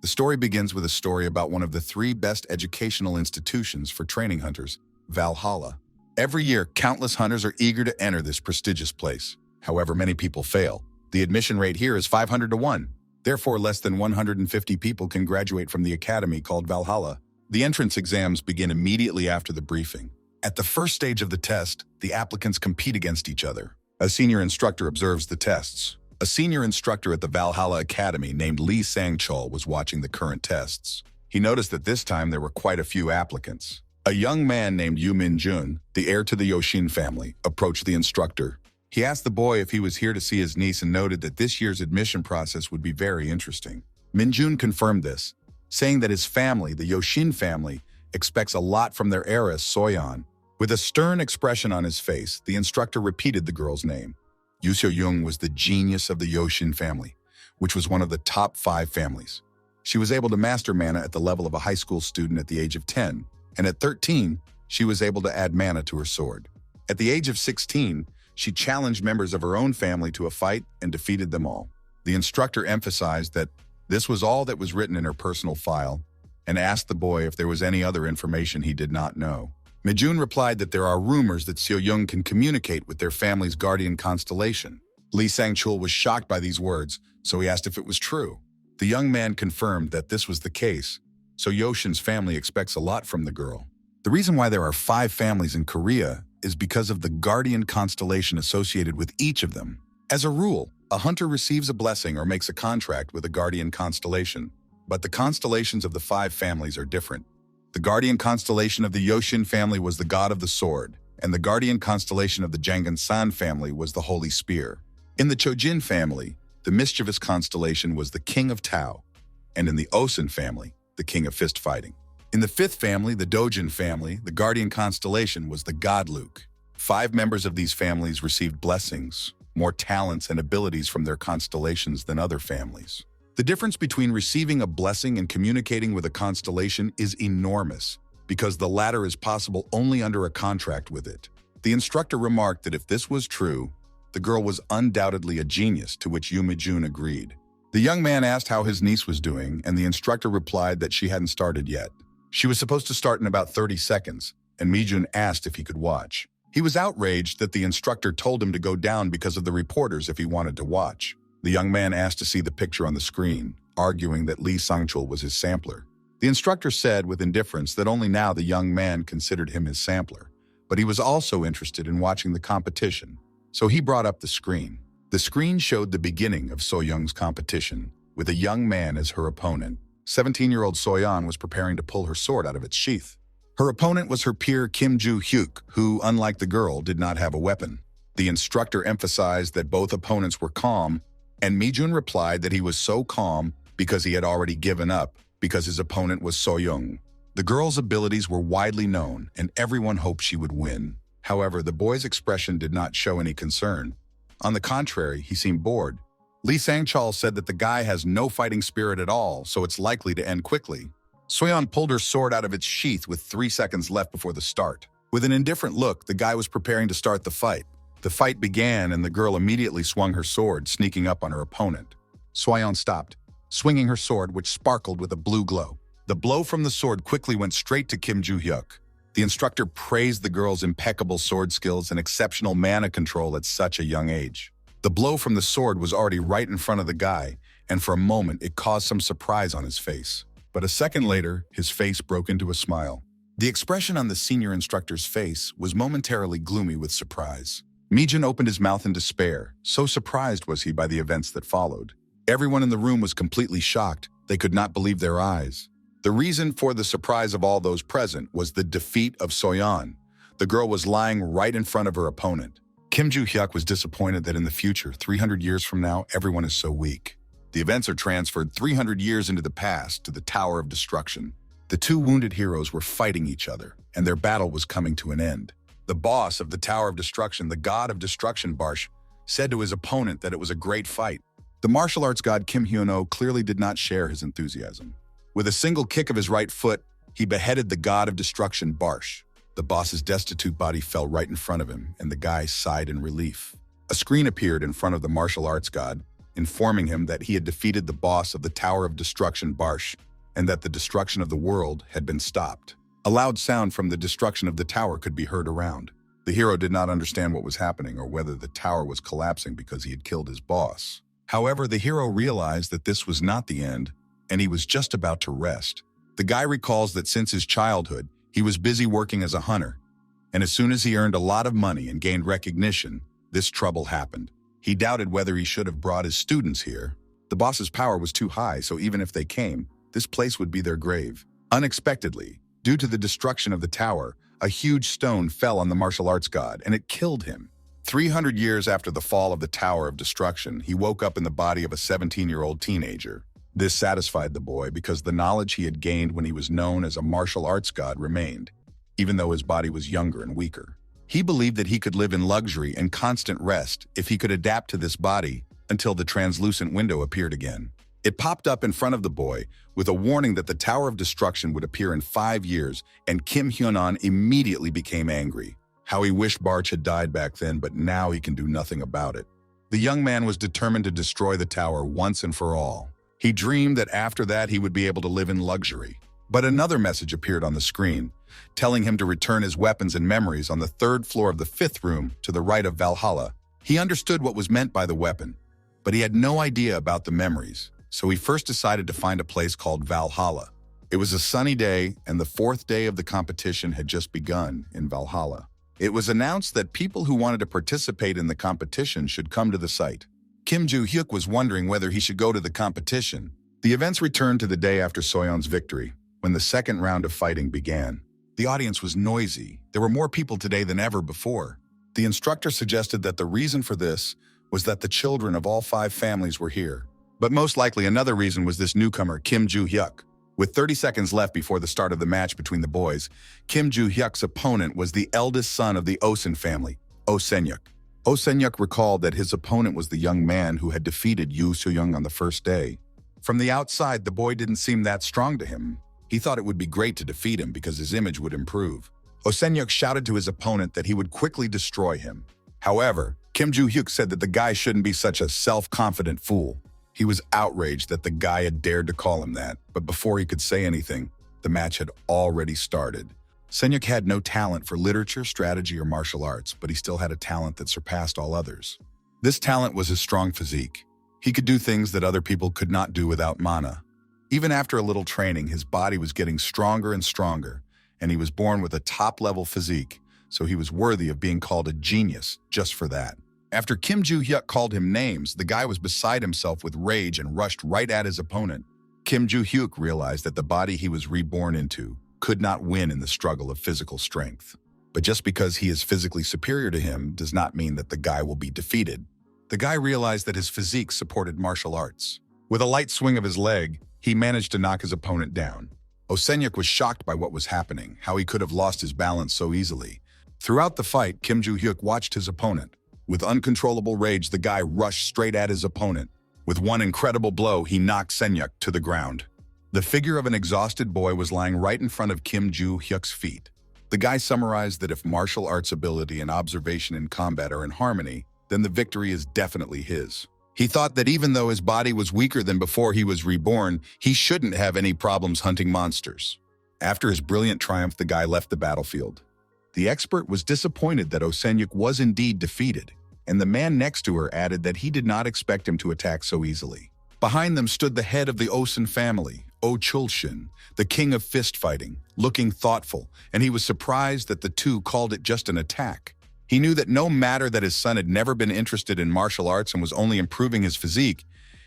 The story begins with a story about one of the three best educational institutions for training hunters, Valhalla. Every year, countless hunters are eager to enter this prestigious place. However, many people fail. The admission rate here is 500 to 1. Therefore, less than 150 people can graduate from the academy called Valhalla. The entrance exams begin immediately after the briefing. At the first stage of the test, the applicants compete against each other. A senior instructor observes the tests. A senior instructor at the Valhalla Academy named Lee Sang-chul was watching the current tests. He noticed that this time there were quite a few applicants. A young man named Yoo Min-jun, the heir to the Yoshin family, approached the instructor. He asked the boy if he was here to see his niece and noted that this year's admission process would be very interesting. Min-jun confirmed this, saying that his family, the Yoshin family, expects a lot from their heiress, Soyeon. With a stern expression on his face, the instructor repeated the girl's name. Yoo Seol-young was the genius of the Yoshin family, which was one of the top 5 families. She was able to master mana at the level of a high school student at the age of 10, and at 13, she was able to add mana to her sword. At the age of 16, she challenged members of her own family to a fight and defeated them all. The instructor emphasized that this was all that was written in her personal file and asked the boy if there was any other information he did not know. Min-jun replied that there are rumors that Seol-young can communicate with their family's guardian constellation. Lee Sang-chul was shocked by these words, so he asked if it was true. The young man confirmed that this was the case, so Yoshin's family expects a lot from the girl. The reason why there are 5 families in Korea is because of the guardian constellation associated with each of them. As a rule, a hunter receives a blessing or makes a contract with a guardian constellation, but the constellations of the 5 families are different. The guardian constellation of the Yoshin family was the god of the sword, and the guardian constellation of the Jangan-san family was the holy spear. In the Chojin family, the mischievous constellation was the king of Tao, and in the Osun family, the king of fist fighting. In the 5th family, the Dojin family, the guardian constellation was the god Luke. 5 members of these families received blessings, more talents and abilities from their constellations than other families. The difference between receiving a blessing and communicating with a constellation is enormous, because the latter is possible only under a contract with it. The instructor remarked that if this was true, the girl was undoubtedly a genius, to which Yoo Mi-jun agreed. The young man asked how his niece was doing, and the instructor replied that she hadn't started yet. She was supposed to start in about 30 seconds, and Mi-jun asked if he could watch. He was outraged that the instructor told him to go down because of the reporters if he wanted to watch. The young man asked to see the picture on the screen, arguing that Lee Sang-chul was his sampler. The instructor said with indifference that only now the young man considered him his sampler, but he was also interested in watching the competition, so he brought up the screen. The screen showed the beginning of Seol-young's competition, with a young man as her opponent. 17-year-old Soyeon was preparing to pull her sword out of its sheath. Her opponent was her peer Kim Juhyuk, who, unlike the girl, did not have a weapon. The instructor emphasized that both opponents were calm, and Mi-jun replied that he was so calm because he had already given up because his opponent was Seol-young. The girl's abilities were widely known, and everyone hoped she would win. However, the boy's expression did not show any concern. On the contrary, he seemed bored. Lee Sang-chul said that the guy has no fighting spirit at all, so it's likely to end quickly. Soyeon pulled her sword out of its sheath with 3 seconds left before the start. With an indifferent look, the guy was preparing to start the fight. The fight began, and the girl immediately swung her sword, sneaking up on her opponent. Soyeon stopped, swinging her sword, which sparkled with a blue glow. The blow from the sword quickly went straight to Kim Juhyuk. The instructor praised the girl's impeccable sword skills and exceptional mana control at such a young age. The blow from the sword was already right in front of the guy, and for a moment it caused some surprise on his face. But a second later, his face broke into a smile. The expression on the senior instructor's face was momentarily gloomy with surprise. Mi-jun opened his mouth in despair, so surprised was he by the events that followed. Everyone in the room was completely shocked. They could not believe their eyes. The reason for the surprise of all those present was the defeat of Soyeon. The girl was lying right in front of her opponent. Kim Juhyuk was disappointed that in the future, 300 years from now, everyone is so weak. The events are transferred 300 years into the past to the Tower of Destruction. The 2 wounded heroes were fighting each other, and their battle was coming to an end. The boss of the Tower of Destruction, the god of destruction Barsh, said to his opponent that it was a great fight. The martial arts god Kim Hyun-oh clearly did not share his enthusiasm. With a single kick of his right foot, he beheaded the god of destruction Barsh. The boss's destitute body fell right in front of him, and the guy sighed in relief. A screen appeared in front of the martial arts god, informing him that he had defeated the boss of the Tower of Destruction, Barsh, and that the destruction of the world had been stopped. A loud sound from the destruction of the tower could be heard around. The hero did not understand what was happening or whether the tower was collapsing because he had killed his boss. However, the hero realized that this was not the end, and he was just about to rest. The guy recalls that since his childhood, he was busy working as a hunter, and as soon as he earned a lot of money and gained recognition, this trouble happened. He doubted whether he should have brought his students here. The boss's power was too high, so even if they came, this place would be their grave. Unexpectedly, due to the destruction of the tower, a huge stone fell on the martial arts god, and it killed him. 300 years after the fall of the Tower of Destruction, he woke up in the body of a 17-year-old teenager. This satisfied the boy because the knowledge he had gained when he was known as a martial arts god remained, even though his body was younger and weaker. He believed that he could live in luxury and constant rest if he could adapt to this body until the translucent window appeared again. It popped up in front of the boy with a warning that the Tower of Destruction would appear in 5 years, and Kim Hyun-an immediately became angry. How he wished Barch had died back then, but now he can do nothing about it. The young man was determined to destroy the tower once and for all. He dreamed that after that he would be able to live in luxury. But another message appeared on the screen, telling him to return his weapons and memories on the 3rd floor of the 5th room to the right of Valhalla. He understood what was meant by the weapon, but he had no idea about the memories, so he first decided to find a place called Valhalla. It was a sunny day, and the 4th day of the competition had just begun in Valhalla. It was announced that people who wanted to participate in the competition should come to the site. Kim Juhyuk was wondering whether he should go to the competition. The events returned to the day after Soyeon's victory, when the 2nd round of fighting began. The audience was noisy. There were more people today than ever before. The instructor suggested that the reason for this was that the children of all 5 families were here. But most likely another reason was this newcomer, Kim Juhyuk. With 30 seconds left before the start of the match between the boys, Kim Juhyuk's opponent was the eldest son of the Osun family, Oh Senyuk. Oh Senyuk recalled that his opponent was the young man who had defeated Yoo Soo-young on the first day. From the outside, the boy didn't seem that strong to him. He thought it would be great to defeat him because his image would improve. Oh Senyuk shouted to his opponent that he would quickly destroy him. However, Kim Juhyuk said that the guy shouldn't be such a self-confident fool. He was outraged that the guy had dared to call him that, but before he could say anything, the match had already started. Senyuk had no talent for literature, strategy, or martial arts, but he still had a talent that surpassed all others. This talent was his strong physique. He could do things that other people could not do without mana. Even after a little training, his body was getting stronger and stronger, and he was born with a top-level physique, so he was worthy of being called a genius just for that. After Kim Juhyuk called him names, the guy was beside himself with rage and rushed right at his opponent. Kim Juhyuk realized that the body he was reborn into could not win in the struggle of physical strength. But just because he is physically superior to him does not mean that the guy will be defeated. The guy realized that his physique supported martial arts. With a light swing of his leg, he managed to knock his opponent down. Oh Senyuk was shocked by what was happening, how he could have lost his balance so easily. Throughout the fight, Kim Juhyuk watched his opponent. With uncontrollable rage, the guy rushed straight at his opponent. With one incredible blow, he knocked Senyuk to the ground. The figure of an exhausted boy was lying right in front of Kim Juhyuk's feet. The guy summarized that if martial arts ability and observation in combat are in harmony, then the victory is definitely his. He thought that even though his body was weaker than before he was reborn, he shouldn't have any problems hunting monsters. After his brilliant triumph, the guy left the battlefield. The expert was disappointed that Oh Senyuk was indeed defeated, and the man next to her added that he did not expect him to attack so easily. Behind them stood the head of the Osun family, Oh Chulshin, the king of fist fighting, looking thoughtful, and he was surprised that the two called it just an attack. He knew that no matter that his son had never been interested in martial arts and was only improving his physique,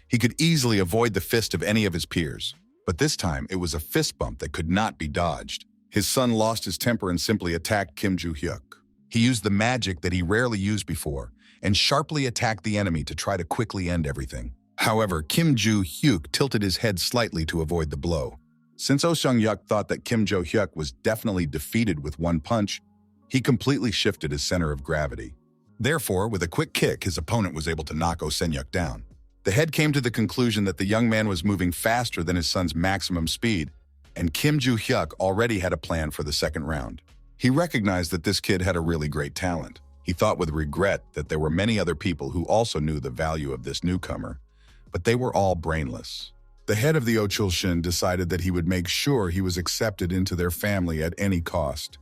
he could easily avoid the fist of any of his peers. But this time, it was a fist bump that could not be dodged. His son lost his temper and simply attacked Kim Juhyuk. He used the magic that he rarely used before and sharply attacked the enemy to try to quickly end everything. However, Kim Juhyuk tilted his head slightly to avoid the blow. Since Oh Senyuk thought that Kim Juhyuk was definitely defeated with one punch, he completely shifted his center of gravity. Therefore, with a quick kick, his opponent was able to knock Oh Senyuk down. The head came to the conclusion that the young man was moving faster than his son's maximum speed, and Kim Juhyuk already had a plan for the second round. He recognized that this kid had a really great talent. He thought with regret that there were many other people who also knew the value of this newcomer, but they were all brainless. The head of the Ochulshin decided that he would make sure he was accepted into their family at any cost.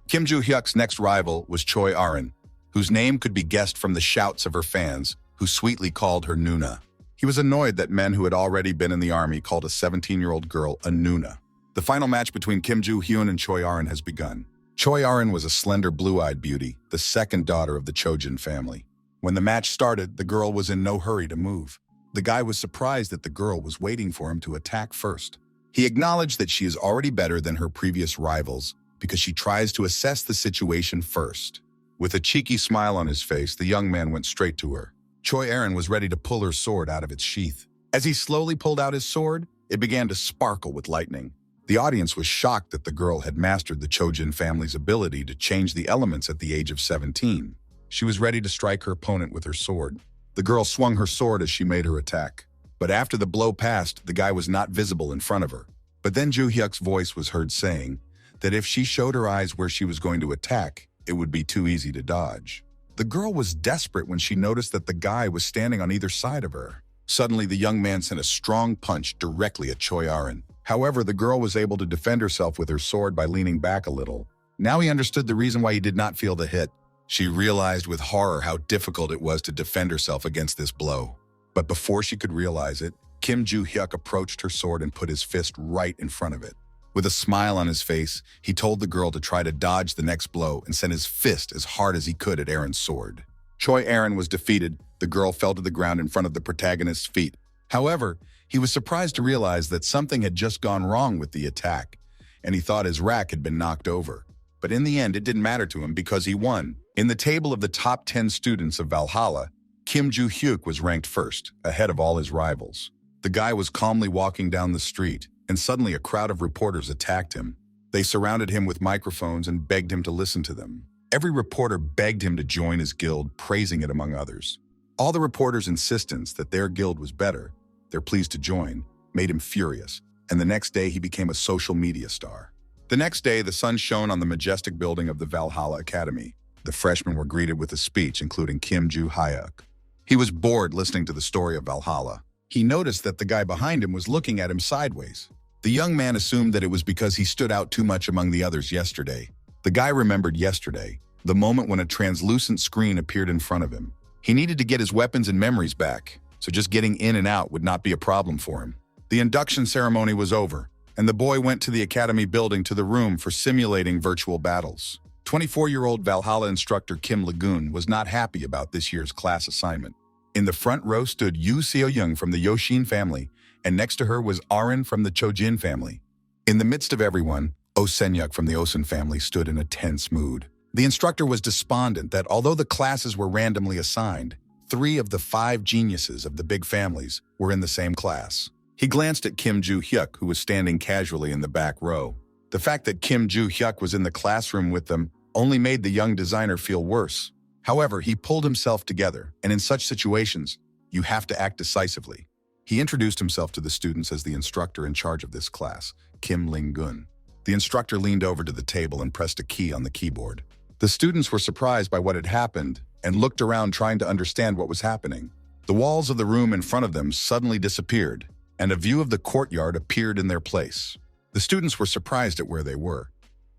Kim Juhyuk's next rival was Choi Arin, whose name could be guessed from the shouts of her fans, who sweetly called her Nuna. He was annoyed that men who had already been in the army called a 17-year-old girl a Nuna. The final match between Kim Joo-hyun and Choi Arin has begun. Choi Arin was a slender blue-eyed beauty, the second daughter of the Chojin family. When the match started, the girl was in no hurry to move. The guy was surprised that the girl was waiting for him to attack first. He acknowledged that she is already better than her previous rivals because she tries to assess the situation first. With a cheeky smile on his face, the young man went straight to her. Choi Arin was ready to pull her sword out of its sheath. As he slowly pulled out his sword, it began to sparkle with lightning. The audience was shocked that the girl had mastered the Chojin family's ability to change the elements at the age of 17. She was ready to strike her opponent with her sword. The girl swung her sword as she made her attack. But after the blow passed, the guy was not visible in front of her. But then Juhyuk's voice was heard saying that if she showed her eyes where she was going to attack, it would be too easy to dodge. The girl was desperate when she noticed that the guy was standing on either side of her. Suddenly, the young man sent a strong punch directly at Choi Arin. However, the girl was able to defend herself with her sword by leaning back a little. Now he understood the reason why he did not feel the hit. She realized with horror how difficult it was to defend herself against this blow. But before she could realize it, Kim Joo-hyuk approached her sword and put his fist right in front of it. With a smile on his face, he told the girl to try to dodge the next blow and sent his fist as hard as he could at Arin's sword. Choi Arin was defeated. The girl fell to the ground in front of the protagonist's feet. However, he was surprised to realize that something had just gone wrong with the attack, and he thought his rack had been knocked over. But in the end, it didn't matter to him because he won. In the table of the top 10 students of Valhalla, Kim Juhyuk was ranked first, ahead of all his rivals. The guy was calmly walking down the street, and suddenly a crowd of reporters attacked him. They surrounded him with microphones and begged him to listen to them. Every reporter begged him to join his guild, praising it among others. All the reporters' insistence that their guild was better, their pleas to join, made him furious, and the next day he became a social media star. The next day, the sun shone on the majestic building of the Valhalla Academy. The freshmen were greeted with a speech, including Kim Juhyuk. He was bored listening to the story of Valhalla. He noticed that the guy behind him was looking at him sideways. The young man assumed that it was because he stood out too much among the others yesterday. The guy remembered yesterday, the moment when a translucent screen appeared in front of him. He needed to get his weapons and memories back, so just getting in and out would not be a problem for him. The induction ceremony was over, and the boy went to the academy building to the room for simulating virtual battles. 24-year-old Valhalla instructor Kim Lagoon was not happy about this year's class assignment. In the front row stood Yoo Seo-young from the Yoshin family, and next to her was Arin from the Chojin family. In the midst of everyone, Oh Senyuk from the Osun family stood in a tense mood. The instructor was despondent that although the classes were randomly assigned, 3 of the 5 geniuses of the big families were in the same class. He glanced at Kim Joo-hyuk, who was standing casually in the back row. The fact that Kim Joo-hyuk was in the classroom with them only made the young designer feel worse. However, he pulled himself together, and in such situations, you have to act decisively. He introduced himself to the students as the instructor in charge of this class, Kim Ling-gun. The instructor leaned over to the table and pressed a key on the keyboard. The students were surprised by what had happened and looked around trying to understand what was happening. The walls of the room in front of them suddenly disappeared, and a view of the courtyard appeared in their place. The students were surprised at where they were,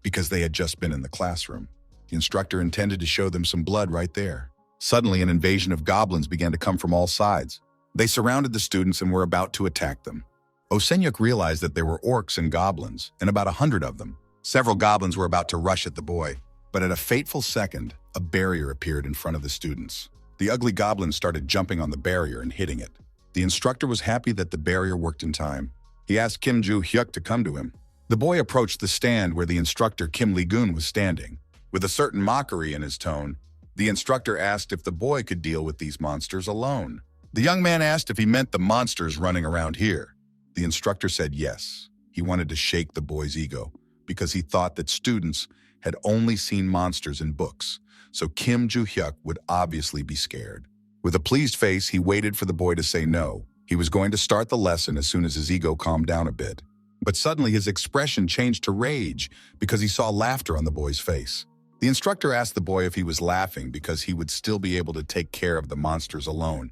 because they had just been in the classroom. The instructor intended to show them some blood right there. Suddenly, an invasion of goblins began to come from all sides. They surrounded the students and were about to attack them. Oh Senyuk realized that there were orcs and goblins, and about 100 of them. Several goblins were about to rush at the boy, but at a fateful second, a barrier appeared in front of the students. The ugly goblins started jumping on the barrier and hitting it. The instructor was happy that the barrier worked in time. He asked Kim Joo-hyuk to come to him. The boy approached the stand where the instructor Kim Lee-gun was standing. With a certain mockery in his tone, the instructor asked if the boy could deal with these monsters alone. The young man asked if he meant the monsters running around here. The instructor said yes. He wanted to shake the boy's ego because he thought that students had only seen monsters in books, so Kim Joo-hyuk would obviously be scared. With a pleased face, he waited for the boy to say no. He was going to start the lesson as soon as his ego calmed down a bit. But suddenly his expression changed to rage because he saw laughter on the boy's face. The instructor asked the boy if he was laughing because he would still be able to take care of the monsters alone.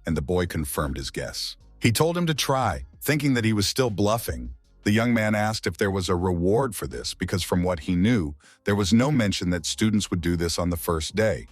and the boy confirmed his guess. He told him to try, thinking that he was still bluffing. The young man asked if there was a reward for this because from what he knew, there was no mention that students would do this on the first day.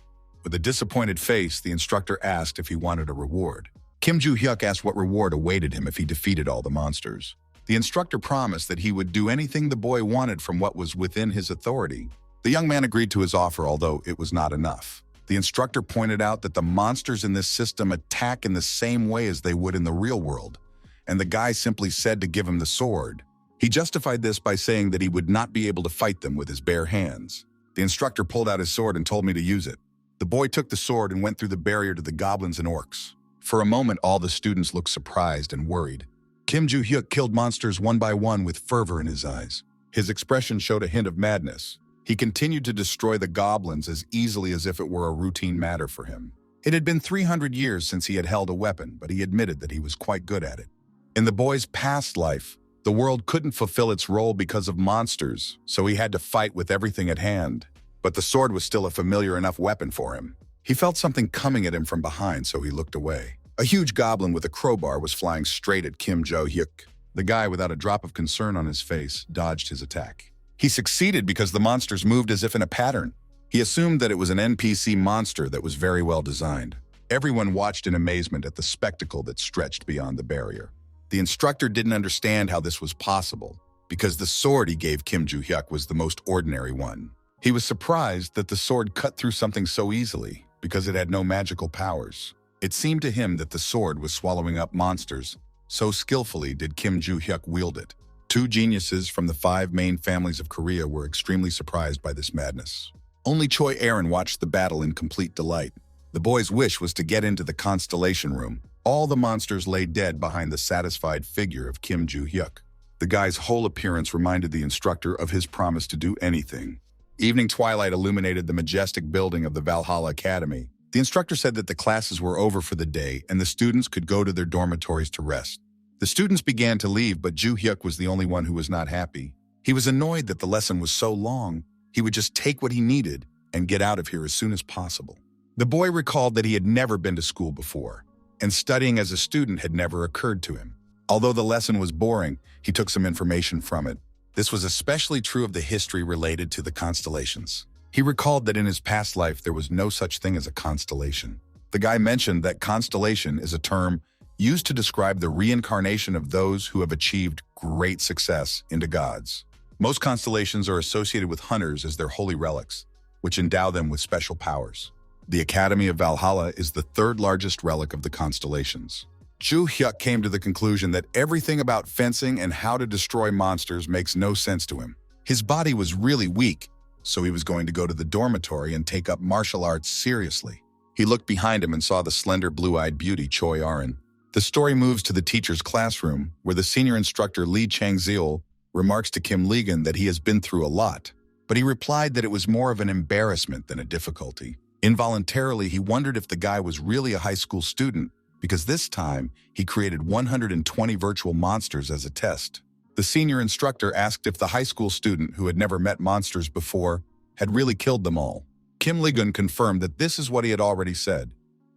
With a disappointed face, the instructor asked if he wanted a reward. Juhyuk asked what reward awaited him if he defeated all the monsters. The instructor promised that he would do anything the boy wanted from what was within his authority. The young man agreed to his offer, although it was not enough. The instructor pointed out that the monsters in this system attack in the same way as they would in the real world, and the guy simply said to give him the sword. He justified this by saying that he would not be able to fight them with his bare hands. The instructor pulled out his sword and told me to use it. The boy took the sword and went through the barrier to the goblins and orcs. For a moment, all the students looked surprised and worried. Juhyuk killed monsters one by one with fervor in his eyes. His expression showed a hint of madness. He continued to destroy the goblins as easily as if it were a routine matter for him. It had been 300 years since he had held a weapon, but he admitted that he was quite good at it. In the boy's past life, the world couldn't fulfill its role because of monsters, so he had to fight with everything at hand. But the sword was still a familiar enough weapon for him. He felt something coming at him from behind, so he looked away. A huge goblin with a crowbar was flying straight at Juhyuk. The guy, without a drop of concern on his face, dodged his attack. He succeeded because the monsters moved as if in a pattern. He assumed that it was an NPC monster that was very well designed. Everyone watched in amazement at the spectacle that stretched beyond the barrier. The instructor didn't understand how this was possible, because the sword he gave Juhyuk was the most ordinary one. He was surprised that the sword cut through something so easily, because it had no magical powers. It seemed to him that the sword was swallowing up monsters. So skillfully did Juhyuk wield it. Two geniuses from the 5 main families of Korea were extremely surprised by this madness. Only Choi Aaron watched the battle in complete delight. The boy's wish was to get into the constellation room. All the monsters lay dead behind the satisfied figure of Juhyuk. The guy's whole appearance reminded the instructor of his promise to do anything. Evening twilight illuminated the majestic building of the Valhalla Academy. The instructor said that the classes were over for the day and the students could go to their dormitories to rest. The students began to leave, but Juhyuk was the only one who was not happy. He was annoyed that the lesson was so long. He would just take what he needed and get out of here as soon as possible. The boy recalled that he had never been to school before, and studying as a student had never occurred to him. Although the lesson was boring, he took some information from it. This was especially true of the history related to the constellations. He recalled that in his past life there was no such thing as a constellation. The guy mentioned that constellation is a term used to describe the reincarnation of those who have achieved great success into gods. Most constellations are associated with hunters as their holy relics, which endow them with special powers. The Academy of Valhalla is the 3rd largest relic of the constellations. Juhyuk came to the conclusion that everything about fencing and how to destroy monsters makes no sense to him. His body was really weak, so he was going to go to the dormitory and take up martial arts seriously. He looked behind him and saw the slender blue-eyed beauty Choi Aaron. The story moves to the teacher's classroom, where the senior instructor Lee Chang-zeol remarks to Kim Legan that he has been through a lot, but he replied that it was more of an embarrassment than a difficulty. Involuntarily, he wondered if the guy was really a high school student, because this time he created 120 virtual monsters as a test. The senior instructor asked if the high school student who had never met monsters before had really killed them all. Kim Legan confirmed that this is what he had already said.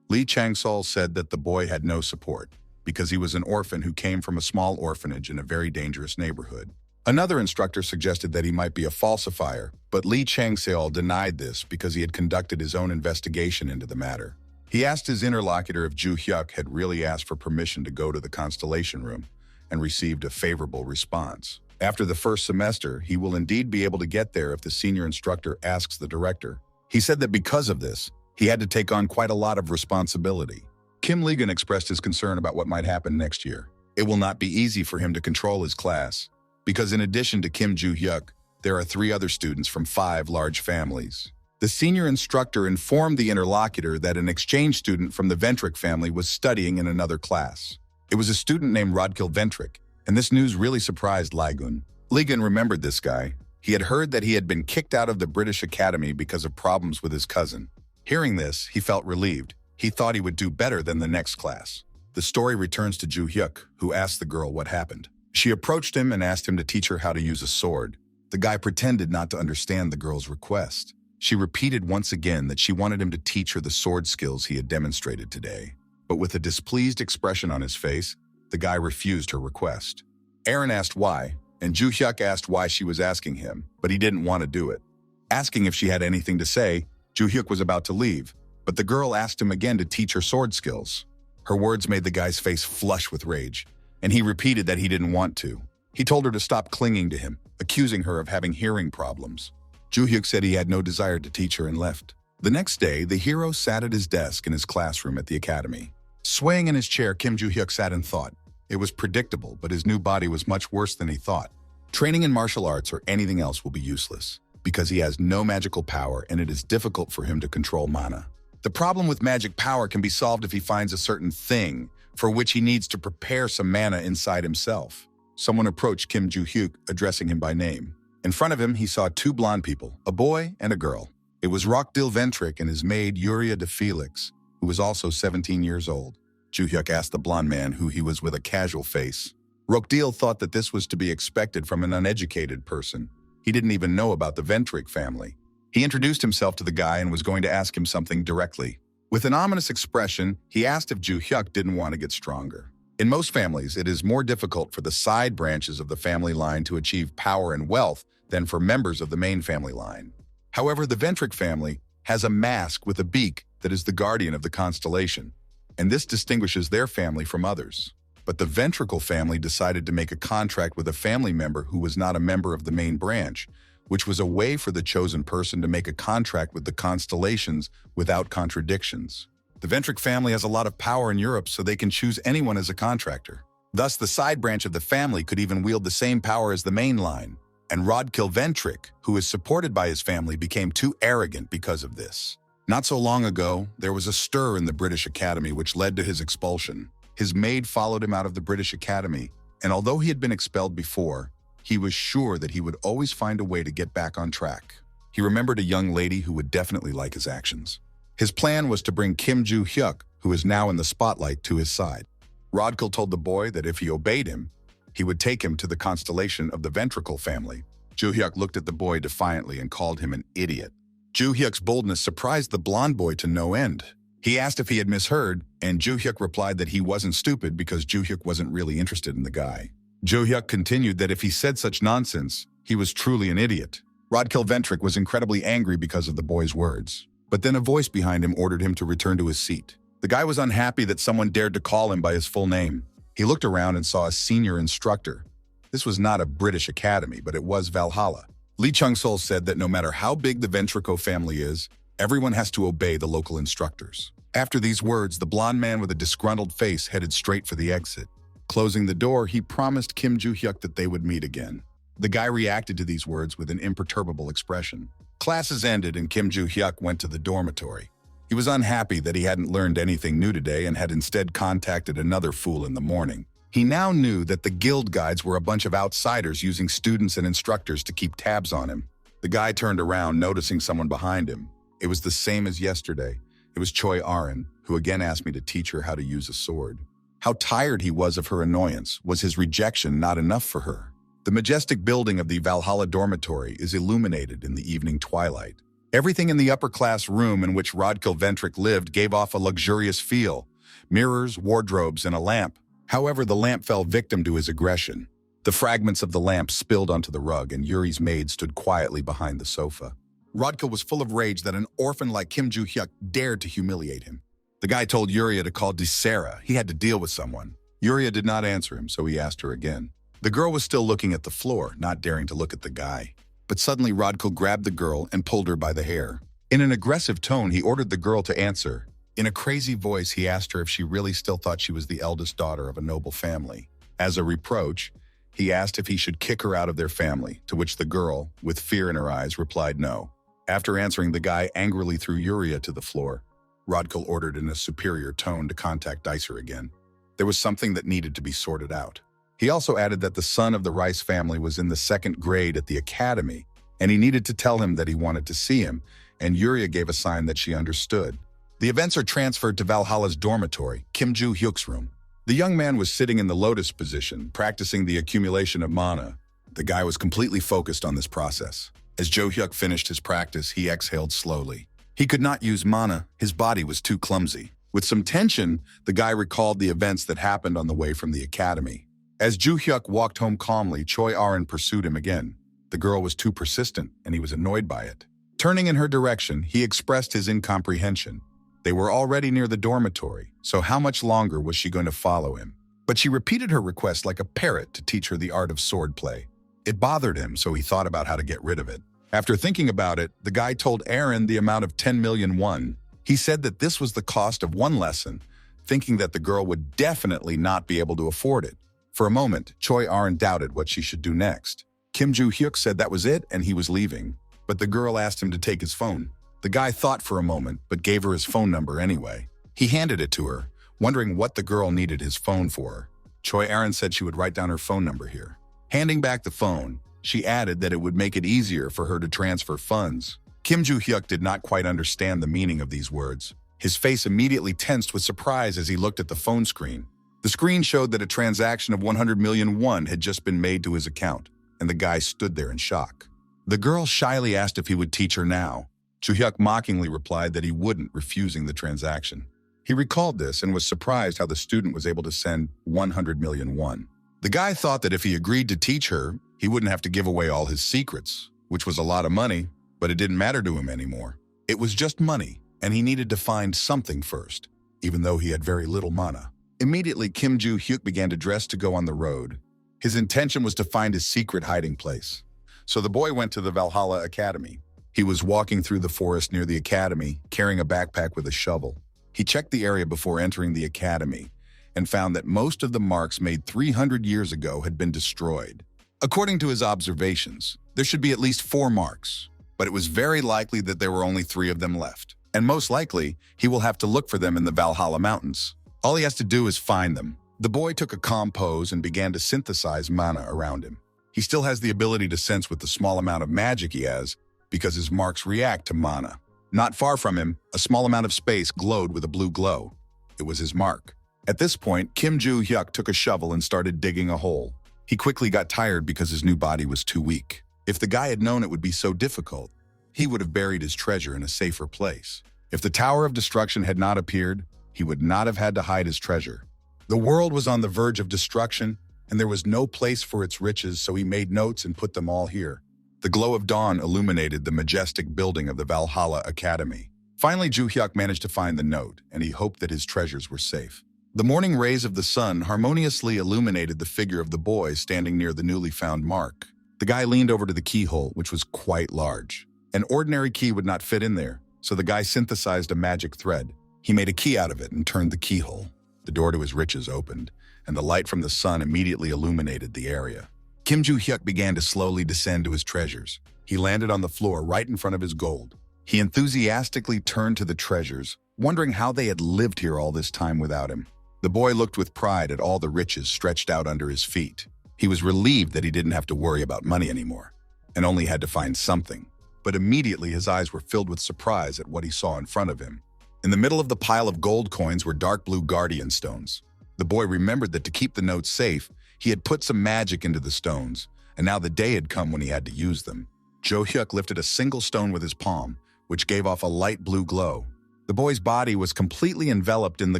Lee Chang-zeol said that the boy had no support, because he was an orphan who came from a small orphanage in a very dangerous neighborhood. Another instructor suggested that he might be a falsifier, but Lee Chang-zeol denied this because he had conducted his own investigation into the matter. He asked his interlocutor if Juhyuk had really asked for permission to go to the constellation room, and received a favorable response. After the first semester, he will indeed be able to get there if the senior instructor asks the director. He said that because of this, he had to take on quite a lot of responsibility. Kim Legan expressed his concern about what might happen next year. It will not be easy for him to control his class, because in addition to Juhyuk, there are 3 other students from 5 large families. The senior instructor informed the interlocutor that an exchange student from the Ventric family was studying in another class. It was a student named Rodkil Ventric, and this news really surprised Lagun. Legan remembered this guy. He had heard that he had been kicked out of the British Academy because of problems with his cousin. Hearing this, he felt relieved. He thought he would do better than the next class. The story returns to Juhyuk, who asked the girl what happened. She approached him and asked him to teach her how to use a sword. The guy pretended not to understand the girl's request. She repeated once again that she wanted him to teach her the sword skills he had demonstrated today. but with a displeased expression on his face, the guy refused her request. Aaron asked why, and Juhyuk asked why she was asking him, but he didn't want to do it. Asking if she had anything to say, Juhyuk was about to leave, but the girl asked him again to teach her sword skills. Her words made the guy's face flush with rage, and he repeated that he didn't want to. He told her to stop clinging to him, accusing her of having hearing problems. Juhyuk said he had no desire to teach her and left. The next day, the hero sat at his desk in his classroom at the academy. Swaying in his chair, Kim Juhyuk sat and thought. It was predictable, but his new body was much worse than he thought. Training in martial arts or anything else will be useless, because he has no magical power and it is difficult for him to control mana. The problem with magic power can be solved if he finds a certain thing for which he needs to prepare some mana inside himself. Someone approached Kim Juhyuk, addressing him by name. In front of him, he saw two blonde people, a boy and a girl. It was Confronting the Ventric and his maid Yuria de Felix, who was also 17 years old. Juhyuk asked the blonde man who he was with a casual face. Rokdil thought that this was to be expected from an uneducated person. He didn't even know about the Ventric family. He introduced himself to the guy and was going to ask him something directly. With an ominous expression, he asked if Juhyuk didn't want to get stronger. In most families, it is more difficult for the side branches of the family line to achieve power and wealth than for members of the main family line. However, the Ventric family has a mask with a beak that is the guardian of the constellation, and this distinguishes their family from others. But the Ventricle family decided to make a contract with a family member who was not a member of the main branch, which was a way for the chosen person to make a contract with the constellations without contradictions. The Ventric family has a lot of power in Europe, so they can choose anyone as a contractor. Thus, the side branch of the family could even wield the same power as the main line. And Rodkill Ventric, who is supported by his family, became too arrogant because of this. Not so long ago, there was a stir in the British Academy which led to his expulsion. His maid followed him out of the British Academy, and although he had been expelled before, he was sure that he would always find a way to get back on track. He remembered a young lady who would definitely like his actions. His plan was to bring Kim Juhyuk, who is now in the spotlight, to his side. Rodkill told the boy that if he obeyed him, he would take him to the constellation of the Ventricle family. Juhyuk looked at the boy defiantly and called him an idiot. Juhyuk's boldness surprised the blonde boy to no end. He asked if he had misheard, and Juhyuk replied that he wasn't stupid because Juhyuk wasn't really interested in the guy. Juhyuk continued that if he said such nonsense, he was truly an idiot. Rodkill Ventric was incredibly angry because of the boy's words. But then a voice behind him ordered him to return to his seat. The guy was unhappy that someone dared to call him by his full name. He looked around and saw a senior instructor. This was not a British academy, but it was Valhalla. Lee Chung-sol said that no matter how big the Ventrico family is, everyone has to obey the local instructors. After these words, the blonde man with a disgruntled face headed straight for the exit. Closing the door, he promised Kim Juhyuk that they would meet again. The guy reacted to these words with an imperturbable expression. Classes ended and Kim Juhyuk went to the dormitory. He was unhappy that he hadn't learned anything new today and had instead contacted another fool in the morning. He now knew that the guild guides were a bunch of outsiders using students and instructors to keep tabs on him. The guy turned around, noticing someone behind him. It was the same as yesterday. It was Choi Arin, who again asked me to teach her how to use a sword. How tired he was of her annoyance. Was his rejection not enough for her? The majestic building of the Valhalla dormitory is illuminated in the evening twilight. Everything in the upper-class room in which Rodkill Ventric lived gave off a luxurious feel. Mirrors, wardrobes, and a lamp. However, the lamp fell victim to his aggression. The fragments of the lamp spilled onto the rug, and Yuri's maid stood quietly behind the sofa. Rodkill was full of rage that an orphan like Kim Juhyuk dared to humiliate him. The guy told Yuria to call Desera. He had to deal with someone. Yuria did not answer him, so he asked her again. The girl was still looking at the floor, not daring to look at the guy. But suddenly Rodkill grabbed the girl and pulled her by the hair. In an aggressive tone, he ordered the girl to answer. In a crazy voice, he asked her if she really still thought she was the eldest daughter of a noble family. As a reproach, he asked if he should kick her out of their family, to which the girl, with fear in her eyes, replied no. After answering, the guy angrily threw Yuria to the floor. Rodkill ordered in a superior tone to contact Dicer again. There was something that needed to be sorted out. He also added that the son of the Rice family was in the 2nd grade at the academy, and he needed to tell him that he wanted to see him, and Yuria gave a sign that she understood. The events are transferred to Valhalla's dormitory, Kim Juhyuk's room. The young man was sitting in the lotus position, practicing the accumulation of mana. The guy was completely focused on this process. As Juhyuk finished his practice, he exhaled slowly. He could not use mana, his body was too clumsy. With some tension, the guy recalled the events that happened on the way from the academy. As Juhyuk walked home calmly, Choi Arin pursued him again. The girl was too persistent, and he was annoyed by it. Turning in her direction, he expressed his incomprehension. They were already near the dormitory, so how much longer was she going to follow him? But she repeated her request like a parrot to teach her the art of swordplay. It bothered him, so he thought about how to get rid of it. After thinking about it, the guy told Arin the amount of 10 million won. He said that this was the cost of one lesson, thinking that the girl would definitely not be able to afford it. For a moment, Choi Arin doubted what she should do next. Kim Juhyuk said that was it and he was leaving, but the girl asked him to take his phone. The guy thought for a moment, but gave her his phone number anyway. He handed it to her, wondering what the girl needed his phone for. Choi Arin said she would write down her phone number here. Handing back the phone, she added that it would make it easier for her to transfer funds. Kim Juhyuk did not quite understand the meaning of these words. His face immediately tensed with surprise as he looked at the phone screen. The screen showed that a transaction of 100 million won had just been made to his account, and the guy stood there in shock. The girl shyly asked if he would teach her now. Juhyuk mockingly replied that he wouldn't, refusing the transaction. He recalled this and was surprised how the student was able to send 100 million won. The guy thought that if he agreed to teach her, he wouldn't have to give away all his secrets, which was a lot of money, but it didn't matter to him anymore. It was just money, and he needed to find something first, even though he had very little mana. Immediately, Kim Juhyuk began to dress to go on the road. His intention was to find his secret hiding place. So the boy went to the Valhalla Academy. He was walking through the forest near the academy, carrying a backpack with a shovel. He checked the area before entering the academy and found that most of the marks made 300 years ago had been destroyed. According to his observations, there should be at least 4 marks, but it was very likely that there were only 3 of them left. And most likely, he will have to look for them in the Valhalla Mountains. All he has to do is find them. The boy took a calm pose and began to synthesize mana around him. He still has the ability to sense with the small amount of magic he has, because his marks react to mana. Not far from him, a small amount of space glowed with a blue glow. It was his mark. At this point, Kim Juhyuk took a shovel and started digging a hole. He quickly got tired because his new body was too weak. If the guy had known it would be so difficult, he would have buried his treasure in a safer place. If the Tower of Destruction had not appeared, he would not have had to hide his treasure. The world was on the verge of destruction, and there was no place for its riches, so he made notes and put them all here. The glow of dawn illuminated the majestic building of the Valhalla Academy. Finally, Juhyuk managed to find the note, and he hoped that his treasures were safe. The morning rays of the sun harmoniously illuminated the figure of the boy standing near the newly found mark. The guy leaned over to the keyhole, which was quite large. An ordinary key would not fit in there, so the guy synthesized a magic thread. He made a key out of it and turned the keyhole. The door to his riches opened, and the light from the sun immediately illuminated the area. Kim Juhyuk began to slowly descend to his treasures. He landed on the floor right in front of his gold. He enthusiastically turned to the treasures, wondering how they had lived here all this time without him. The boy looked with pride at all the riches stretched out under his feet. He was relieved that he didn't have to worry about money anymore, and only had to find something. But immediately his eyes were filled with surprise at what he saw in front of him. In the middle of the pile of gold coins were dark blue guardian stones. The boy remembered that to keep the notes safe, he had put some magic into the stones, and now the day had come when he had to use them. Juhyuk lifted a single stone with his palm, which gave off a light blue glow. The boy's body was completely enveloped in the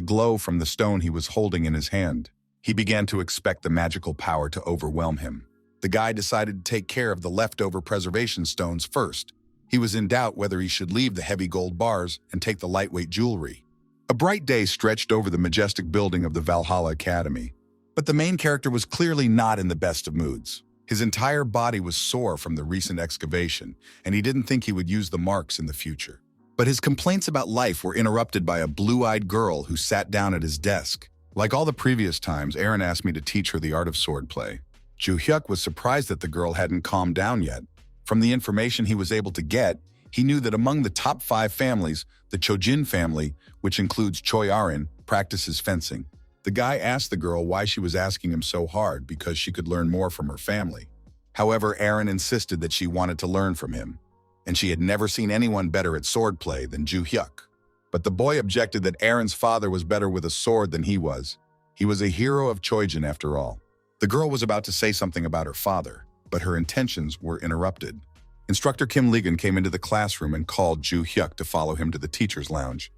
glow from the stone he was holding in his hand. He began to expect the magical power to overwhelm him. The guy decided to take care of the leftover preservation stones first. He was in doubt whether he should leave the heavy gold bars and take the lightweight jewelry. A bright day stretched over the majestic building of the Valhalla Academy, but the main character was clearly not in the best of moods. His entire body was sore from the recent excavation, and he didn't think he would use the marks in the future. But his complaints about life were interrupted by a blue-eyed girl who sat down at his desk. Like all the previous times, Arin asked me to teach her the art of swordplay. Juhyuk was surprised that the girl hadn't calmed down yet. From the information he was able to get, he knew that among the top 5 families, the Chojin family, which includes Choi Arin, practices fencing. The guy asked the girl why she was asking him so hard because she could learn more from her family. However, Arin insisted that she wanted to learn from him, and she had never seen anyone better at swordplay than Juhyuk. But the boy objected that Arin's father was better with a sword than he was. He was a hero of Chojin after all. The girl was about to say something about her father, but her intentions were interrupted. Instructor Kim Ligon came into the classroom and called Juhyuk to follow him to the teacher's lounge.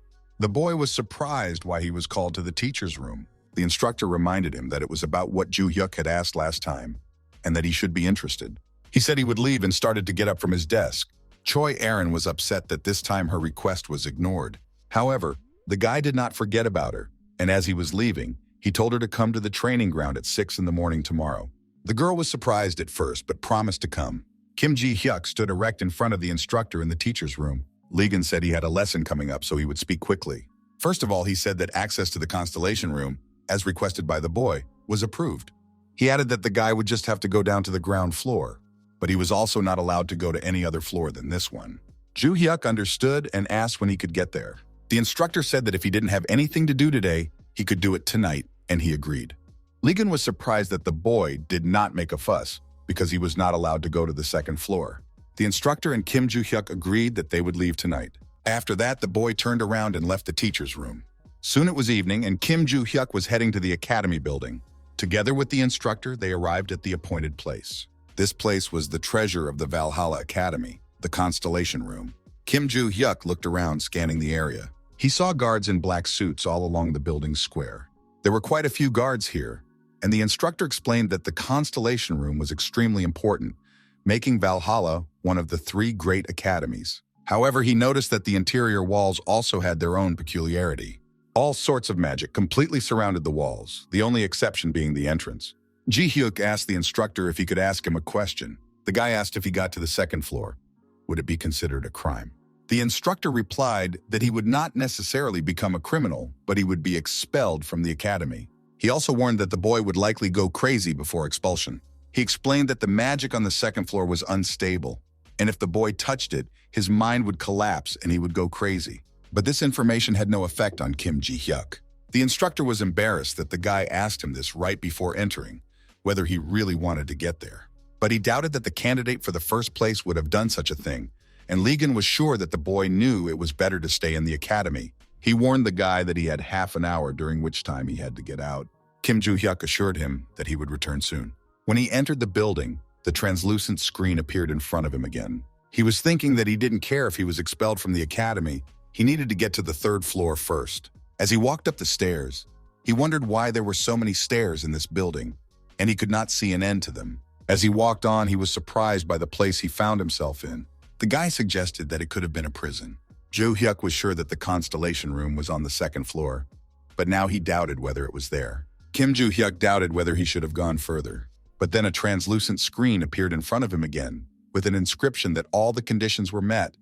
The boy was surprised why he was called to the teacher's room. The instructor reminded him that it was about what Juhyuk had asked last time, and that he should be interested. He said he would leave and started to get up from his desk. Choi Erin was upset that this time her request was ignored. However, the guy did not forget about her, and as he was leaving, he told her to come to the training ground at 6 in the morning tomorrow. The girl was surprised at first, but promised to come. Kim Ji-hyuk stood erect in front of the instructor in the teacher's room. Logan said he had a lesson coming up, so he would speak quickly. First of all, he said that access to the constellation room, as requested by the boy, was approved. He added that the guy would just have to go down to the ground floor, but he was also not allowed to go to any other floor than this one. Juhyuk understood and asked when he could get there. The instructor said that if he didn't have anything to do today, he could do it tonight, and he agreed. Logan was surprised that the boy did not make a fuss because he was not allowed to go to the second floor. The instructor and Kim Juhyuk agreed that they would leave tonight. After that, the boy turned around and left the teacher's room. Soon it was evening, and Kim Juhyuk was heading to the academy building. Together with the instructor, they arrived at the appointed place. This place was the treasure of the Valhalla Academy, the constellation room. Kim Juhyuk looked around, scanning the area. He saw guards in black suits all along the building's square. There were quite a few guards here, and the instructor explained that the constellation room was extremely important, making Valhalla one of the 3 great academies. However, he noticed that the interior walls also had their own peculiarity. All sorts of magic completely surrounded the walls, the only exception being the entrance. Juhyuk asked the instructor if he could ask him a question. The guy asked if he got to the second floor, would it be considered a crime? The instructor replied that he would not necessarily become a criminal, but he would be expelled from the academy. He also warned that the boy would likely go crazy before expulsion. He explained that the magic on the second floor was unstable, and if the boy touched it, his mind would collapse and he would go crazy. But this information had no effect on Kim Ji-hyuk. The instructor was embarrassed that the guy asked him this right before entering, whether he really wanted to get there. But he doubted that the candidate for the first place would have done such a thing, and Logan was sure that the boy knew it was better to stay in the academy. He warned the guy that he had half an hour during which time he had to get out. Kim Juhyuk assured him that he would return soon. When he entered the building, the translucent screen appeared in front of him again. He was thinking that he didn't care if he was expelled from the academy. He needed to get to the 3rd floor first. As he walked up the stairs, he wondered why there were so many stairs in this building, and he could not see an end to them. As he walked on, he was surprised by the place he found himself in. The guy suggested that it could have been a prison. Juhyuk was sure that the constellation room was on the 2nd floor, but now he doubted whether it was there. Kim Juhyuk doubted whether he should have gone further. But then a translucent screen appeared in front of him again, with an inscription that all the conditions were met,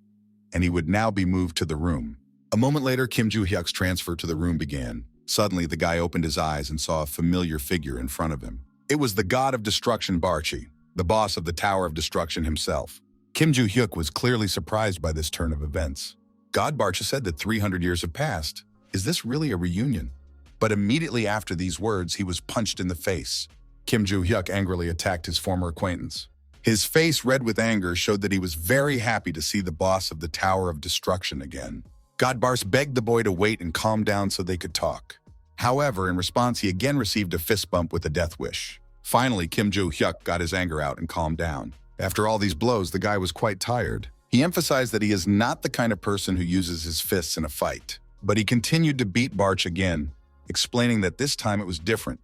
and he would now be moved to the room. A moment later, Kim Juhyuk's transfer to the room began. Suddenly, the guy opened his eyes and saw a familiar figure in front of him. It was the god of destruction Barchi, the boss of the Tower of Destruction himself. Kim Juhyuk was clearly surprised by this turn of events. God Barchi said that 300 years have passed. Is this really a reunion? But immediately after these words, he was punched in the face. Kim Juhyuk angrily attacked his former acquaintance. His face, red with anger, showed that he was very happy to see the boss of the Tower of Destruction again. Godbars begged the boy to wait and calm down so they could talk. However, in response, he again received a fist bump with a death wish. Finally, Kim Juhyuk got his anger out and calmed down. After all these blows, the guy was quite tired. He emphasized that he is not the kind of person who uses his fists in a fight. But he continued to beat Barch again, explaining that this time it was different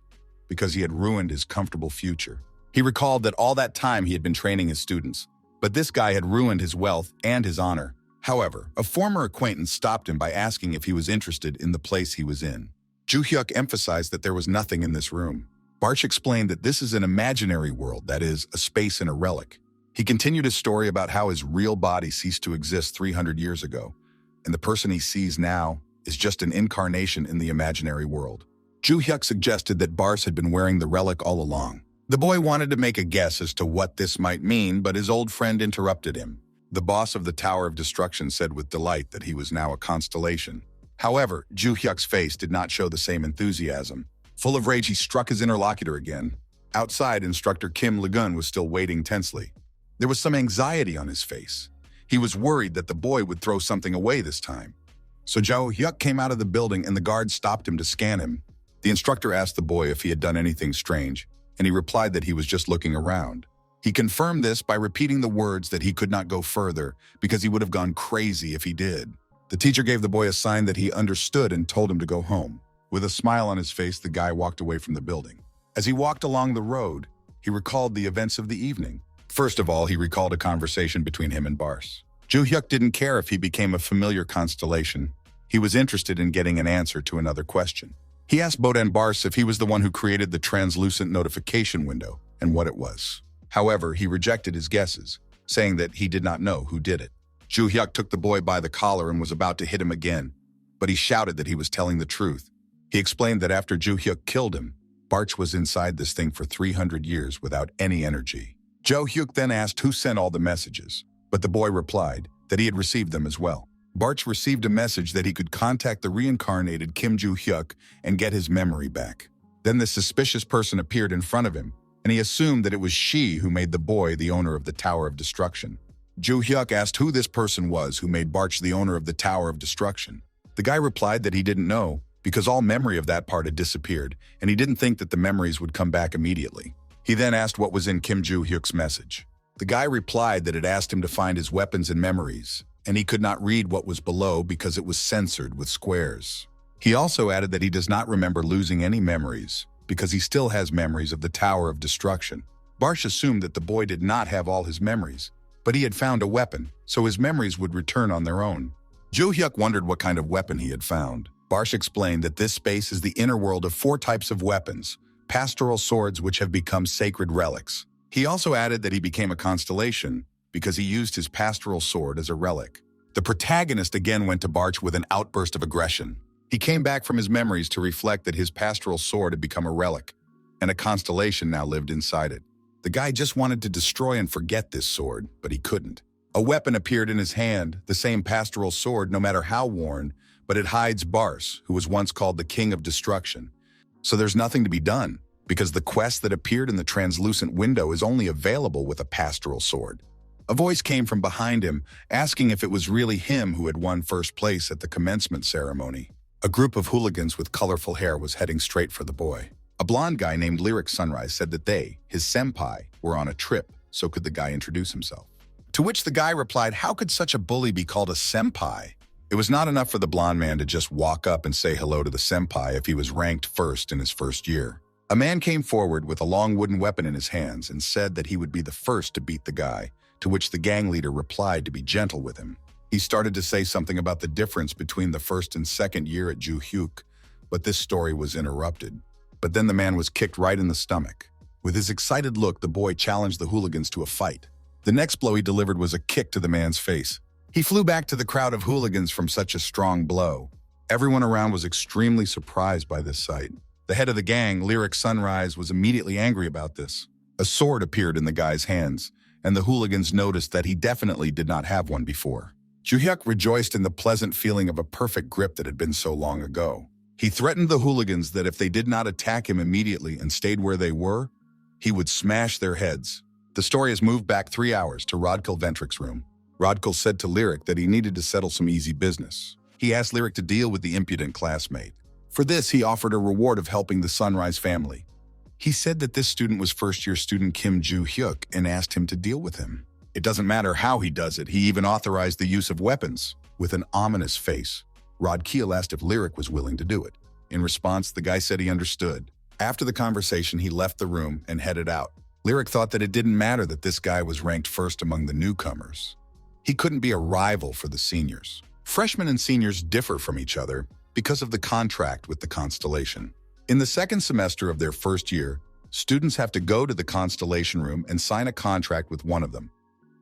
because he had ruined his comfortable future. He recalled that all that time he had been training his students, but this guy had ruined his wealth and his honor. However, a former acquaintance stopped him by asking if he was interested in the place he was in. Juhyuk emphasized that there was nothing in this room. Barch explained that this is an imaginary world, that is, a space in a relic. He continued his story about how his real body ceased to exist 300 years ago, and the person he sees now is just an incarnation in the imaginary world. Juhyuk suggested that Barch had been wearing the relic all along. The boy wanted to make a guess as to what this might mean, but his old friend interrupted him. The boss of the Tower of Destruction said with delight that he was now a constellation. However, Juhyuk's face did not show the same enthusiasm. Full of rage, he struck his interlocutor again. Outside, Instructor Kim Lagun was still waiting tensely. There was some anxiety on his face. He was worried that the boy would throw something away this time. So Juhyuk came out of the building and the guard stopped him to scan him. The instructor asked the boy if he had done anything strange, and he replied that he was just looking around. He confirmed this by repeating the words that he could not go further because he would have gone crazy if he did. The teacher gave the boy a sign that he understood and told him to go home. With a smile on his face, the guy walked away from the building. As he walked along the road, he recalled the events of the evening. First of all, he recalled a conversation between him and Bars. Juhyuk didn't care if he became a familiar constellation. He was interested in getting an answer to another question. He asked Bodan Bars if he was the one who created the translucent notification window and what it was. However, he rejected his guesses, saying that he did not know who did it. Juhyuk took the boy by the collar and was about to hit him again, but he shouted that he was telling the truth. He explained that after Juhyuk killed him, Barch was inside this thing for 300 years without any energy. Juhyuk then asked who sent all the messages, but the boy replied that he had received them as well. Barch received a message that he could contact the reincarnated Kim Juhyuk and get his memory back. Then the suspicious person appeared in front of him, and he assumed that it was she who made the boy the owner of the Tower of Destruction. Juhyuk asked who this person was who made Barch the owner of the Tower of Destruction. The guy replied that he didn't know because all memory of that part had disappeared, and he didn't think that the memories would come back immediately. He then asked what was in Kim Juhyuk's message. The guy replied that it asked him to find his weapons and memories, and he could not read what was below because it was censored with squares. He also added that he does not remember losing any memories because he still has memories of the Tower of Destruction. Barch assumed that the boy did not have all his memories, but he had found a weapon, so his memories would return on their own. Juhyuk wondered what kind of weapon he had found. Barch explained that this space is the inner world of 4 types of weapons, pastoral swords which have become sacred relics. He also added that he became a constellation because he used his pastoral sword as a relic. The protagonist again went to Barch with an outburst of aggression. He came back from his memories to reflect that his pastoral sword had become a relic, and a constellation now lived inside it. The guy just wanted to destroy and forget this sword, but he couldn't. A weapon appeared in his hand, the same pastoral sword no matter how worn, but it hides Bars, who was once called the King of Destruction. So there's nothing to be done, because the quest that appeared in the translucent window is only available with a pastoral sword. A voice came from behind him, asking if it was really him who had won first place at the commencement ceremony. A group of hooligans with colorful hair was heading straight for the boy. A blonde guy named Lyric Sunrise said that they, his senpai, were on a trip, so could the guy introduce himself. To which the guy replied, how could such a bully be called a senpai? It was not enough for the blonde man to just walk up and say hello to the senpai if he was ranked first in his first year. A man came forward with a long wooden weapon in his hands and said that he would be the first to beat the guy, to which the gang leader replied to be gentle with him. He started to say something about the difference between the first and second year at Juhyuk, but this story was interrupted. But then the man was kicked right in the stomach. With his excited look, the boy challenged the hooligans to a fight. The next blow he delivered was a kick to the man's face. He flew back to the crowd of hooligans from such a strong blow. Everyone around was extremely surprised by this sight. The head of the gang, Lyric Sunrise, was immediately angry about this. A sword appeared in the guy's hands, and the hooligans noticed that he definitely did not have one before. Juhyuk rejoiced in the pleasant feeling of a perfect grip that had been so long ago. He threatened the hooligans that if they did not attack him immediately and stayed where they were, he would smash their heads. The story has moved back 3 hours to Rodkil Ventric's room. Rodkil said to Lyric that he needed to settle some easy business. He asked Lyric to deal with the impudent classmate. For this, he offered a reward of helping the Sunrise family. He said that this student was first-year student Kim Juhyuk and asked him to deal with him. It doesn't matter how he does it, he even authorized the use of weapons. With an ominous face, Rodkil asked if Lyric was willing to do it. In response, the guy said he understood. After the conversation, he left the room and headed out. Lyric thought that it didn't matter that this guy was ranked first among the newcomers. He couldn't be a rival for the seniors. Freshmen and seniors differ from each other because of the contract with the constellation. In the second semester of their first year, students have to go to the constellation room and sign a contract with one of them,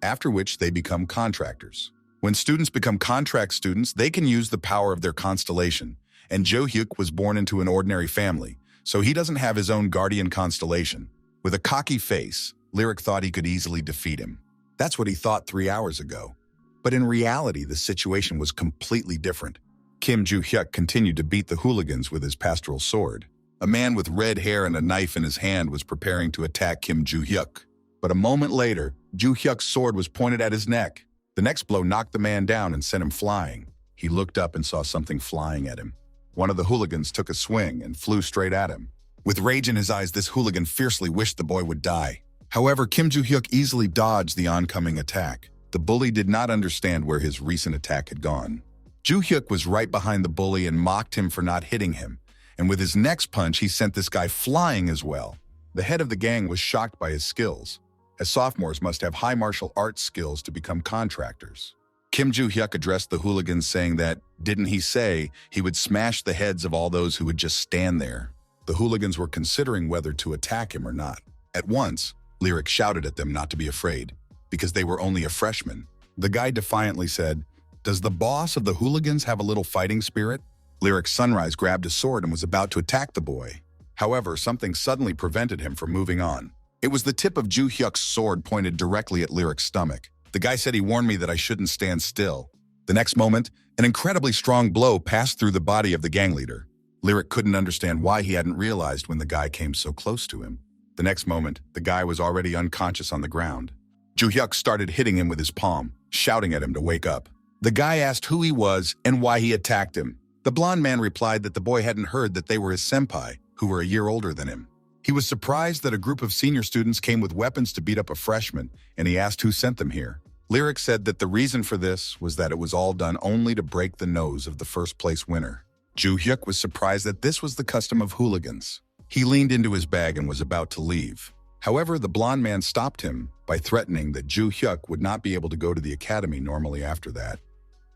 after which they become contractors. When students become contract students, they can use the power of their constellation, and Juhyuk was born into an ordinary family, so he doesn't have his own guardian constellation. With a cocky face, Lyric thought he could easily defeat him. That's what he thought 3 hours ago. But in reality, the situation was completely different. Kim Juhyuk continued to beat the hooligans with his pastoral sword. A man with red hair and a knife in his hand was preparing to attack Kim Juhyuk. But a moment later, Juhyuk's sword was pointed at his neck. The next blow knocked the man down and sent him flying. He looked up and saw something flying at him. One of the hooligans took a swing and flew straight at him. With rage in his eyes, this hooligan fiercely wished the boy would die. However, Kim Juhyuk easily dodged the oncoming attack. The bully did not understand where his recent attack had gone. Juhyuk was right behind the bully and mocked him for not hitting him, and with his next punch, he sent this guy flying as well. The head of the gang was shocked by his skills, as sophomores must have high martial arts skills to become contractors. Kim Juhyuk addressed the hooligans saying that, didn't he say he would smash the heads of all those who would just stand there? The hooligans were considering whether to attack him or not. At once, Lyric shouted at them not to be afraid, because they were only a freshman. The guy defiantly said, "Does the boss of the hooligans have a little fighting spirit?" Lyric Sunrise grabbed a sword and was about to attack the boy. However, something suddenly prevented him from moving on. It was the tip of Juhyuk's sword pointed directly at Lyric's stomach. The guy said he warned me that I shouldn't stand still. The next moment, an incredibly strong blow passed through the body of the gang leader. Lyric couldn't understand why he hadn't realized when the guy came so close to him. The next moment, the guy was already unconscious on the ground. Juhyuk started hitting him with his palm, shouting at him to wake up. The guy asked who he was and why he attacked him. The blonde man replied that the boy hadn't heard that they were his senpai, who were a year older than him. He was surprised that a group of senior students came with weapons to beat up a freshman, and he asked who sent them here. Lyric said that the reason for this was that it was all done only to break the nose of the first-place winner. Juhyuk was surprised that this was the custom of hooligans. He leaned into his bag and was about to leave. However, the blonde man stopped him by threatening that Juhyuk would not be able to go to the academy normally after that,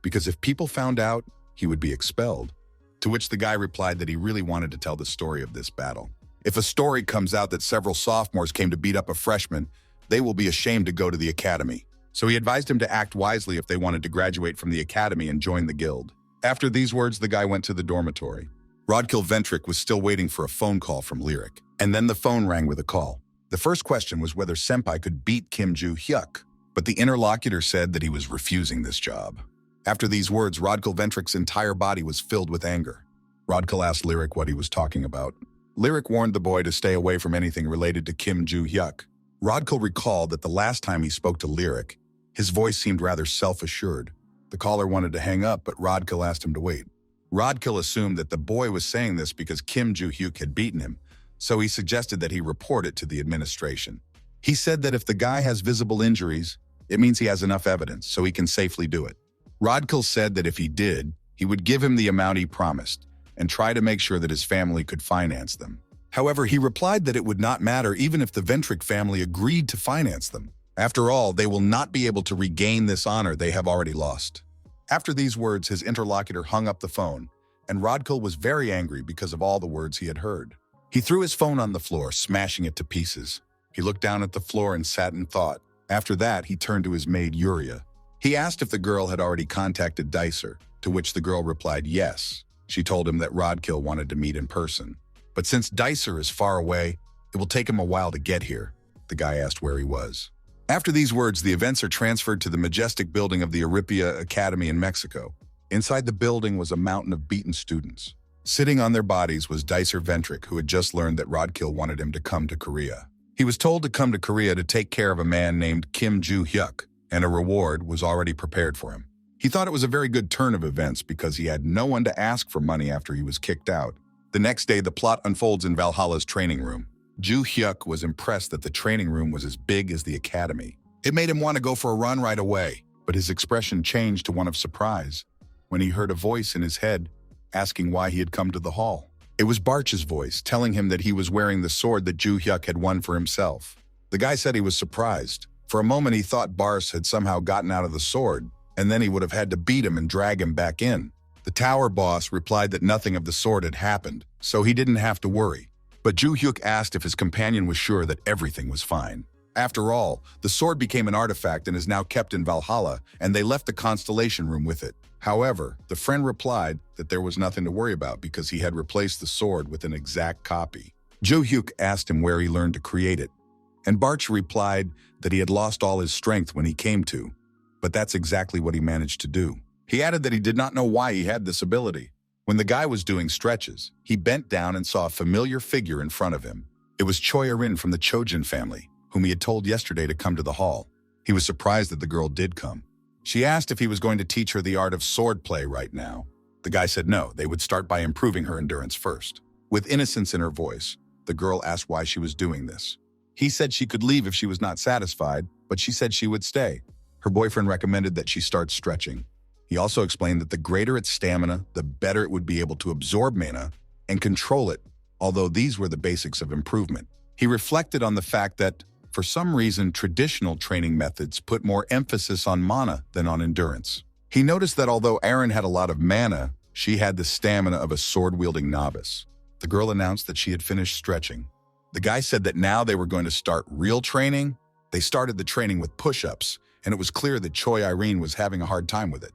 because if people found out, he would be expelled. To which the guy replied that he really wanted to tell the story of this battle. If a story comes out that several sophomores came to beat up a freshman, they will be ashamed to go to the academy. So he advised him to act wisely if they wanted to graduate from the academy and join the guild. After these words, the guy went to the dormitory. Rodkill Ventric was still waiting for a phone call from Lyric, and then the phone rang with a call. The first question was whether Senpai could beat Kim Juhyuk, but the interlocutor said that he was refusing this job. After these words, Rodkill Ventric's entire body was filled with anger. Rodkill asked Lyric what he was talking about. Lyric warned the boy to stay away from anything related to Kim Juhyuk. Rodkill recalled that the last time he spoke to Lyric, his voice seemed rather self-assured. The caller wanted to hang up, but Rodkill asked him to wait. Rodkill assumed that the boy was saying this because Kim Juhyuk had beaten him, so he suggested that he report it to the administration. He said that if the guy has visible injuries, it means he has enough evidence, so he can safely do it. Rodkill said that if he did, he would give him the amount he promised and try to make sure that his family could finance them. However, he replied that it would not matter even if the Ventric family agreed to finance them. After all, they will not be able to regain this honor they have already lost. After these words, his interlocutor hung up the phone, and Rodkill was very angry because of all the words he had heard. He threw his phone on the floor, smashing it to pieces. He looked down at the floor and sat in thought. After that, he turned to his maid, Yuria. He asked if the girl had already contacted Dicer, to which the girl replied yes. She told him that Rodkill wanted to meet in person. But since Dicer is far away, it will take him a while to get here. The guy asked where he was. After these words, the events are transferred to the majestic building of the Aripia Academy in Mexico. Inside the building was a mountain of beaten students. Sitting on their bodies was Dicer Ventric, who had just learned that Rodkill wanted him to come to Korea. He was told to come to Korea to take care of a man named Kim Juhyuk, and a reward was already prepared for him. He thought it was a very good turn of events because he had no one to ask for money after he was kicked out. The next day, the plot unfolds in Valhalla's training room. Juhyuk was impressed that the training room was as big as the academy. It made him want to go for a run right away, but his expression changed to one of surprise when he heard a voice in his head asking why he had come to the hall. It was Barch's voice telling him that he was wearing the sword that Juhyuk had won for himself. The guy said he was surprised. For a moment, he thought Barch had somehow gotten out of the sword, and then he would have had to beat him and drag him back in. The tower boss replied that nothing of the sort had happened, so he didn't have to worry. But Juhyuk asked if his companion was sure that everything was fine. After all, the sword became an artifact and is now kept in Valhalla, and they left the constellation room with it. However, the friend replied that there was nothing to worry about because he had replaced the sword with an exact copy. Juhyuk asked him where he learned to create it, and Barch replied that he had lost all his strength when he came to, but that's exactly what he managed to do. He added that he did not know why he had this ability. When the guy was doing stretches, he bent down and saw a familiar figure in front of him. It was Choyarin from the Chojin family, whom he had told yesterday to come to the hall. He was surprised that the girl did come. She asked if he was going to teach her the art of swordplay right now. The guy said no, they would start by improving her endurance first. With innocence in her voice, the girl asked why she was doing this. He said she could leave if she was not satisfied, but she said she would stay. Her boyfriend recommended that she start stretching. He also explained that the greater its stamina, the better it would be able to absorb mana and control it, although these were the basics of improvement. He reflected on the fact that, for some reason, traditional training methods put more emphasis on mana than on endurance. He noticed that although Aaron had a lot of mana, she had the stamina of a sword-wielding novice. The girl announced that she had finished stretching. The guy said that now they were going to start real training. They started the training with push-ups, and it was clear that Choi Irene was having a hard time with it.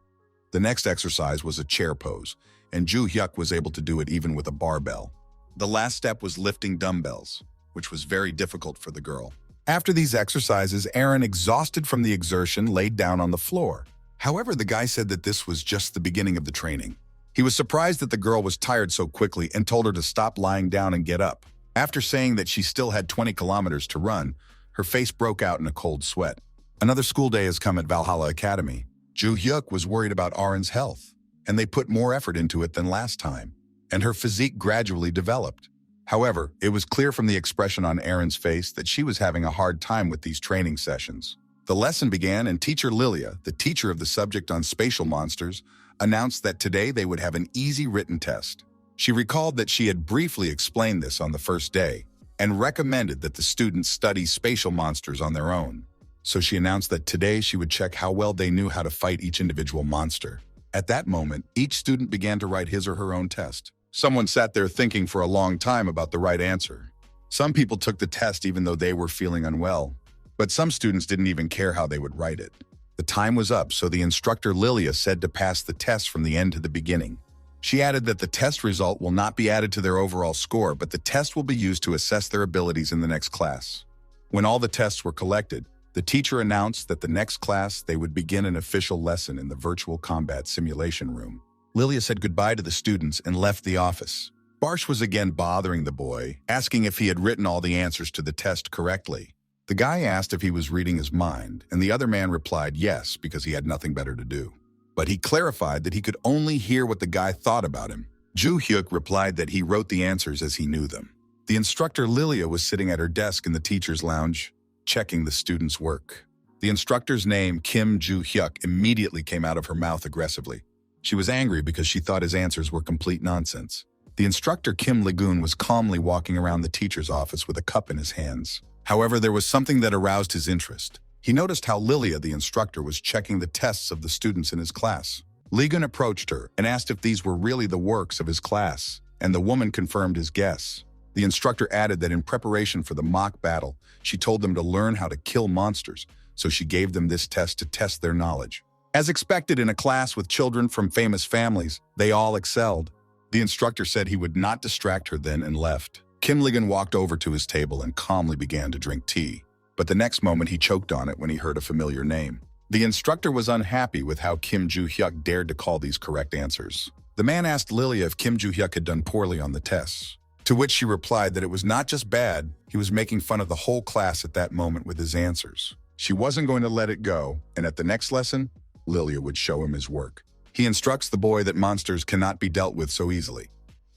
The next exercise was a chair pose, and Juhyuk was able to do it even with a barbell. The last step was lifting dumbbells, which was very difficult for the girl. After these exercises, Aaron, exhausted from the exertion, laid down on the floor. However, the guy said that this was just the beginning of the training. He was surprised that the girl was tired so quickly and told her to stop lying down and get up. After saying that she still had 20 kilometers to run, her face broke out in a cold sweat. Another school day has come at Valhalla Academy. Juhyuk was worried about Aaron's health, and they put more effort into it than last time, and her physique gradually developed. However, it was clear from the expression on Aaron's face that she was having a hard time with these training sessions. The lesson began, and teacher Lilia, the teacher of the subject on spatial monsters, announced that today they would have an easy written test. She recalled that she had briefly explained this on the first day and recommended that the students study spatial monsters on their own. So she announced that today she would check how well they knew how to fight each individual monster. At that moment, each student began to write his or her own test. Someone sat there thinking for a long time about the right answer. Some people took the test even though they were feeling unwell, but some students didn't even care how they would write it. The time was up, so the instructor Lilia said to pass the test from the end to the beginning. She added that the test result will not be added to their overall score, but the test will be used to assess their abilities in the next class. When all the tests were collected, the teacher announced that the next class they would begin an official lesson in the virtual combat simulation room. Lilia said goodbye to the students and left the office. Barsh was again bothering the boy, asking if he had written all the answers to the test correctly. The guy asked if he was reading his mind, and the other man replied yes because he had nothing better to do. But he clarified that he could only hear what the guy thought about him. Juhyuk replied that he wrote the answers as he knew them. The instructor Lilia was sitting at her desk in the teacher's lounge, checking the students' work. The instructor's name, Kim Juhyuk, immediately came out of her mouth aggressively. She was angry because she thought his answers were complete nonsense. The instructor Kim Lagoon was calmly walking around the teacher's office with a cup in his hands. However, there was something that aroused his interest. He noticed how Lilia, the instructor, was checking the tests of the students in his class. Lagoon approached her and asked if these were really the works of his class, and the woman confirmed his guess. The instructor added that in preparation for the mock battle, she told them to learn how to kill monsters, so she gave them this test to test their knowledge. As expected in a class with children from famous families, they all excelled. The instructor said he would not distract her then and left. Kim Ligon walked over to his table and calmly began to drink tea. But the next moment he choked on it when he heard a familiar name. The instructor was unhappy with how Kim Juhyuk dared to call these correct answers. The man asked Lilia if Kim Juhyuk had done poorly on the tests, to which she replied that it was not just bad, he was making fun of the whole class at that moment with his answers. She wasn't going to let it go, and at the next lesson, Lilia would show him his work. He instructs the boy that monsters cannot be dealt with so easily.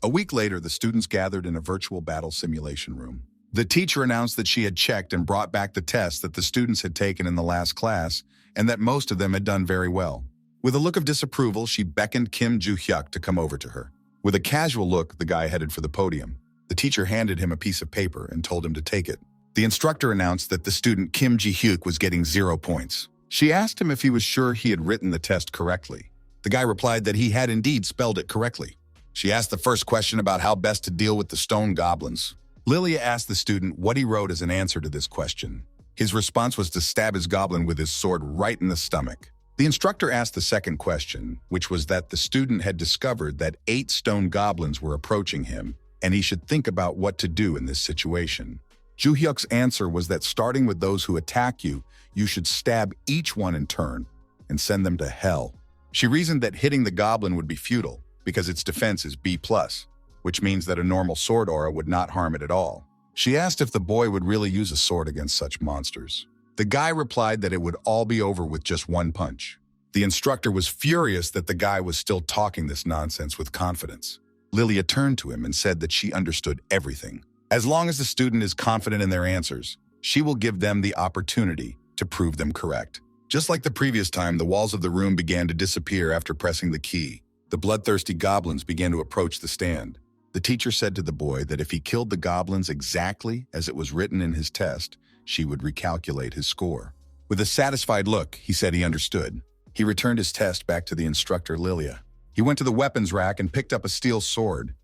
A week later, the students gathered in a virtual battle simulation room. The teacher announced that she had checked and brought back the tests that the students had taken in the last class, and that most of them had done very well. With a look of disapproval, she beckoned Kim Juhyuk to come over to her. With a casual look, the guy headed for the podium. The teacher handed him a piece of paper and told him to take it. The instructor announced that the student Kim Juhyuk was getting 0 points. She asked him if he was sure he had written the test correctly. The guy replied that he had indeed spelled it correctly. She asked the first question about how best to deal with the stone goblins. Lilia asked the student what he wrote as an answer to this question. His response was to stab his goblin with his sword right in the stomach. The instructor asked the second question, which was that the student had discovered that 8 stone goblins were approaching him, and he should think about what to do in this situation. Juhyuk's answer was that starting with those who attack you, you should stab each one in turn and send them to hell. She reasoned that hitting the goblin would be futile because its defense is B+, which means that a normal sword aura would not harm it at all. She asked if the boy would really use a sword against such monsters. The guy replied that it would all be over with just 1 punch. The instructor was furious that the guy was still talking this nonsense with confidence. Lilia turned to him and said that she understood everything. As long as the student is confident in their answers, she will give them the opportunity to prove them correct. Just like the previous time, the walls of the room began to disappear after pressing the key. The bloodthirsty goblins began to approach the stand. The teacher said to the boy that if he killed the goblins exactly as it was written in his test, she would recalculate his score. With a satisfied look, he said he understood. He returned his test back to the instructor, Lilia. He went to the weapons rack and picked up a steel sword.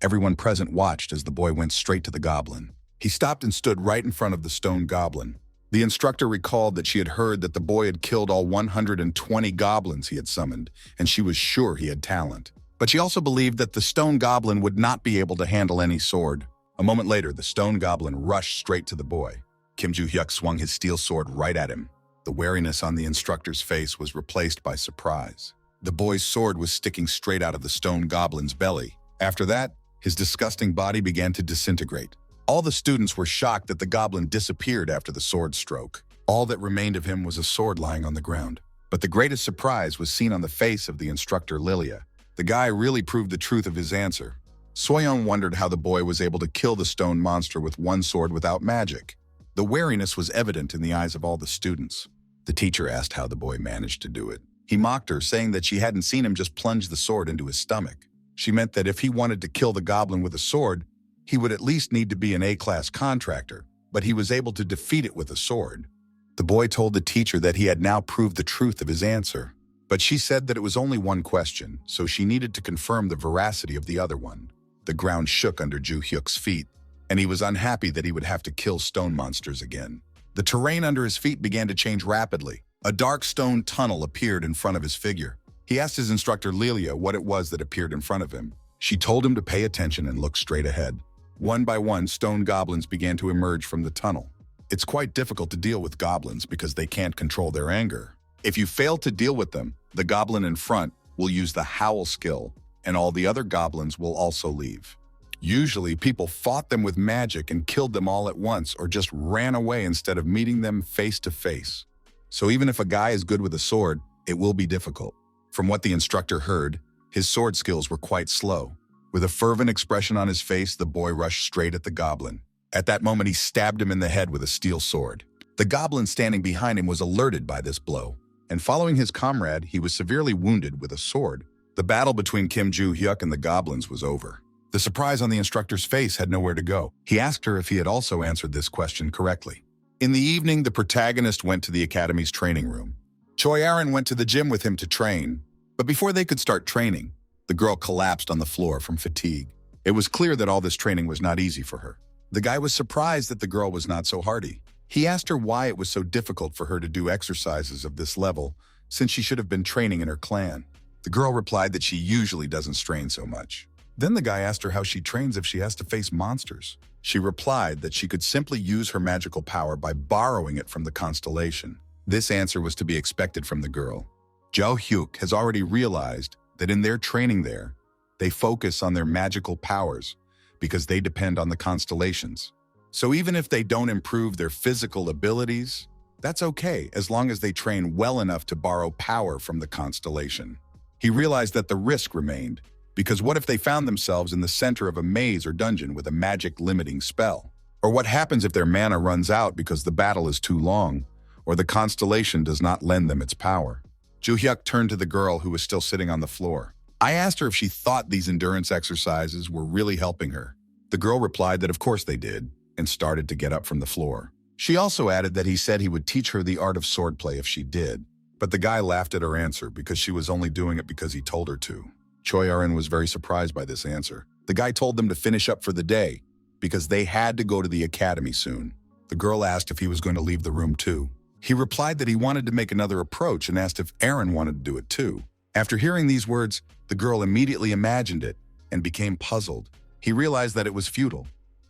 Everyone present watched as the boy went straight to the goblin. He stopped and stood right in front of the stone goblin. The instructor recalled that she had heard that the boy had killed all 120 goblins he had summoned, and she was sure he had talent. But she also believed that the stone goblin would not be able to handle any sword. A moment later, the stone goblin rushed straight to the boy. Juhyuk swung his steel sword right at him. The wariness on the instructor's face was replaced by surprise. The boy's sword was sticking straight out of the stone goblin's belly. After that, his disgusting body began to disintegrate. All the students were shocked that the goblin disappeared after the sword stroke. All that remained of him was a sword lying on the ground. But the greatest surprise was seen on the face of the instructor, Lilia. The guy really proved the truth of his answer. Soyeon wondered how the boy was able to kill the stone monster with one sword without magic. The wariness was evident in the eyes of all the students. The teacher asked how the boy managed to do it. He mocked her, saying that she hadn't seen him just plunge the sword into his stomach. She meant that if he wanted to kill the goblin with a sword, he would at least need to be an A-class contractor, but he was able to defeat it with a sword. The boy told the teacher that he had now proved the truth of his answer, but she said that it was only one question, so she needed to confirm the veracity of the other one. The ground shook under Juhyuk's feet, and he was unhappy that he would have to kill stone monsters again. The terrain under his feet began to change rapidly. A dark stone tunnel appeared in front of his figure. He asked his instructor Lilia what it was that appeared in front of him. She told him to pay attention and look straight ahead. One by one, stone goblins began to emerge from the tunnel. It's quite difficult to deal with goblins because they can't control their anger. If you fail to deal with them, the goblin in front will use the howl skill, and all the other goblins will also leave. Usually, people fought them with magic and killed them all at once or just ran away instead of meeting them face to face. So even if a guy is good with a sword, it will be difficult. From what the instructor heard, his sword skills were quite slow. With a fervent expression on his face, the boy rushed straight at the goblin. At that moment, he stabbed him in the head with a steel sword. The goblin standing behind him was alerted by this blow, and following his comrade, he was severely wounded with a sword. The battle between Juhyuk and the goblins was over. The surprise on the instructor's face had nowhere to go. He asked her if he had also answered this question correctly. In the evening, the protagonist went to the academy's training room. Choyarin went to the gym with him to train, but before they could start training, the girl collapsed on the floor from fatigue. It was clear that all this training was not easy for her. The guy was surprised that the girl was not so hardy. He asked her why it was so difficult for her to do exercises of this level, since she should have been training in her clan. The girl replied that she usually doesn't strain so much. Then the guy asked her how she trains if she has to face monsters. She replied that she could simply use her magical power by borrowing it from the constellation. This answer was to be expected from the girl. Juhyuk has already realized that in their training there, they focus on their magical powers because they depend on the constellations. So even if they don't improve their physical abilities, that's okay as long as they train well enough to borrow power from the constellation. He realized that the risk remained, because what if they found themselves in the center of a maze or dungeon with a magic limiting spell? Or what happens if their mana runs out because the battle is too long, or the constellation does not lend them its power? Juhyuk turned to the girl who was still sitting on the floor. I asked her if she thought these endurance exercises were really helping her. The girl replied that of course they did, and started to get up from the floor. She also added that he said he would teach her the art of swordplay if she did, but the guy laughed at her answer because she was only doing it because he told her to. Choyarin was very surprised by this answer. The guy told them to finish up for the day because they had to go to the academy soon. The girl asked if he was going to leave the room too. He replied that he wanted to make another approach and asked if Aaron wanted to do it too. After hearing these words, the girl immediately imagined it and became puzzled. He realized that it was futile,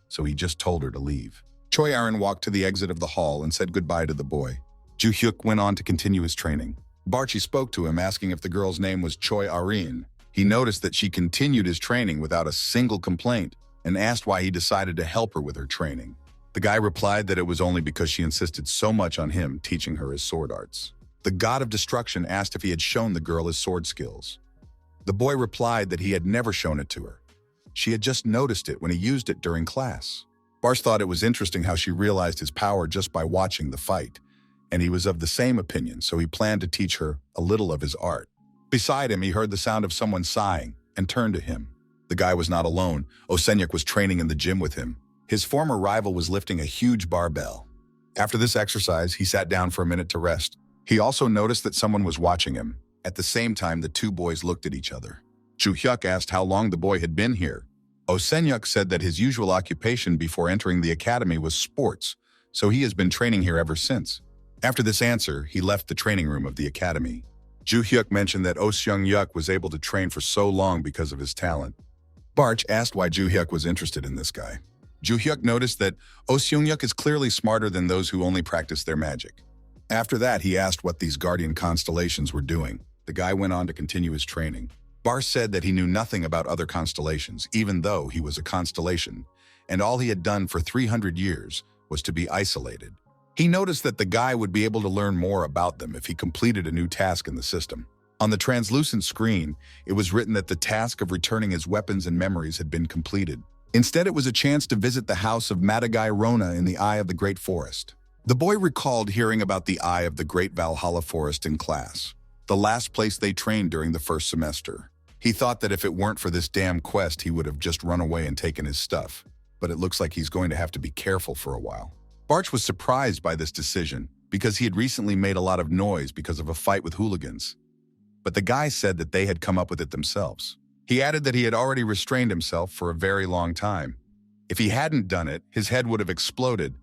so he just told her to leave. Choyarin walked to the exit of the hall and said goodbye to the boy. Juhyuk went on to continue his training. Barchi spoke to him, asking if the girl's name was Choyarin. He noticed that she continued his training without a single complaint and asked why he decided to help her with her training. The guy replied that it was only because she insisted so much on him teaching her his sword arts. The god of destruction asked if he had shown the girl his sword skills. The boy replied that he had never shown it to her. She had just noticed it when he used it during class. Barsh thought it was interesting how she realized his power just by watching the fight. and he was of the same opinion, so he planned to teach her a little of his art. Beside him, he heard the sound of someone sighing and turned to him. The guy was not alone. Juhyuk was training in the gym with him. His former rival was lifting a huge barbell. After this exercise, he sat down for a minute to rest. He also noticed that someone was watching him. At the same time, the two boys looked at each other. Juhyuk asked how long the boy had been here. Juhyuk said that his usual occupation before entering the academy was sports, so he has been training here ever since. After this answer, he left the training room of the academy. Juhyuk mentioned that Juhyuk was able to train for so long because of his talent. Barch asked why Juhyuk was interested in this guy. Juhyuk noticed that Juhyuk is clearly smarter than those who only practice their magic. After that, he asked what these guardian constellations were doing. The guy went on to continue his training. Barch said that he knew nothing about other constellations, even though he was a constellation, and all he had done for 300 years was to be isolated. He noticed that the guy would be able to learn more about them if he completed a new task in the system. On the translucent screen, it was written that the task of returning his weapons and memories had been completed. Instead, it was a chance to visit the house of Madagai Rona in the Eye of the Great Forest. The boy recalled hearing about the Eye of the Great Valhalla Forest in class, the last place they trained during the first semester. He thought that if it weren't for this damn quest, he would have just run away and taken his stuff. But it looks like he's going to have to be careful for a while. Barch was surprised by this decision because he had recently made a lot of noise because of a fight with hooligans. But the guy said that they had come up with it themselves. He added that he had already restrained himself for a very long time. If he hadn't done it, his head would have exploded,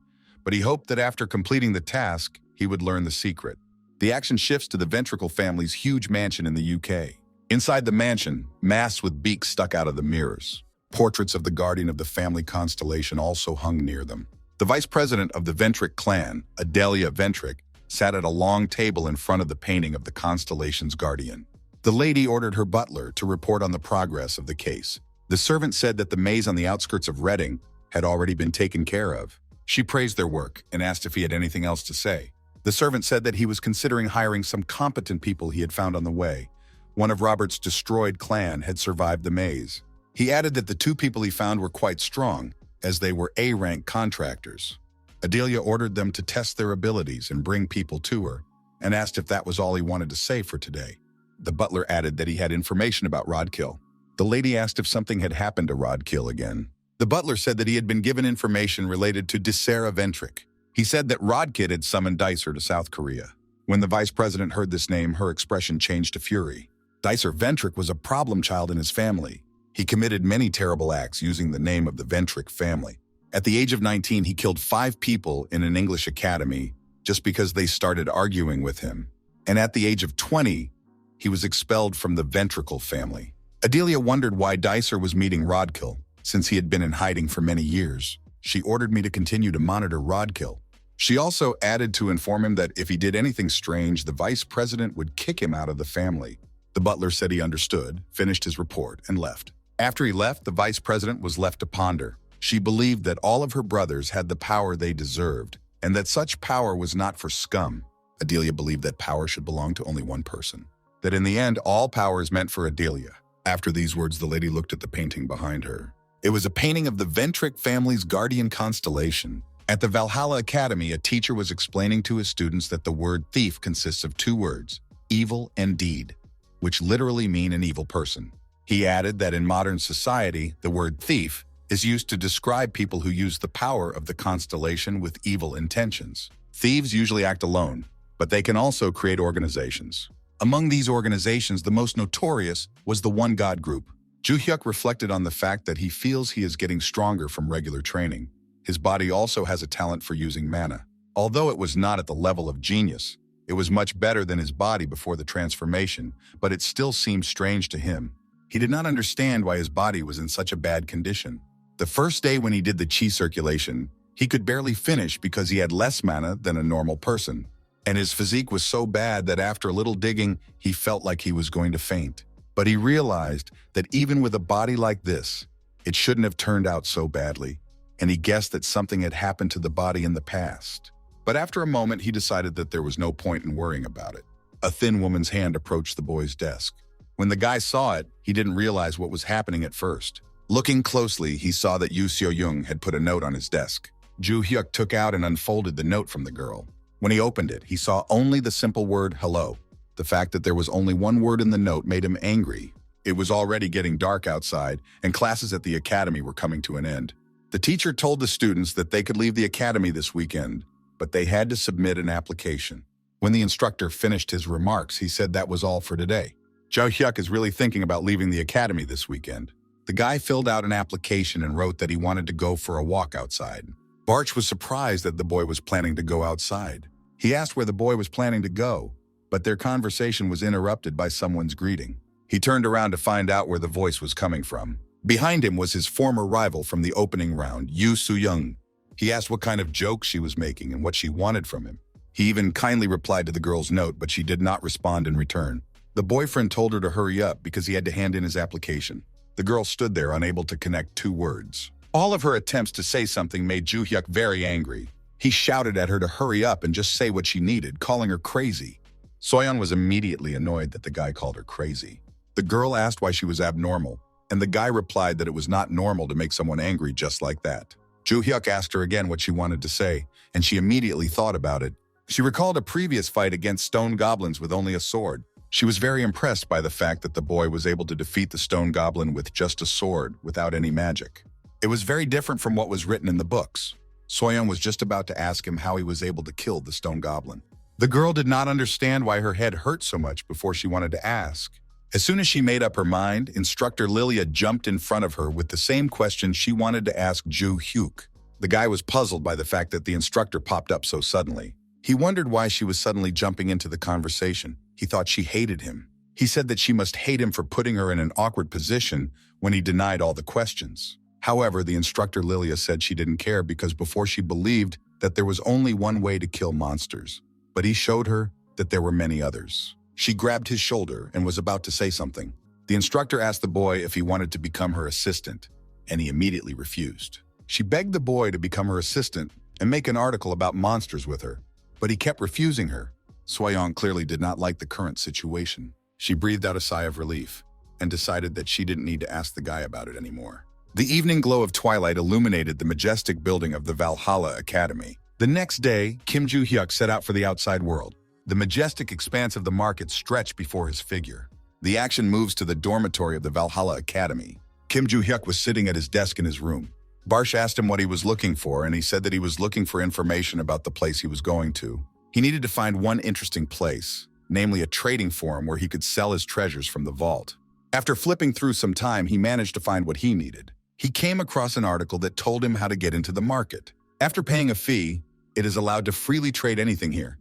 but he hoped that after completing the task, he would learn the secret. The action shifts to the Ventricle family's huge mansion in the UK. Inside the mansion, masks with beaks stuck out of the mirrors. Portraits of the guardian of the family constellation also hung near them. The vice president of the Ventric clan, Adelia Ventric, sat at a long table in front of the painting of the constellation's guardian. The lady ordered her butler to report on the progress of the case. The servant said that the maze on the outskirts of Reading had already been taken care of. She praised their work and asked if he had anything else to say. The servant said that he was considering hiring some competent people he had found on the way. One of Robert's destroyed clan had survived the maze. He added that the two people he found were quite strong, as they were A-rank contractors. Adelia ordered them to test their abilities and bring people to her, and asked if that was all he wanted to say for today. The butler added that he had information about Rodkill. The lady asked if something had happened to Rodkill again. The butler said that he had been given information related to Desera Ventric. He said that Rodkid had summoned Dicer to South Korea. When the vice president heard this name, her expression changed to fury. Dicer Ventric was a problem child in his family. He committed many terrible acts using the name of the Ventric family. At the age of 19, he killed 5 people in an English academy just because they started arguing with him. And at the age of 20, he was expelled from the Ventricle family. Adelia wondered why Dicer was meeting Rodkill, since he had been in hiding for many years. She ordered me to continue to monitor Rodkill. She also added to inform him that if he did anything strange, the vice president would kick him out of the family. The butler said he understood, finished his report, and left. After he left, the vice president was left to ponder. She believed that all of her brothers had the power they deserved, and that such power was not for scum. Adelia believed that power should belong to only one person. That in the end, all power is meant for Adelia. After these words, the lady looked at the painting behind her. It was a painting of the Ventric family's guardian constellation. At the Valhalla Academy, a teacher was explaining to his students that the word thief consists of 2 words, evil and deed, which literally mean an evil person. He added that in modern society, the word thief is used to describe people who use the power of the constellation with evil intentions. Thieves usually act alone, but they can also create organizations. Among these organizations, the most notorious was the One God Group. Juhyuk reflected on the fact that he feels he is getting stronger from regular training. His body also has a talent for using mana. Although it was not at the level of genius, it was much better than his body before the transformation, but it still seemed strange to him. He did not understand why his body was in such a bad condition. The first day when he did the chi circulation, he could barely finish because he had less mana than a normal person. And his physique was so bad that after a little digging, he felt like he was going to faint. But he realized that even with a body like this, it shouldn't have turned out so badly, and he guessed that something had happened to the body in the past. But after a moment, he decided that there was no point in worrying about it. A thin woman's hand approached the boy's desk. When the guy saw it, he didn't realize what was happening at first. Looking closely, he saw that Juhyuk had put a note on his desk. Juhyuk took out and unfolded the note from the girl. When he opened it, he saw only the simple word hello. The fact that there was only one word in the note made him angry. It was already getting dark outside, and classes at the academy were coming to an end. The teacher told the students that they could leave the academy this weekend, but they had to submit an application. When the instructor finished his remarks, he said that was all for today. Juhyuk is really thinking about leaving the academy this weekend. The guy filled out an application and wrote that he wanted to go for a walk outside. Barch was surprised that the boy was planning to go outside. He asked where the boy was planning to go, but their conversation was interrupted by someone's greeting. He turned around to find out where the voice was coming from. Behind him was his former rival from the opening round, Yoo Soo-young. He asked what kind of joke she was making and what she wanted from him. He even kindly replied to the girl's note, but she did not respond in return. The boyfriend told her to hurry up because he had to hand in his application. The girl stood there unable to connect two words. All of her attempts to say something made Juhyuk very angry. He shouted at her to hurry up and just say what she needed, calling her crazy. Soyeon was immediately annoyed that the guy called her crazy. The girl asked why she was abnormal, and the guy replied that it was not normal to make someone angry just like that. Juhyuk asked her again what she wanted to say, and she immediately thought about it. She recalled a previous fight against stone goblins with only a sword. She was very impressed by the fact that the boy was able to defeat the stone goblin with just a sword, without any magic. It was very different from what was written in the books. Soyeon was just about to ask him how he was able to kill the stone goblin. The girl did not understand why her head hurt so much before she wanted to ask. As soon as she made up her mind, Instructor Lilia jumped in front of her with the same question she wanted to ask Juhyuk. The guy was puzzled by the fact that the instructor popped up so suddenly. He wondered why she was suddenly jumping into the conversation. He thought she hated him. He said that she must hate him for putting her in an awkward position when he denied all the questions. However, the instructor Lilia said she didn't care because before she believed that there was only one way to kill monsters. But he showed her that there were many others. She grabbed his shoulder and was about to say something. The instructor asked the boy if he wanted to become her assistant, and he immediately refused. She begged the boy to become her assistant and make an article about monsters with her, but he kept refusing her. Soyeon clearly did not like the current situation. She breathed out a sigh of relief and decided that she didn't need to ask the guy about it anymore. The evening glow of twilight illuminated the majestic building of the Valhalla Academy. The next day, Kim Juhyuk set out for the outside world. The majestic expanse of the market stretched before his figure. The action moves to the dormitory of the Valhalla Academy. Kim Juhyuk was sitting at his desk in his room. Barsh asked him what he was looking for, and he said that he was looking for information about the place he was going to. He needed to find one interesting place, namely a trading forum where he could sell his treasures from the vault. After flipping through some time, he managed to find what he needed. He came across an article that told him how to get into the market. After paying a fee, it is allowed to freely trade anything here.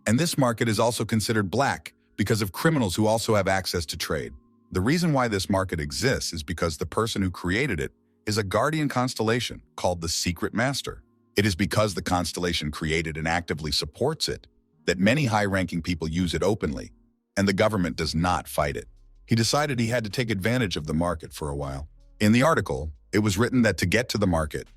And this market is also considered black because of criminals who also have access to trade. The reason why this market exists is because the person who created it is a guardian constellation called the Secret Master. It is because the constellation created and actively supports it that many high-ranking people use it openly, and the government does not fight it. He decided he had to take advantage of the market for a while. In the article, it was written that to get to the market,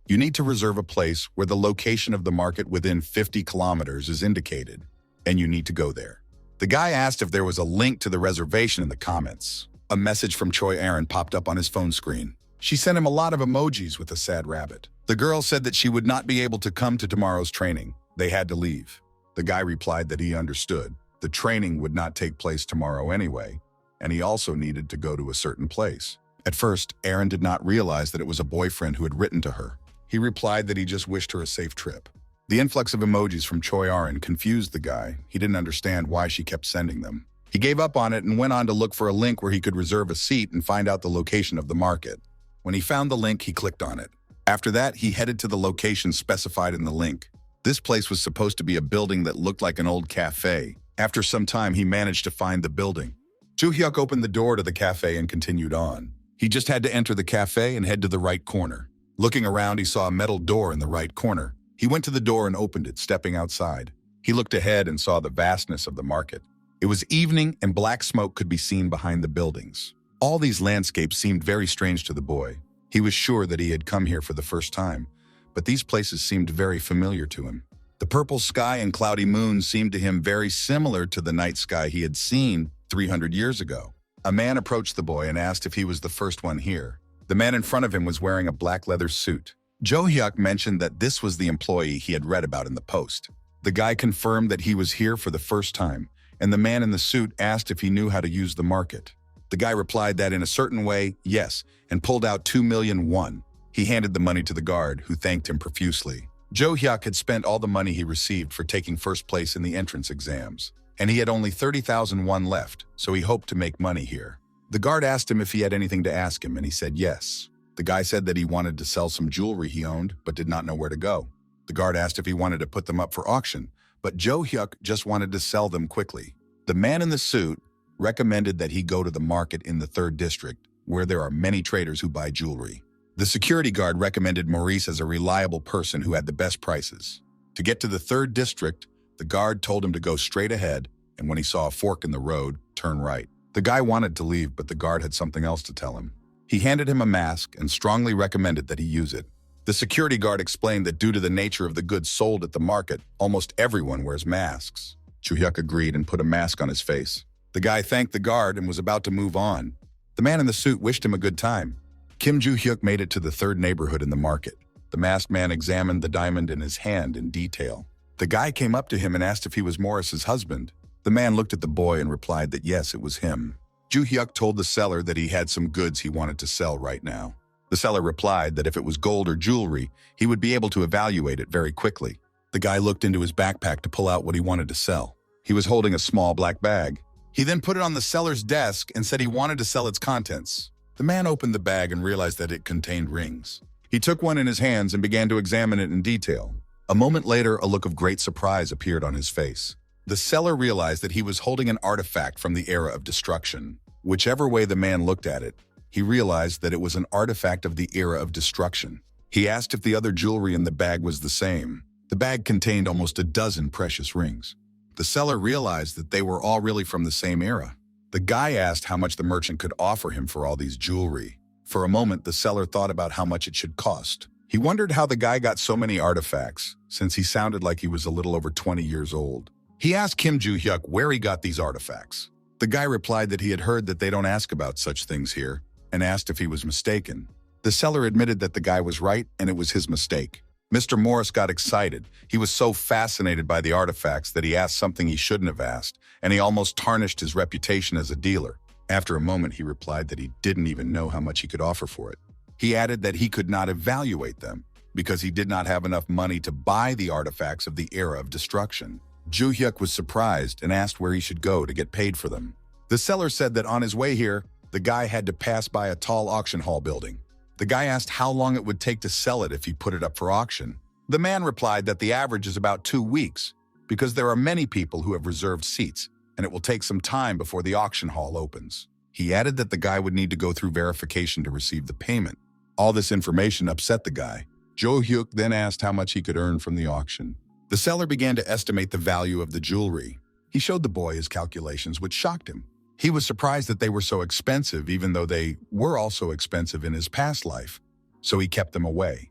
you need to reserve a place where the location of the market within 50 kilometers is indicated, and you need to go there. The guy asked if there was a link to the reservation in the comments. A message from Choi Aaron popped up on his phone screen. She sent him a lot of emojis with a sad rabbit. The girl said that she would not be able to come to tomorrow's training. They had to leave. The guy replied that he understood. The training would not take place tomorrow anyway, and he also needed to go to a certain place. At first, Aaron did not realize that it was a boyfriend who had written to her. He replied that he just wished her a safe trip. The influx of emojis from Choi Aaron confused the guy. He didn't understand why she kept sending them. He gave up on it and went on to look for a link where he could reserve a seat and find out the location of the market. When he found the link, he clicked on it. After that, he headed to the location specified in the link. This place was supposed to be a building that looked like an old cafe. After some time, he managed to find the building. Juhyuk opened the door to the cafe and continued on. He just had to enter the cafe and head to the right corner. Looking around, he saw a metal door in the right corner. He went to the door and opened it, stepping outside. He looked ahead and saw the vastness of the market. It was evening and black smoke could be seen behind the buildings. All these landscapes seemed very strange to the boy. He was sure that he had come here for the first time, but these places seemed very familiar to him. The purple sky and cloudy moon seemed to him very similar to the night sky he had seen 300 years ago. A man approached the boy and asked if he was the first one here. The man in front of him was wearing a black leather suit. Juhyuk mentioned that this was the employee he had read about in the post. The guy confirmed that he was here for the first time, and the man in the suit asked if he knew how to use the market. The guy replied that in a certain way, yes, and pulled out 2,000,000 won. He handed the money to the guard, who thanked him profusely. Juhyuk had spent all the money he received for taking first place in the entrance exams, and he had only 30,000 won left, so he hoped to make money here. The guard asked him if he had anything to ask him, and he said yes. The guy said that he wanted to sell some jewelry he owned, but did not know where to go. The guard asked if he wanted to put them up for auction, but Juhyuk just wanted to sell them quickly. The man in the suit recommended that he go to the market in the 3rd district, where there are many traders who buy jewelry. The security guard recommended Maurice as a reliable person who had the best prices. To get to the 3rd district, the guard told him to go straight ahead, and when he saw a fork in the road, turn right. The guy wanted to leave, but the guard had something else to tell him. He handed him a mask and strongly recommended that he use it. The security guard explained that due to the nature of the goods sold at the market, almost everyone wears masks. Juhyuk agreed and put a mask on his face. The guy thanked the guard and was about to move on. The man in the suit wished him a good time. Kim Juhyuk made it to the 3rd neighborhood in the market. The masked man examined the diamond in his hand in detail. The guy came up to him and asked if he was Morris's husband. The man looked at the boy and replied that yes, it was him. Juhyuk told the seller that he had some goods he wanted to sell right now. The seller replied that if it was gold or jewelry, he would be able to evaluate it very quickly. The guy looked into his backpack to pull out what he wanted to sell. He was holding a small black bag. He then put it on the seller's desk and said he wanted to sell its contents. The man opened the bag and realized that it contained rings. He took one in his hands and began to examine it in detail. A moment later, a look of great surprise appeared on his face. The seller realized that he was holding an artifact from the era of destruction. Whichever way the man looked at it, he realized that it was an artifact of the era of destruction. He asked if the other jewelry in the bag was the same. The bag contained almost a dozen precious rings. The seller realized that they were all really from the same era. The guy asked how much the merchant could offer him for all these jewelry. For a moment, the seller thought about how much it should cost. He wondered how the guy got so many artifacts, since he sounded like he was a little over 20 years old. He asked Kim Juhyuk where he got these artifacts. The guy replied that he had heard that they don't ask about such things here, and asked if he was mistaken. The seller admitted that the guy was right and it was his mistake. Mr. Morris got excited. He was so fascinated by the artifacts that he asked something he shouldn't have asked, and he almost tarnished his reputation as a dealer. After a moment, he replied that he didn't even know how much he could offer for it. He added that he could not evaluate them because he did not have enough money to buy the artifacts of the era of destruction. Juhyuk was surprised and asked where he should go to get paid for them. The seller said that on his way here, the guy had to pass by a tall auction hall building. The guy asked how long it would take to sell it if he put it up for auction. The man replied that the average is about 2 weeks because there are many people who have reserved seats, and it will take some time before the auction hall opens. He added that the guy would need to go through verification to receive the payment. All this information upset the guy. Juhyuk then asked how much he could earn from the auction. The seller began to estimate the value of the jewelry. He showed the boy his calculations, which shocked him. He was surprised that they were so expensive, even though they were also expensive in his past life, so he kept them away.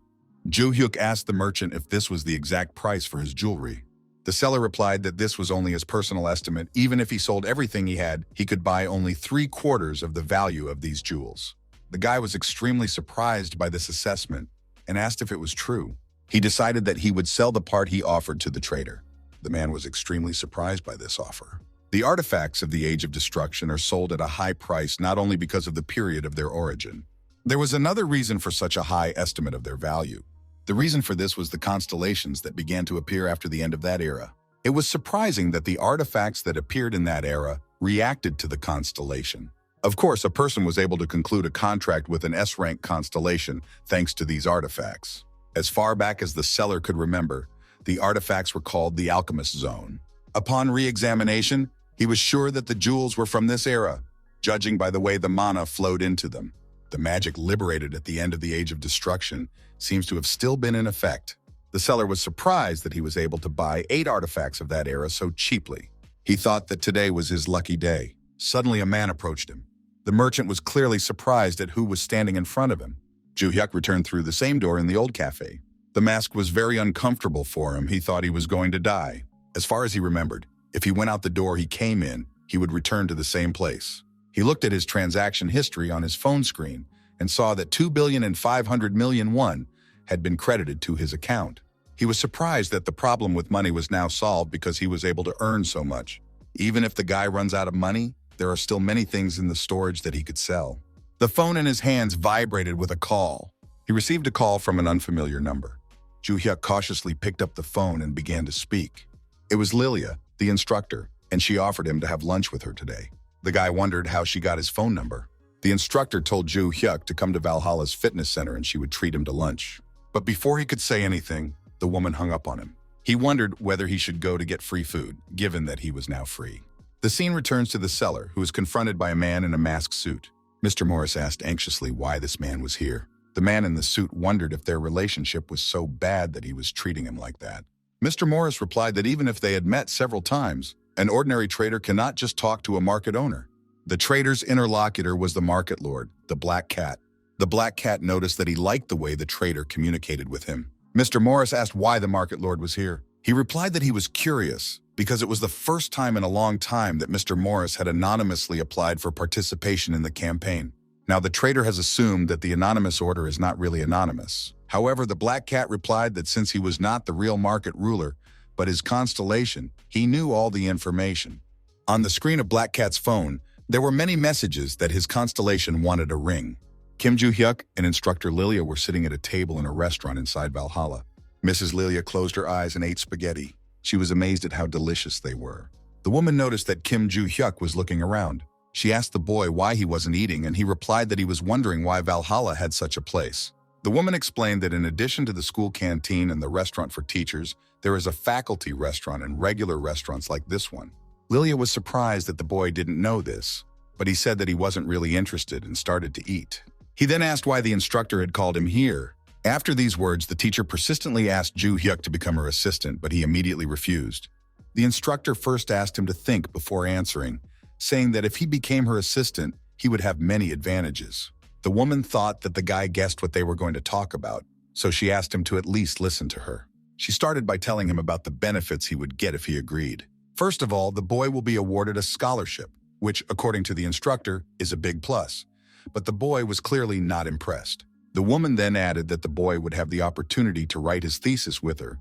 Juhyuk asked the merchant if this was the exact price for his jewelry. The seller replied that this was only his personal estimate. Even if he sold everything he had, he could buy only 3/4 of the value of these jewels. The guy was extremely surprised by this assessment and asked if it was true. He decided that he would sell the part he offered to the trader. The man was extremely surprised by this offer. The artifacts of the Age of Destruction are sold at a high price not only because of the period of their origin. There was another reason for such a high estimate of their value. The reason for this was the constellations that began to appear after the end of that era. It was surprising that the artifacts that appeared in that era reacted to the constellation. Of course, a person was able to conclude a contract with an S-rank constellation thanks to these artifacts. As far back as the seller could remember, the artifacts were called the Alchemist Zone. Upon re-examination, he was sure that the jewels were from this era, judging by the way the mana flowed into them. The magic liberated at the end of the Age of Destruction seems to have still been in effect. The seller was surprised that he was able to buy 8 artifacts of that era so cheaply. He thought that today was his lucky day. Suddenly, a man approached him. The merchant was clearly surprised at who was standing in front of him. Juhyuk returned through the same door in the old cafe. The mask was very uncomfortable for him. He thought he was going to die. As far as he remembered, if he went out the door he came in, he would return to the same place. He looked at his transaction history on his phone screen and saw that 2,500,000,000 won had been credited to his account. He was surprised that the problem with money was now solved because he was able to earn so much. Even if the guy runs out of money, there are still many things in the storage that he could sell. The phone in his hands vibrated with a call. He received a call from an unfamiliar number. Juhyuk cautiously picked up the phone and began to speak. It was Lilia, the instructor, and she offered him to have lunch with her today. The guy wondered how she got his phone number. The instructor told Juhyuk to come to Valhalla's fitness center and she would treat him to lunch. But before he could say anything, the woman hung up on him. He wondered whether he should go to get free food, given that he was now free. The scene returns to the seller, who is confronted by a man in a masked suit. Mr. Morris asked anxiously why this man was here. The man in the suit wondered if their relationship was so bad that he was treating him like that. Mr. Morris replied that even if they had met several times, an ordinary trader cannot just talk to a market owner. The trader's interlocutor was the market lord, the Black Cat. The Black Cat noticed that he liked the way the trader communicated with him. Mr. Morris asked why the market lord was here. He replied that he was curious because it was the first time in a long time that Mr. Morris had anonymously applied for participation in the campaign. Now, the trader has assumed that the anonymous order is not really anonymous. However, the Black Cat replied that since he was not the real market ruler, but his constellation, he knew all the information. On the screen of Black Cat's phone, there were many messages that his constellation wanted to ring. Kim Juhyuk and instructor Lilia were sitting at a table in a restaurant inside Valhalla. Mrs. Lilia closed her eyes and ate spaghetti. She was amazed at how delicious they were. The woman noticed that Kim Juhyuk was looking around. She asked the boy why he wasn't eating, and he replied that he was wondering why Valhalla had such a place. The woman explained that in addition to the school canteen and the restaurant for teachers, there is a faculty restaurant and regular restaurants like this one. Lilia was surprised that the boy didn't know this, but he said that he wasn't really interested and started to eat. He then asked why the instructor had called him here. After these words, the teacher persistently asked Juhyuk to become her assistant, but he immediately refused. The instructor first asked him to think before answering, saying that if he became her assistant, he would have many advantages. The woman thought that the guy guessed what they were going to talk about, so she asked him to at least listen to her. She started by telling him about the benefits he would get if he agreed. First of all, the boy will be awarded a scholarship, which, according to the instructor, is a big plus. But the boy was clearly not impressed. The woman then added that the boy would have the opportunity to write his thesis with her,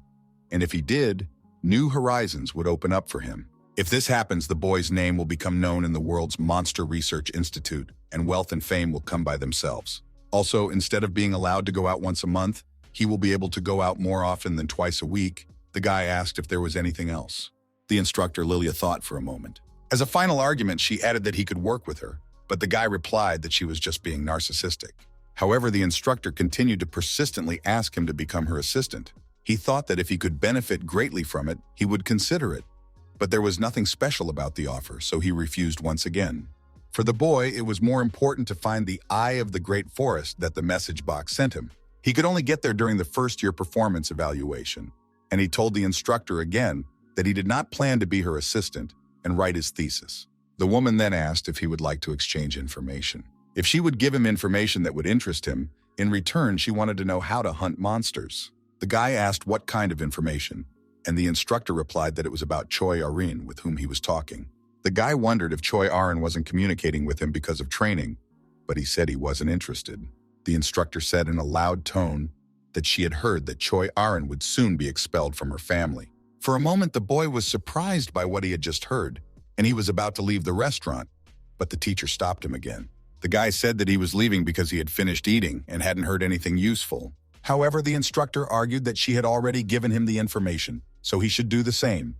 and if he did, new horizons would open up for him. If this happens, the boy's name will become known in the world's Monster Research Institute, and wealth and fame will come by themselves. Also, instead of being allowed to go out once a month, he will be able to go out more often than twice a week. The guy asked if there was anything else. The instructor Lilia thought for a moment. As a final argument, she added that he could work with her, but the guy replied that she was just being narcissistic. However, the instructor continued to persistently ask him to become her assistant. He thought that if he could benefit greatly from it, he would consider it. But there was nothing special about the offer, so he refused once again. For the boy, it was more important to find the eye of the great forest that the message box sent him. He could only get there during the first-year performance evaluation, and he told the instructor again that he did not plan to be her assistant and write his thesis. The woman then asked if he would like to exchange information. If she would give him information that would interest him, in return she wanted to know how to hunt monsters. The guy asked what kind of information, and the instructor replied that it was about Choi Arin, with whom he was talking. The guy wondered if Choi Arin wasn't communicating with him because of training, but he said he wasn't interested. The instructor said in a loud tone that she had heard that Choi Arin would soon be expelled from her family. For a moment, the boy was surprised by what he had just heard, and he was about to leave the restaurant, but the teacher stopped him again. The guy said that he was leaving because he had finished eating and hadn't heard anything useful. However, the instructor argued that she had already given him the information, so he should do the same.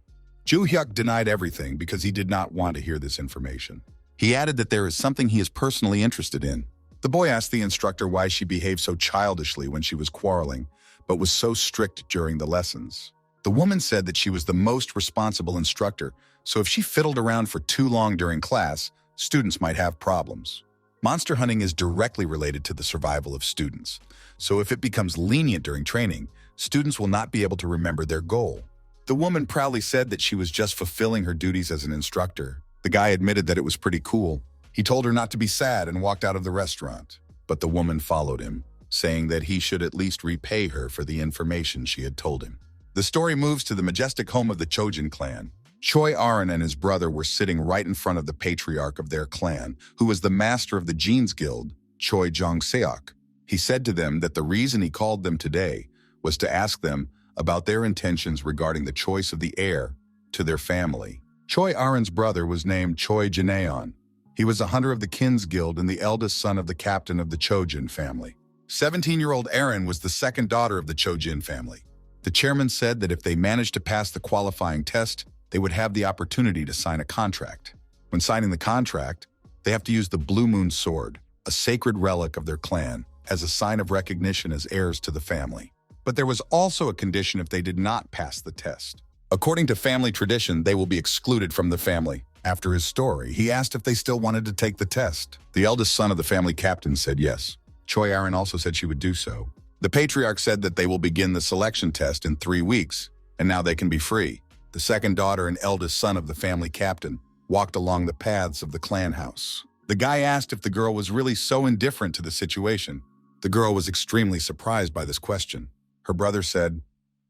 Juhyuk denied everything because he did not want to hear this information. He added that there is something he is personally interested in. The boy asked the instructor why she behaved so childishly when she was quarreling, but was so strict during the lessons. The woman said that she was the most responsible instructor, so if she fiddled around for too long during class, students might have problems. Monster hunting is directly related to the survival of students, so if it becomes lenient during training, students will not be able to remember their goal. The woman proudly said that she was just fulfilling her duties as an instructor. The guy admitted that it was pretty cool. He told her not to be sad and walked out of the restaurant, but the woman followed him, saying that he should at least repay her for the information she had told him. The story moves to the majestic home of the Chojin clan. Choi Arin and his brother were sitting right in front of the patriarch of their clan, who was the master of the Jeans Guild, Choi Jong-seok. He said to them that the reason he called them today was to ask them about their intentions regarding the choice of the heir to their family. Choi Aren's brother was named Choi Jinaeon. He was a hunter of the Kin's Guild and the eldest son of the captain of the Chojin family. 17-year-old Aren was the second daughter of the Chojin family. The chairman said that if they managed to pass the qualifying test, they would have the opportunity to sign a contract. When signing the contract, they have to use the Blue Moon Sword, a sacred relic of their clan, as a sign of recognition as heirs to the family. But there was also a condition if they did not pass the test. According to family tradition, they will be excluded from the family. After his story, he asked if they still wanted to take the test. The eldest son of the family captain said yes. Choi Aren also said she would do so. The patriarch said that they will begin the selection test in 3 weeks, and now they can be free. The second daughter and eldest son of the family captain walked along the paths of the clan house. The guy asked if the girl was really so indifferent to the situation. The girl was extremely surprised by this question. Her brother said,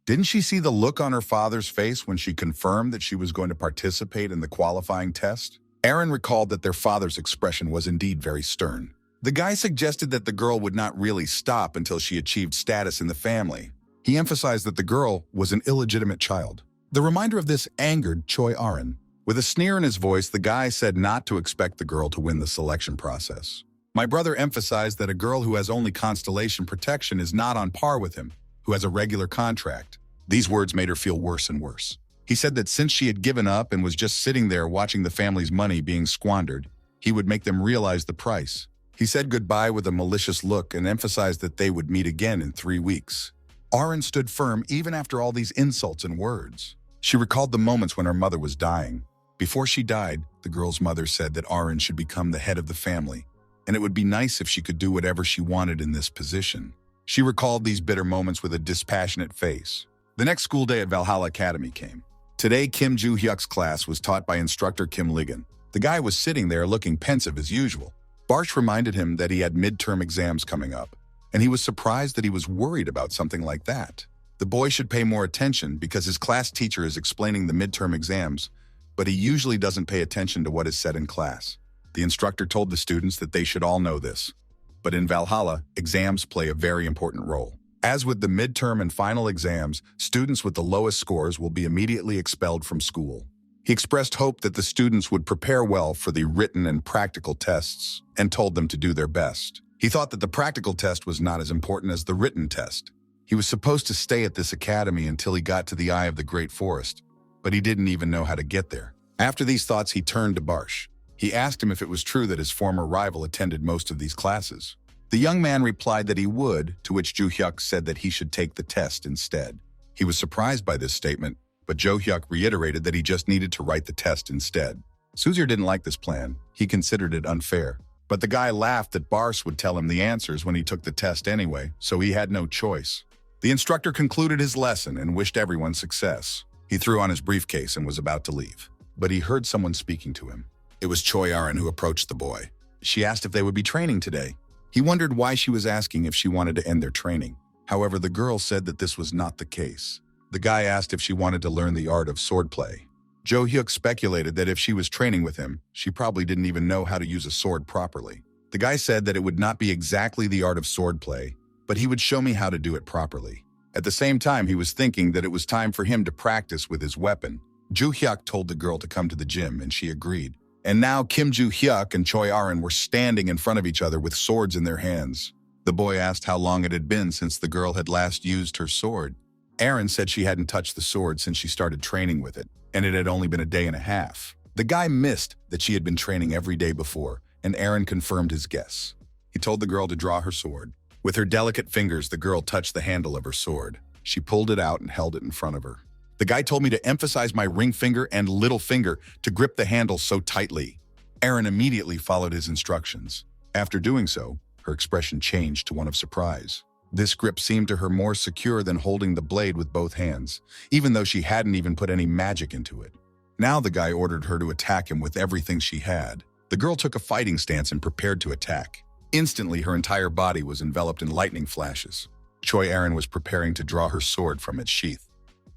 "Didn't she see the look on her father's face when she confirmed that she was going to participate in the qualifying test?" Aren recalled that their father's expression was indeed very stern. The guy suggested that the girl would not really stop until she achieved status in the family. He emphasized that the girl was an illegitimate child. The reminder of this angered Choi Aren. With a sneer in his voice, the guy said not to expect the girl to win the selection process. My brother emphasized that a girl who has only constellation protection is not on par with him, who has a regular contract. These words made her feel worse and worse. He said that since she had given up and was just sitting there watching the family's money being squandered, he would make them realize the price. He said goodbye with a malicious look and emphasized that they would meet again in 3 weeks. Aren stood firm even after all these insults and words. She recalled the moments when her mother was dying. Before she died, the girl's mother said that Aren should become the head of the family, and it would be nice if she could do whatever she wanted in this position. She recalled these bitter moments with a dispassionate face. The next school day at Valhalla Academy came. Today, Kim Juhyuk's class was taught by instructor Kim Ligon. The guy was sitting there looking pensive as usual. Barsh reminded him that he had midterm exams coming up, and he was surprised that he was worried about something like that. The boy should pay more attention because his class teacher is explaining the midterm exams, but he usually doesn't pay attention to what is said in class. The instructor told the students that they should all know this. But in Valhalla, exams play a very important role. As with the midterm and final exams, students with the lowest scores will be immediately expelled from school. He expressed hope that the students would prepare well for the written and practical tests and told them to do their best. He thought that the practical test was not as important as the written test. He was supposed to stay at this academy until he got to the eye of the great forest, but he didn't even know how to get there. After these thoughts, he turned to Barsh. He asked him if it was true that his former rival attended most of these classes. The young man replied that he would, to which Juhyuk said that he should take the test instead. He was surprised by this statement, but Juhyuk reiterated that he just needed to write the test instead. Suzir didn't like this plan. He considered it unfair. But the guy laughed that Barsh would tell him the answers when he took the test anyway, so he had no choice. The instructor concluded his lesson and wished everyone success. He threw on his briefcase and was about to leave. But he heard someone speaking to him. It was Choi Aren who approached the boy. She asked if they would be training today. He wondered why she was asking if she wanted to end their training. However, the girl said that this was not the case. The guy asked if she wanted to learn the art of swordplay. Juhyuk speculated that if she was training with him, she probably didn't even know how to use a sword properly. The guy said that it would not be exactly the art of swordplay, but he would show me how to do it properly. At the same time, he was thinking that it was time for him to practice with his weapon. Juhyuk told the girl to come to the gym, and she agreed. And now Kim Juhyuk and Choi Aren were standing in front of each other with swords in their hands. The boy asked how long it had been since the girl had last used her sword. Aren said she hadn't touched the sword since she started training with it, and it had only been a day and a half. The guy missed that she had been training every day before, and Aren confirmed his guess. He told the girl to draw her sword. With her delicate fingers, the girl touched the handle of her sword. She pulled it out and held it in front of her. The guy told me to emphasize my ring finger and little finger to grip the handle so tightly. Aren immediately followed his instructions. After doing so, her expression changed to one of surprise. This grip seemed to her more secure than holding the blade with both hands, even though she hadn't even put any magic into it. Now the guy ordered her to attack him with everything she had. The girl took a fighting stance and prepared to attack. Instantly, her entire body was enveloped in lightning flashes. Choi Aren was preparing to draw her sword from its sheath.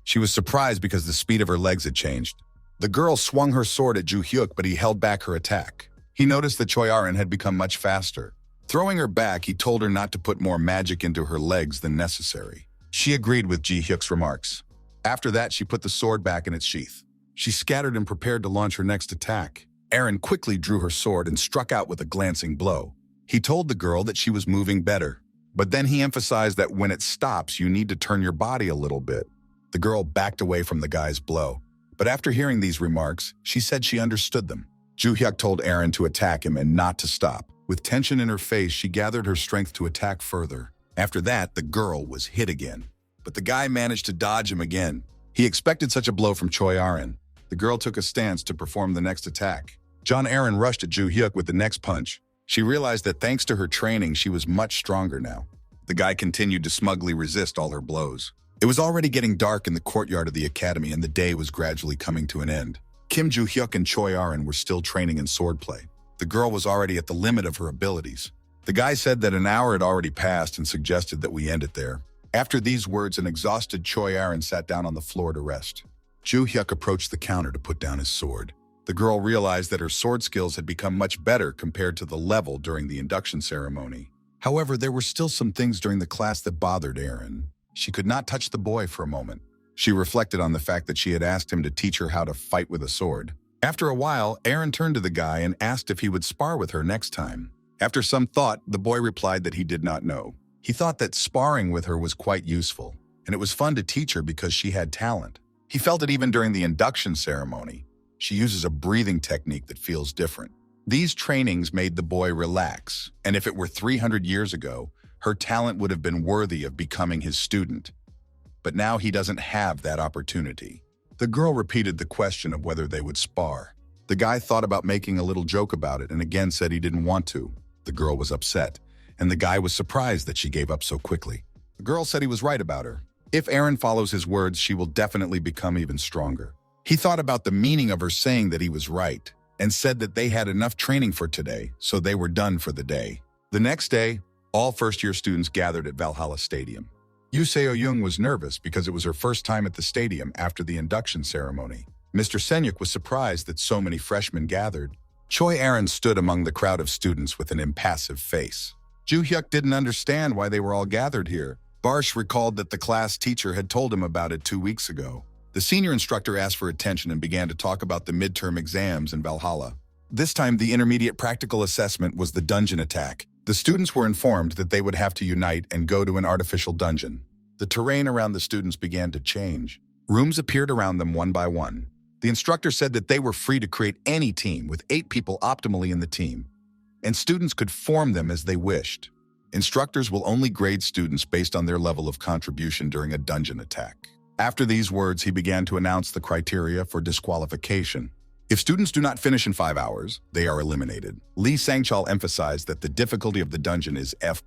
She was surprised because the speed of her legs had changed. The girl swung her sword at Juhyuk, but he held back her attack. He noticed that Choi Aren had become much faster. Throwing her back, he told her not to put more magic into her legs than necessary. She agreed with Juhyuk's remarks. After that, she put the sword back in its sheath. She scattered and prepared to launch her next attack. Aaron quickly drew her sword and struck out with a glancing blow. He told the girl that she was moving better, but then he emphasized that when it stops, you need to turn your body a little bit. The girl backed away from the guy's blow, but after hearing these remarks, she said she understood them. Juhyuk told Aaron to attack him and not to stop. With tension in her face, she gathered her strength to attack further. After that, the girl was hit again, but the guy managed to dodge him again. He expected such a blow from Choi Aaron. The girl took a stance to perform the next attack. John Aaron rushed at Juhyuk with the next punch. She realized that thanks to her training, she was much stronger now. The guy continued to smugly resist all her blows. It was already getting dark in the courtyard of the academy and the day was gradually coming to an end. Kim Juhyuk and Choi Aaron were still training in swordplay. The girl was already at the limit of her abilities. The guy said that an hour had already passed and suggested that we end it there. After these words, an exhausted Choi Aaron sat down on the floor to rest. Juhyuk approached the counter to put down his sword. The girl realized that her sword skills had become much better compared to the level during the induction ceremony. However, there were still some things during the class that bothered Aaron. She could not touch the boy for a moment. She reflected on the fact that she had asked him to teach her how to fight with a sword. After a while, Aaron turned to the guy and asked if he would spar with her next time. After some thought, the boy replied that he did not know. He thought that sparring with her was quite useful, and it was fun to teach her because she had talent. He felt it even during the induction ceremony. She uses a breathing technique that feels different. These trainings made the boy relax, and if it were 300 years ago, her talent would have been worthy of becoming his student. But now he doesn't have that opportunity. The girl repeated the question of whether they would spar. The guy thought about making a little joke about it and again said he didn't want to. The girl was upset, and the guy was surprised that she gave up so quickly. The girl said he was right about her. If Aaron follows his words, she will definitely become even stronger. He thought about the meaning of her saying that he was right and said that they had enough training for today, so they were done for the day. The next day, all first-year students gathered at Valhalla Stadium. Yoo was nervous because it was her first time at the stadium after the induction ceremony. Mr. Senyuk was surprised that so many freshmen gathered. Choi Aaron stood among the crowd of students with an impassive face. Juhyuk didn't understand why they were all gathered here. Barsh recalled that the class teacher had told him about it 2 weeks ago. The senior instructor asked for attention and began to talk about the midterm exams in Valhalla. This time, the intermediate practical assessment was the dungeon attack. The students were informed that they would have to unite and go to an artificial dungeon. The terrain around the students began to change. Rooms appeared around them one by one. The instructor said that they were free to create any team with 8 people optimally in the team, and students could form them as they wished. Instructors will only grade students based on their level of contribution during a dungeon attack. After these words, he began to announce the criteria for disqualification. If students do not finish in 5 hours, they are eliminated. Lee Sangchal emphasized that the difficulty of the dungeon is F+.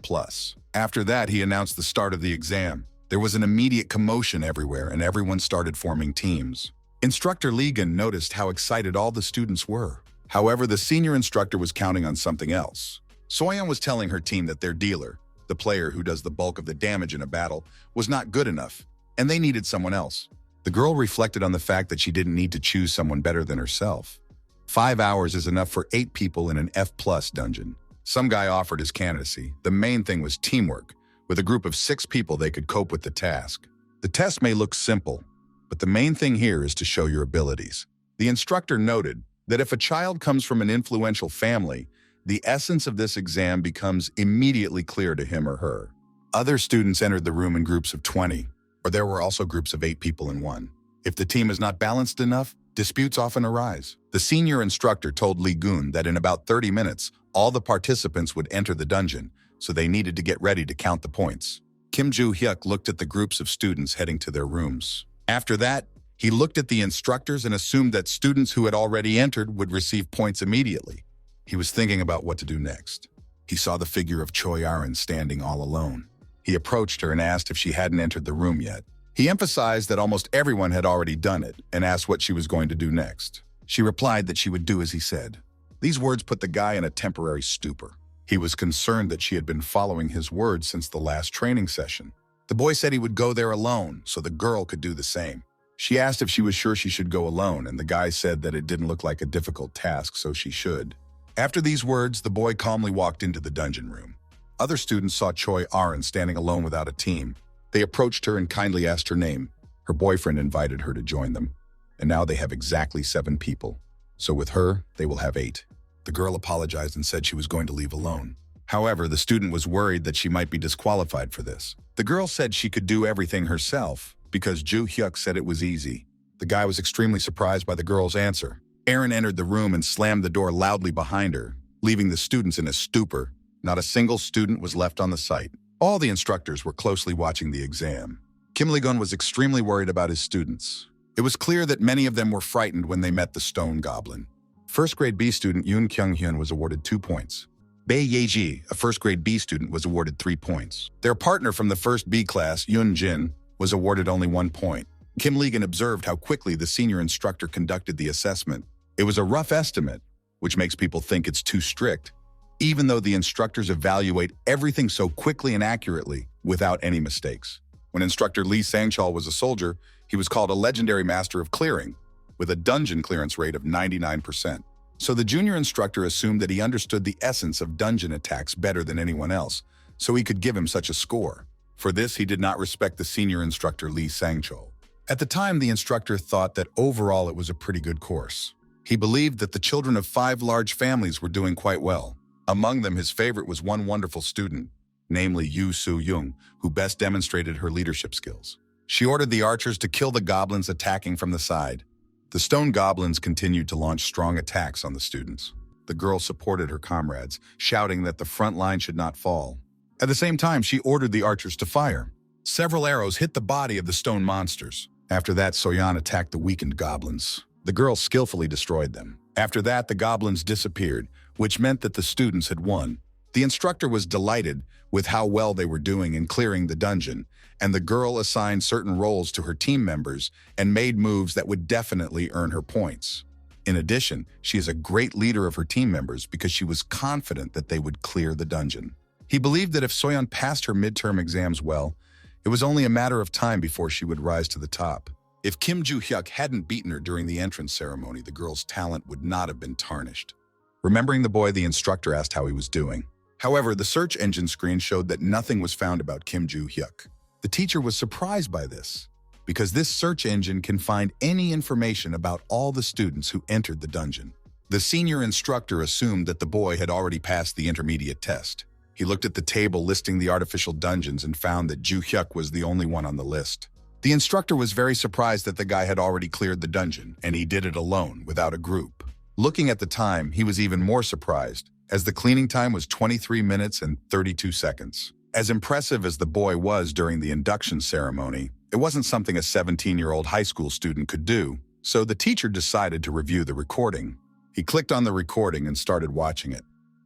After that, he announced the start of the exam. There was an immediate commotion everywhere, and everyone started forming teams. Instructor Ligon noticed how excited all the students were. However, the senior instructor was counting on something else. Soyeon was telling her team that their dealer, the player who does the bulk of the damage in a battle, was not good enough, and they needed someone else. The girl reflected on the fact that she didn't need to choose someone better than herself. 5 hours is enough for 8 people in an F+ dungeon. Some guy offered his candidacy. The main thing was teamwork. With a group of 6 people, they could cope with the task. The test may look simple, but the main thing here is to show your abilities. The instructor noted that if a child comes from an influential family, the essence of this exam becomes immediately clear to him or her. Other students entered the room in groups of 20, or there were also groups of 8 people in one. If the team is not balanced enough, disputes often arise. The senior instructor told Lee Gun that in about 30 minutes, all the participants would enter the dungeon, so they needed to get ready to count the points. Kim Juhyuk looked at the groups of students heading to their rooms. After that, he looked at the instructors and assumed that students who had already entered would receive points immediately. He was thinking about what to do next. He saw the figure of Choi Aaron standing all alone. He approached her and asked if she hadn't entered the room yet. He emphasized that almost everyone had already done it and asked what she was going to do next. She replied that she would do as he said. These words put the guy in a temporary stupor. He was concerned that she had been following his words since the last training session. The boy said he would go there alone so the girl could do the same. She asked if she was sure she should go alone, and the guy said that it didn't look like a difficult task, so she should. After these words, the boy calmly walked into the dungeon room. Other students saw Choi Aaron standing alone without a team. They approached her and kindly asked her name. Her boyfriend invited her to join them, and now they have exactly 7 people. So with her, they will have 8. The girl apologized and said she was going to leave alone. However, the student was worried that she might be disqualified for this. The girl said she could do everything herself because Juhyuk said it was easy. The guy was extremely surprised by the girl's answer. Aaron entered the room and slammed the door loudly behind her, leaving the students in a stupor. Not a single student was left on the site. All the instructors were closely watching the exam. Kim Lee-gun was extremely worried about his students. It was clear that many of them were frightened when they met the stone goblin. First grade B student Yoon Kyung-hyun was awarded 2 points. Bae Ye-ji, a first grade B student, was awarded 3 points. Their partner from the first B class, Yoon Jin, was awarded only 1 point. Kim Lee-gun observed how quickly the senior instructor conducted the assessment. It was a rough estimate, which makes people think it's too strict, even though the instructors evaluate everything so quickly and accurately without any mistakes. When instructor Lee Sang-chul was a soldier, he was called a legendary master of clearing, with a dungeon clearance rate of 99%. So the junior instructor assumed that he understood the essence of dungeon attacks better than anyone else, so he could give him such a score. For this, he did not respect the senior instructor Lee Sang-chul. At the time, the instructor thought that overall it was a pretty good course. He believed that the children of 5 large families were doing quite well. Among them, his favorite was one wonderful student, namely Yoo Soo-young, who best demonstrated her leadership skills. She ordered the archers to kill the goblins attacking from the side. The stone goblins continued to launch strong attacks on the students. The girl supported her comrades, shouting that the front line should not fall. At the same time, she ordered the archers to fire. Several arrows hit the body of the stone monsters. After that, Soyeon attacked the weakened goblins. The girl skillfully destroyed them. After that, the goblins disappeared, which meant that the students had won. The instructor was delighted with how well they were doing in clearing the dungeon, and the girl assigned certain roles to her team members and made moves that would definitely earn her points. In addition, she is a great leader of her team members because she was confident that they would clear the dungeon. He believed that if Soyeon passed her midterm exams well, it was only a matter of time before she would rise to the top. If Kim Juhyuk hadn't beaten her during the entrance ceremony, the girl's talent would not have been tarnished. Remembering the boy, the instructor asked how he was doing. However, the search engine screen showed that nothing was found about Kim Juhyuk. The teacher was surprised by this, because this search engine can find any information about all the students who entered the dungeon. The senior instructor assumed that the boy had already passed the intermediate test. He looked at the table listing the artificial dungeons and found that Juhyuk was the only one on the list. The instructor was very surprised that the guy had already cleared the dungeon, and he did it alone, without a group. Looking at the time, he was even more surprised, as the cleaning time was 23 minutes and 32 seconds. As impressive as the boy was during the induction ceremony, it wasn't something a 17-year-old high school student could do, so the teacher decided to review the recording. He clicked on the recording and started watching it.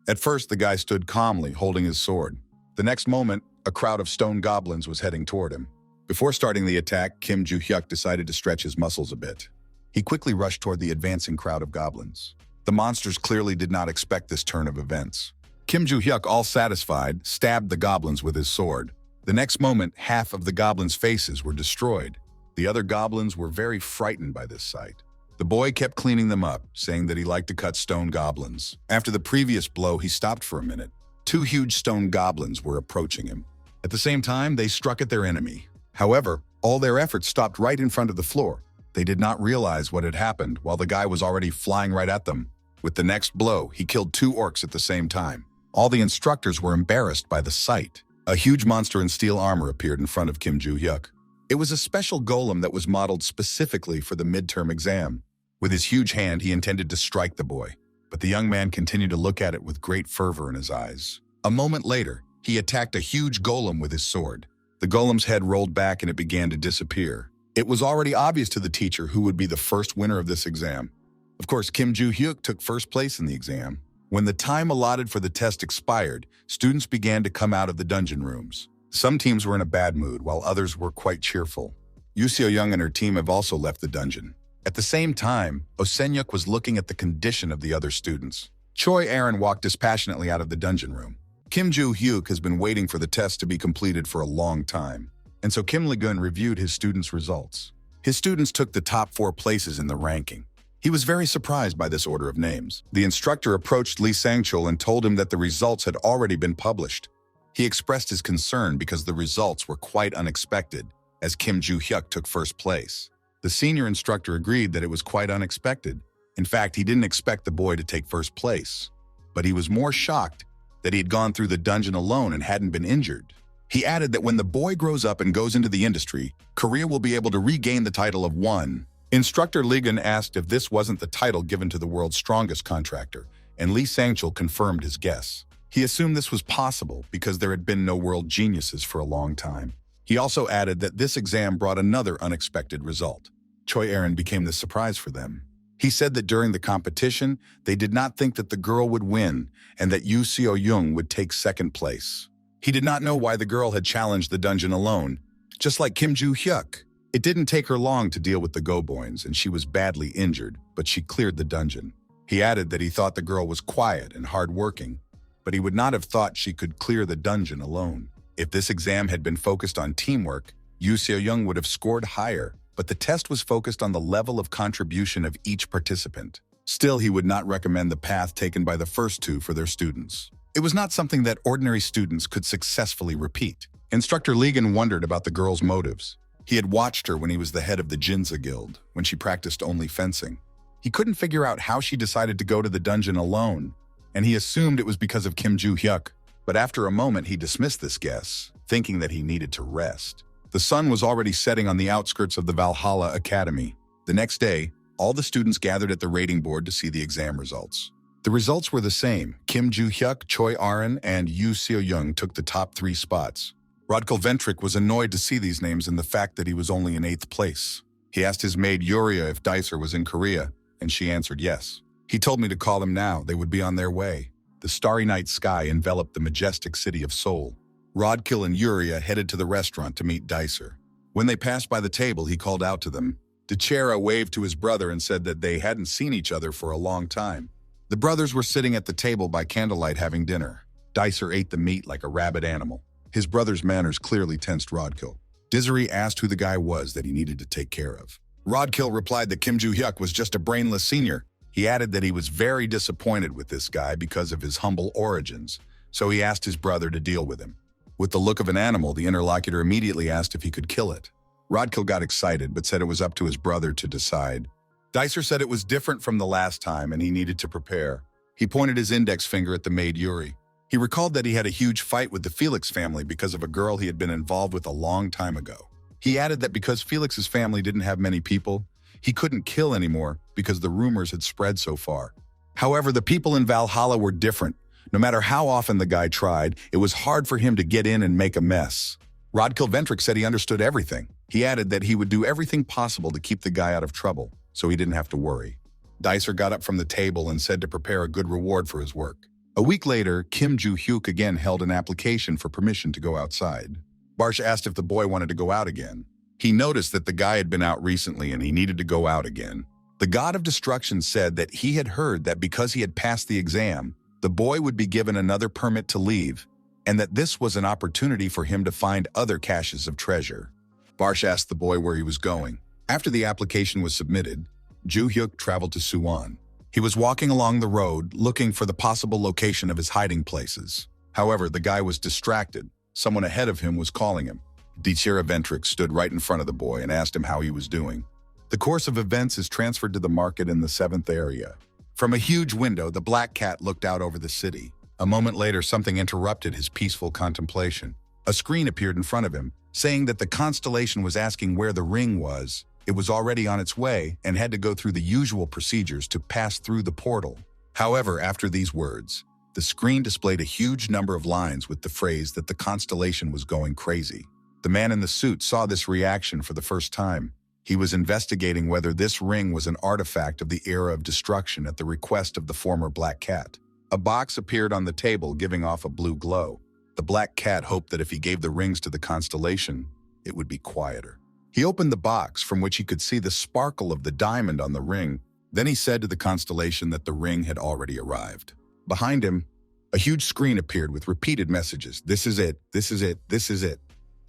At first, the guy stood calmly, holding his sword. The next moment, a crowd of stone goblins was heading toward him. Before starting the attack, Kim Juhyuk decided to stretch his muscles a bit. He quickly rushed toward the advancing crowd of goblins. The monsters clearly did not expect this turn of events. Kim Juhyuk, all satisfied, stabbed the goblins with his sword. The next moment, half of the goblins' faces were destroyed. The other goblins were very frightened by this sight. The boy kept cleaning them up, saying that he liked to cut stone goblins. After the previous blow, he stopped for a minute. 2 huge stone goblins were approaching him. At the same time, they struck at their enemy. However, all their efforts stopped right in front of the floor. They did not realize what had happened while the guy was already flying right at them. With the next blow, he killed 2 orcs at the same time. All the instructors were embarrassed by the sight. A huge monster in steel armor appeared in front of Kim Juhyuk. It was a special golem that was modeled specifically for the midterm exam. With his huge hand, he intended to strike the boy, but the young man continued to look at it with great fervor in his eyes. A moment later, he attacked a huge golem with his sword. The golem's head rolled back and it began to disappear. It was already obvious to the teacher who would be the first winner of this exam. Of course, Kim Juhyuk took first place in the exam. When the time allotted for the test expired, students began to come out of the dungeon rooms. Some teams were in a bad mood, while others were quite cheerful. Yoo Seo-young and her team have also left the dungeon. At the same time, Oh Sen-yuk was looking at the condition of the other students. Choi Aaron walked dispassionately out of the dungeon room. Kim Juhyuk has been waiting for the test to be completed for a long time, and so Kim Lee-gun reviewed his students' results. His students took the top 4 places in the ranking. He was very surprised by this order of names. The instructor approached Lee Sang-chul and told him that the results had already been published. He expressed his concern because the results were quite unexpected, as Kim Juhyuk took first place. The senior instructor agreed that it was quite unexpected. In fact, he didn't expect the boy to take first place. But he was more shocked that he had gone through the dungeon alone and hadn't been injured. He added that when the boy grows up and goes into the industry, Korea will be able to regain the title of one. Instructor Logan asked if this wasn't the title given to the world's strongest contractor, and Lee Sang-chul confirmed his guess. He assumed this was possible because there had been no world geniuses for a long time. He also added that this exam brought another unexpected result. Choi Aaron became the surprise for them. He said that during the competition, they did not think that the girl would win and that Yoo Seo-young would take second place. He did not know why the girl had challenged the dungeon alone, just like Kim Juhyuk. It didn't take her long to deal with the go-boys, and she was badly injured, but she cleared the dungeon. He added that he thought the girl was quiet and hard-working, but he would not have thought she could clear the dungeon alone. If this exam had been focused on teamwork, Yoo Seo-young would have scored higher, but the test was focused on the level of contribution of each participant. Still, he would not recommend the path taken by the first two for their students. It was not something that ordinary students could successfully repeat. Instructor Logan wondered about the girl's motives. He had watched her when he was the head of the Jinza Guild, when she practiced only fencing. He couldn't figure out how she decided to go to the dungeon alone, and he assumed it was because of Kim Juhyuk. But after a moment, he dismissed this guess, thinking that he needed to rest. The sun was already setting on the outskirts of the Valhalla Academy. The next day, all the students gathered at the rating board to see the exam results. The results were the same. Kim Juhyuk, Choi Aaron, and Yoo Seo-young took the top 3 spots. Rodkal Ventric was annoyed to see these names and the fact that he was only in 8th place. He asked his maid Yuria if Dicer was in Korea, and she answered yes. He told me to call them now. They would be on their way. The starry night sky enveloped the majestic city of Seoul. Rodkal and Yuria headed to the restaurant to meet Dicer. When they passed by the table, he called out to them. Dechera waved to his brother and said that they hadn't seen each other for a long time. The brothers were sitting at the table by candlelight having dinner. Dicer ate the meat like a rabid animal. His brother's manners clearly tensed Rodkal. Dizeri asked who the guy was that he needed to take care of. Rodkal replied that Kim Juhyuk was just a brainless senior. He added that he was very disappointed with this guy because of his humble origins, so he asked his brother to deal with him. With the look of an animal, the interlocutor immediately asked if he could kill it. Rodkal got excited but said it was up to his brother to decide. Dicer said it was different from the last time and he needed to prepare. He pointed his index finger at the maid Yuri. He recalled that he had a huge fight with the Felix family because of a girl he had been involved with a long time ago. He added that because Felix's family didn't have many people, he couldn't kill anymore because the rumors had spread so far. However, the people in Valhalla were different. No matter how often the guy tried, it was hard for him to get in and make a mess. Rodkal Ventric said he understood everything. He added that he would do everything possible to keep the guy out of trouble, so he didn't have to worry. Dicer got up from the table and said to prepare a good reward for his work. A week later, Kim Juhyuk again held an application for permission to go outside. Barsh asked if the boy wanted to go out again. He noticed that the guy had been out recently and he needed to go out again. The god of destruction said that he had heard that because he had passed the exam, the boy would be given another permit to leave, and that this was an opportunity for him to find other caches of treasure. Barsh asked the boy where he was going. After the application was submitted, Juhyuk traveled to Suwon. He was walking along the road, looking for the possible location of his hiding places. However, the guy was distracted. Someone ahead of him was calling him. Dechera Ventric stood right in front of the boy and asked him how he was doing. The course of events is transferred to the market in the 7th area. From a huge window, the black cat looked out over the city. A moment later, something interrupted his peaceful contemplation. A screen appeared in front of him, saying that the constellation was asking where the ring was. It was already on its way and had to go through the usual procedures to pass through the portal. However, after these words, the screen displayed a huge number of lines with the phrase that the constellation was going crazy. The man in the suit saw this reaction for the first time. He was investigating whether this ring was an artifact of the era of destruction at the request of the former Black Cat. A box appeared on the table giving off a blue glow. The Black Cat hoped that if he gave the rings to the constellation, it would be quieter. He opened the box from which he could see the sparkle of the diamond on the ring. Then he said to the constellation that the ring had already arrived. Behind him, a huge screen appeared with repeated messages. This is it, this is it, this is it.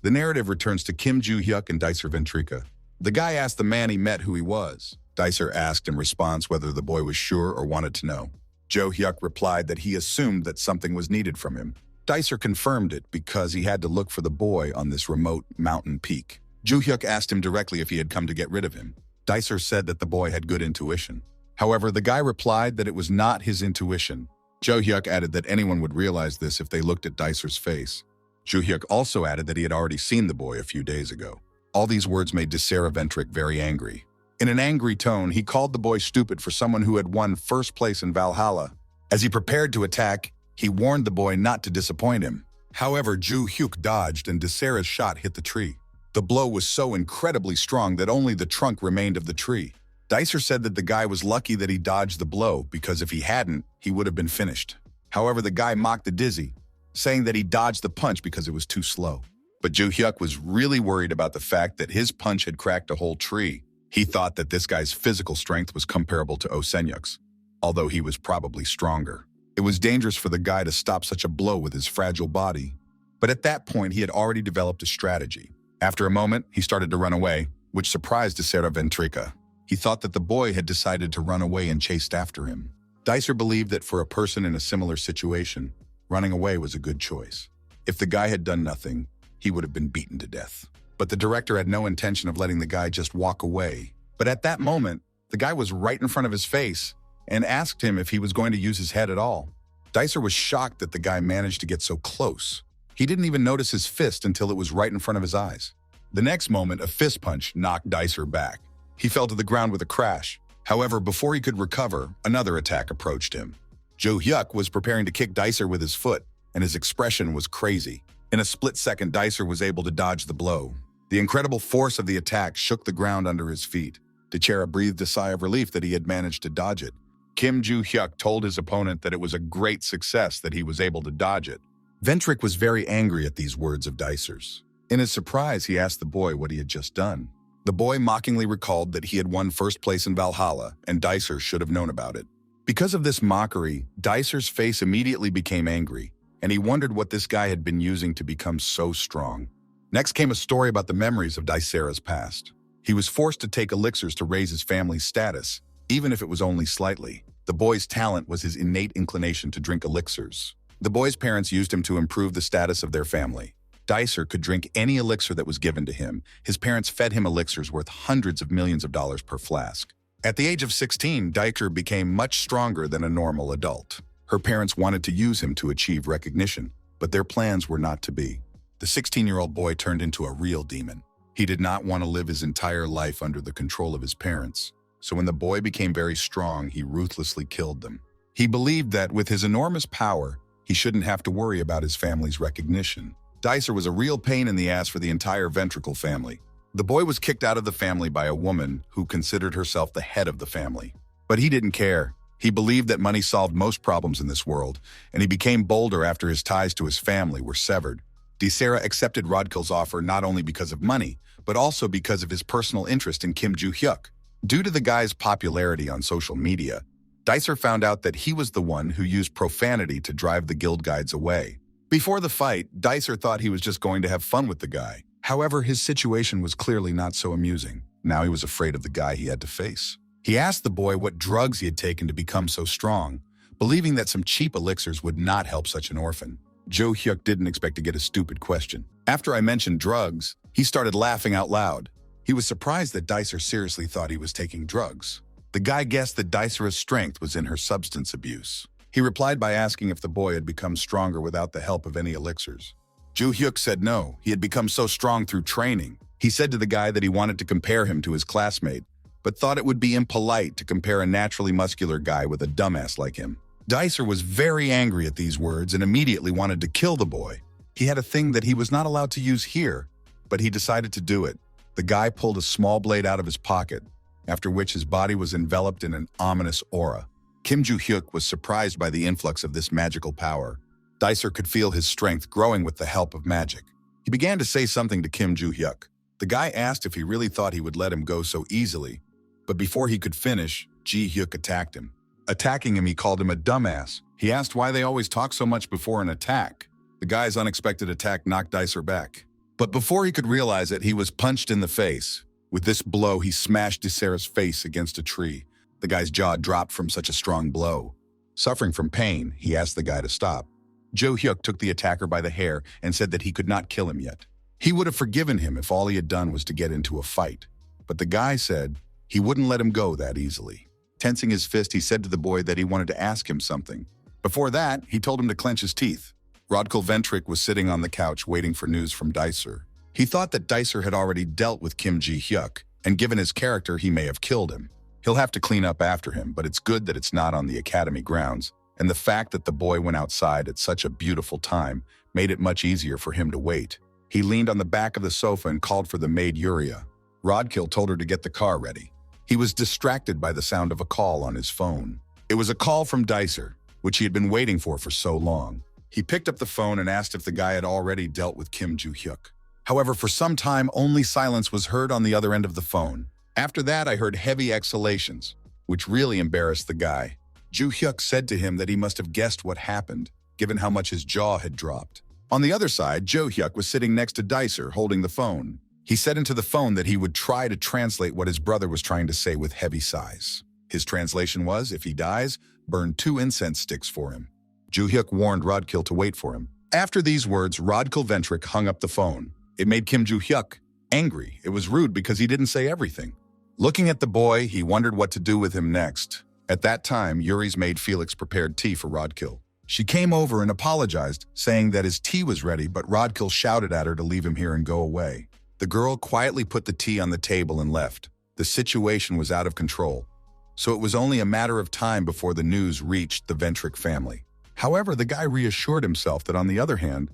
The narrative returns to Kim Juhyuk and Dicer Ventrica. The guy asked the man he met who he was. Dicer asked in response whether the boy was sure or wanted to know. Juhyuk replied that he assumed that something was needed from him. Dicer confirmed it because he had to look for the boy on this remote mountain peak. Juhyuk asked him directly if he had come to get rid of him. Dicer said that the boy had good intuition. However, the guy replied that it was not his intuition. Juhyuk added that anyone would realize this if they looked at Dicer's face. Juhyuk also added that he had already seen the boy a few days ago. All these words made Ventric very angry. In an angry tone, he called the boy stupid for someone who had won first place in Valhalla. As he prepared to attack, he warned the boy not to disappoint him. However, Juhyuk dodged and Desera's shot hit the tree. The blow was so incredibly strong that only the trunk remained of the tree. Dicer said that the guy was lucky that he dodged the blow because if he hadn't, he would have been finished. However, the guy mocked the dizzy, saying that he dodged the punch because it was too slow. But Juhyuk was really worried about the fact that his punch had cracked a whole tree. He thought that this guy's physical strength was comparable to Osenyuk's, although he was probably stronger. It was dangerous for the guy to stop such a blow with his fragile body. But at that point, he had already developed a strategy. After a moment, he started to run away, which surprised Ventric. He thought that the boy had decided to run away and chased after him. Dicer believed that for a person in a similar situation, running away was a good choice. If the guy had done nothing, he would have been beaten to death. But the director had no intention of letting the guy just walk away. But at that moment, the guy was right in front of his face and asked him if he was going to use his head at all. Dicer was shocked that the guy managed to get so close. He didn't even notice his fist until it was right in front of his eyes. The next moment, a fist punch knocked Dicer back. He fell to the ground with a crash. However, before he could recover, another attack approached him. Juhyuk was preparing to kick Dicer with his foot, and his expression was crazy. In a split second, Dicer was able to dodge the blow. The incredible force of the attack shook the ground under his feet. Desera breathed a sigh of relief that he had managed to dodge it. Kim Juhyuk told his opponent that it was a great success that he was able to dodge it. Ventric was very angry at these words of Dicer's. In his surprise, he asked the boy what he had just done. The boy mockingly recalled that he had won first place in Valhalla, and Dicer should have known about it. Because of this mockery, Dicer's face immediately became angry, and he wondered what this guy had been using to become so strong. Next came a story about the memories of Dicera's past. He was forced to take elixirs to raise his family's status, even if it was only slightly. The boy's talent was his innate inclination to drink elixirs. The boy's parents used him to improve the status of their family. Dicer could drink any elixir that was given to him. His parents fed him elixirs worth hundreds of millions of dollars per flask. At the age of 16, Dicer became much stronger than a normal adult. Her parents wanted to use him to achieve recognition, but their plans were not to be. The 16-year-old boy turned into a real demon. He did not want to live his entire life under the control of his parents, so when the boy became very strong, he ruthlessly killed them. He believed that with his enormous power, he shouldn't have to worry about his family's recognition. Dicer was a real pain in the ass for the entire Ventricle family. The boy was kicked out of the family by a woman who considered herself the head of the family. But he didn't care. He believed that money solved most problems in this world, and he became bolder after his ties to his family were severed. Dicera accepted Rodkil's offer not only because of money, but also because of his personal interest in Kim Juhyuk. Due to the guy's popularity on social media, Dicer found out that he was the one who used profanity to drive the guild guides away. Before the fight, Dicer thought he was just going to have fun with the guy. However, his situation was clearly not so amusing. Now he was afraid of the guy he had to face. He asked the boy what drugs he had taken to become so strong, believing that some cheap elixirs would not help such an orphan. Juhyuk didn't expect to get a stupid question. After I mentioned drugs, he started laughing out loud. He was surprised that Dicer seriously thought he was taking drugs. The guy guessed that Dicera's strength was in her substance abuse. He replied by asking if the boy had become stronger without the help of any elixirs. Juhyuk said no, he had become so strong through training. He said to the guy that he wanted to compare him to his classmate, but thought it would be impolite to compare a naturally muscular guy with a dumbass like him. Dicer was very angry at these words and immediately wanted to kill the boy. He had a thing that he was not allowed to use here, but he decided to do it. The guy pulled a small blade out of his pocket, after which his body was enveloped in an ominous aura. Kim Juhyuk was surprised by the influx of this magical power. Dicer could feel his strength growing with the help of magic. He began to say something to Kim Juhyuk. The guy asked if he really thought he would let him go so easily, but before he could finish, Juhyuk attacked him. Attacking him, he called him a dumbass. He asked why they always talk so much before an attack. The guy's unexpected attack knocked Dicer back. But before he could realize it, he was punched in the face. With this blow, he smashed Dicera's face against a tree. The guy's jaw dropped from such a strong blow. Suffering from pain, he asked the guy to stop. Juhyuk took the attacker by the hair and said that he could not kill him yet. He would have forgiven him if all he had done was to get into a fight. But the guy said he wouldn't let him go that easily. Tensing his fist, he said to the boy that he wanted to ask him something. Before that, he told him to clench his teeth. Rodkal Ventric was sitting on the couch waiting for news from Dicer. He thought that Dicer had already dealt with Kim Ji-hyuk, and given his character, he may have killed him. He'll have to clean up after him, but it's good that it's not on the academy grounds, and the fact that the boy went outside at such a beautiful time made it much easier for him to wait. He leaned on the back of the sofa and called for the maid Yuria. Rodkal told her to get the car ready. He was distracted by the sound of a call on his phone. It was a call from Dicer, which he had been waiting for so long. He picked up the phone and asked if the guy had already dealt with Kim Juhyuk. However, for some time, only silence was heard on the other end of the phone. After that, I heard heavy exhalations, which really embarrassed the guy. Juhyuk said to him that he must have guessed what happened, given how much his jaw had dropped. On the other side, Juhyuk was sitting next to Dicer, holding the phone. He said into the phone that he would try to translate what his brother was trying to say with heavy sighs. His translation was, if he dies, burn 2 incense sticks for him. Juhyuk warned Rodkal to wait for him. After these words, Rodkal Ventric hung up the phone. It made Kim Juhyuk angry. It was rude because he didn't say everything. Looking at the boy, he wondered what to do with him next. At that time, Yuri's maid Felix prepared tea for Rodkal. She came over and apologized, saying that his tea was ready, but Rodkal shouted at her to leave him here and go away. The girl quietly put the tea on the table and left. The situation was out of control, so it was only a matter of time before the news reached the Ventric family. However, the guy reassured himself that on the other hand,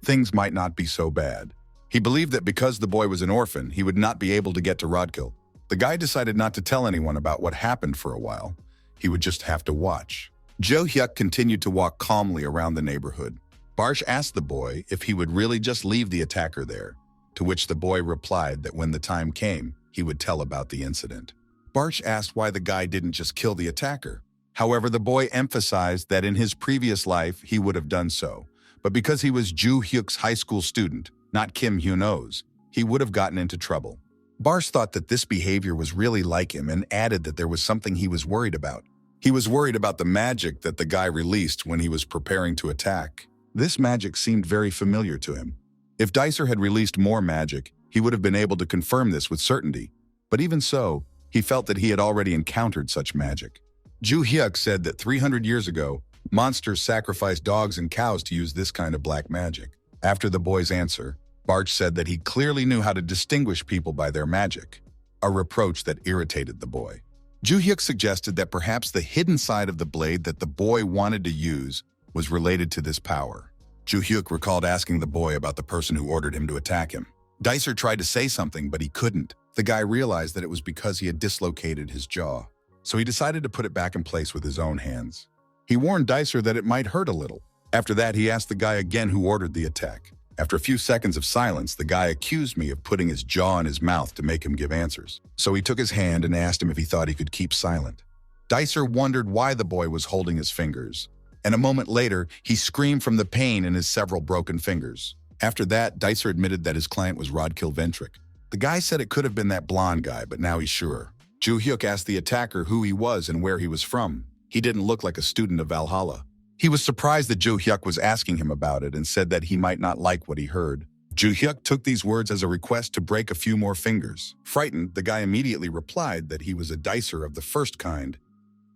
things might not be so bad. He believed that because the boy was an orphan, he would not be able to get to Rodkal. The guy decided not to tell anyone about what happened for a while. He would just have to watch. Juhyuk continued to walk calmly around the neighborhood. Barsh asked the boy if he would really just leave the attacker there, to which the boy replied that when the time came, he would tell about the incident. Barsh asked why the guy didn't just kill the attacker. However, the boy emphasized that in his previous life, he would have done so. But because he was Juhyuk's high school student, not Kim Hyun-oh's, he would have gotten into trouble. Barsh thought that this behavior was really like him and added that there was something he was worried about. He was worried about the magic that the guy released when he was preparing to attack. This magic seemed very familiar to him. If Dicer had released more magic, he would have been able to confirm this with certainty. But even so, he felt that he had already encountered such magic. Juhyuk said that 300 years ago, monsters sacrificed dogs and cows to use this kind of black magic. After the boy's answer, Barch said that he clearly knew how to distinguish people by their magic, a reproach that irritated the boy. Juhyuk suggested that perhaps the hidden side of the blade that the boy wanted to use was related to this power. Juhyuk recalled asking the boy about the person who ordered him to attack him. Dicer tried to say something, but he couldn't. The guy realized that it was because he had dislocated his jaw, so he decided to put it back in place with his own hands. He warned Dicer that it might hurt a little. After that, he asked the guy again who ordered the attack. After a few seconds of silence, the guy accused me of putting his jaw in his mouth to make him give answers. So he took his hand and asked him if he thought he could keep silent. Dicer wondered why the boy was holding his fingers, and a moment later, he screamed from the pain in his several broken fingers. After that, Dicer admitted that his client was Rodkal Ventric. The guy said it could have been that blonde guy, but now he's sure. Juhyuk asked the attacker who he was and where he was from. He didn't look like a student of Valhalla. He was surprised that Juhyuk was asking him about it and said that he might not like what he heard. Juhyuk took these words as a request to break a few more fingers. Frightened, the guy immediately replied that he was a dicer of the first kind.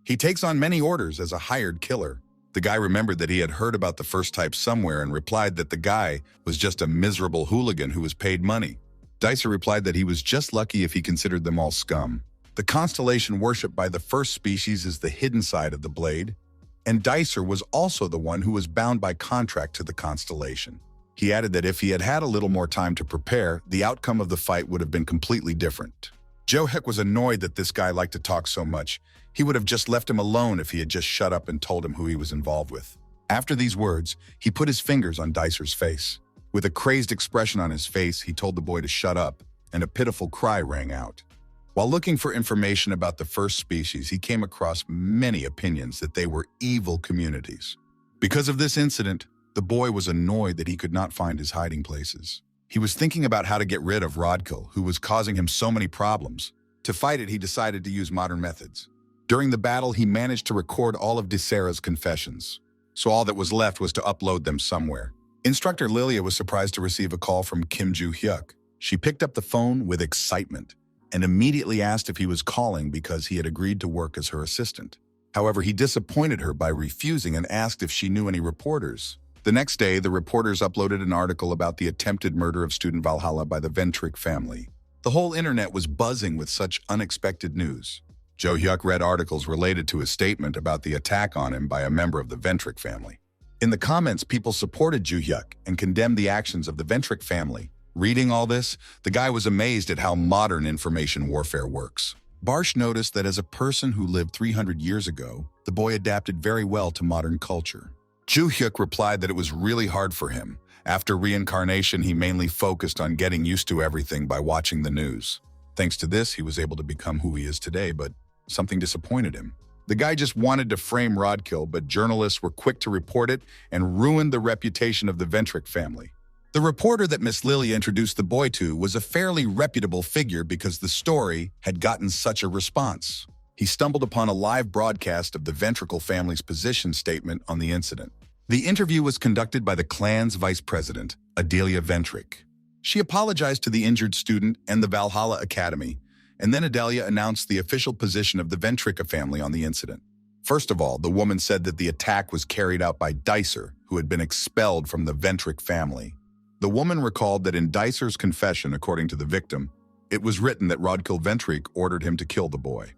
He takes on many orders as a hired killer. The guy remembered that he had heard about the first type somewhere and replied that the guy was just a miserable hooligan who was paid money. Dicer replied that he was just lucky if he considered them all scum. The constellation worshipped by the first species is the hidden side of the blade, and Dicer was also the one who was bound by contract to the constellation. He added that if he had had a little more time to prepare, the outcome of the fight would have been completely different. Juhyuk was annoyed that this guy liked to talk so much. He would have just left him alone if he had just shut up and told him who he was involved with. After these words, he put his fingers on Dicer's face. With a crazed expression on his face, he told the boy to shut up, and a pitiful cry rang out. While looking for information about the first species, he came across many opinions that they were evil communities. Because of this incident, the boy was annoyed that he could not find his hiding places. He was thinking about how to get rid of Rodkal, who was causing him so many problems. To fight it, he decided to use modern methods. During the battle, he managed to record all of Dicera's confessions. so all that was left was to upload them somewhere. Instructor Lilia was surprised to receive a call from Juhyuk. She picked up the phone with excitement and immediately asked if he was calling because he had agreed to work as her assistant. However, he disappointed her by refusing and asked if she knew any reporters. The next day, the reporters uploaded an article about the attempted murder of student Valhalla by the Ventric family. The whole internet was buzzing with such unexpected news. Juhyuk read articles related to his statement about the attack on him by a member of the Ventric family. In the comments, people supported Juhyuk and condemned the actions of the Ventric family. Reading all this, the guy was amazed at how modern information warfare works. Barsh noticed that as a person who lived 300 years ago, the boy adapted very well to modern culture. Juhyuk replied that it was really hard for him. After reincarnation, he mainly focused on getting used to everything by watching the news. Thanks to this, he was able to become who he is today, but something disappointed him. The guy just wanted to frame Rodkill, but journalists were quick to report it and ruined the reputation of the Ventric family. The reporter that Miss Lilia introduced the boy to was a fairly reputable figure because the story had gotten such a response. He stumbled upon a live broadcast of the Ventricle family's position statement on the incident. The interview was conducted by the clan's vice president, Adelia Ventric. She apologized to the injured student and the Valhalla Academy, and then Adelia announced the official position of the Ventrica family on the incident. First of all, the woman said that the attack was carried out by Dicer, who had been expelled from the Ventric family. The woman recalled that in Dicer's confession, according to the victim, it was written that Rodkill Ventric ordered him to kill the boy.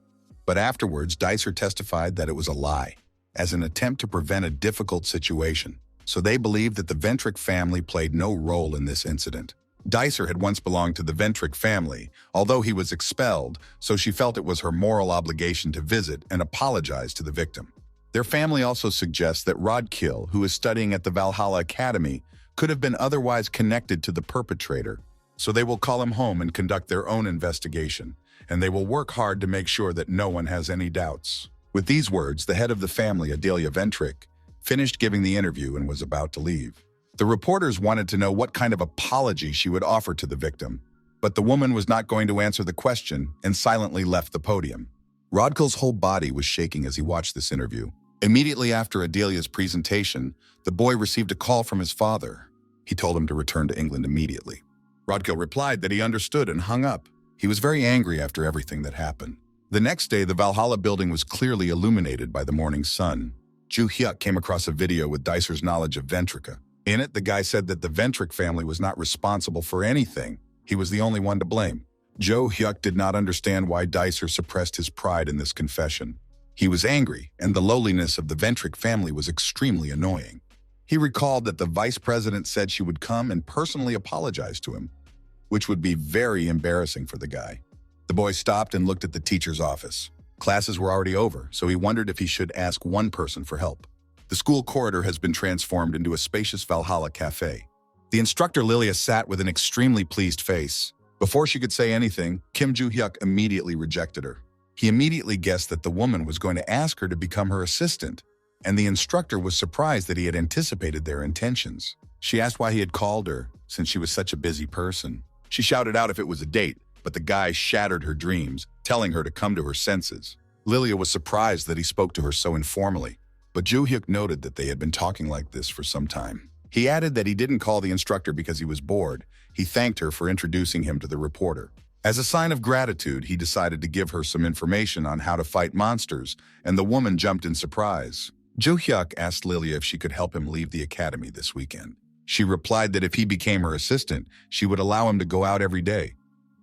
But afterwards, Dicer testified that it was a lie, as an attempt to prevent a difficult situation. So they believed that the Ventric family played no role in this incident. Dicer had once belonged to the Ventric family, although he was expelled, so she felt it was her moral obligation to visit and apologize to the victim. Their family also suggests that Rodkill, who is studying at the Valhalla Academy, could have been otherwise connected to the perpetrator, so they will call him home and conduct their own investigation, and they will work hard to make sure that no one has any doubts. With these words, the head of the family, Adelia Ventric, finished giving the interview and was about to leave. The reporters wanted to know what kind of apology she would offer to the victim, but the woman was not going to answer the question and silently left the podium. Rodkill's whole body was shaking as he watched this interview. Immediately after Adelia's presentation, the boy received a call from his father. He told him to return to England immediately. Rodkill replied that he understood and hung up. He was very angry after everything that happened. The next day, the Valhalla building was clearly illuminated by the morning sun. Juhyuk came across a video with Dicer's knowledge of Ventrica. In it, the guy said that the Ventric family was not responsible for anything. He was the only one to blame. Juhyuk did not understand why Dicer suppressed his pride in this confession. He was angry, and the lowliness of the Ventric family was extremely annoying. He recalled that the vice president said she would come and personally apologize to him, which would be very embarrassing for the guy. The boy stopped and looked at the teacher's office. Classes were already over, so he wondered if he should ask one person for help. The school corridor has been transformed into a spacious Valhalla cafe. The instructor Lilia sat with an extremely pleased face. Before she could say anything, Juhyuk immediately rejected her. He immediately guessed that the woman was going to ask her to become her assistant, and the instructor was surprised that he had anticipated their intentions. She asked why he had called her, since she was such a busy person. She shouted out if it was a date, but the guy shattered her dreams, telling her to come to her senses. Lilia was surprised that he spoke to her so informally, but Juhyuk noted that they had been talking like this for some time. He added that he didn't call the instructor because he was bored. He thanked her for introducing him to the reporter. As a sign of gratitude, he decided to give her some information on how to fight monsters, and the woman jumped in surprise. Juhyuk asked Lilia if she could help him leave the academy this weekend. She replied that if he became her assistant, she would allow him to go out every day.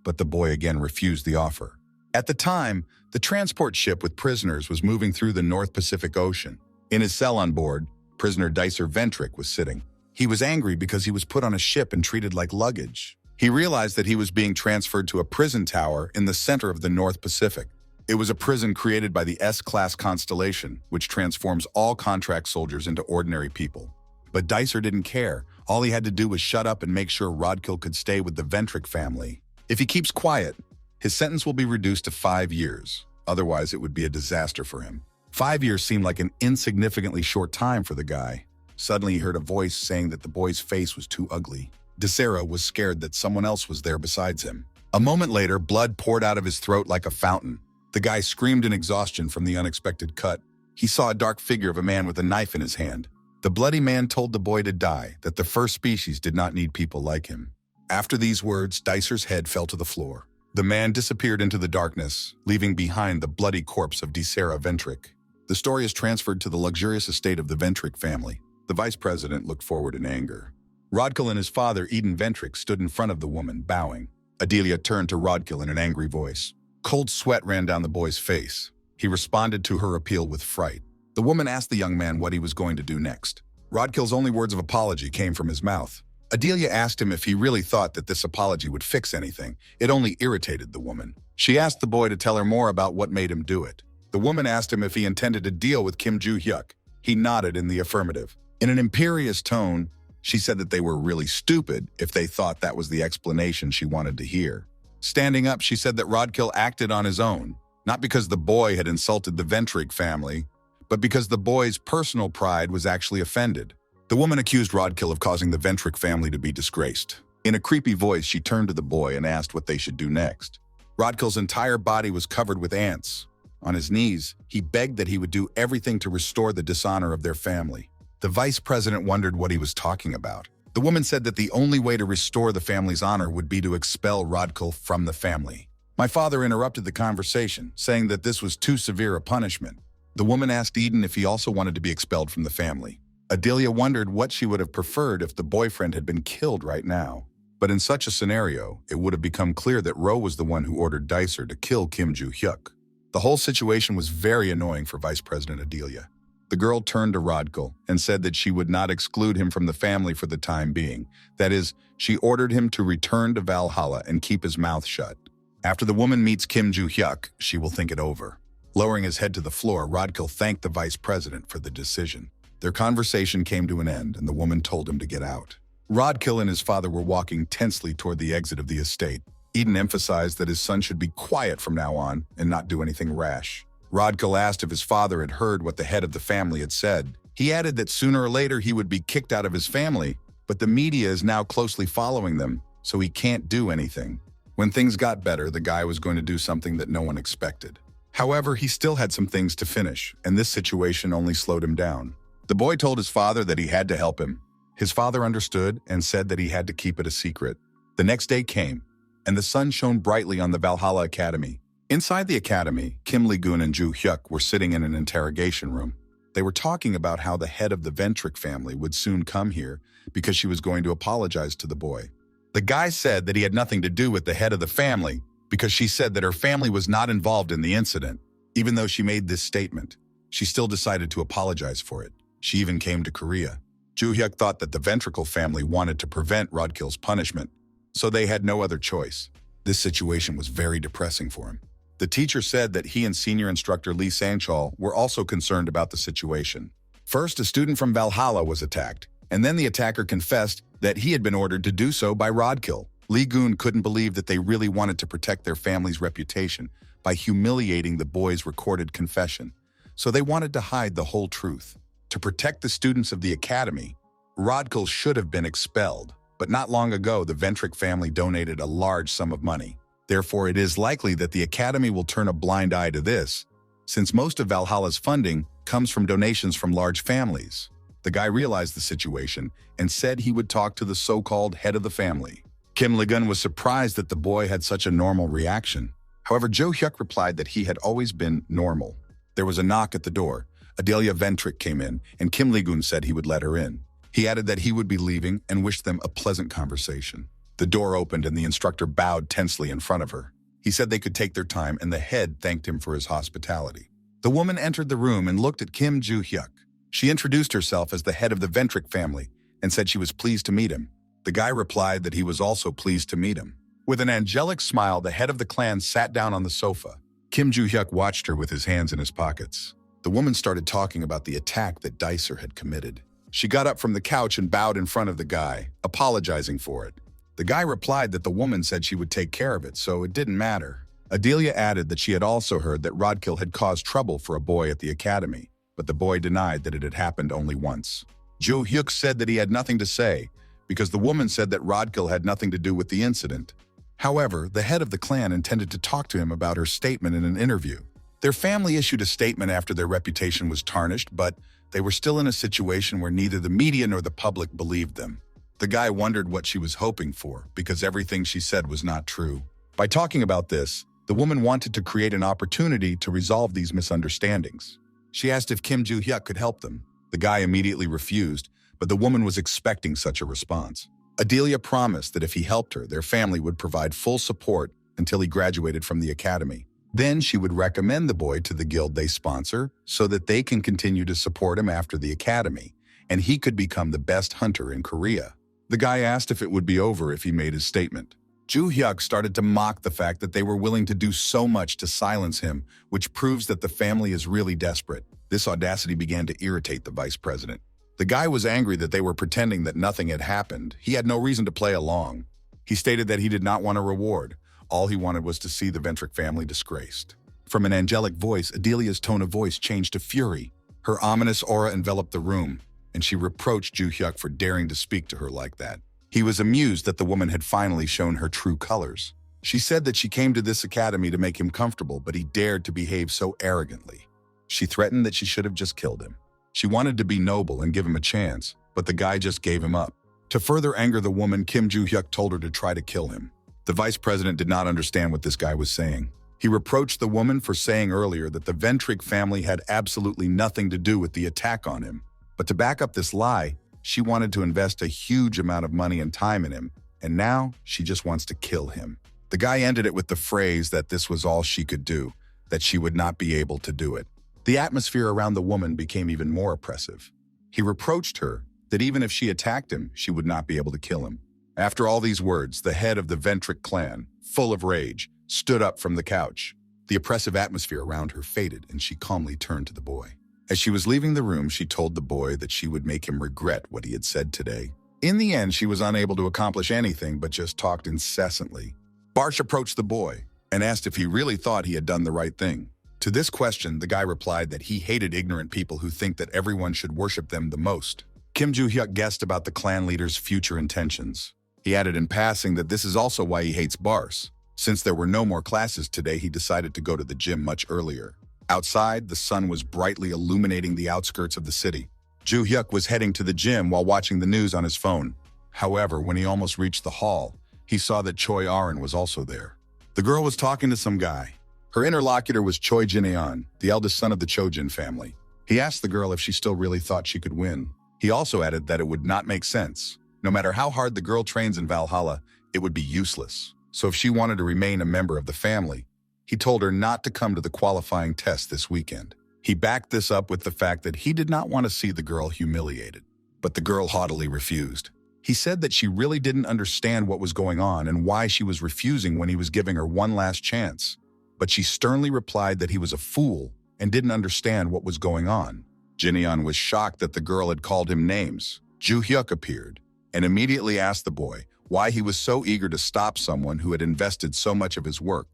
But the boy again refused the offer. At the time, the transport ship with prisoners was moving through the North Pacific Ocean. In his cell on board, prisoner Dicer Ventric was sitting. He was angry because he was put on a ship and treated like luggage. He realized that he was being transferred to a prison tower in the center of the North Pacific. It was a prison created by the S-class constellation, which transforms all contract soldiers into ordinary people. But Dicer didn't care. All he had to do was shut up and make sure Rodkill could stay with the Ventric family. If he keeps quiet, his sentence will be reduced to 5 years. Otherwise, it would be a disaster for him. 5 years seemed like an insignificantly short time for the guy. Suddenly, he heard a voice saying that the boy's face was too ugly. Dicera was scared that someone else was there besides him. A moment later, blood poured out of his throat like a fountain. The guy screamed in exhaustion from the unexpected cut. He saw a dark figure of a man with a knife in his hand. The bloody man told the boy to die, that the first species did not need people like him. After these words, Dicer's head fell to the floor. The man disappeared into the darkness, leaving behind the bloody corpse of Dicerra Ventric. The story is transferred to the luxurious estate of the Ventric family. The vice president looked forward in anger. Rodkill and his father, Eden Ventric, stood in front of the woman, bowing. Adelia turned to Rodkill in an angry voice. Cold sweat ran down the boy's face. He responded to her appeal with fright. The woman asked the young man what he was going to do next. Rodkill's only words of apology came from his mouth. Adelia asked him if he really thought that this apology would fix anything. It only irritated the woman. She asked the boy to tell her more about what made him do it. The woman asked him if he intended to deal with Kim Juhyuk. He nodded in the affirmative. In an imperious tone, she said that they were really stupid if they thought that was the explanation she wanted to hear. Standing up, she said that Rodkill acted on his own, not because the boy had insulted the Ventric family, but because the boy's personal pride was actually offended. The woman accused Rodkill of causing the Ventric family to be disgraced. In a creepy voice, she turned to the boy and asked what they should do next. Rodkill's entire body was covered with ants. On his knees, he begged that he would do everything to restore the dishonor of their family. The vice president wondered what he was talking about. The woman said that the only way to restore the family's honor would be to expel Rodkill from the family. My father interrupted the conversation, saying that this was too severe a punishment. The woman asked Eden if he also wanted to be expelled from the family. Adelia wondered what she would have preferred if the boyfriend had been killed right now. But in such a scenario, it would have become clear that Ro was the one who ordered Dicer to kill Kim Juhyuk. The whole situation was very annoying for Vice President Adelia. The girl turned to Rodkill and said that she would not exclude him from the family for the time being. That is, she ordered him to return to Valhalla and keep his mouth shut. After the woman meets Kim Juhyuk, she will think it over. Lowering his head to the floor, Rodkill thanked the vice president for the decision. Their conversation came to an end, and the woman told him to get out. Rodkill and his father were walking tensely toward the exit of the estate. Eden emphasized that his son should be quiet from now on and not do anything rash. Rodkill asked if his father had heard what the head of the family had said. He added that sooner or later he would be kicked out of his family, but the media is now closely following them, so he can't do anything. When things got better, the guy was going to do something that no one expected. However, he still had some things to finish, and this situation only slowed him down. The boy told his father that he had to help him. His father understood and said that he had to keep it a secret. The next day came, and the sun shone brightly on the Valhalla Academy. Inside the academy, Kim Lee-gun and Juhyuk were sitting in an interrogation room. They were talking about how the head of the Ventric family would soon come here because she was going to apologize to the boy. The guy said that he had nothing to do with the head of the family because she said that her family was not involved in the incident. Even though she made this statement, she still decided to apologize for it. She even came to Korea. Juhyuk thought that the Ventricle family wanted to prevent Rodkill's punishment, so they had no other choice. This situation was very depressing for him. The teacher said that he and senior instructor Lee Sang-chol were also concerned about the situation. First, a student from Valhalla was attacked, and then the attacker confessed that he had been ordered to do so by Rodkill. Lee-gun couldn't believe that they really wanted to protect their family's reputation by humiliating the boy's recorded confession, so they wanted to hide the whole truth. To protect the students of the academy, Rodkill should have been expelled, but not long ago the Ventric family donated a large sum of money. Therefore, it is likely that the academy will turn a blind eye to this, since most of Valhalla's funding comes from donations from large families. The guy realized the situation and said he would talk to the so-called head of the family. Kim Lee-gun was surprised that the boy had such a normal reaction. However, Juhyuk replied that he had always been normal. There was a knock at the door. Adelia Ventric came in, and Kim Lee-gun said he would let her in. He added that he would be leaving and wished them a pleasant conversation. The door opened and the instructor bowed tensely in front of her. He said they could take their time, and the head thanked him for his hospitality. The woman entered the room and looked at Kim Juhyuk. She introduced herself as the head of the Ventric family and said she was pleased to meet him. The guy replied that he was also pleased to meet him. With an angelic smile, the head of the clan sat down on the sofa. Kim Juhyuk watched her with his hands in his pockets. The woman started talking about the attack that Dicer had committed. She got up from the couch and bowed in front of the guy, apologizing for it. The guy replied that the woman said she would take care of it, so it didn't matter. Adelia added that she had also heard that Rodkill had caused trouble for a boy at the academy, but the boy denied that it had happened only once. Juhyuk said that he had nothing to say, because the woman said that Rodkill had nothing to do with the incident. However, the head of the clan intended to talk to him about her statement in an interview. Their family issued a statement after their reputation was tarnished, but they were still in a situation where neither the media nor the public believed them. The guy wondered what she was hoping for, because everything she said was not true. By talking about this, the woman wanted to create an opportunity to resolve these misunderstandings. She asked if Kim Juhyuk could help them. The guy immediately refused, but the woman was expecting such a response. Adelia promised that if he helped her, their family would provide full support until he graduated from the academy. Then she would recommend the boy to the guild they sponsor so that they can continue to support him after the academy, and he could become the best hunter in Korea. The guy asked if it would be over if he made his statement. Juhyuk started to mock the fact that they were willing to do so much to silence him, which proves that the family is really desperate. This audacity began to irritate the vice president. The guy was angry that they were pretending that nothing had happened. He had no reason to play along. He stated that he did not want a reward. All he wanted was to see the Ventric family disgraced. From an angelic voice, Adelia's tone of voice changed to fury. Her ominous aura enveloped the room, and she reproached Juhyuk for daring to speak to her like that. He was amused that the woman had finally shown her true colors. She said that she came to this academy to make him comfortable, but he dared to behave so arrogantly. She threatened that she should have just killed him. She wanted to be noble and give him a chance, but the guy just gave him up. To further anger the woman, Kim Juhyuk told her to try to kill him. The vice president did not understand what this guy was saying. He reproached the woman for saying earlier that the Ventric family had absolutely nothing to do with the attack on him. But to back up this lie, she wanted to invest a huge amount of money and time in him, and now she just wants to kill him. The guy ended it with the phrase that this was all she could do, that she would not be able to do it. The atmosphere around the woman became even more oppressive. He reproached her that even if she attacked him, she would not be able to kill him. After all these words, the head of the Ventric clan, full of rage, stood up from the couch. The oppressive atmosphere around her faded, and she calmly turned to the boy. As she was leaving the room, she told the boy that she would make him regret what he had said today. In the end, she was unable to accomplish anything but just talked incessantly. Barsh approached the boy and asked if he really thought he had done the right thing. To this question, the guy replied that he hated ignorant people who think that everyone should worship them the most. Kim Juhyuk guessed about the clan leader's future intentions. He added in passing that this is also why he hates Barsh. Since there were no more classes today, he decided to go to the gym much earlier. Outside, the sun was brightly illuminating the outskirts of the city. Juhyuk was heading to the gym while watching the news on his phone. However, when he almost reached the hall, he saw that Choi Arin was also there. The girl was talking to some guy. Her interlocutor was Choi Jin-eon, the eldest son of the Chojin family. He asked the girl if she still really thought she could win. He also added that it would not make sense. No matter how hard the girl trains in Valhalla, it would be useless. So if she wanted to remain a member of the family, he told her not to come to the qualifying test this weekend. He backed this up with the fact that he did not want to see the girl humiliated. But the girl haughtily refused. He said that she really didn't understand what was going on and why she was refusing when he was giving her one last chance. But she sternly replied that he was a fool and didn't understand what was going on. Jin-eon was shocked that the girl had called him names. Juhyuk appeared and immediately asked the boy why he was so eager to stop someone who had invested so much of his work.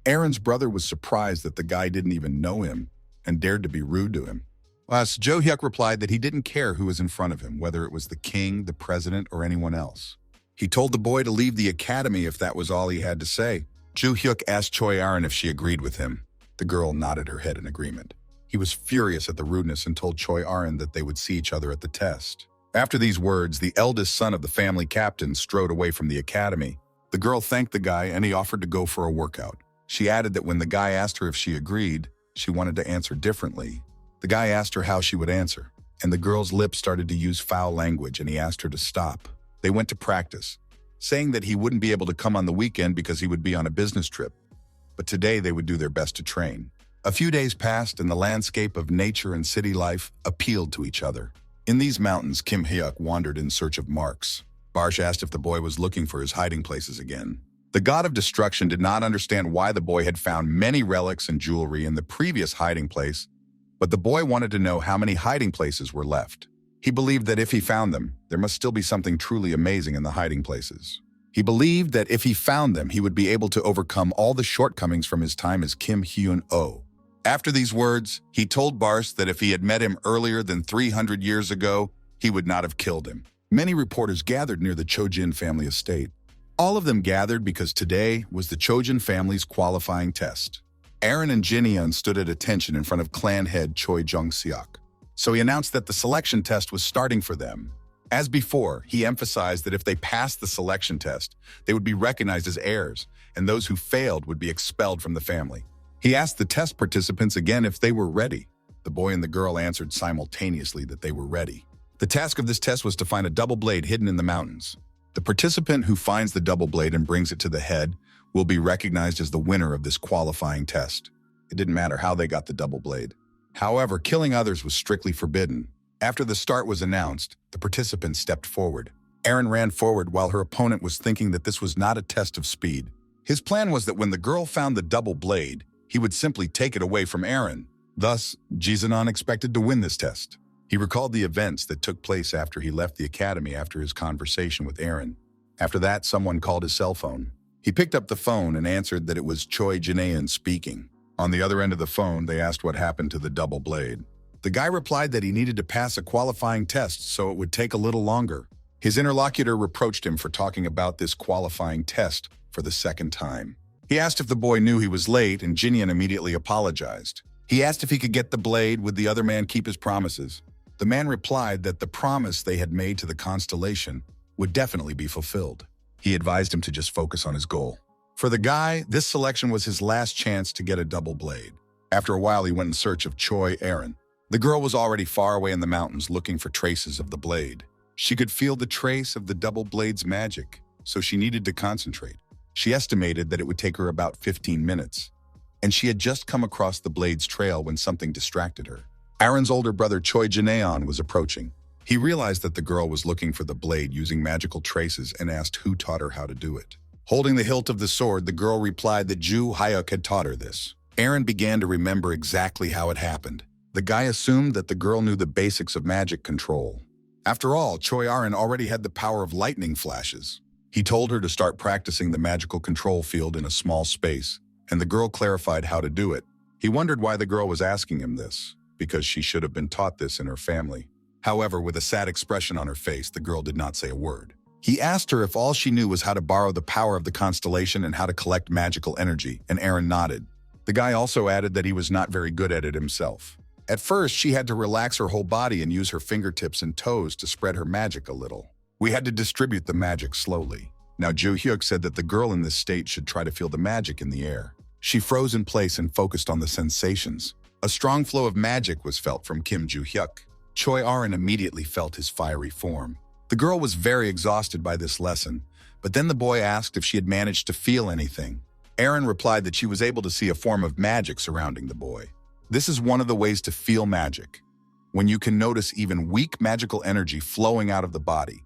Aaron's brother was surprised that the guy didn't even know him and dared to be rude to him. Juhyuk replied that he didn't care who was in front of him, whether it was the king, the president, or anyone else. He told the boy to leave the academy if that was all he had to say. Juhyuk asked Choi Arin if she agreed with him. The girl nodded her head in agreement. He was furious at the rudeness and told Choi Arin that they would see each other at the test. After these words, the eldest son of the family captain strode away from the academy. The girl thanked the guy and he offered to go for a workout. She added that when the guy asked her if she agreed, she wanted to answer differently. The guy asked her how she would answer, and the girl's lips started to use foul language and he asked her to stop. They went to practice, saying that he wouldn't be able to come on the weekend because he would be on a business trip. But today they would do their best to train. A few days passed and the landscape of nature and city life appealed to each other. In these mountains, Kim Hyuk wandered in search of marks. Barsh asked if the boy was looking for his hiding places again. The god of destruction did not understand why the boy had found many relics and jewelry in the previous hiding place, but the boy wanted to know how many hiding places were left. He believed that if he found them, there must still be something truly amazing in the hiding places. He believed that if he found them, he would be able to overcome all the shortcomings from his time as Kim Hyun-oh. After these words, he told Barsh that if he had met him earlier than 300 years ago, he would not have killed him. Many reporters gathered near the Chojin family estate. All of them gathered because today was the Chojin family's qualifying test. Aaron and Jin-eon stood at attention in front of clan head Choi Jung-seok. so he announced that the selection test was starting for them. As before, he emphasized that if they passed the selection test, they would be recognized as heirs, and those who failed would be expelled from the family. He asked the test participants again if they were ready. The boy and the girl answered simultaneously that they were ready. The task of this test was to find a double blade hidden in the mountains. The participant who finds the double blade and brings it to the head will be recognized as the winner of this qualifying test. It didn't matter how they got the double blade. However, killing others was strictly forbidden. After the start was announced, the participants stepped forward. Aaron ran forward while her opponent was thinking that this was not a test of speed. His plan was that when the girl found the double blade, he would simply take it away from Aaron. Thus, Jizenon expected to win this test. He recalled the events that took place after he left the academy after his conversation with Aaron. After that, someone called his cell phone. He picked up the phone and answered that it was Choi Jin speaking. On the other end of the phone, they asked what happened to the double blade. The guy replied that he needed to pass a qualifying test, so it would take a little longer. His interlocutor reproached him for talking about this qualifying test for the second time. He asked if the boy knew he was late, and Jinyan immediately apologized. He asked if he could get the blade, would the other man keep his promises? The man replied that the promise they had made to the constellation would definitely be fulfilled. He advised him to just focus on his goal. For the guy, this selection was his last chance to get a double blade. After a while, he went in search of Choi Aaron. The girl was already far away in the mountains looking for traces of the blade. She could feel the trace of the double blade's magic, so she needed to concentrate. She estimated that it would take her about 15 minutes, and she had just come across the blade's trail when something distracted her. Aaron's older brother Choi Jin was approaching. He realized that the girl was looking for the blade using magical traces and asked who taught her how to do it. Holding the hilt of the sword, the girl replied that Juhyuk had taught her this. Aaron began to remember exactly how it happened. The guy assumed that the girl knew the basics of magic control. After all, Choi Aaron already had the power of lightning flashes. He told her to start practicing the magical control field in a small space, and the girl clarified how to do it. He wondered why the girl was asking him this, because she should have been taught this in her family. However, with a sad expression on her face, the girl did not say a word. He asked her if all she knew was how to borrow the power of the constellation and how to collect magical energy, and Aaron nodded. The guy also added that he was not very good at it himself. At first, she had to relax her whole body and use her fingertips and toes to spread her magic a little. We had to distribute the magic slowly. Now, Juhyuk said that the girl in this state should try to feel the magic in the air. She froze in place and focused on the sensations. A strong flow of magic was felt from Kim Juhyuk. Choi Aaron immediately felt his fiery form. The girl was very exhausted by this lesson, but then the boy asked if she had managed to feel anything. Aaron replied that she was able to see a form of magic surrounding the boy. This is one of the ways to feel magic, when you can notice even weak magical energy flowing out of the body.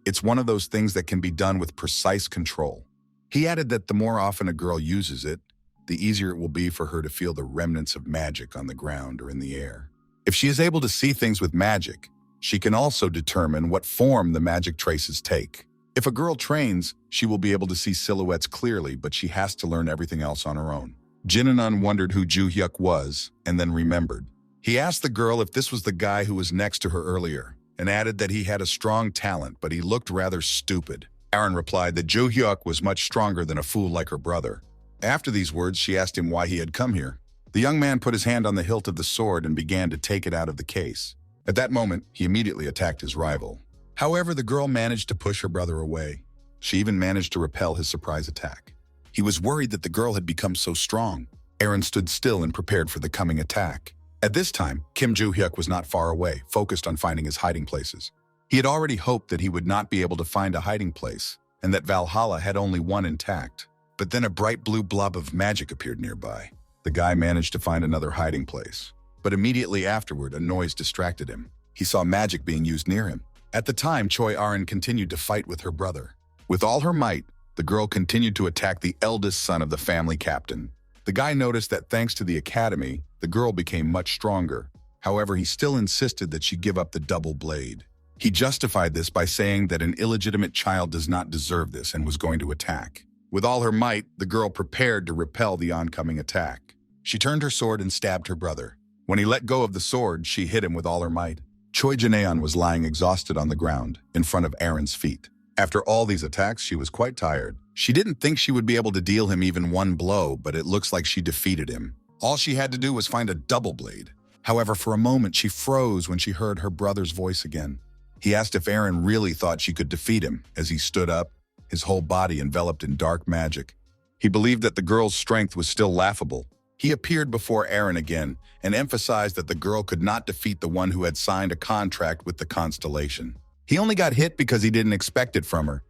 It's one of those things that can be done with precise control. He added that the more often a girl uses it, the easier it will be for her to feel the remnants of magic on the ground or in the air. If she is able to see things with magic, she can also determine what form the magic traces take. If a girl trains, she will be able to see silhouettes clearly, but she has to learn everything else on her own. Jinan wondered who Juhyuk was, and then remembered. He asked the girl if this was the guy who was next to her earlier, and added that he had a strong talent, but he looked rather stupid. Aaron replied that Juhyuk was much stronger than a fool like her brother. After these words, she asked him why he had come here. The young man put his hand on the hilt of the sword and began to take it out of the case. At that moment, he immediately attacked his rival. However, the girl managed to push her brother away. She even managed to repel his surprise attack. He was worried that the girl had become so strong. Aaron stood still and prepared for the coming attack. At this time, Kim Juhyuk was not far away, focused on finding his hiding places. He had already hoped that he would not be able to find a hiding place, and that Valhalla had only one intact. But then a bright blue blob of magic appeared nearby. The guy managed to find another hiding place. But immediately afterward, a noise distracted him. He saw magic being used near him. At the time, Choi Aaron continued to fight with her brother. With all her might, the girl continued to attack the eldest son of the family captain. The guy noticed that thanks to the academy, the girl became much stronger. However, he still insisted that she give up the double blade. He justified this by saying that an illegitimate child does not deserve this and was going to attack. With all her might, the girl prepared to repel the oncoming attack. She turned her sword and stabbed her brother. When he let go of the sword, she hit him with all her might. Choi Jin was lying exhausted on the ground, in front of Aaron's feet. After all these attacks, she was quite tired. She didn't think she would be able to deal him even one blow, but it looks like she defeated him. All she had to do was find a double blade. However, for a moment, she froze when she heard her brother's voice again. He asked if Eren really thought she could defeat him as he stood up, his whole body enveloped in dark magic. He believed that the girl's strength was still laughable. He appeared before Eren again and emphasized that the girl could not defeat the one who had signed a contract with the constellation. He only got hit because he didn't expect it from her,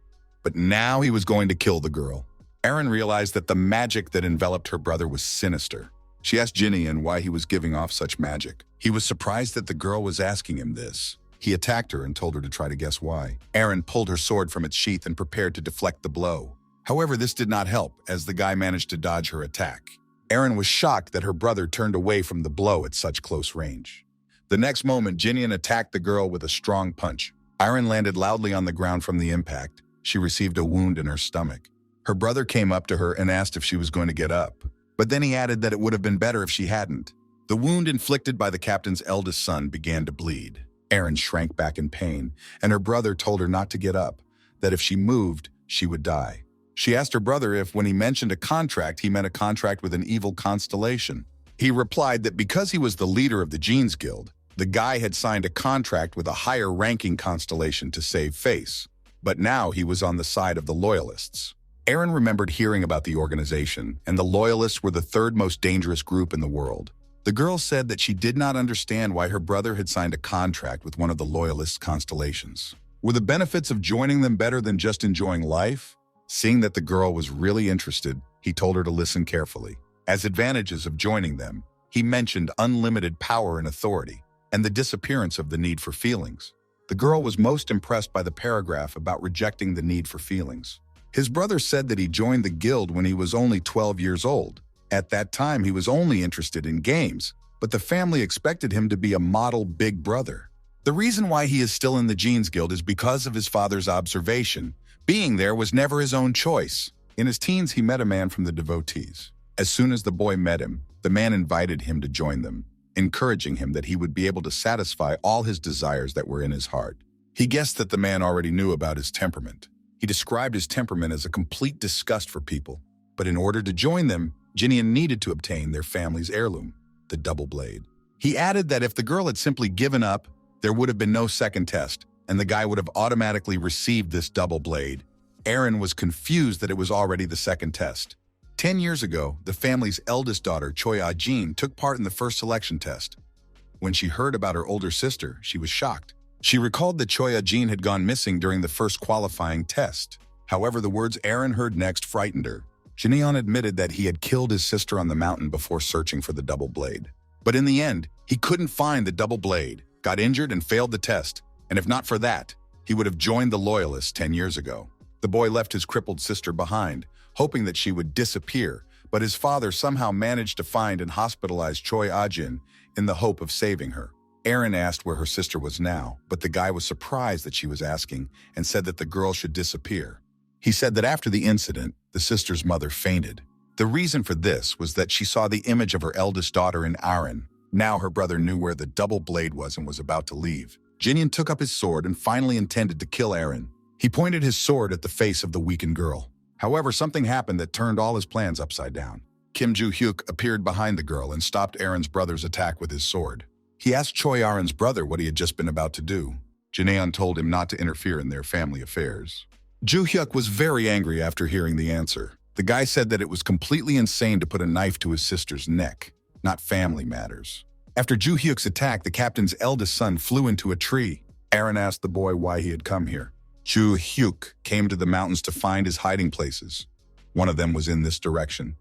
but now he was going to kill the girl. Eren realized that the magic that enveloped her brother was sinister. She asked Jinyan why he was giving off such magic. He was surprised that the girl was asking him this. He attacked her and told her to try to guess why. Eren pulled her sword from its sheath and prepared to deflect the blow. However, this did not help, as the guy managed to dodge her attack. Eren was shocked that her brother turned away from the blow at such close range. The next moment, Jinyan attacked the girl with a strong punch. Eren landed loudly on the ground from the impact. She received a wound in her stomach. Her brother came up to her and asked if she was going to get up. But then he added that it would have been better if she hadn't. The wound inflicted by the captain's eldest son began to bleed. Eren shrank back in pain, and her brother told her not to get up, that if she moved, she would die. She asked her brother if, when he mentioned a contract, he meant a contract with an evil constellation. He replied that because he was the leader of the Genes Guild, the guy had signed a contract with a higher-ranking constellation to save face. But now he was on the side of the Loyalists. Eren remembered hearing about the organization, and the Loyalists were the third most dangerous group in the world. The girl said that she did not understand why her brother had signed a contract with one of the Loyalist constellations. Were the benefits of joining them better than just enjoying life? Seeing that the girl was really interested, he told her to listen carefully. As advantages of joining them, he mentioned unlimited power and authority, and the disappearance of the need for feelings. The girl was most impressed by the paragraph about rejecting the need for feelings. His brother said that he joined the guild when he was only 12 years old. At that time, he was only interested in games, but the family expected him to be a model big brother. The reason why he is still in the Genes Guild is because of his father's observation. Being there was never his own choice. In his teens, he met a man from the devotees. As soon as the boy met him, the man invited him to join them, encouraging him that he would be able to satisfy all his desires that were in his heart. He guessed that the man already knew about his temperament. He described his temperament as a complete disgust for people, but in order to join them, Jinyan needed to obtain their family's heirloom, the double blade. He added that if the girl had simply given up, there would have been no second test, and the guy would have automatically received this double blade. Eren was confused that it was already the second test. 10 years ago, the family's eldest daughter, Juhyuk, took part in the first selection test. When she heard about her older sister, she was shocked. She recalled that Juhyuk had gone missing during the first qualifying test. However, the words Eren heard next frightened her. Jinyan admitted that he had killed his sister on the mountain before searching for the double blade. But in the end, he couldn't find the double blade, got injured and failed the test, and if not for that, he would have joined the Loyalists 10 years ago. The boy left his crippled sister behind, hoping that she would disappear, but his father somehow managed to find and hospitalize Juhyuk in the hope of saving her. Eren asked where her sister was now, but the guy was surprised that she was asking and said that the girl should disappear. He said that after the incident, the sister's mother fainted. The reason for this was that she saw the image of her eldest daughter in Eren. Now her brother knew where the double blade was and was about to leave. Jinyan took up his sword and finally intended to kill Eren. He pointed his sword at the face of the weakened girl. However, something happened that turned all his plans upside down. Juhyuk appeared behind the girl and stopped Eren's brother's attack with his sword. He asked Eren's brother what he had just been about to do. Jinyan told him not to interfere in their family affairs. Juhyuk was very angry after hearing the answer. The guy said that it was completely insane to put a knife to his sister's neck, not family matters. After Juhyuk's attack, the captain's eldest son flew into a tree. Eren asked the boy why he had come here. Juhyuk came to the mountains to find his hiding places. One of them was in this direction,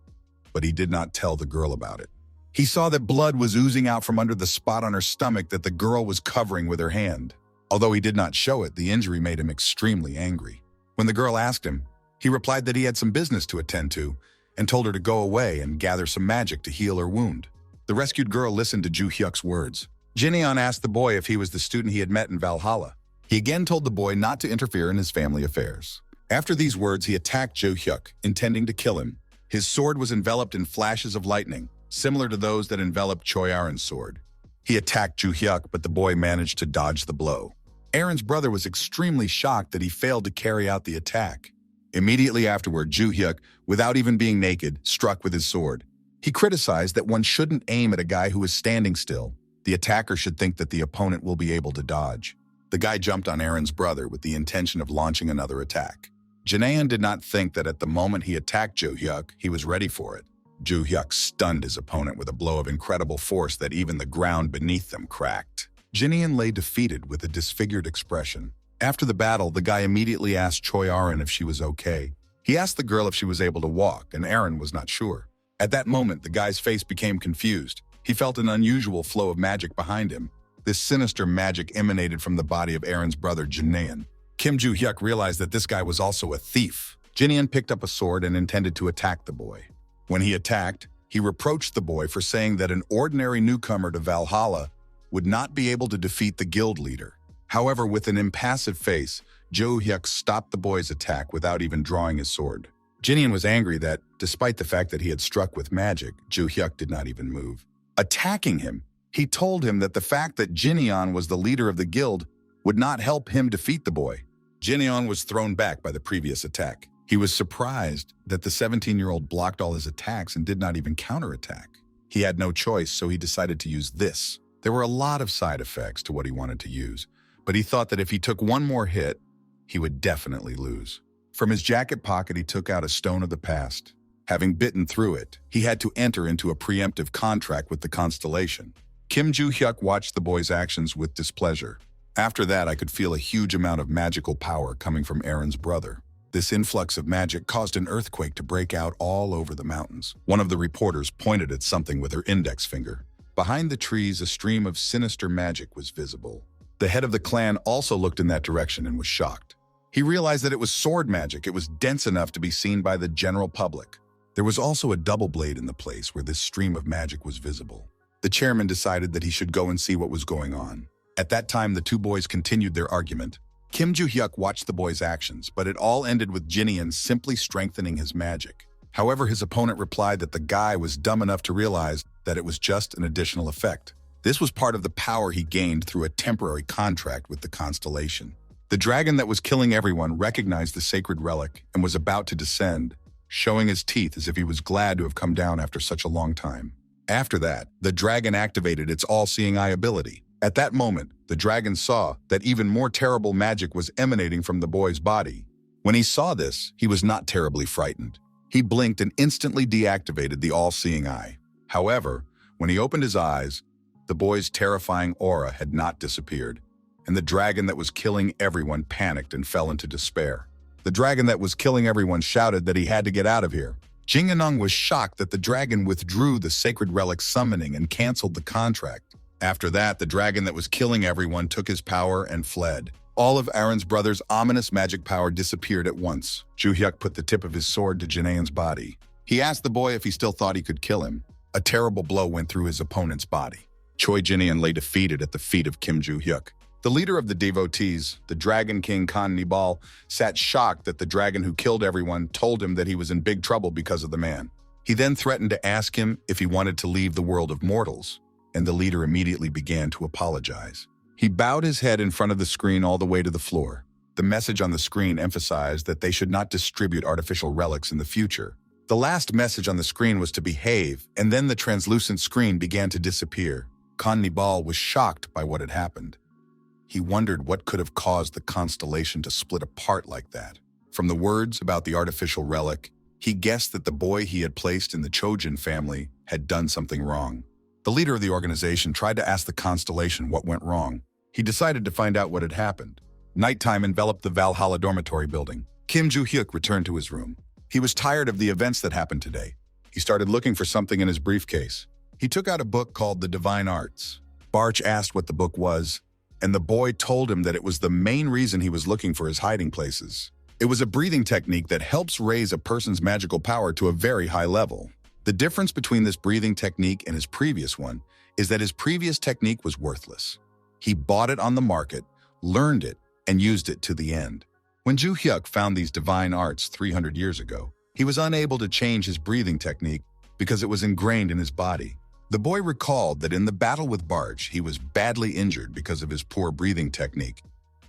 but he did not tell the girl about it. He saw that blood was oozing out from under the spot on her stomach that the girl was covering with her hand. Although he did not show it, the injury made him extremely angry. When the girl asked him, he replied that he had some business to attend to and told her to go away and gather some magic to heal her wound. The rescued girl listened to Juhyuk's words. Jinyan asked the boy if he was the student he had met in Valhalla. He again told the boy not to interfere in his family affairs. After these words, he attacked Juhyuk, intending to kill him. His sword was enveloped in flashes of lightning, similar to those that enveloped Eren's sword. He attacked Juhyuk, but the boy managed to dodge the blow. Eren's brother was extremely shocked that he failed to carry out the attack. Immediately afterward, Juhyuk, without even being naked, struck with his sword. He criticized that one shouldn't aim at a guy who is standing still. The attacker should think that the opponent will be able to dodge. The guy jumped on Aaron's brother with the intention of launching another attack. Jinaeun did not think that at the moment he attacked Juhyuk, he was ready for it. Juhyuk stunned his opponent with a blow of incredible force that even the ground beneath them cracked. Jinaeun lay defeated with a disfigured expression. After the battle, the guy immediately asked Choi Aaron if she was okay. He asked the girl if she was able to walk, and Aaron was not sure. At that moment, the guy's face became confused. He felt an unusual flow of magic behind him. This sinister magic emanated from the body of Aaron's brother, Jinaeun. Kim Juhyuk realized that this guy was also a thief. Jinaeun picked up a sword and intended to attack the boy. When he attacked, he reproached the boy for saying that an ordinary newcomer to Valhalla would not be able to defeat the guild leader. However, with an impassive face, Juhyuk stopped the boy's attack without even drawing his sword. Jinaeun was angry that, despite the fact that he had struck with magic, Juhyuk did not even move. Attacking him, he told him that the fact that Jinaeun was the leader of the guild would not help him defeat the boy. Jinaeun was thrown back by the previous attack. He was surprised that the 17-year-old blocked all his attacks and did not even counterattack. He had no choice, so he decided to use this. There were a lot of side effects to what he wanted to use, but he thought that if he took one more hit, he would definitely lose. From his jacket pocket, he took out a stone of the past. Having bitten through it, he had to enter into a preemptive contract with the constellation. Kim Juhyuk watched the boy's actions with displeasure. After that, I could feel a huge amount of magical power coming from Aaron's brother. This influx of magic caused an earthquake to break out all over the mountains. One of the reporters pointed at something with her index finger. Behind the trees, a stream of sinister magic was visible. The head of the clan also looked in that direction and was shocked. He realized that it was sword magic. It was dense enough to be seen by the general public. There was also a double blade in the place where this stream of magic was visible. The chairman decided that he should go and see what was going on. At that time, the two boys continued their argument. Kim Juhyuk watched the boys' actions, but it all ended with Jinaeun simply strengthening his magic. However, his opponent replied that the guy was dumb enough to realize that it was just an additional effect. This was part of the power he gained through a temporary contract with the constellation. The dragon that was killing everyone recognized the sacred relic and was about to descend, showing his teeth as if he was glad to have come down after such a long time. After that, the dragon activated its all-seeing eye ability. At that moment, the dragon saw that even more terrible magic was emanating from the boy's body. When he saw this, he was not terribly frightened. He blinked and instantly deactivated the all-seeing eye. However, when he opened his eyes, the boy's terrifying aura had not disappeared, and the dragon that was killing everyone panicked and fell into despair. The dragon that was killing everyone shouted that he had to get out of here. Jing Anung was shocked that the dragon withdrew the sacred relic summoning and canceled the contract. After that, the dragon that was killing everyone took his power and fled. All of Aaron's brother's ominous magic power disappeared at once. Juhyuk put the tip of his sword to Jinaeun's body. He asked the boy if he still thought he could kill him. A terrible blow went through his opponent's body. Choi Jinaeun lay defeated at the feet of Kim Juhyuk. The leader of the devotees, the Dragon King Kan Nibal, sat shocked that the dragon who killed everyone told him that he was in big trouble because of the man. He then threatened to ask him if he wanted to leave the world of mortals, and the leader immediately began to apologize. He bowed his head in front of the screen all the way to the floor. The message on the screen emphasized that they should not distribute artificial relics in the future. The last message on the screen was to behave, and then the translucent screen began to disappear. Kan Nibal was shocked by what had happened. He wondered what could have caused the constellation to split apart like that. From the words about the artificial relic, he guessed that the boy he had placed in the Chojin family had done something wrong. The leader of the organization tried to ask the constellation what went wrong. He decided to find out what had happened. Nighttime enveloped the Valhalla dormitory building. Kim Juhyuk returned to his room. He was tired of the events that happened today. He started looking for something in his briefcase. He took out a book called The Divine Arts. Barch asked what the book was, and the boy told him that it was the main reason he was looking for his hiding places. It was a breathing technique that helps raise a person's magical power to a very high level. The difference between this breathing technique and his previous one is that his previous technique was worthless. He bought it on the market, learned it, and used it to the end. When Juhyuk found these divine arts 300 years ago, he was unable to change his breathing technique because it was ingrained in his body. The boy recalled that in the battle with Barch, he was badly injured because of his poor breathing technique.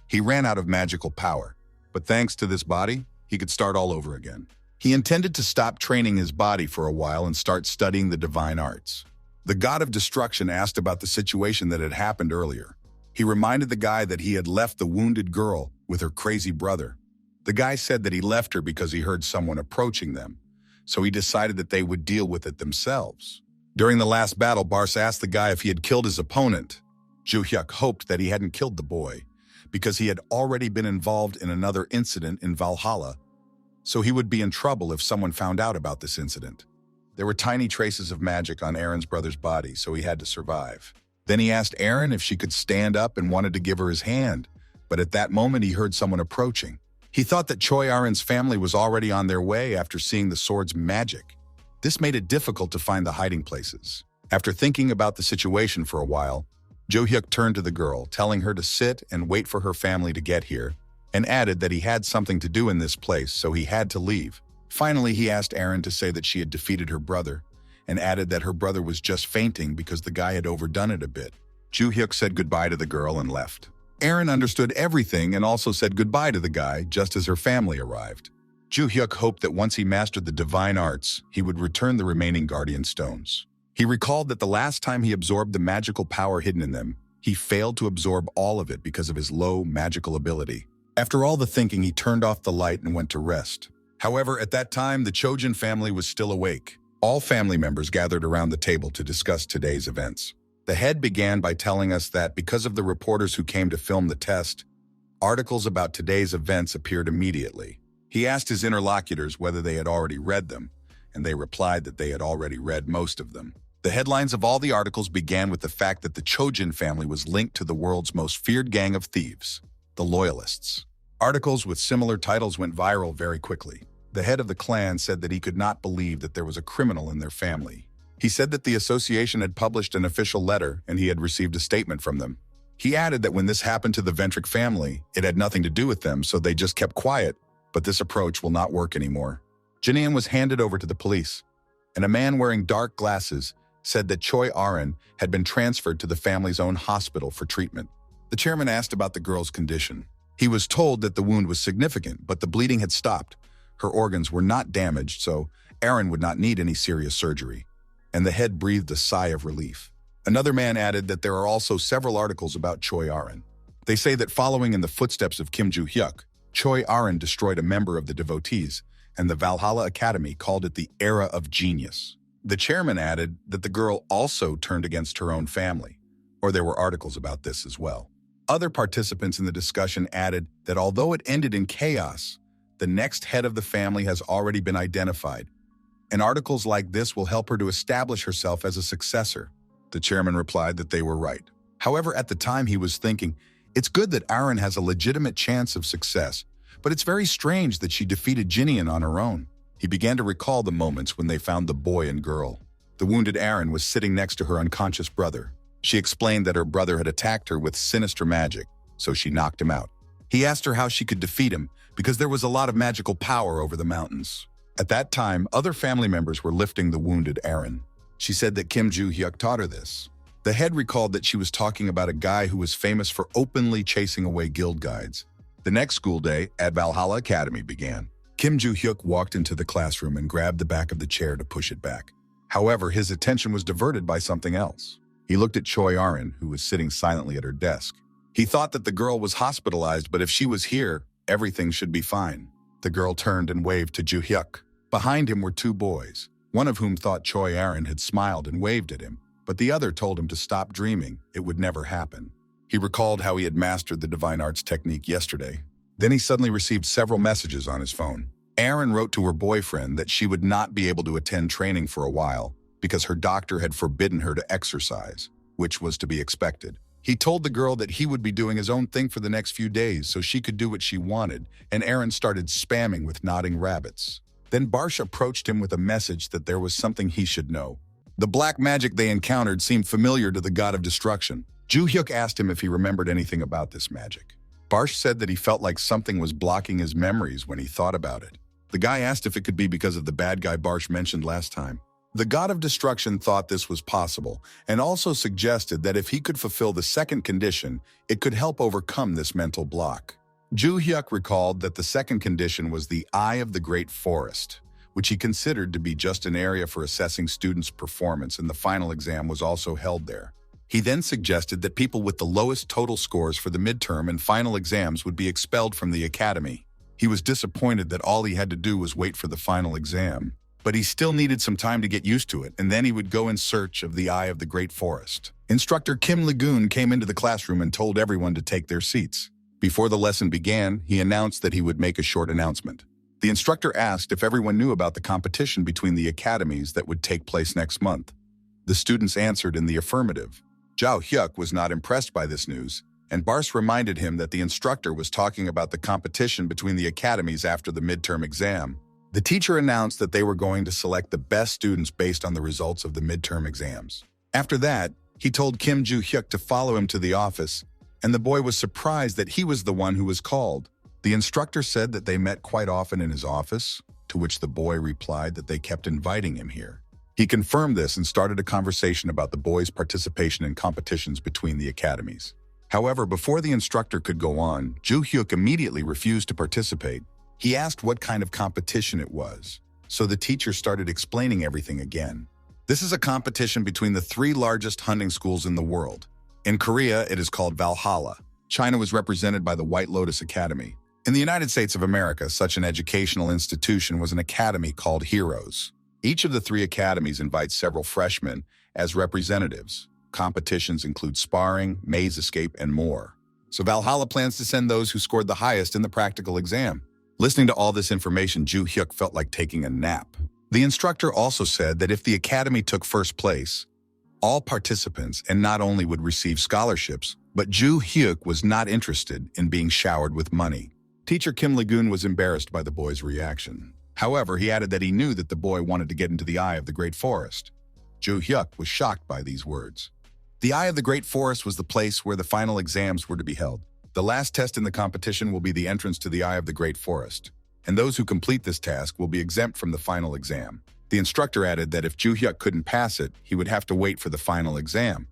He ran out of magical power, but thanks to this body, he could start all over again. He intended to stop training his body for a while and start studying the divine arts. The god of destruction asked about the situation that had happened earlier. He reminded the guy that he had left the wounded girl with her crazy brother. The guy said that he left her because he heard someone approaching them, so he decided that they would deal with it themselves. During the last battle, Bars asked the guy if he had killed his opponent. Juhyuk hoped that he hadn't killed the boy, because he had already been involved in another incident in Valhalla, so he would be in trouble if someone found out about this incident. There were tiny traces of magic on Aaron's brother's body, so he had to survive. Then he asked Aaron if she could stand up and wanted to give her his hand, but at that moment he heard someone approaching. He thought that Choi Aaron's family was already on their way after seeing the sword's magic. This made it difficult to find the hiding places. After thinking about the situation for a while, Juhyuk turned to the girl, telling her to sit and wait for her family to get here, and added that he had something to do in this place, so he had to leave. Finally, he asked Aaron to say that she had defeated her brother, and added that her brother was just fainting because the guy had overdone it a bit. Juhyuk said goodbye to the girl and left. Aaron understood everything and also said goodbye to the guy just as her family arrived. Juhyuk hoped that once he mastered the divine arts, he would return the remaining guardian stones. He recalled that the last time he absorbed the magical power hidden in them, he failed to absorb all of it because of his low magical ability. After all the thinking, he turned off the light and went to rest. However, at that time, the Chojin family was still awake. All family members gathered around the table to discuss today's events. The head began by telling us that because of the reporters who came to film the test, articles about today's events appeared immediately. He asked his interlocutors whether they had already read them, and they replied that they had already read most of them. The headlines of all the articles began with the fact that the Chojin family was linked to the world's most feared gang of thieves, the Loyalists. Articles with similar titles went viral very quickly. The head of the clan said that he could not believe that there was a criminal in their family. He said that the association had published an official letter and he had received a statement from them. He added that when this happened to the Ventric family, it had nothing to do with them, so they just kept quiet, but this approach will not work anymore. Jinian was handed over to the police, and a man wearing dark glasses said that Choi Aaron had been transferred to the family's own hospital for treatment. The chairman asked about the girl's condition. He was told that the wound was significant, but the bleeding had stopped. Her organs were not damaged, so Aaron would not need any serious surgery. And the head breathed a sigh of relief. Another man added that there are also several articles about Choi Aaron. They say that following in the footsteps of Kim Juhyuk, Choi Aaron destroyed a member of the devotees, and the Valhalla Academy called it the Era of Genius. The chairman added that the girl also turned against her own family, or there were articles about this as well. Other participants in the discussion added that although it ended in chaos, the next head of the family has already been identified, and articles like this will help her to establish herself as a successor. The chairman replied that they were right. However, at the time he was thinking, it's good that Aaron has a legitimate chance of success, but it's very strange that she defeated Jinian on her own. He began to recall the moments when they found the boy and girl. The wounded Aaron was sitting next to her unconscious brother. She explained that her brother had attacked her with sinister magic, so she knocked him out. He asked her how she could defeat him because there was a lot of magical power over the mountains. At that time, other family members were lifting the wounded Aaron. She said that Kim Juhyuk taught her this. The head recalled that she was talking about a guy who was famous for openly chasing away guild guides. The next school day at Valhalla Academy began. Kim Juhyuk walked into the classroom and grabbed the back of the chair to push it back. However, his attention was diverted by something else. He looked at Choi Aaron, who was sitting silently at her desk. He thought that the girl was hospitalized, but if she was here, everything should be fine. The girl turned and waved to Juhyuk. Behind him were two boys, one of whom thought Choi Aaron had smiled and waved at him, but the other told him to stop dreaming. It would never happen. He recalled how he had mastered the divine arts technique yesterday. Then he suddenly received several messages on his phone. Aaron wrote to her boyfriend that she would not be able to attend training for a while because her doctor had forbidden her to exercise, which was to be expected. He told the girl that he would be doing his own thing for the next few days so she could do what she wanted, and Aaron started spamming with nodding rabbits. Then Barsh approached him with a message that there was something he should know. The black magic they encountered seemed familiar to the god of destruction. Juhyuk asked him if he remembered anything about this magic. Barsh said that he felt like something was blocking his memories when he thought about it. The guy asked if it could be because of the bad guy Barsh mentioned last time. The god of destruction thought this was possible and also suggested that if he could fulfill the second condition, it could help overcome this mental block. Juhyuk recalled that the second condition was the Eye of the Great Forest, which he considered to be just an area for assessing students' performance, and the final exam was also held there. He then suggested that people with the lowest total scores for the midterm and final exams would be expelled from the academy. He was disappointed that all he had to do was wait for the final exam, but he still needed some time to get used to it, and then he would go in search of the Eye of the Great Forest. Instructor Kim Lagoon came into the classroom and told everyone to take their seats. Before the lesson began, he announced that he would make a short announcement. The instructor asked if everyone knew about the competition between the academies that would take place next month. The students answered in the affirmative. Juhyuk was not impressed by this news, and Bars reminded him that the instructor was talking about the competition between the academies after the midterm exam. The teacher announced that they were going to select the best students based on the results of the midterm exams. After that, he told Kim Juhyuk to follow him to the office, and the boy was surprised that he was the one who was called. The instructor said that they met quite often in his office, to which the boy replied that they kept inviting him here. He confirmed this and started a conversation about the boy's participation in competitions between the academies. However, before the instructor could go on, Juhyuk immediately refused to participate. He asked what kind of competition it was, so the teacher started explaining everything again. This is a competition between the 3 largest hunting schools in the world. In Korea, it is called Valhalla. China was represented by the White Lotus Academy. In the United States of America, such an educational institution was an academy called Heroes. Each of the 3 academies invites several freshmen as representatives. Competitions include sparring, maze escape, and more. So Valhalla plans to send those who scored the highest in the practical exam. Listening to all this information, Juhyuk felt like taking a nap. The instructor also said that if the academy took first place, all participants and not only would receive scholarships, but Juhyuk was not interested in being showered with money. Teacher Kim Lagoon was embarrassed by the boy's reaction. However, he added that he knew that the boy wanted to get into the Eye of the Great Forest. Juhyuk was shocked by these words. The Eye of the Great Forest was the place where the final exams were to be held. The last test in the competition will be the entrance to the Eye of the Great Forest, and those who complete this task will be exempt from the final exam. The instructor added that if Juhyuk couldn't pass it, he would have to wait for the final exam.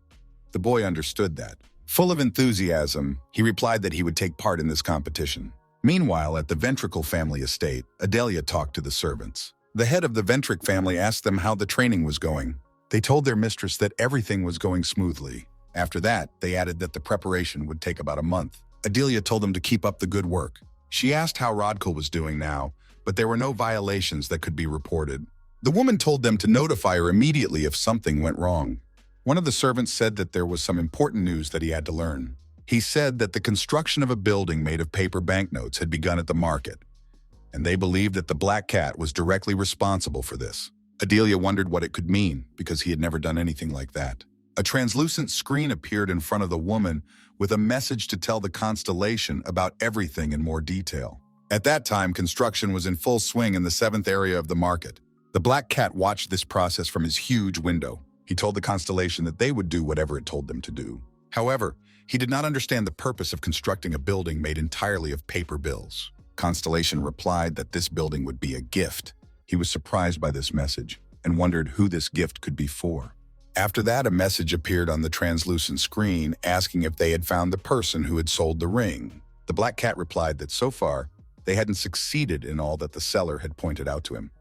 The boy understood that. Full of enthusiasm, he replied that he would take part in this competition. Meanwhile, at the Ventricle family estate, Adelia talked to the servants. The head of the Ventric family asked them how the training was going. They told their mistress that everything was going smoothly. After that, they added that the preparation would take about a month. Adelia told them to keep up the good work. She asked how Rodkal was doing now, but there were no violations that could be reported. The woman told them to notify her immediately if something went wrong. One of the servants said that there was some important news that he had to learn. He said that the construction of a building made of paper banknotes had begun at the market, and they believed that the Black Cat was directly responsible for this. Adelia wondered what it could mean, because he had never done anything like that. A translucent screen appeared in front of the woman with a message to tell the constellation about everything in more detail. At that time, construction was in full swing in the 7th area of the market. The Black Cat watched this process from his huge window. He told the constellation that they would do whatever it told them to do. However, he did not understand the purpose of constructing a building made entirely of paper bills. Constellation replied that this building would be a gift. He was surprised by this message and wondered who this gift could be for. After that, a message appeared on the translucent screen asking if they had found the person who had sold the ring. The Black Cat replied that so far, they hadn't succeeded in all that the seller had pointed out to him,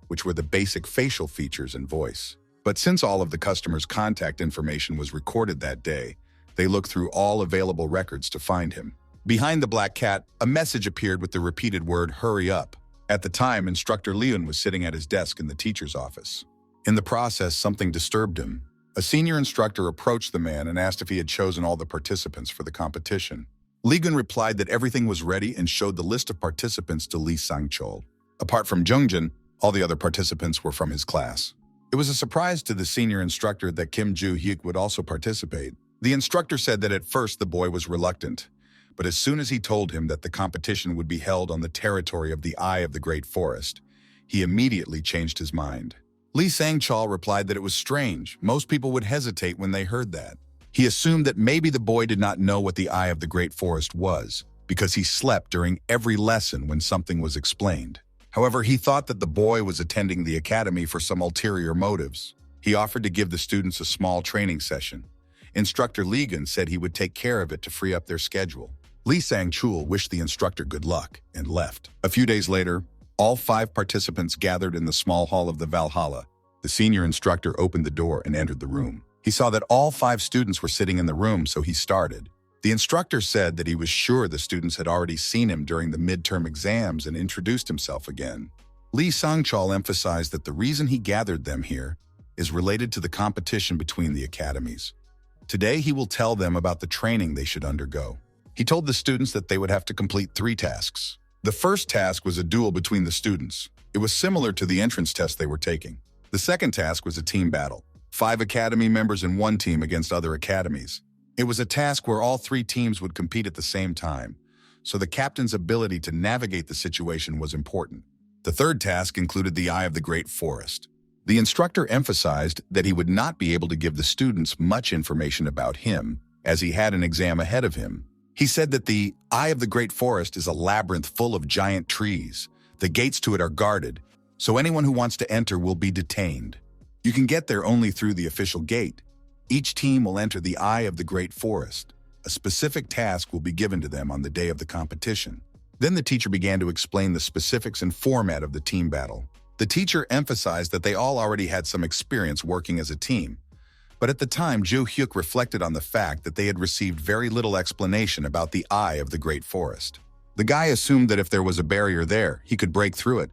which were the basic facial features and voice. But since all of the customer's contact information was recorded that day, they looked through all available records to find him. Behind the Black Cat, a message appeared with the repeated word, "Hurry up." At the time, Instructor Leon was sitting at his desk in the teacher's office. In the process, something disturbed him. A senior instructor approached the man and asked if he had chosen all the participants for the competition. Legon replied that everything was ready and showed the list of participants to Lee Sang-chol. Apart from Jungjin, all the other participants were from his class. It was a surprise to the senior instructor that Kim Juhyuk would also participate. The instructor said that at first the boy was reluctant, but as soon as he told him that the competition would be held on the territory of the Eye of the Great Forest, he immediately changed his mind. Lee Sang-chol replied that it was strange. Most people would hesitate when they heard that. He assumed that maybe the boy did not know what the Eye of the Great Forest was, because he slept during every lesson when something was explained. However, he thought that the boy was attending the academy for some ulterior motives. He offered to give the students a small training session. Instructor Legan said he would take care of it to free up their schedule. Lee Sang-chul wished the instructor good luck and left. A few days later, All 5 participants gathered in the small hall of the Valhalla. The senior instructor opened the door and entered the room. He saw that all 5 students were sitting in the room, so he started. The instructor said that he was sure the students had already seen him during the midterm exams and introduced himself again. Lee Sangchul emphasized that the reason he gathered them here is related to the competition between the academies. Today, he will tell them about the training they should undergo. He told the students that they would have to complete 3 tasks. The first task was a duel between the students. It was similar to the entrance test they were taking. The second task was a team battle. 5 academy members in one team against other academies. It was a task where all 3 teams would compete at the same time, so the captain's ability to navigate the situation was important. The third task included the Eye of the Great Forest. The instructor emphasized that he would not be able to give the students much information about him, as he had an exam ahead of him. He said that the Eye of the Great Forest is a labyrinth full of giant trees. The gates to it are guarded, so anyone who wants to enter will be detained. You can get there only through the official gate. Each team will enter the Eye of the Great Forest. A specific task will be given to them on the day of the competition. Then the teacher began to explain the specifics and format of the team battle. The teacher emphasized that they all already had some experience working as a team, but at the time, Juhyuk reflected on the fact that they had received very little explanation about the Eye of the Great Forest. The guy assumed that if there was a barrier there, he could break through it,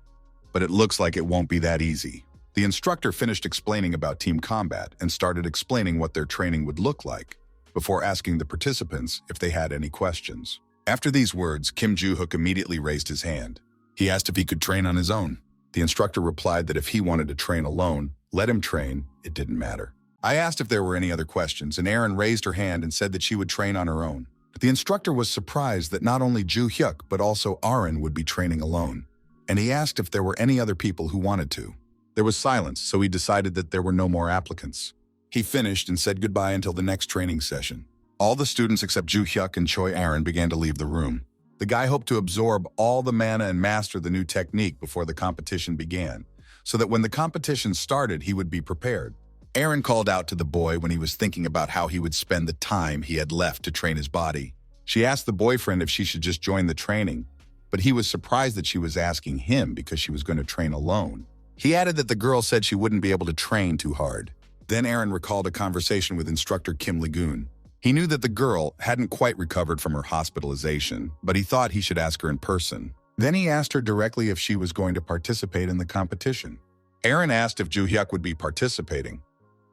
but it looks like it won't be that easy. The instructor finished explaining about team combat and started explaining what their training would look like, before asking the participants if they had any questions. After these words, Kim Juhyuk immediately raised his hand. He asked if he could train on his own. The instructor replied that if he wanted to train alone, let him train, it didn't matter. I asked if there were any other questions, and Erin raised her hand and said that she would train on her own. The instructor was surprised that not only Juhyuk, but also Aaron would be training alone, and he asked if there were any other people who wanted to. There was silence, so he decided that there were no more applicants. He finished and said goodbye until the next training session. All the students except Juhyuk and Choi Aaron began to leave the room. The guy hoped to absorb all the mana and master the new technique before the competition began, so that when the competition started, he would be prepared. Aaron called out to the boy when he was thinking about how he would spend the time he had left to train his body. She asked the boyfriend if she should just join the training, but he was surprised that she was asking him because she was going to train alone. He added that the girl said she wouldn't be able to train too hard. Then Aaron recalled a conversation with instructor Kim Lagoon. He knew that the girl hadn't quite recovered from her hospitalization, but he thought he should ask her in person. Then he asked her directly if she was going to participate in the competition. Aaron asked if Juhyuk would be participating.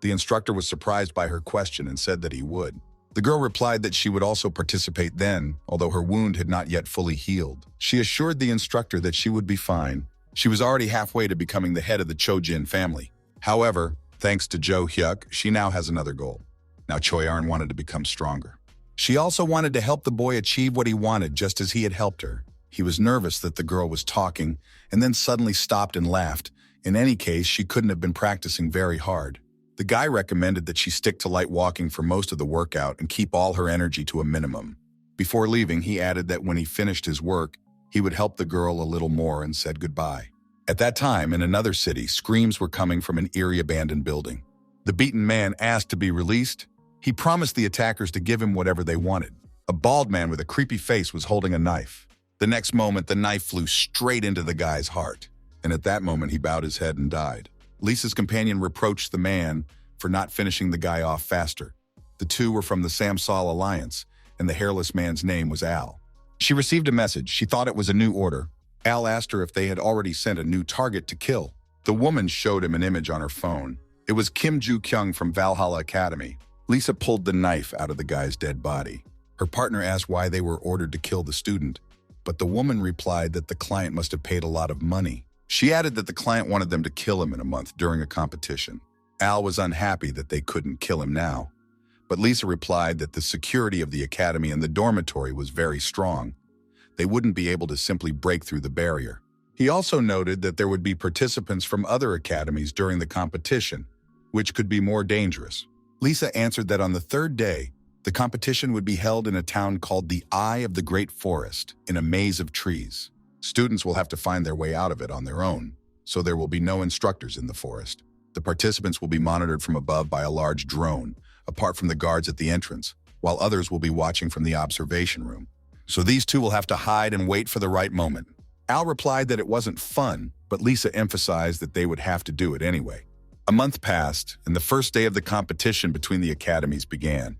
The instructor was surprised by her question and said that he would. The girl replied that she would also participate then, although her wound had not yet fully healed. She assured the instructor that she would be fine. She was already halfway to becoming the head of the Chojin family. However, thanks to Juhyuk, she now has another goal. Now Choyeon wanted to become stronger. She also wanted to help the boy achieve what he wanted, just as he had helped her. He was nervous that the girl was talking, and then suddenly stopped and laughed. In any case, she couldn't have been practicing very hard. The guy recommended that she stick to light walking for most of the workout and keep all her energy to a minimum. Before leaving, he added that when he finished his work, he would help the girl a little more and said goodbye. At that time, in another city, screams were coming from an eerie abandoned building. The beaten man asked to be released. He promised the attackers to give him whatever they wanted. A bald man with a creepy face was holding a knife. The next moment, the knife flew straight into the guy's heart, and at that moment, he bowed his head and died. Lisa's companion reproached the man for not finishing the guy off faster. The two were from the Samsal Alliance, and the hairless man's name was Al. She received a message. She thought it was a new order. Al asked her if they had already sent a new target to kill. The woman showed him an image on her phone. It was Kim Ju-kyung from Valhalla Academy. Lisa pulled the knife out of the guy's dead body. Her partner asked why they were ordered to kill the student, but the woman replied that the client must have paid a lot of money. She added that the client wanted them to kill him in a month during a competition. Al was unhappy that they couldn't kill him now, but Lisa replied that the security of the academy and the dormitory was very strong. They wouldn't be able to simply break through the barrier. He also noted that there would be participants from other academies during the competition, which could be more dangerous. Lisa answered that on the third day, the competition would be held in a town called the Eye of the Great Forest, in a maze of trees. Students will have to find their way out of it on their own, so there will be no instructors in the forest. The participants will be monitored from above by a large drone, apart from the guards at the entrance, while others will be watching from the observation room. So these two will have to hide and wait for the right moment. Al replied that it wasn't fun, but Lisa emphasized that they would have to do it anyway. A month passed, and the first day of the competition between the academies began.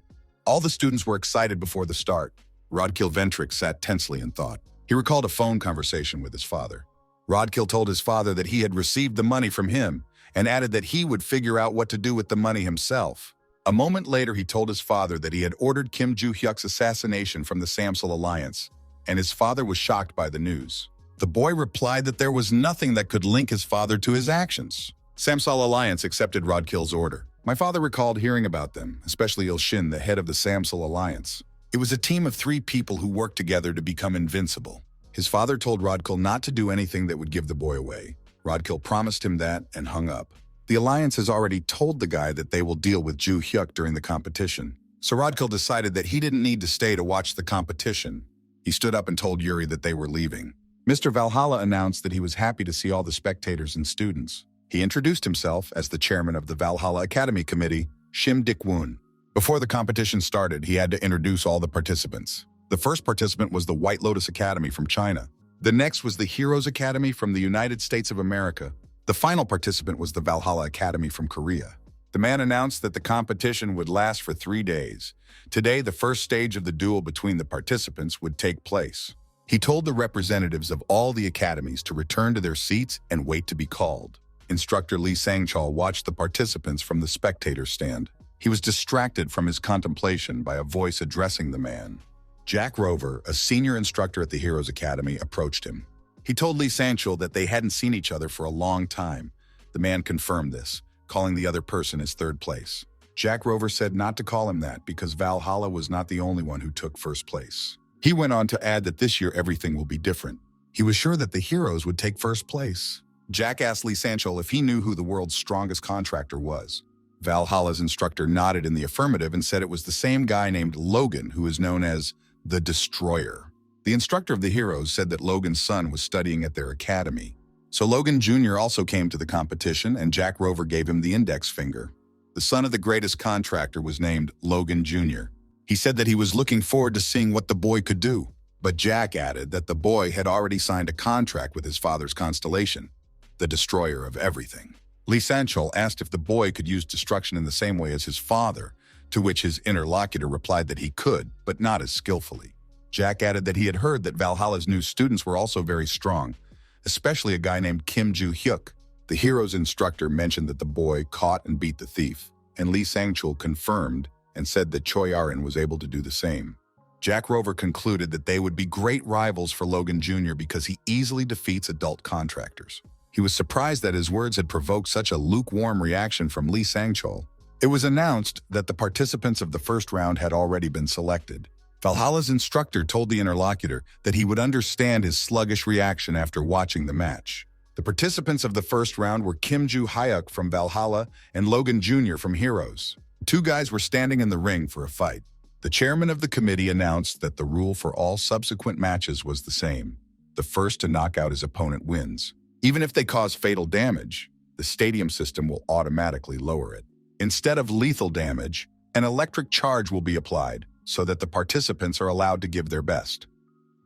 All the students were excited before the start. Rodkill Ventric sat tensely in thought. He recalled a phone conversation with his father. Rodkill told his father that he had received the money from him and added that he would figure out what to do with the money himself. A moment later, he told his father that he had ordered Kim Juhyuk's assassination from the Samsel Alliance, and his father was shocked by the news. The boy replied that there was nothing that could link his father to his actions. Samsel Alliance accepted Rodkill's order. My father recalled hearing about them, especially Il-shin, the head of the Samsel Alliance. It was a team of 3 people who worked together to become invincible. His father told Rodkill not to do anything that would give the boy away. Rodkill promised him that and hung up. The Alliance has already told the guy that they will deal with Juhyuk during the competition. So Rodkill decided that he didn't need to stay to watch the competition. He stood up and told Yuri that they were leaving. Mr. Valhalla announced that he was happy to see all the spectators and students. He introduced himself as the chairman of the Valhalla Academy Committee, Shim Dik-woon. Before the competition started, he had to introduce all the participants. The first participant was the White Lotus Academy from China. The next was the Heroes Academy from the United States of America. The final participant was the Valhalla Academy from Korea. The man announced that the competition would last for 3 days. Today, the first stage of the duel between the participants would take place. He told the representatives of all the academies to return to their seats and wait to be called. Instructor Lee Sang-chul watched the participants from the spectator stand. He was distracted from his contemplation by a voice addressing the man. Jack Rover, a senior instructor at the Heroes Academy, approached him. He told Lee Sang-chul that they hadn't seen each other for a long time. The man confirmed this, calling the other person his third place. Jack Rover said not to call him that because Valhalla was not the only one who took first place. He went on to add that this year everything will be different. He was sure that the heroes would take first place. Jack asked Lee Sang-chul if he knew who the world's strongest contractor was. Valhalla's instructor nodded in the affirmative and said it was the same guy named Logan who is known as the Destroyer. The instructor of the heroes said that Logan's son was studying at their academy. So Logan Jr. also came to the competition and Jack Rover gave him the index finger. The son of the greatest contractor was named Logan Jr. He said that he was looking forward to seeing what the boy could do. But Jack added that the boy had already signed a contract with his father's constellation, the destroyer of everything. Lee Sang-chul asked if the boy could use destruction in the same way as his father, to which his interlocutor replied that he could, but not as skillfully. Jack added that he had heard that Valhalla's new students were also very strong, especially a guy named Kim Juhyuk. The hero's instructor mentioned that the boy caught and beat the thief, and Lee Sang-chul confirmed and said that Choi Arin was able to do the same. Jack Rover concluded that they would be great rivals for Logan Jr. because he easily defeats adult contractors. He was surprised that his words had provoked such a lukewarm reaction from Lee Sang-chul. It was announced that the participants of the first round had already been selected. Valhalla's instructor told the interlocutor that he would understand his sluggish reaction after watching the match. The participants of the first round were Kim Juhyuk from Valhalla and Logan Jr. from Heroes. The 2 guys were standing in the ring for a fight. The chairman of the committee announced that the rule for all subsequent matches was the same. The first to knock out his opponent wins. Even if they cause fatal damage, the stadium system will automatically lower it. Instead of lethal damage, an electric charge will be applied so that the participants are allowed to give their best.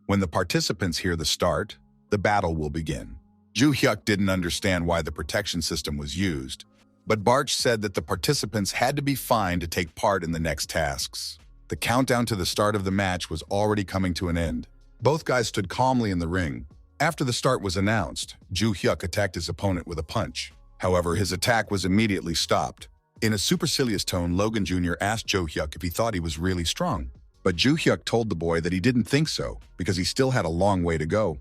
When the participants hear the start, the battle will begin. Juhyuk didn't understand why the protection system was used, but Barch said that the participants had to be fine to take part in the next tasks. The countdown to the start of the match was already coming to an end. Both guys stood calmly in the ring. After the start was announced, Juhyuk attacked his opponent with a punch. However, his attack was immediately stopped. In a supercilious tone, Logan Jr. asked Juhyuk if he thought he was really strong. But Juhyuk told the boy that he didn't think so, because he still had a long way to go.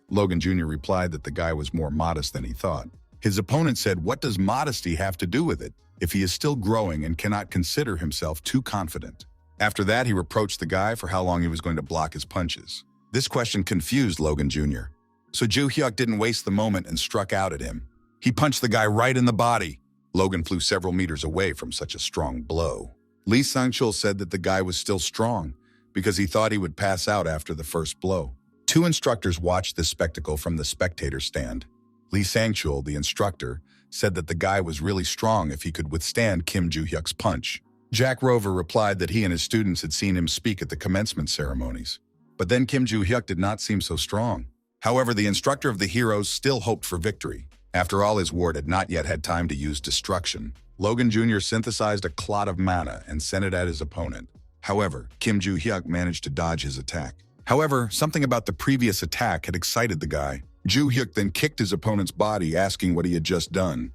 Logan Jr. replied that the guy was more modest than he thought. His opponent said, "What does modesty have to do with it, if he is still growing and cannot consider himself too confident?" After that, he reproached the guy for how long he was going to block his punches. This question confused Logan Jr. So Juhyuk didn't waste the moment and struck out at him. He punched the guy right in the body. Logan flew several meters away from such a strong blow. Lee Sang-chul said that the guy was still strong because he thought he would pass out after the first blow. 2 instructors watched this spectacle from the spectator stand. Lee Sang-chul, the instructor, said that the guy was really strong if he could withstand Kim Juhyuk's punch. Jack Rover replied that he and his students had seen him speak at the commencement ceremonies. But then Kim Juhyuk did not seem so strong. However, the instructor of the heroes still hoped for victory. After all, his ward had not yet had time to use destruction. Logan Jr. synthesized a clot of mana and sent it at his opponent. However, Juhyuk managed to dodge his attack. However, something about the previous attack had excited the guy. Juhyuk then kicked his opponent's body, asking what he had just done.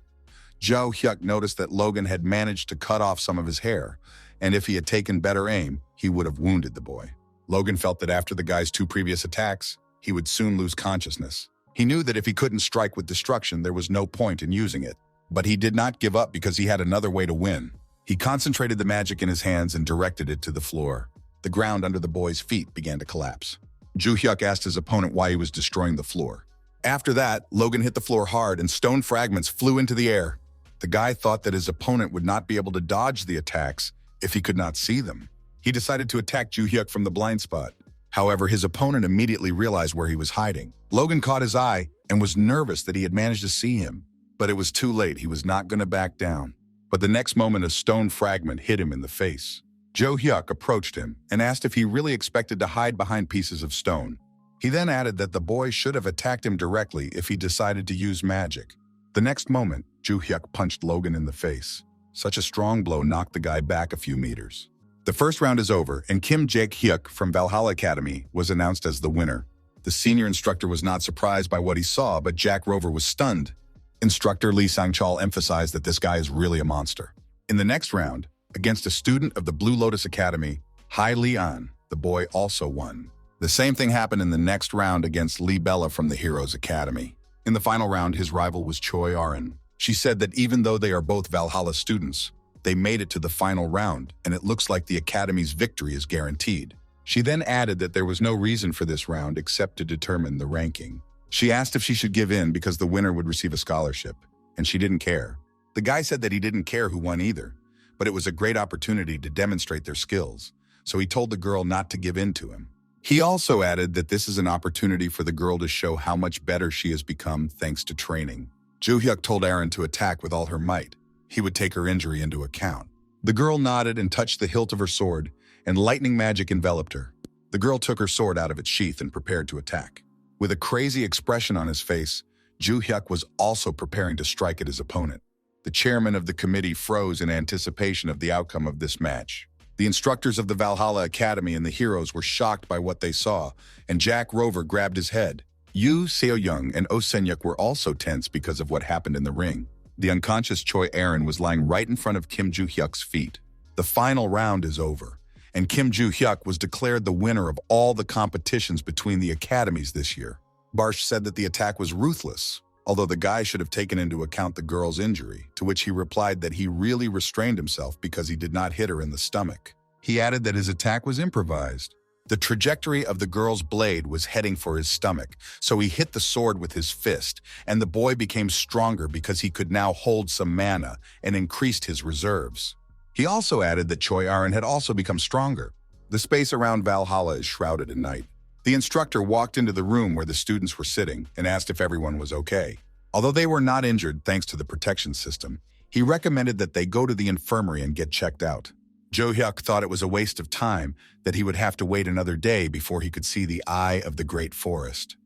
Juhyuk noticed that Logan had managed to cut off some of his hair, and if he had taken better aim, he would have wounded the boy. Logan felt that after the guy's 2 previous attacks, he would soon lose consciousness. He knew that if he couldn't strike with destruction, there was no point in using it. But he did not give up because he had another way to win. He concentrated the magic in his hands and directed it to the floor. The ground under the boy's feet began to collapse. Juhyuk asked his opponent why he was destroying the floor. After that, Logan hit the floor hard and stone fragments flew into the air. The guy thought that his opponent would not be able to dodge the attacks if he could not see them. He decided to attack Juhyuk from the blind spot. However, his opponent immediately realized where he was hiding. Logan caught his eye and was nervous that he had managed to see him. But it was too late. He was not going to back down. But the next moment, a stone fragment hit him in the face. Juhyuk approached him and asked if he really expected to hide behind pieces of stone. He then added that the boy should have attacked him directly if he decided to use magic. The next moment, Juhyuk punched Logan in the face. Such a strong blow knocked the guy back a few meters. The first round is over, and Juhyuk from Valhalla Academy was announced as the winner. The senior instructor was not surprised by what he saw, but Jack Rover was stunned. Instructor Lee Sang-chul emphasized that this guy is really a monster. In the next round, against a student of the Blue Lotus Academy, Hai Lian, the boy also won. The same thing happened in the next round against Lee Bella from the Heroes Academy. In the final round, his rival was Choi Arin. She said that even though they are both Valhalla students, they made it to the final round, and it looks like the Academy's victory is guaranteed. She then added that there was no reason for this round except to determine the ranking. She asked if she should give in because the winner would receive a scholarship, and she didn't care. The guy said that he didn't care who won either, but it was a great opportunity to demonstrate their skills, so he told the girl not to give in to him. He also added that this is an opportunity for the girl to show how much better she has become thanks to training. Juhyuk told Arin to attack with all her might. He would take her injury into account. The girl nodded and touched the hilt of her sword, and lightning magic enveloped her. The girl took her sword out of its sheath and prepared to attack. With a crazy expression on his face, Juhyuk was also preparing to strike at his opponent. The chairman of the committee froze in anticipation of the outcome of this match. The instructors of the Valhalla Academy and the heroes were shocked by what they saw, and Jack Rover grabbed his head. Yu Seo-young and Oh Senyuk were also tense because of what happened in the ring. The unconscious Choi Arin was lying right in front of Juhyuk's feet. The final round is over, and Juhyuk was declared the winner of all the competitions between the academies this year. Barsh said that the attack was ruthless, although the guy should have taken into account the girl's injury, to which he replied that he really restrained himself because he did not hit her in the stomach. He added that his attack was improvised. The trajectory of the girl's blade was heading for his stomach, so he hit the sword with his fist, and the boy became stronger because he could now hold some mana and increased his reserves. He also added that Choi Arin had also become stronger. The space around Valhalla is shrouded in night. The instructor walked into the room where the students were sitting and asked if everyone was okay. Although they were not injured thanks to the protection system, he recommended that they go to the infirmary and get checked out. Juhyuk thought it was a waste of time, that he would have to wait another day before he could see the eye of the great forest.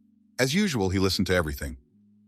As usual, he listened to everything,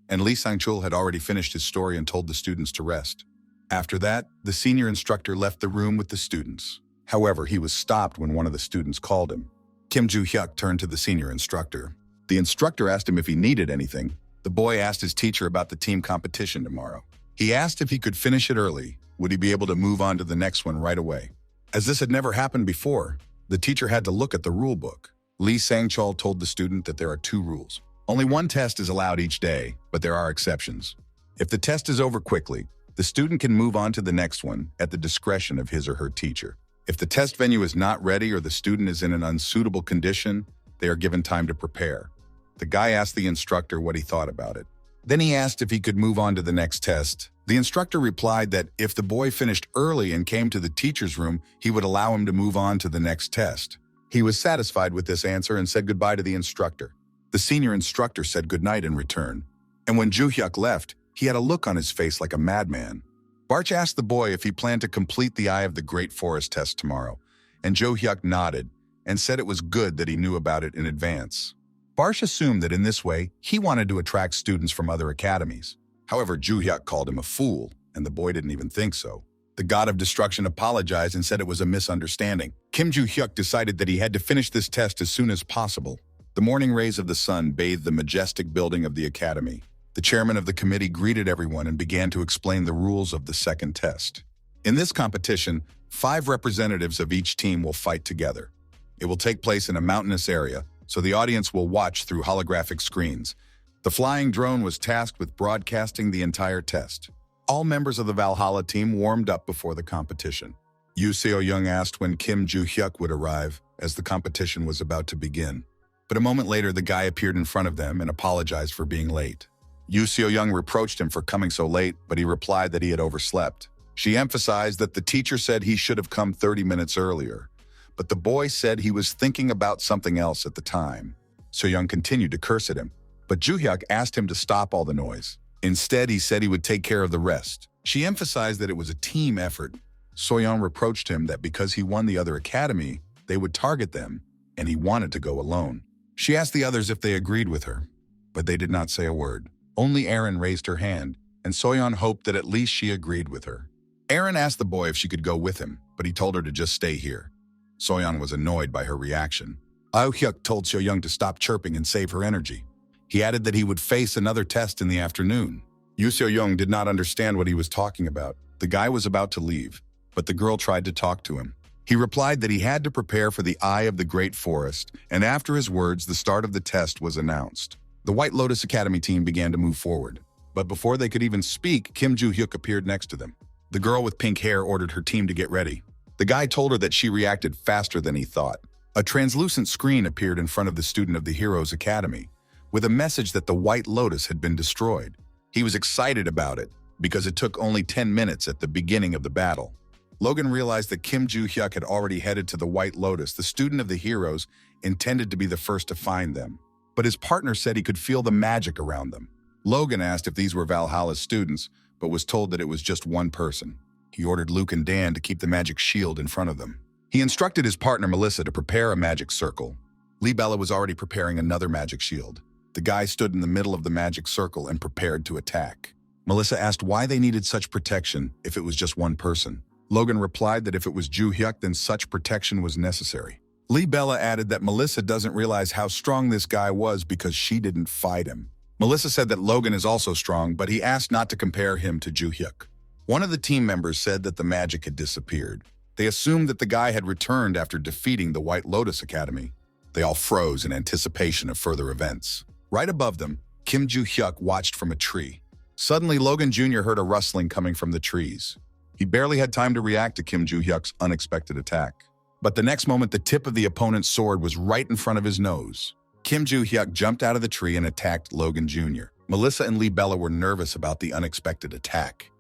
and Lee Sang-chul had already finished his story and told the students to rest. After that, the senior instructor left the room with the students. However, he was stopped when one of the students called him. Juhyuk turned to the senior instructor. The instructor asked him if he needed anything. The boy asked his teacher about the team competition tomorrow. He asked if he could finish it early. Would he be able to move on to the next one right away? As this had never happened before, the teacher had to look at the rule book. Lee Sang-chul told the student that there are 2 rules. Only 1 test is allowed each day, but there are exceptions. If the test is over quickly, the student can move on to the next one at the discretion of his or her teacher. If the test venue is not ready or the student is in an unsuitable condition, they are given time to prepare. The guy asked the instructor what he thought about it. Then he asked if he could move on to the next test. The instructor replied that if the boy finished early and came to the teacher's room, he would allow him to move on to the next test. He was satisfied with this answer and said goodbye to the instructor. The senior instructor said goodnight in return. And when Juhyuk left, he had a look on his face like a madman. Barch asked the boy if he planned to complete the Eye of the Great Forest test tomorrow, and Juhyuk nodded and said it was good that he knew about it in advance. Barsh assumed that in this way, he wanted to attract students from other academies. However, Juhyuk called him a fool, and the boy didn't even think so. The god of destruction apologized and said it was a misunderstanding. Kim Juhyuk decided that he had to finish this test as soon as possible. The morning rays of the sun bathed the majestic building of the academy. The chairman of the committee greeted everyone and began to explain the rules of the second test. In this competition, 5 representatives of each team will fight together. It will take place in a mountainous area, so the audience will watch through holographic screens. The flying drone was tasked with broadcasting the entire test. All members of the Valhalla team warmed up before the competition. Yoo Seo-young asked when Kim Juhyuk would arrive, as the competition was about to begin. But a moment later, the guy appeared in front of them and apologized for being late. Yoo Seo-young reproached him for coming so late, but he replied that he had overslept. She emphasized that the teacher said he should have come 30 minutes earlier, but the boy said he was thinking about something else at the time. Seo-young continued to curse at him, but Juhyuk asked him to stop all the noise. Instead, he said he would take care of the rest. She emphasized that it was a team effort. Seo-young reproached him that because he won the other academy, they would target them, and he wanted to go alone. She asked the others if they agreed with her, but they did not say a word. Only Erin raised her hand, and Seo-young hoped that at least she agreed with her. Erin asked the boy if she could go with him, but he told her to just stay here. Seo-young was annoyed by her reaction. Juhyuk told Seo-young to stop chirping and save her energy. He added that he would face another test in the afternoon. Yoo Seo-young did not understand what he was talking about. The guy was about to leave, but the girl tried to talk to him. He replied that he had to prepare for the Eye of the Great Forest, and after his words, the start of the test was announced. The White Lotus Academy team began to move forward, but before they could even speak, Kim Juhyuk appeared next to them. The girl with pink hair ordered her team to get ready. The guy told her that she reacted faster than he thought. A translucent screen appeared in front of the student of the Heroes Academy, with a message that the White Lotus had been destroyed. He was excited about it, because it took only 10 minutes at the beginning of the battle. Logan realized that Kim Juhyuk had already headed to the White Lotus. The student of the Heroes intended to be the first to find them, but his partner said he could feel the magic around them. Logan asked if these were Valhalla's students, but was told that it was just one person. He ordered Luke and Dan to keep the magic shield in front of them. He instructed his partner Melissa to prepare a magic circle. Bella was already preparing another magic shield. The guy stood in the middle of the magic circle and prepared to attack. Melissa asked why they needed such protection if it was just one person. Logan replied that if it was Juhyuk, then such protection was necessary. Bella added that Melissa doesn't realize how strong this guy was because she didn't fight him. Melissa said that Logan is also strong, but he asked not to compare him to Juhyuk. One of the team members said that the magic had disappeared. They assumed that the guy had returned after defeating the White Lotus Academy. They all froze in anticipation of further events. Right above them, Kim Juhyuk watched from a tree. Suddenly, Logan Jr. heard a rustling coming from the trees. He barely had time to react to Kim Juhyuk's unexpected attack. But the next moment, the tip of the opponent's sword was right in front of his nose. Kim Juhyuk jumped out of the tree and attacked Logan Jr. Melissa and Bella were nervous about the unexpected attack.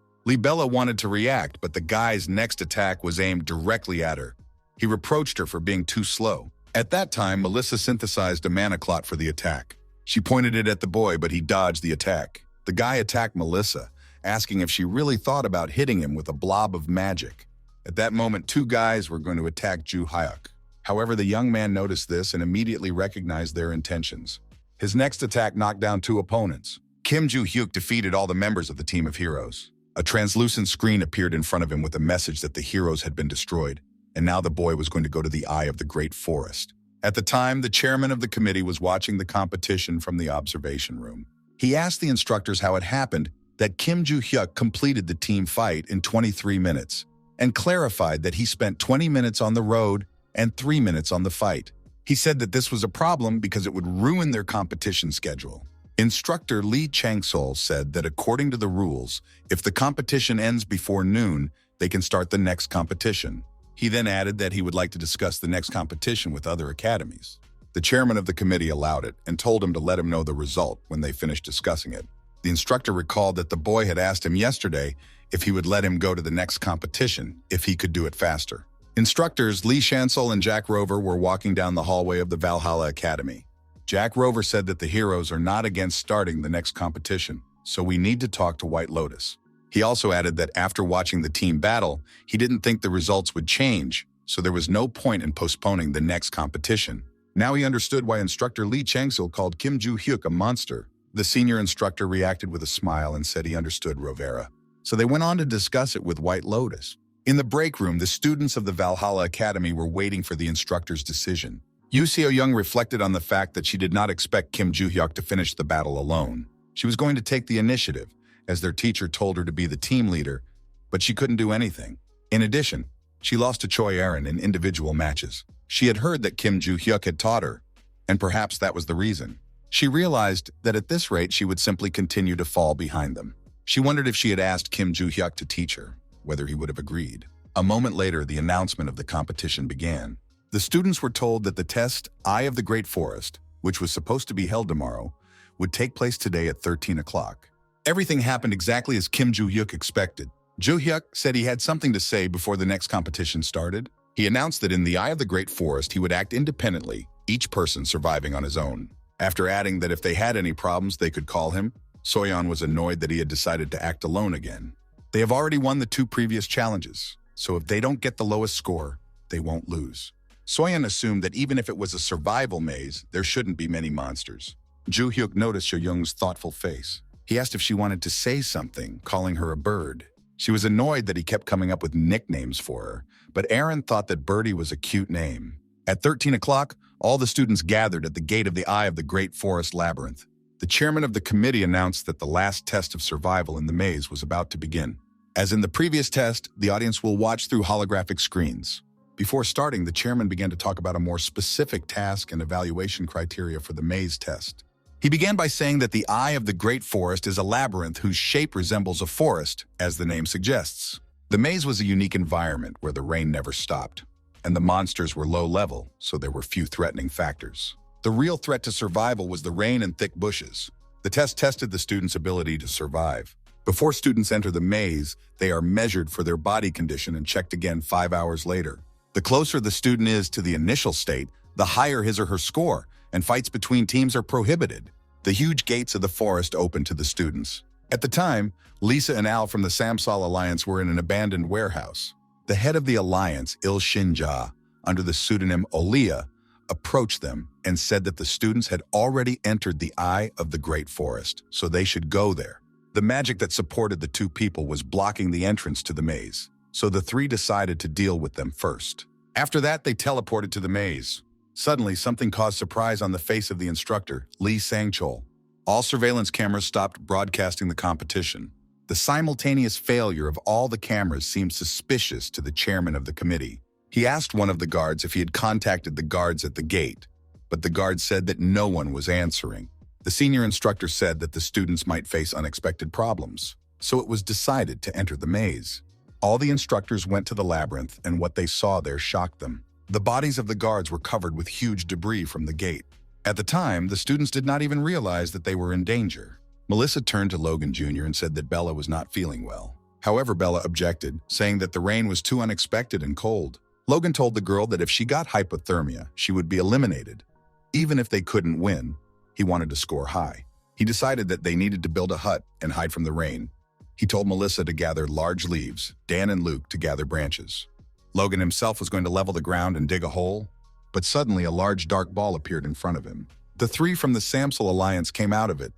Bella wanted to react, but the guy's next attack was aimed directly at her. He reproached her for being too slow. At that time, Melissa synthesized a mana clot for the attack. She pointed it at the boy, but he dodged the attack. The guy attacked Melissa, asking if she really thought about hitting him with a blob of magic. At that moment, 2 guys were going to attack Juhyuk. However, the young man noticed this and immediately recognized their intentions. His next attack knocked down 2 opponents. Kim Juhyuk defeated all the members of the team of heroes. A translucent screen appeared in front of him with a message that the heroes had been destroyed, and now the boy was going to go to the Eye of the Great Forest. At the time, the chairman of the committee was watching the competition from the observation room. He asked the instructors how it happened that Kim Juhyuk completed the team fight in 23 minutes, and clarified that he spent 20 minutes on the road and 3 minutes on the fight. He said that this was a problem because it would ruin their competition schedule. Instructor Lee Chang-sol said that according to the rules, if the competition ends before noon, they can start the next competition. He then added that he would like to discuss the next competition with other academies. The chairman of the committee allowed it and told him to let him know the result when they finished discussing it. The instructor recalled that the boy had asked him yesterday if he would let him go to the next competition if he could do it faster. Instructors Lee Chansol and Jack Rover were walking down the hallway of the Valhalla Academy. Jack Rover said that the heroes are not against starting the next competition, so we need to talk to White Lotus. He also added that after watching the team battle, he didn't think the results would change, so there was no point in postponing the next competition. Now he understood why instructor Lee Changsil called Kim Juhyuk a monster. The senior instructor reacted with a smile and said he understood Rovera. So they went on to discuss it with White Lotus. In the break room, the students of the Valhalla Academy were waiting for the instructor's decision. Yoo Seo-young reflected on the fact that she did not expect Kim Juhyuk to finish the battle alone. She was going to take the initiative, as their teacher told her to be the team leader, but she couldn't do anything. In addition, she lost to Choi Erin in individual matches. She had heard that Kim Juhyuk had taught her, and perhaps that was the reason. She realized that at this rate she would simply continue to fall behind them. She wondered if she had asked Kim Juhyuk to teach her, whether he would have agreed. A moment later, the announcement of the competition began. The students were told that the test, Eye of the Great Forest, which was supposed to be held tomorrow, would take place today at 13 o'clock. Everything happened exactly as Kim Juhyuk expected. Juhyuk said he had something to say before the next competition started. He announced that in the Eye of the Great Forest, he would act independently, each person surviving on his own. After adding that if they had any problems, they could call him, Soyeon was annoyed that he had decided to act alone again. They have already won the 2 previous challenges, so if they don't get the lowest score, they won't lose. Soyeon assumed that even if it was a survival maze, there shouldn't be many monsters. Juhyuk noticed Seo-young's thoughtful face. He asked if she wanted to say something, calling her a bird. She was annoyed that he kept coming up with nicknames for her, but Erin thought that Birdie was a cute name. At 13 o'clock, all the students gathered at the gate of the Eye of the Great Forest Labyrinth. The chairman of the committee announced that the last test of survival in the maze was about to begin. As in the previous test, the audience will watch through holographic screens. Before starting, the chairman began to talk about a more specific task and evaluation criteria for the maze test. He began by saying that the Eye of the Great Forest is a labyrinth whose shape resembles a forest, as the name suggests. The maze was a unique environment where the rain never stopped, and the monsters were low level, so there were few threatening factors. The real threat to survival was the rain and thick bushes. The test tested the students' ability to survive. Before students enter the maze, they are measured for their body condition and checked again 5 hours later. The closer the student is to the initial state, the higher his or her score, and fights between teams are prohibited. The huge gates of the forest opened to the students. At the time, Lisa and Al from the Samsal Alliance were in an abandoned warehouse. The head of the alliance, Il Shinja, under the pseudonym Olia, approached them and said that the students had already entered the Eye of the Great Forest, so they should go there. The magic that supported the 2 people was blocking the entrance to the maze, so the 3 decided to deal with them first. After that, they teleported to the maze. Suddenly, something caused surprise on the face of the instructor, Lee Sang-chol. All surveillance cameras stopped broadcasting the competition. The simultaneous failure of all the cameras seemed suspicious to the chairman of the committee. He asked one of the guards if he had contacted the guards at the gate, but the guard said that no one was answering. The senior instructor said that the students might face unexpected problems, so it was decided to enter the maze. All the instructors went to the labyrinth, and what they saw there shocked them. The bodies of the guards were covered with huge debris from the gate. At the time, the students did not even realize that they were in danger. Melissa turned to Logan Jr. and said that Bella was not feeling well. However, Bella objected, saying that the rain was too unexpected and cold. Logan told the girl that if she got hypothermia, she would be eliminated. Even if they couldn't win, he wanted to score high. He decided that they needed to build a hut and hide from the rain. He told Melissa to gather large leaves, Dan and Luke to gather branches. Logan himself was going to level the ground and dig a hole, but suddenly a large dark ball appeared in front of him. The 3 from the Samsal Alliance came out of it.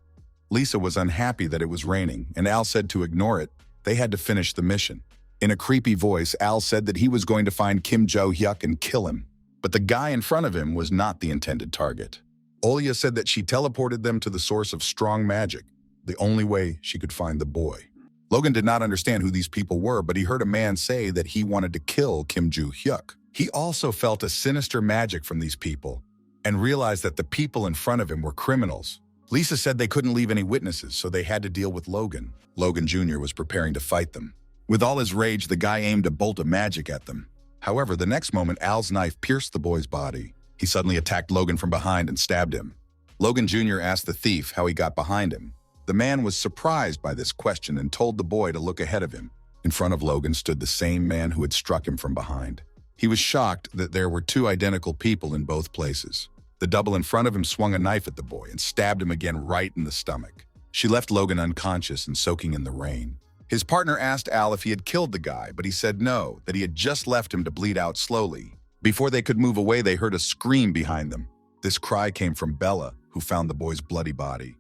Lisa was unhappy that it was raining, and Al said to ignore it. They had to finish the mission. In a creepy voice, Al said that he was going to find Kim Juhyuk and kill him, but the guy in front of him was not the intended target. Olia said that she teleported them to the source of strong magic, the only way she could find the boy. Logan did not understand who these people were, but he heard a man say that he wanted to kill Kim Juhyuk. He also felt a sinister magic from these people and realized that the people in front of him were criminals. Lisa said they couldn't leave any witnesses, so they had to deal with Logan. Logan Jr. was preparing to fight them. With all his rage, the guy aimed a bolt of magic at them. However, the next moment, Al's knife pierced the boy's body. He suddenly attacked Logan from behind and stabbed him. Logan Jr. asked the thief how he got behind him. The man was surprised by this question and told the boy to look ahead of him. In front of Logan stood the same man who had struck him from behind. He was shocked that there were 2 identical people in both places. The double in front of him swung a knife at the boy and stabbed him again right in the stomach. She left Logan unconscious and soaking in the rain. His partner asked Al if he had killed the guy, but he said no, that he had just left him to bleed out slowly. Before they could move away, they heard a scream behind them. This cry came from Bella, who found the boy's bloody body.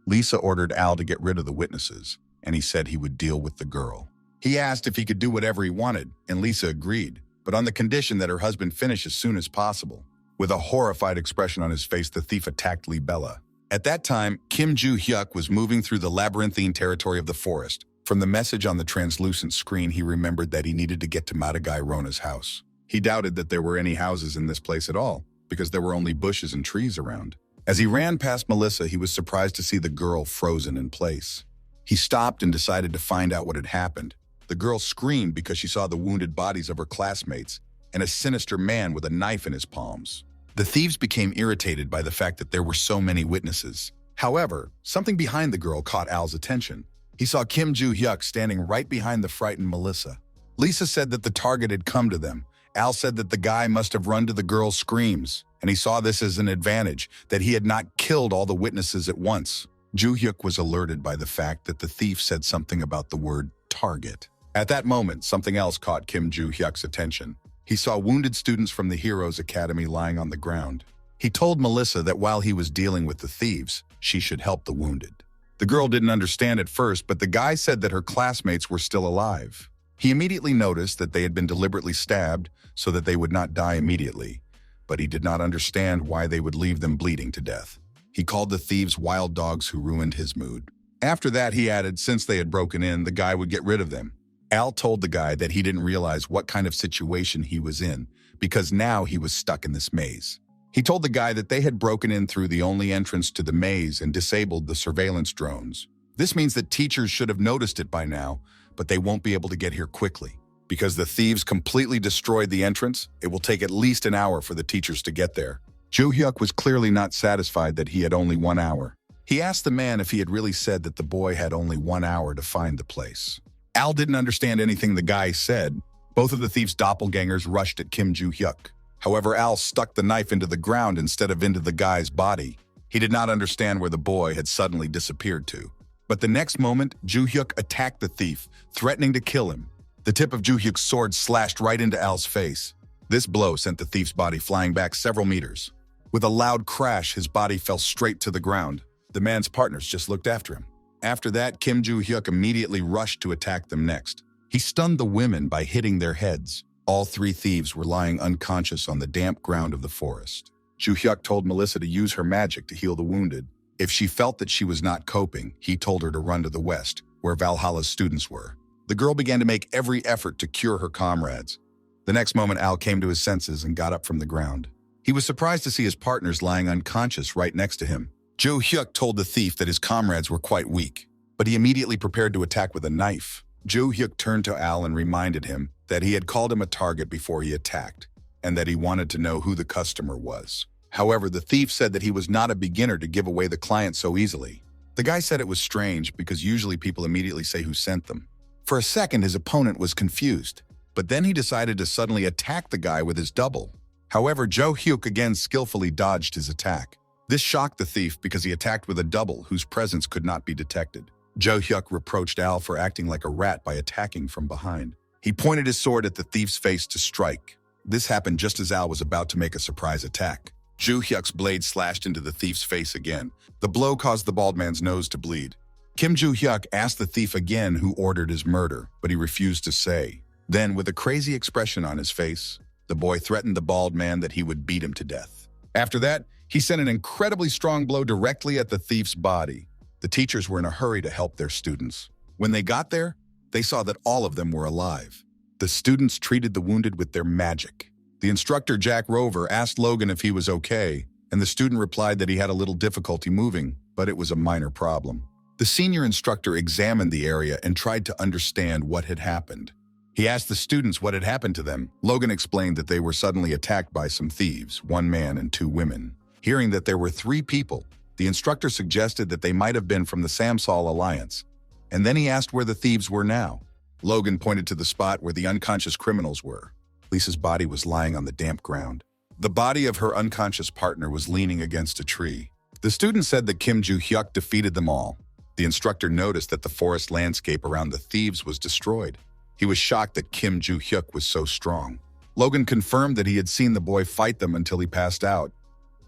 Lisa ordered Al to get rid of the witnesses, and he said he would deal with the girl. He asked if he could do whatever he wanted, and Lisa agreed, but on the condition that her husband finish as soon as possible. With a horrified expression on his face, the thief attacked Bella. At that time, Juhyuk was moving through the labyrinthine territory of the forest. From the message on the translucent screen, he remembered that he needed to get to Madagai Rona's house. He doubted that there were any houses in this place at all, because there were only bushes and trees around. As he ran past Melissa, he was surprised to see the girl frozen in place. He stopped and decided to find out what had happened. The girl screamed because she saw the wounded bodies of her classmates and a sinister man with a knife in his palms. The thieves became irritated by the fact that there were so many witnesses. However, something behind the girl caught Al's attention. He saw Juhyuk standing right behind the frightened Melissa. Lisa said that the target had come to them. Al said that the guy must have run to the girl's screams, and he saw this as an advantage, that he had not killed all the witnesses at once. Juhyuk was alerted by the fact that the thief said something about the word target. At that moment, something else caught Juhyuk's attention. He saw wounded students from the Heroes Academy lying on the ground. He told Melissa that while he was dealing with the thieves, she should help the wounded. The girl didn't understand at first, but the guy said that her classmates were still alive. He immediately noticed that they had been deliberately stabbed so that they would not die immediately, but he did not understand why they would leave them bleeding to death. He called the thieves wild dogs who ruined his mood. After that, he added, since they had broken in, the guy would get rid of them. Al told the guy that he didn't realize what kind of situation he was in, because now he was stuck in this maze. He told the guy that they had broken in through the only entrance to the maze and disabled the surveillance drones. This means that teachers should have noticed it by now, but they won't be able to get here quickly. Because the thieves completely destroyed the entrance, it will take at least an hour for the teachers to get there. Juhyuk was clearly not satisfied that he had only 1 hour. He asked the man if he had really said that the boy had only 1 hour to find the place. Al didn't understand anything the guy said. Both of the thieves' doppelgangers rushed at Juhyuk. However, Al stuck the knife into the ground instead of into the guy's body. He did not understand where the boy had suddenly disappeared to. But the next moment, Juhyuk attacked the thief, threatening to kill him. The tip of Juhyuk's sword slashed right into Al's face. This blow sent the thief's body flying back several meters. With a loud crash, his body fell straight to the ground. The man's partners just looked after him. After that, Juhyuk immediately rushed to attack them next. He stunned the women by hitting their heads. All 3 thieves were lying unconscious on the damp ground of the forest. Juhyuk told Melissa to use her magic to heal the wounded. If she felt that she was not coping, he told her to run to the west, where Valhalla's students were. The girl began to make every effort to cure her comrades. The next moment, Al came to his senses and got up from the ground. He was surprised to see his partners lying unconscious right next to him. Juhyuk told the thief that his comrades were quite weak, but he immediately prepared to attack with a knife. Juhyuk turned to Al and reminded him that he had called him a target before he attacked, and that he wanted to know who the customer was. However, the thief said that he was not a beginner to give away the client so easily. The guy said it was strange because usually people immediately say who sent them. For a second, his opponent was confused, but then he decided to suddenly attack the guy with his double. However, Juhyuk again skillfully dodged his attack. This shocked the thief because he attacked with a double whose presence could not be detected. Juhyuk reproached Al for acting like a rat by attacking from behind. He pointed his sword at the thief's face to strike. This happened just as Al was about to make a surprise attack. Juhyuk's blade slashed into the thief's face again. The blow caused the bald man's nose to bleed. Juhyuk asked the thief again who ordered his murder, but he refused to say. Then, with a crazy expression on his face, the boy threatened the bald man that he would beat him to death. After that, he sent an incredibly strong blow directly at the thief's body. The teachers were in a hurry to help their students. When they got there, they saw that all of them were alive. The students treated the wounded with their magic. The instructor, Jack Rover, asked Logan if he was okay, and the student replied that he had a little difficulty moving, but it was a minor problem. The senior instructor examined the area and tried to understand what had happened. He asked the students what had happened to them. Logan explained that they were suddenly attacked by some thieves, 1 man and 2 women. Hearing that there were 3 people, the instructor suggested that they might have been from the Samsal Alliance, and then he asked where the thieves were now. Logan pointed to the spot where the unconscious criminals were. Lisa's body was lying on the damp ground. The body of her unconscious partner was leaning against a tree. The student said that Juhyuk defeated them all. The instructor noticed that the forest landscape around the thieves was destroyed. He was shocked that Juhyuk was so strong. Logan confirmed that he had seen the boy fight them until he passed out.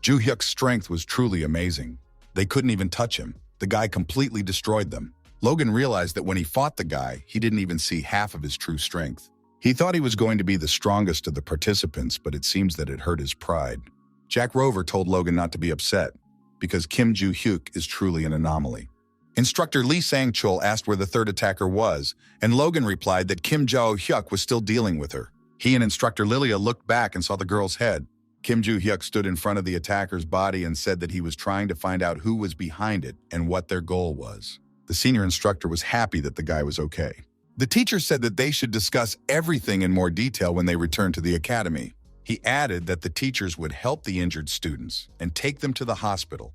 Juhyuk's strength was truly amazing. They couldn't even touch him. The guy completely destroyed them. Logan realized that when he fought the guy, he didn't even see half of his true strength. He thought he was going to be the strongest of the participants, but it seems that it hurt his pride. Jack Rover told Logan not to be upset, because Kim Juhyuk is truly an anomaly. Instructor Lee Sang-chul asked where the third attacker was, and Logan replied that Kim Juhyuk was still dealing with her. He and Instructor Lilia looked back and saw the girl's head. Kim Juhyuk stood in front of the attacker's body and said that he was trying to find out who was behind it and what their goal was. The senior instructor was happy that the guy was okay. The teacher said that they should discuss everything in more detail when they returned to the academy. He added that the teachers would help the injured students and take them to the hospital,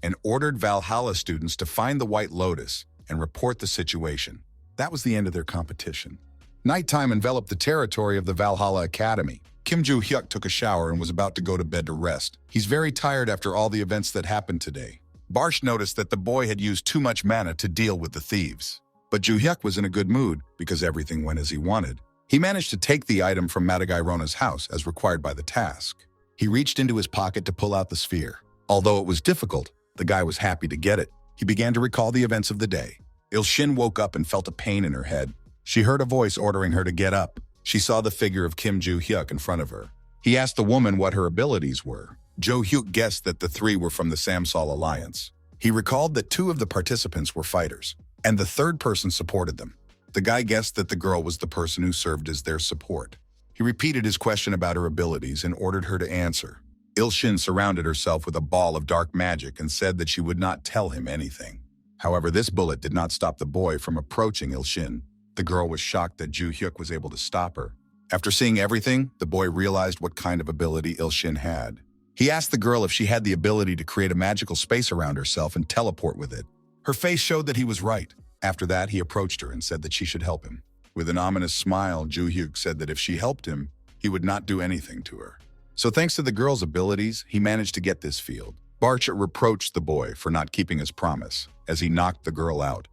and ordered Valhalla students to find the White Lotus and report the situation. That was the end of their competition. Nighttime enveloped the territory of the Valhalla Academy. Kim Juhyuk took a shower and was about to go to bed to rest. He's very tired after all the events that happened today. Barsh noticed that the boy had used too much mana to deal with the thieves. But Juhyuk was in a good mood because everything went as he wanted. He managed to take the item from Madagai Rona's house as required by the task. He reached into his pocket to pull out the sphere. Although it was difficult, the guy was happy to get it. He began to recall the events of the day. Il-shin woke up and felt a pain in her head. She heard a voice ordering her to get up. She saw the figure of Kim Juhyuk in front of her. He asked the woman what her abilities were. Juhyuk guessed that the three were from the Samsal Alliance. He recalled that 2 of the participants were fighters, and the third person supported them. The guy guessed that the girl was the person who served as their support. He repeated his question about her abilities and ordered her to answer. Il-shin surrounded herself with a ball of dark magic and said that she would not tell him anything. However, this bullet did not stop the boy from approaching Il-shin. The girl was shocked that Juhyuk was able to stop her. After seeing everything, the boy realized what kind of ability Il-shin had. He asked the girl if she had the ability to create a magical space around herself and teleport with it. Her face showed that he was right. After that, he approached her and said that she should help him. With an ominous smile, Juhyuk said that if she helped him, he would not do anything to her. So thanks to the girl's abilities, he managed to get this field. Barch reproached the boy for not keeping his promise, as he knocked the girl out.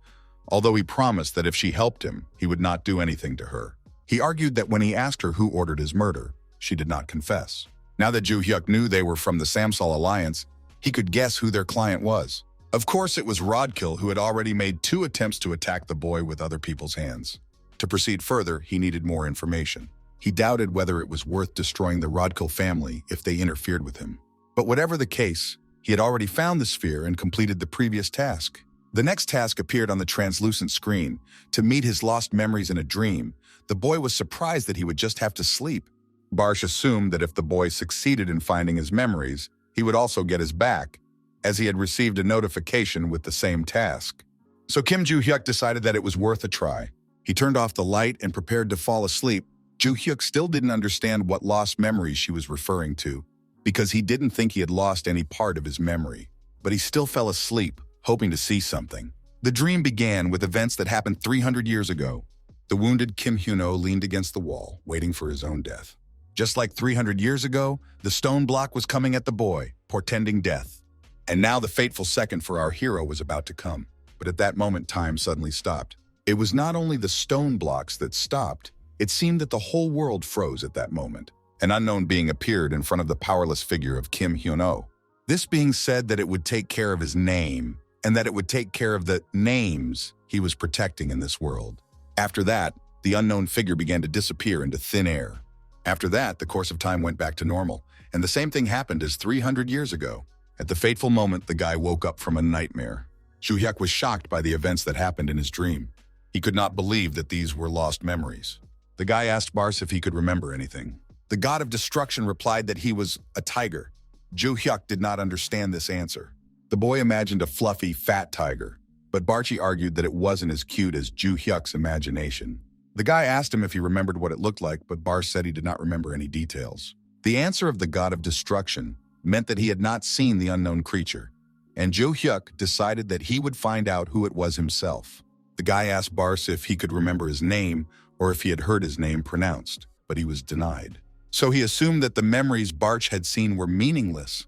Although he promised that if she helped him, he would not do anything to her. He argued that when he asked her who ordered his murder, she did not confess. Now that Juhyuk knew they were from the Samsal Alliance, he could guess who their client was. Of course, it was Rodkill, who had already made 2 attempts to attack the boy with other people's hands. To proceed further, he needed more information. He doubted whether it was worth destroying the Rodkill family if they interfered with him. But whatever the case, he had already found the sphere and completed the previous task. The next task appeared on the translucent screen. To meet his lost memories in a dream, the boy was surprised that he would just have to sleep. Barsh assumed that if the boy succeeded in finding his memories, he would also get his back, as he had received a notification with the same task. So Kim Juhyuk decided that it was worth a try. He turned off the light and prepared to fall asleep. Juhyuk still didn't understand what lost memories she was referring to, because he didn't think he had lost any part of his memory. But he still fell asleep, hoping to see something. The dream began with events that happened 300 years ago. The wounded Kim Hyuno leaned against the wall, waiting for his own death. Just like 300 years ago, the stone block was coming at the boy, portending death. And now the fateful second for our hero was about to come. But at that moment, time suddenly stopped. It was not only the stone blocks that stopped, it seemed that the whole world froze at that moment. An unknown being appeared in front of the powerless figure of Kim Hyuno. This being said that it would take care of his name, and that it would take care of the names he was protecting in this world. After that, the unknown figure began to disappear into thin air. After that, the course of time went back to normal, and the same thing happened as 300 years ago. At the fateful moment, the guy woke up from a nightmare. Juhyuk was shocked by the events that happened in his dream. He could not believe that these were lost memories. The guy asked Bars if he could remember anything. The god of destruction replied that he was a tiger. Juhyuk did not understand this answer. The boy imagined a fluffy, fat tiger, but Barchi argued that it wasn't as cute as Juhyuk's imagination. The guy asked him if he remembered what it looked like, but Bar said he did not remember any details. The answer of the god of destruction meant that he had not seen the unknown creature, and Juhyuk decided that he would find out who it was himself. The guy asked Bars if he could remember his name or if he had heard his name pronounced, but he was denied. So he assumed that the memories Barch had seen were meaningless,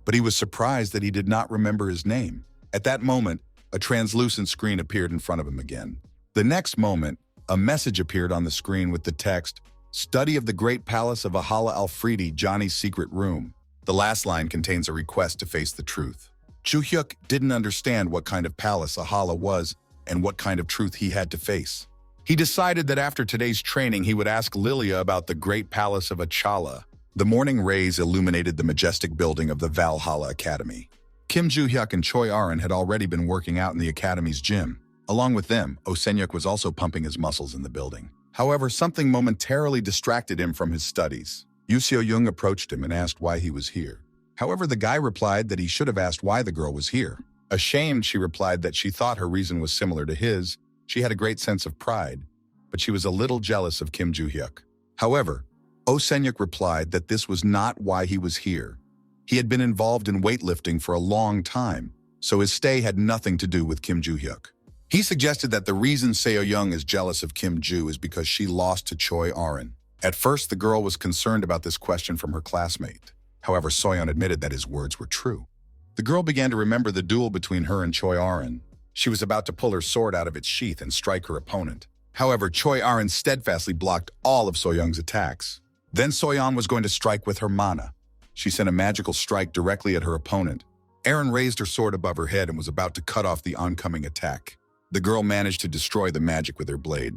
but he was surprised that he did not remember his name. At that moment, a translucent screen appeared in front of him again. The next moment, a message appeared on the screen with the text, "Study of the Great Palace of Valhalla Alfredi, Johnny's secret room." The last line contains a request to face the truth. Juhyuk didn't understand what kind of palace Valhalla was and what kind of truth he had to face. He decided that after today's training, he would ask Lilia about the great palace of Achala. The morning rays illuminated the majestic building of the Valhalla Academy. Kim Juhyuk and Choi Arin had already been working out in the academy's gym. Along with them, Senyuk was also pumping his muscles in the building. However, something momentarily distracted him from his studies. Juhyuk approached him and asked why he was here. However, the guy replied that he should have asked why the girl was here. Ashamed, she replied that she thought her reason was similar to his. She had a great sense of pride, but she was a little jealous of Kim Juhyuk. However, Senyuk replied that this was not why he was here. He had been involved in weightlifting for a long time, so his stay had nothing to do with Kim Juhyuk. He suggested that the reason Seoyoung is jealous of Kim Ju is because she lost to Choi Arin. At first, the girl was concerned about this question from her classmate. However, Soyeon admitted that his words were true. The girl began to remember the duel between her and Choi Arin. She was about to pull her sword out of its sheath and strike her opponent. However, Choi Arin steadfastly blocked all of Soyeon's attacks. Then Soyeon was going to strike with her mana. She sent a magical strike directly at her opponent. Arin raised her sword above her head and was about to cut off the oncoming attack. The girl managed to destroy the magic with her blade.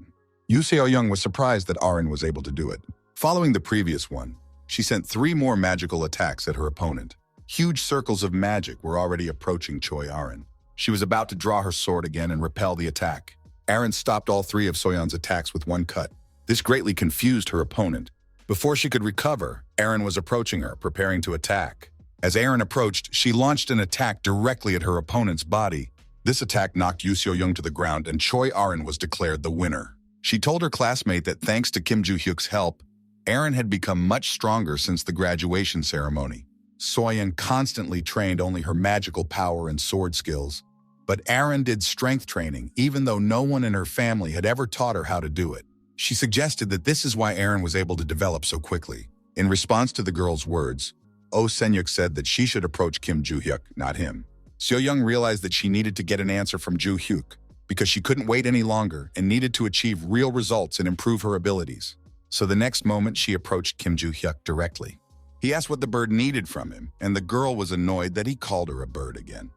Yoo Seo-young was surprised that Arin was able to do it. Following the previous one, she sent 3 more magical attacks at her opponent. Huge circles of magic were already approaching Choi Arin. She was about to draw her sword again and repel the attack. Arin stopped all 3 of Soyeon's attacks with one cut. This greatly confused her opponent. Before she could recover, Arin was approaching her, preparing to attack. As Arin approached, she launched an attack directly at her opponent's body. This attack knocked Yoo Seo-young to the ground, and Choi Arin was declared the winner. She told her classmate that thanks to Kim Juhyuk's help, Arin had become much stronger since the graduation ceremony. Soyeon constantly trained only her magical power and sword skills, but Arin did strength training even though no one in her family had ever taught her how to do it. She suggested that this is why Arin was able to develop so quickly. In response to the girl's words, Senyuk said that she should approach Kim Juhyuk, not him. Seo-young realized that she needed to get an answer from Juhyuk because she couldn't wait any longer and needed to achieve real results and improve her abilities. So the next moment, she approached Kim Juhyuk directly. He asked what the bird needed from him, and the girl was annoyed that he called her a bird again.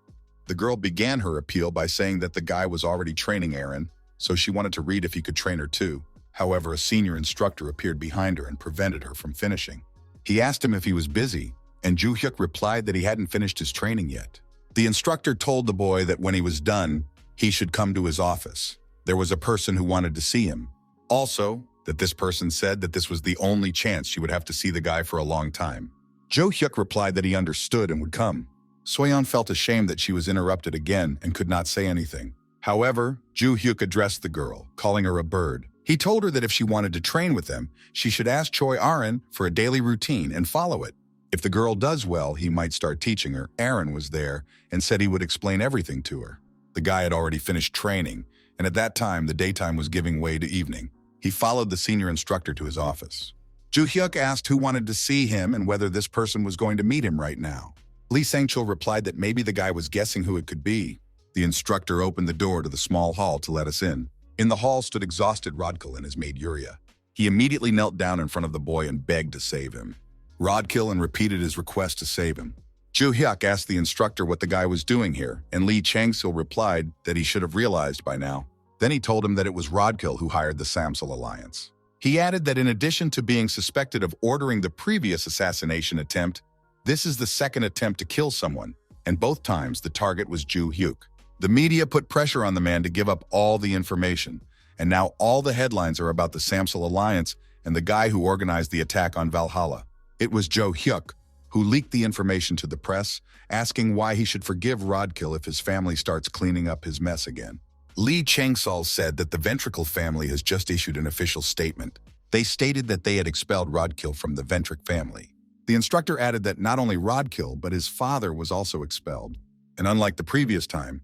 The girl began her appeal by saying that the guy was already training Arin, so she wanted to read if he could train her too. However, a senior instructor appeared behind her and prevented her from finishing. He asked him if he was busy, and Juhyuk replied that he hadn't finished his training yet. The instructor told the boy that when he was done, he should come to his office. There was a person who wanted to see him. Also, that this person said that this was the only chance she would have to see the guy for a long time. Juhyuk replied that he understood and would come. Soyeon felt ashamed that she was interrupted again and could not say anything. However, Juhyuk addressed the girl, calling her a bird. He told her that if she wanted to train with them, she should ask Choi Arin for a daily routine and follow it. If the girl does well, he might start teaching her. Arin was there and said he would explain everything to her. The guy had already finished training, and at that time, the daytime was giving way to evening. He followed the senior instructor to his office. Juhyuk asked who wanted to see him and whether this person was going to meet him right now. Lee Sang-chul replied that maybe the guy was guessing who it could be. The instructor opened the door to the small hall to let us in. In the hall stood exhausted Rodkil and his maid Yuria. He immediately knelt down in front of the boy and begged to save him. Rodkil repeated his request to save him. Juhyuk asked the instructor what the guy was doing here, and Lee Chang-sil replied that he should have realized by now. Then he told him that it was Rodkil who hired the Samsel Alliance. He added that in addition to being suspected of ordering the previous assassination attempt, this is the second attempt to kill someone, and both times the target was Juhyuk. The media put pressure on the man to give up all the information, and now all the headlines are about the Samsel Alliance and the guy who organized the attack on Valhalla. It was Juhyuk who leaked the information to the press, asking why he should forgive Rodkil if his family starts cleaning up his mess again. Lee Chang-sul said that the Ventricle family has just issued an official statement. They stated that they had expelled Rodkil from the Ventric family. The instructor added that not only Rodkil, but his father was also expelled. And unlike the previous time,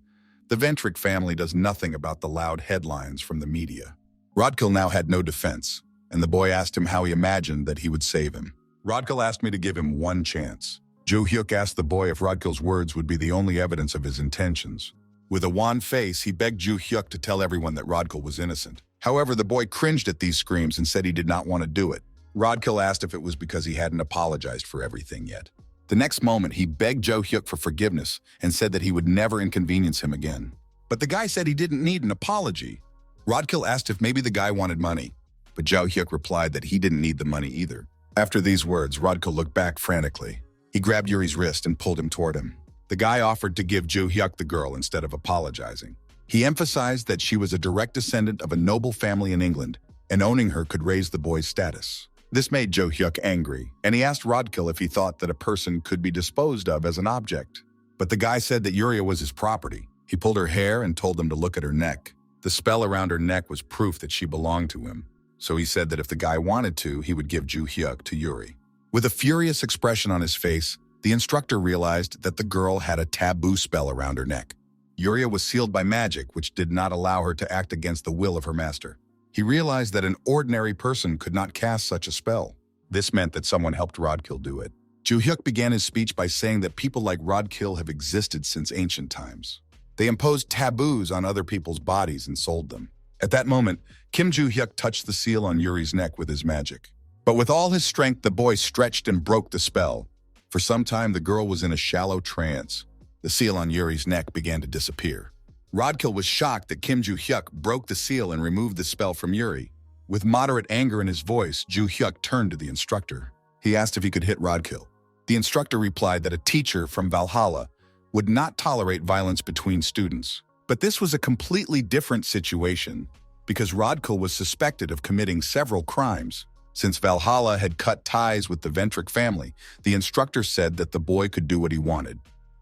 the Ventric family does nothing about the loud headlines from the media. Rodkil now had no defense, and the boy asked him how he imagined that he would save him. Rodkil asked me to give him one chance. Juhyuk asked the boy if Rodkil's words would be the only evidence of his intentions. With a wan face, he begged Juhyuk to tell everyone that Rodkil was innocent. However, the boy cringed at these screams and said he did not want to do it. Rodkil asked if it was because he hadn't apologized for everything yet. The next moment, he begged Juhyuk for forgiveness and said that he would never inconvenience him again. But the guy said he didn't need an apology. Rodkill asked if maybe the guy wanted money, but Juhyuk replied that he didn't need the money either. After these words, Rodkill looked back frantically. He grabbed Yuri's wrist and pulled him toward him. The guy offered to give Juhyuk the girl instead of apologizing. He emphasized that she was a direct descendant of a noble family in England, and owning her could raise the boy's status. This made Juhyuk angry, and he asked Rodkill if he thought that a person could be disposed of as an object. But the guy said that Yuria was his property. He pulled her hair and told them to look at her neck. The spell around her neck was proof that she belonged to him. So he said that if the guy wanted to, he would give Juhyuk to Yuri. With a furious expression on his face, the instructor realized that the girl had a taboo spell around her neck. Yuria was sealed by magic, which did not allow her to act against the will of her master. He realized that an ordinary person could not cast such a spell. This meant that someone helped Rodkill do it. Juhyuk began his speech by saying that people like Rodkill have existed since ancient times. They imposed taboos on other people's bodies and sold them. At that moment, Kim Juhyuk touched the seal on Yuri's neck with his magic. But with all his strength, the boy stretched and broke the spell. For some time, the girl was in a shallow trance. The seal on Yuri's neck began to disappear. Rodkill was shocked that Kim Juhyuk broke the seal and removed the spell from Yuri. With moderate anger in his voice, Juhyuk turned to the instructor. He asked if he could hit Rodkill. The instructor replied that a teacher from Valhalla would not tolerate violence between students. But this was a completely different situation because Rodkill was suspected of committing several crimes. Since Valhalla had cut ties with the Ventric family, the instructor said that the boy could do what he wanted.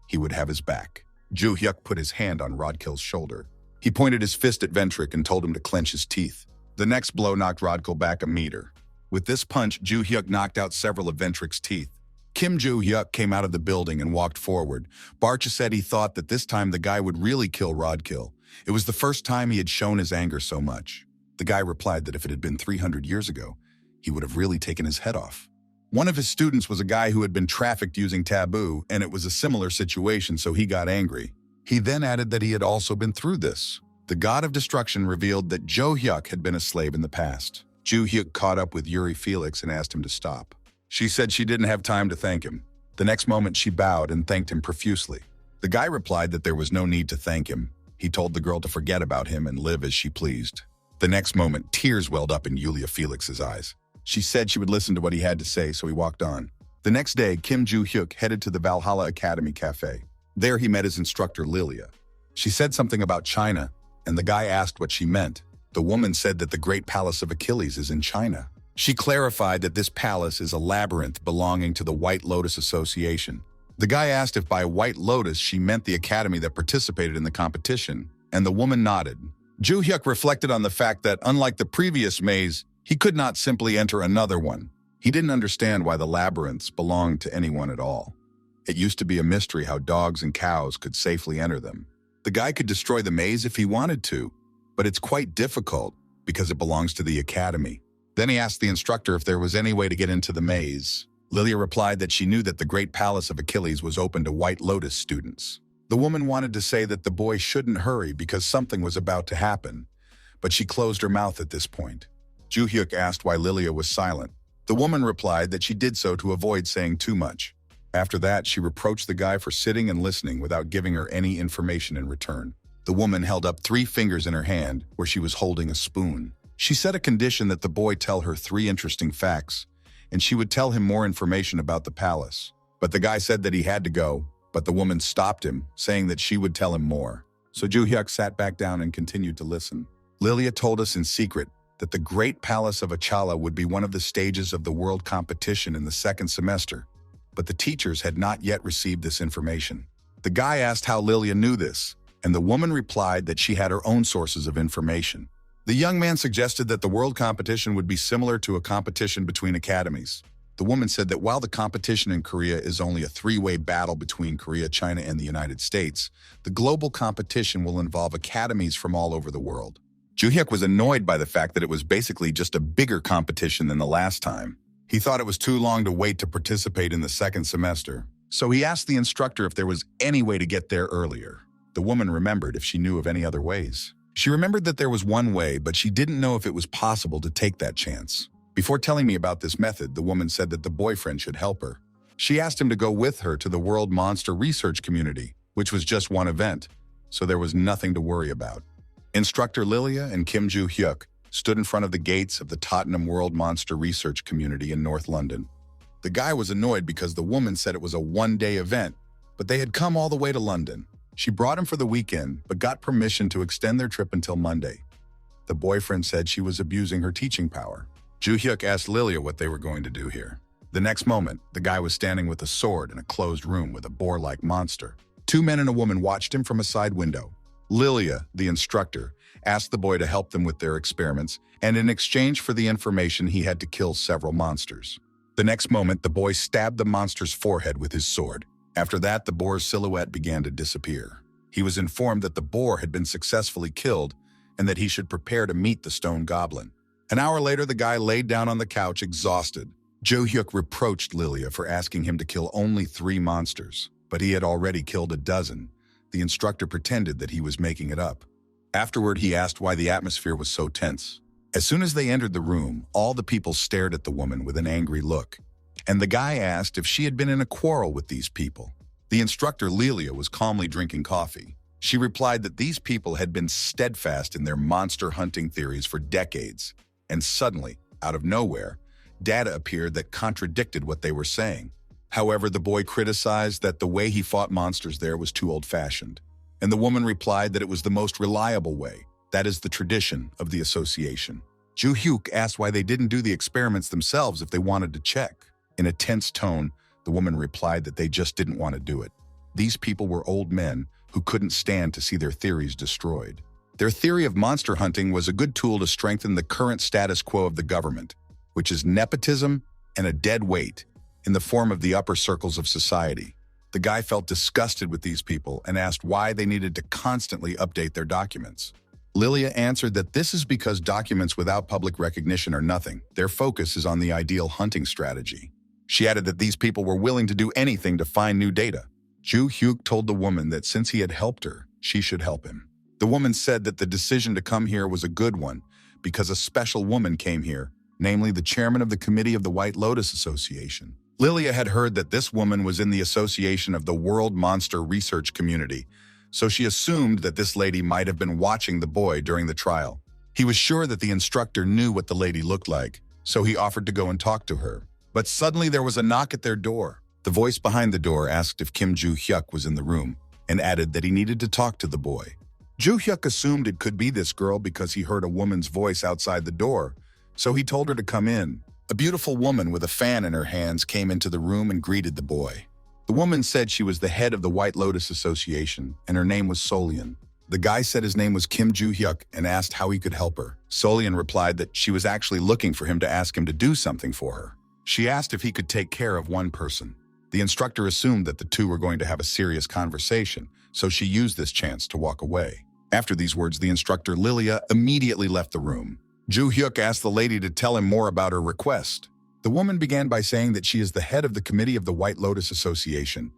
He would have his back. Juhyuk put his hand on Rodkill's shoulder. He pointed his fist at Ventric and told him to clench his teeth. The next blow knocked Rodkill back a meter. With this punch, Juhyuk knocked out several of Ventric's teeth. Kim Juhyuk came out of the building and walked forward. Barcha said he thought that this time the guy would really kill Rodkill. It was the first time he had shown his anger so much. The guy replied that if it had been 300 years ago, he would have really taken his head off. One of his students was a guy who had been trafficked using taboo, and it was a similar situation, so he got angry. He then added that he had also been through this. The god of destruction revealed that Juhyuk had been a slave in the past. Juhyuk caught up with Yuri Felix and asked him to stop. She said she didn't have time to thank him. The next moment, she bowed and thanked him profusely. The guy replied that there was no need to thank him. He told the girl to forget about him and live as she pleased. The next moment, tears welled up in Yulia Felix's eyes. She said she would listen to what he had to say, so he walked on. The next day, Kim Juhyuk headed to the Valhalla Academy Cafe. There he met his instructor, Lilia. She said something about China, and the guy asked what she meant. The woman said that the Great Palace of Achilles is in China. She clarified that this palace is a labyrinth belonging to the White Lotus Association. The guy asked if by White Lotus she meant the academy that participated in the competition, and the woman nodded. Juhyuk reflected on the fact that, unlike the previous maze, he could not simply enter another one. He didn't understand why the labyrinths belonged to anyone at all. It used to be a mystery how dogs and cows could safely enter them. The guy could destroy the maze if he wanted to, but it's quite difficult because it belongs to the academy. Then he asked the instructor if there was any way to get into the maze. Lilia replied that she knew that the Great Palace of Achilles was open to White Lotus students. The woman wanted to say that the boy shouldn't hurry because something was about to happen, but she closed her mouth at this point. Juhyuk asked why Lilia was silent. The woman replied that she did so to avoid saying too much. After that, she reproached the guy for sitting and listening without giving her any information in return. The woman held up 3 fingers in her hand where she was holding a spoon. She set a condition that the boy tell her 3 interesting facts, and she would tell him more information about the palace. But the guy said that he had to go, but the woman stopped him, saying that she would tell him more. So Juhyuk sat back down and continued to listen. Lilia told us in secret that the Great Palace of Achala would be one of the stages of the world competition in the 2nd semester, but the teachers had not yet received this information. The guy asked how Lilia knew this, and the woman replied that she had her own sources of information. The young man suggested that the world competition would be similar to a competition between academies. The woman said that while the competition in Korea is only a 3-way battle between Korea, China, and the United States, the global competition will involve academies from all over the world. Juhyuk was annoyed by the fact that it was basically just a bigger competition than the last time. He thought it was too long to wait to participate in the 2nd semester, so he asked the instructor if there was any way to get there earlier. The woman remembered if she knew of any other ways. She remembered that there was one way, but she didn't know if it was possible to take that chance. Before telling me about this method, the woman said that the boyfriend should help her. She asked him to go with her to the World Monster Research Community, which was just one event, so there was nothing to worry about. Instructor Lilia and Kim Juhyuk stood in front of the gates of the Tottenham World Monster Research Community in North London. The guy was annoyed because the woman said it was a one-day event, but they had come all the way to London. She brought him for the weekend, but got permission to extend their trip until Monday. The boyfriend said she was abusing her teaching power. Juhyuk asked Lilia what they were going to do here. The next moment, the guy was standing with a sword in a closed room with a boar-like monster. Two men and a woman watched him from a side window. Lilia, the instructor, asked the boy to help them with their experiments, and in exchange for the information, he had to kill several monsters. The next moment, the boy stabbed the monster's forehead with his sword. After that, the boar's silhouette began to disappear. He was informed that the boar had been successfully killed and that he should prepare to meet the stone goblin. An hour later, the guy laid down on the couch, exhausted. Juhyuk reproached Lilia for asking him to kill only 3 monsters, but he had already killed a dozen. The instructor pretended that he was making it up. Afterward, he asked why the atmosphere was so tense. As soon as they entered the room, all the people stared at the woman with an angry look, and the guy asked if she had been in a quarrel with these people. The instructor Lilia was calmly drinking coffee. She replied that these people had been steadfast in their monster hunting theories for decades, and suddenly, out of nowhere, data appeared that contradicted what they were saying. However, the boy criticized that the way he fought monsters there was too old-fashioned, and the woman replied that it was the most reliable way. That is the tradition of the association. Juhyuk asked why they didn't do the experiments themselves if they wanted to check. In a tense tone, the woman replied that they just didn't want to do it. These people were old men who couldn't stand to see their theories destroyed. Their theory of monster hunting was a good tool to strengthen the current status quo of the government, which is nepotism and a dead weight in the form of the upper circles of society. The guy felt disgusted with these people and asked why they needed to constantly update their documents. Lilia answered that this is because documents without public recognition are nothing. Their focus is on the ideal hunting strategy. She added that these people were willing to do anything to find new data. Juhyuk told the woman that since he had helped her, she should help him. The woman said that the decision to come here was a good one because a special woman came here, namely the chairman of the committee of the White Lotus Association. Lilia had heard that this woman was in the association of the World Monster Research Community, so she assumed that this lady might have been watching the boy during the trial. He was sure that the instructor knew what the lady looked like, so he offered to go and talk to her. But suddenly there was a knock at their door. The voice behind the door asked if Kim Juhyuk was in the room and added that he needed to talk to the boy. Juhyuk assumed it could be this girl because he heard a woman's voice outside the door, so he told her to come in. A beautiful woman with a fan in her hands came into the room and greeted the boy. The woman said she was the head of the White Lotus Association, and her name was Solian. The guy said his name was Kim Juhyuk and asked how he could help her. Solian replied that she was actually looking for him to ask him to do something for her. She asked if he could take care of one person. The instructor assumed that the two were going to have a serious conversation, so she used this chance to walk away. After these words, the instructor Lilia immediately left the room. Juhyuk asked the lady to tell him more about her request. The woman began by saying that she is the head of the committee of the White Lotus Association,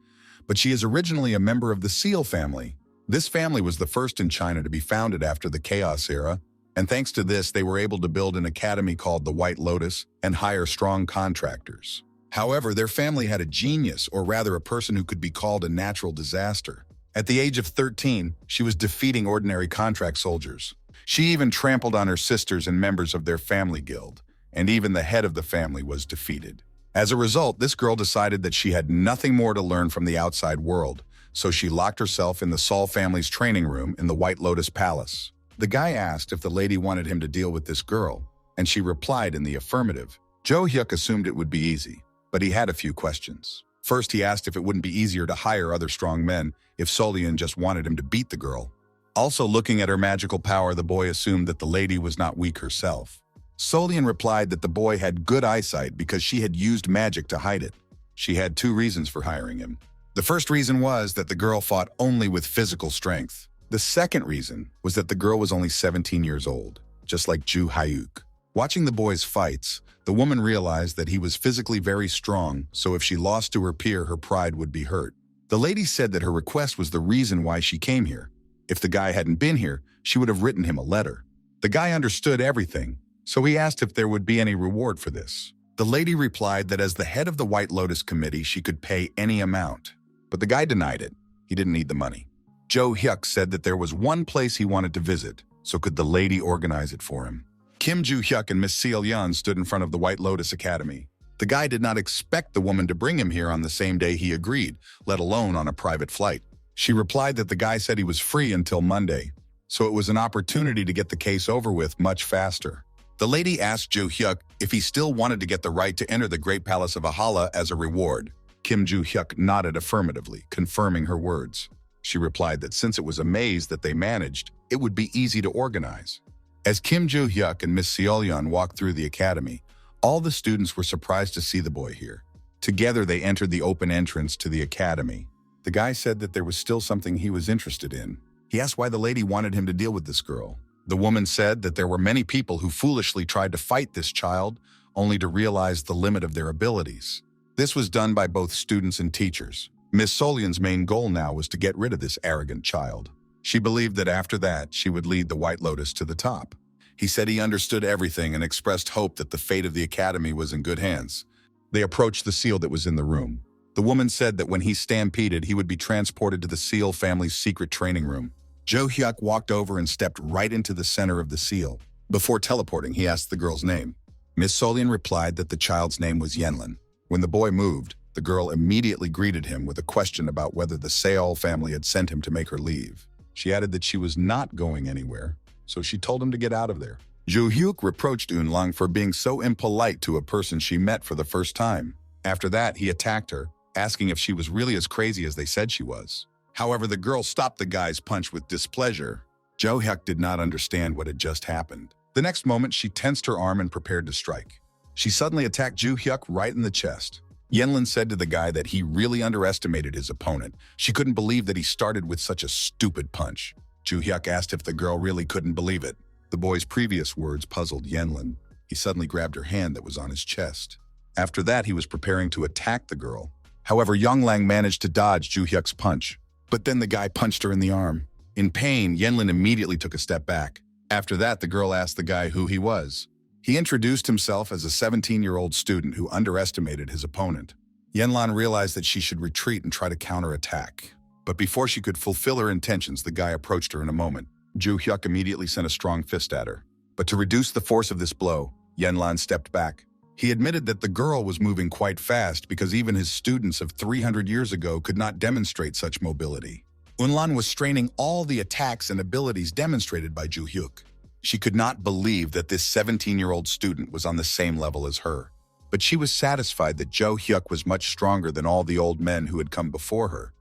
but she is originally a member of the Seal family. This family was the first in China to be founded after the Chaos era, and thanks to this, they were able to build an academy called the White Lotus and hire strong contractors. However, their family had a genius, or rather a person who could be called a natural disaster. At the age of 13, she was defeating ordinary contract soldiers. She even trampled on her sisters and members of their family guild, and even the head of the family was defeated. As a result, this girl decided that she had nothing more to learn from the outside world, so she locked herself in the Sol family's training room in the White Lotus Palace. The guy asked if the lady wanted him to deal with this girl, and she replied in the affirmative. Juhyuk assumed it would be easy, but he had a few questions. First, he asked if it wouldn't be easier to hire other strong men if Solian just wanted him to beat the girl. Also, looking at her magical power, the boy assumed that the lady was not weak herself. Solian replied that the boy had good eyesight because she had used magic to hide it. She had 2 reasons for hiring him. The first reason was that the girl fought only with physical strength. The second reason was that the girl was only 17 years old, just like Juhyuk. Watching the boy's fights, the woman realized that he was physically very strong, so if she lost to her peer, her pride would be hurt. The lady said that her request was the reason why she came here. If the guy hadn't been here, she would have written him a letter. The guy understood everything, so he asked if there would be any reward for this. The lady replied that as the head of the White Lotus Committee, she could pay any amount. But the guy denied it. He didn't need the money. Juhyuk said that there was one place he wanted to visit, so could the lady organize it for him. Kim Juhyuk and Miss Seol-yeon stood in front of the White Lotus Academy. The guy did not expect the woman to bring him here on the same day he agreed, let alone on a private flight. She replied that the guy said he was free until Monday, so it was an opportunity to get the case over with much faster. The lady asked Juhyuk if he still wanted to get the right to enter the Great Palace of Valhalla as a reward. Kim Juhyuk nodded affirmatively, confirming her words. She replied that since it was a maze that they managed, it would be easy to organize. As Kim Juhyuk and Miss Seol-yeon walked through the academy, all the students were surprised to see the boy here. Together they entered the open entrance to the academy. The guy said that there was still something he was interested in. He asked why the lady wanted him to deal with this girl. The woman said that there were many people who foolishly tried to fight this child, only to realize the limit of their abilities. This was done by both students and teachers. Miss Seol-yeon's main goal now was to get rid of this arrogant child. She believed that after that, she would lead the White Lotus to the top. He said he understood everything and expressed hope that the fate of the academy was in good hands. They approached the seal that was in the room. The woman said that when he stampeded, he would be transported to the seal family's secret training room. Juhyuk walked over and stepped right into the center of the seal. Before teleporting, he asked the girl's name. Miss Seol-yeon replied that the child's name was Yenlin. When the boy moved, the girl immediately greeted him with a question about whether the Seol family had sent him to make her leave. She added that she was not going anywhere, so she told him to get out of there. Juhyuk reproached Eunlang for being so impolite to a person she met for the first time. After that, he attacked her, asking if she was really as crazy as they said she was. However, the girl stopped the guy's punch with displeasure. Juhyuk did not understand what had just happened. The next moment, she tensed her arm and prepared to strike. She suddenly attacked Juhyuk right in the chest. Yenlin said to the guy that he really underestimated his opponent. She couldn't believe that he started with such a stupid punch. Juhyuk asked if the girl really couldn't believe it. The boy's previous words puzzled Yenlin. He suddenly grabbed her hand that was on his chest. After that, he was preparing to attack the girl. However, Eunlang managed to dodge Juhyuk's punch. But then the guy punched her in the arm. In pain, Yenlin immediately took a step back. After that, the girl asked the guy who he was. He introduced himself as a 17-year-old student who underestimated his opponent. Yenlan realized that she should retreat and try to counterattack. But before she could fulfill her intentions, the guy approached her in a moment. Juhyuk immediately sent a strong fist at her. But to reduce the force of this blow, Yenlan stepped back. He admitted that the girl was moving quite fast because even his students of 300 years ago could not demonstrate such mobility. Eunlang was straining all the attacks and abilities demonstrated by Juhyuk. She could not believe that this 17-year-old student was on the same level as her. But she was satisfied that Juhyuk was much stronger than all the old men who had come before her,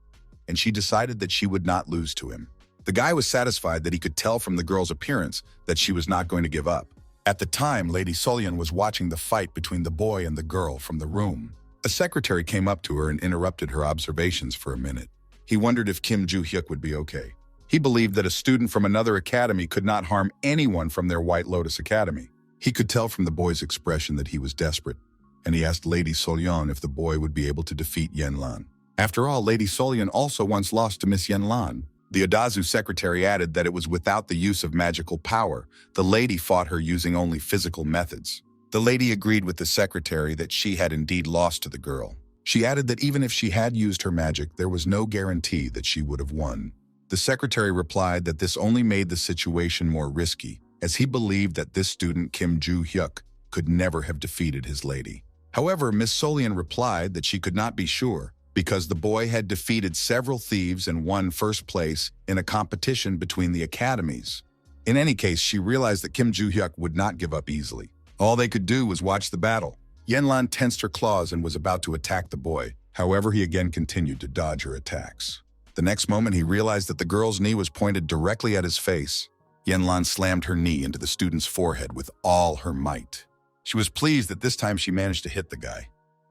and she decided that she would not lose to him. The guy was satisfied that he could tell from the girl's appearance that she was not going to give up. At the time, Lady Seol-yeon was watching the fight between the boy and the girl from the room. A secretary came up to her and interrupted her observations for a minute. He wondered if Kim Juhyuk would be okay. He believed that a student from another academy could not harm anyone from their White Lotus Academy. He could tell from the boy's expression that he was desperate, and he asked Lady Seol-yeon if the boy would be able to defeat Yenlan. After all, Lady Seol-yeon also once lost to Miss Yenlan. The Adazu secretary added that it was without the use of magical power. The lady fought her using only physical methods. The lady agreed with the secretary that she had indeed lost to the girl. She added that even if she had used her magic, there was no guarantee that she would have won. The secretary replied that this only made the situation more risky, as he believed that this student, Kim Juhyuk, could never have defeated his lady. However, Miss Seol-yeon replied that she could not be sure, because the boy had defeated several thieves and won first place in a competition between the academies. In any case, she realized that Kim Juhyuk would not give up easily. All they could do was watch the battle. Yenlan tensed her claws and was about to attack the boy. However, he again continued to dodge her attacks. The next moment, he realized that the girl's knee was pointed directly at his face. Yenlan slammed her knee into the student's forehead with all her might. She was pleased that this time she managed to hit the guy.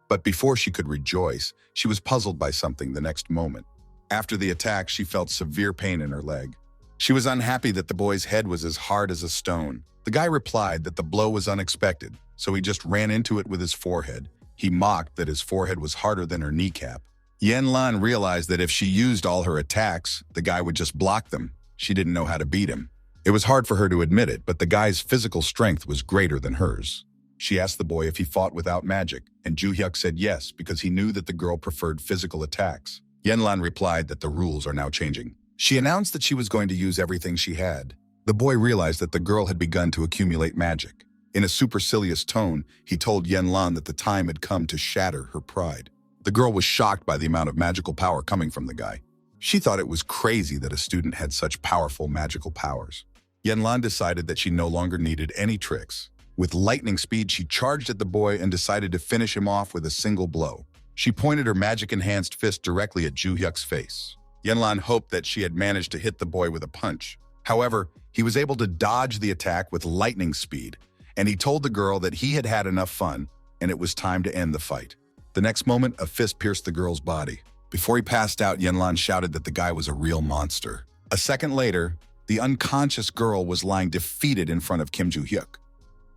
But before she could rejoice, she was puzzled by something the next moment. After the attack, she felt severe pain in her leg. She was unhappy that the boy's head was as hard as a stone. The guy replied that the blow was unexpected, so he just ran into it with his forehead. He mocked that his forehead was harder than her kneecap. Yenlan realized that if she used all her attacks, the guy would just block them. She didn't know how to beat him. It was hard for her to admit it, but the guy's physical strength was greater than hers. She asked the boy if he fought without magic, and Juhyuk said yes because he knew that the girl preferred physical attacks. Yenlan replied that the rules are now changing. She announced that she was going to use everything she had. The boy realized that the girl had begun to accumulate magic. In a supercilious tone, he told Yenlan that the time had come to shatter her pride. The girl was shocked by the amount of magical power coming from the guy. She thought it was crazy that a student had such powerful magical powers. Yenlan decided that she no longer needed any tricks. With lightning speed, she charged at the boy and decided to finish him off with a single blow. She pointed her magic-enhanced fist directly at Juhyuk's face. Yenlan hoped that she had managed to hit the boy with a punch. However, he was able to dodge the attack with lightning speed, and he told the girl that he had had enough fun and it was time to end the fight. The next moment, a fist pierced the girl's body. Before he passed out, Yenlan shouted that the guy was a real monster. A second later, the unconscious girl was lying defeated in front of Kim Juhyuk.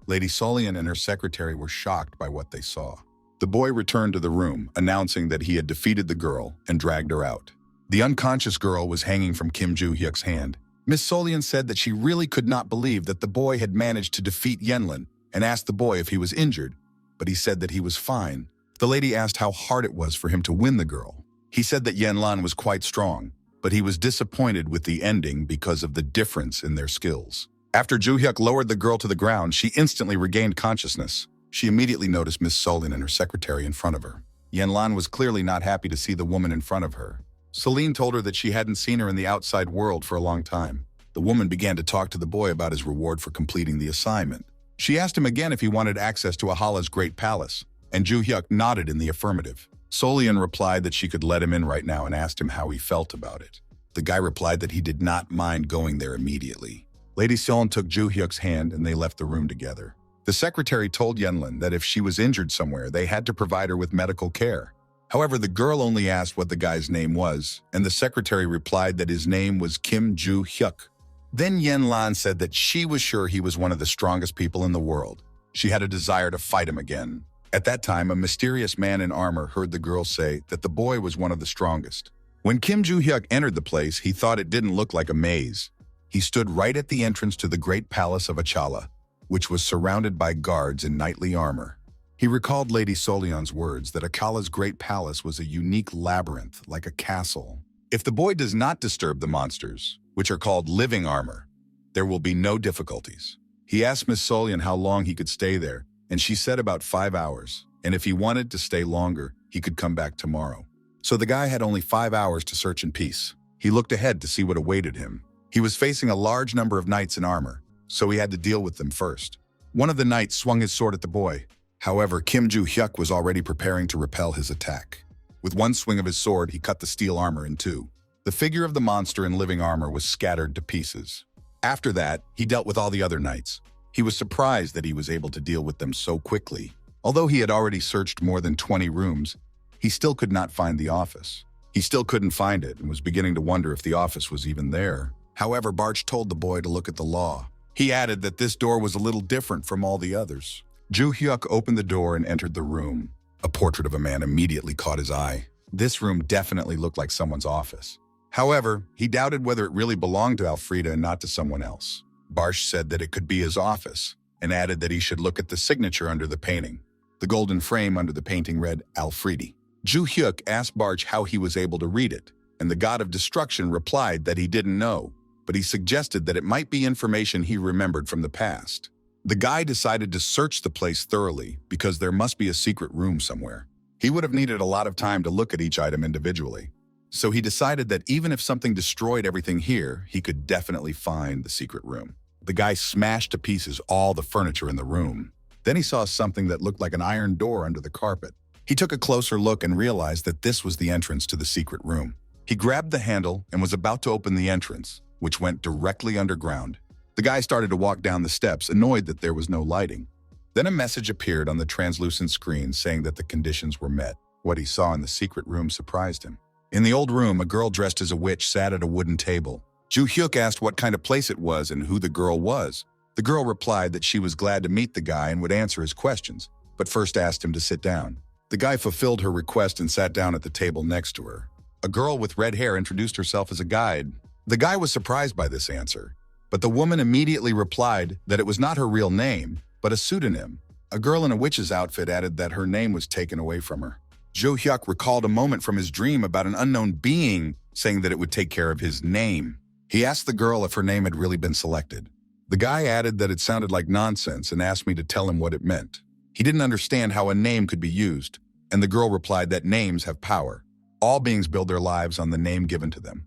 Lady Solian and her secretary were shocked by what they saw. The boy returned to the room, announcing that he had defeated the girl and dragged her out. The unconscious girl was hanging from Kim Juhyuk's hand. Miss Solian said that she really could not believe that the boy had managed to defeat Yenlan and asked the boy if he was injured, but he said that he was fine. The lady asked how hard it was for him to win the girl. He said that Yenlan was quite strong, but he was disappointed with the ending because of the difference in their skills. After Juhyuk lowered the girl to the ground, she instantly regained consciousness. She immediately noticed Miss Solian and her secretary in front of her. Yenlan was clearly not happy to see the woman in front of her. Celine told her that she hadn't seen her in the outside world for a long time. The woman began to talk to the boy about his reward for completing the assignment. She asked him again if he wanted access to Valhalla's great palace, and Juhyuk nodded in the affirmative. Solian replied that she could let him in right now and asked him how he felt about it. The guy replied that he did not mind going there immediately. Lady Solian took Juhyuk's hand and they left the room together. The secretary told Yenlan that if she was injured somewhere, they had to provide her with medical care. However, the girl only asked what the guy's name was, and the secretary replied that his name was Kim Juhyuk. Then Yenlan said that she was sure he was one of the strongest people in the world. She had a desire to fight him again. At that time, a mysterious man in armor heard the girl say that the boy was one of the strongest. When Kim Juhyuk entered the place, he thought it didn't look like a maze. He stood right at the entrance to the great palace of Achala, which was surrounded by guards in knightly armor. He recalled Lady Solian's words that Acala's great palace was a unique labyrinth, like a castle. If the boy does not disturb the monsters, which are called living armor, there will be no difficulties. He asked Miss Solian how long he could stay there, and she said about 5 hours, and if he wanted to stay longer, he could come back tomorrow. So the guy had only 5 hours to search in peace. He looked ahead to see what awaited him. He was facing a large number of knights in armor, so he had to deal with them first. One of the knights swung his sword at the boy. However, Kim Juhyuk was already preparing to repel his attack. With one swing of his sword, he cut the steel armor in two. The figure of the monster in living armor was scattered to pieces. After that, he dealt with all the other knights. He was surprised that he was able to deal with them so quickly. Although he had already searched more than 20 rooms, he still could not find the office. He still couldn't find it and was beginning to wonder if the office was even there. However, Barch told the boy to look at the law. He added that this door was a little different from all the others. Juhyuk opened the door and entered the room. A portrait of a man immediately caught his eye. This room definitely looked like someone's office. However, he doubted whether it really belonged to Alfreda and not to someone else. Barch said that it could be his office, and added that he should look at the signature under the painting. The golden frame under the painting read Alfredi. Juhyuk asked Barch how he was able to read it, and the god of destruction replied that he didn't know, but he suggested that it might be information he remembered from the past. The guy decided to search the place thoroughly because there must be a secret room somewhere. He would have needed a lot of time to look at each item individually. So he decided that even if something destroyed everything here, he could definitely find the secret room. The guy smashed to pieces all the furniture in the room. Then he saw something that looked like an iron door under the carpet. He took a closer look and realized that this was the entrance to the secret room. He grabbed the handle and was about to open the entrance, which went directly underground. The guy started to walk down the steps, annoyed that there was no lighting. Then a message appeared on the translucent screen saying that the conditions were met. What he saw in the secret room surprised him. In the old room, a girl dressed as a witch sat at a wooden table. Juhyuk asked what kind of place it was and who the girl was. The girl replied that she was glad to meet the guy and would answer his questions, but first asked him to sit down. The guy fulfilled her request and sat down at the table next to her. A girl with red hair introduced herself as a guide. The guy was surprised by this answer, but the woman immediately replied that it was not her real name, but a pseudonym. A girl in a witch's outfit added that her name was taken away from her. Juhyuk recalled a moment from his dream about an unknown being saying that it would take care of his name. He asked the girl if her name had really been selected. The guy added that it sounded like nonsense and asked me to tell him what it meant. He didn't understand how a name could be used, and the girl replied that names have power. All beings build their lives on the name given to them.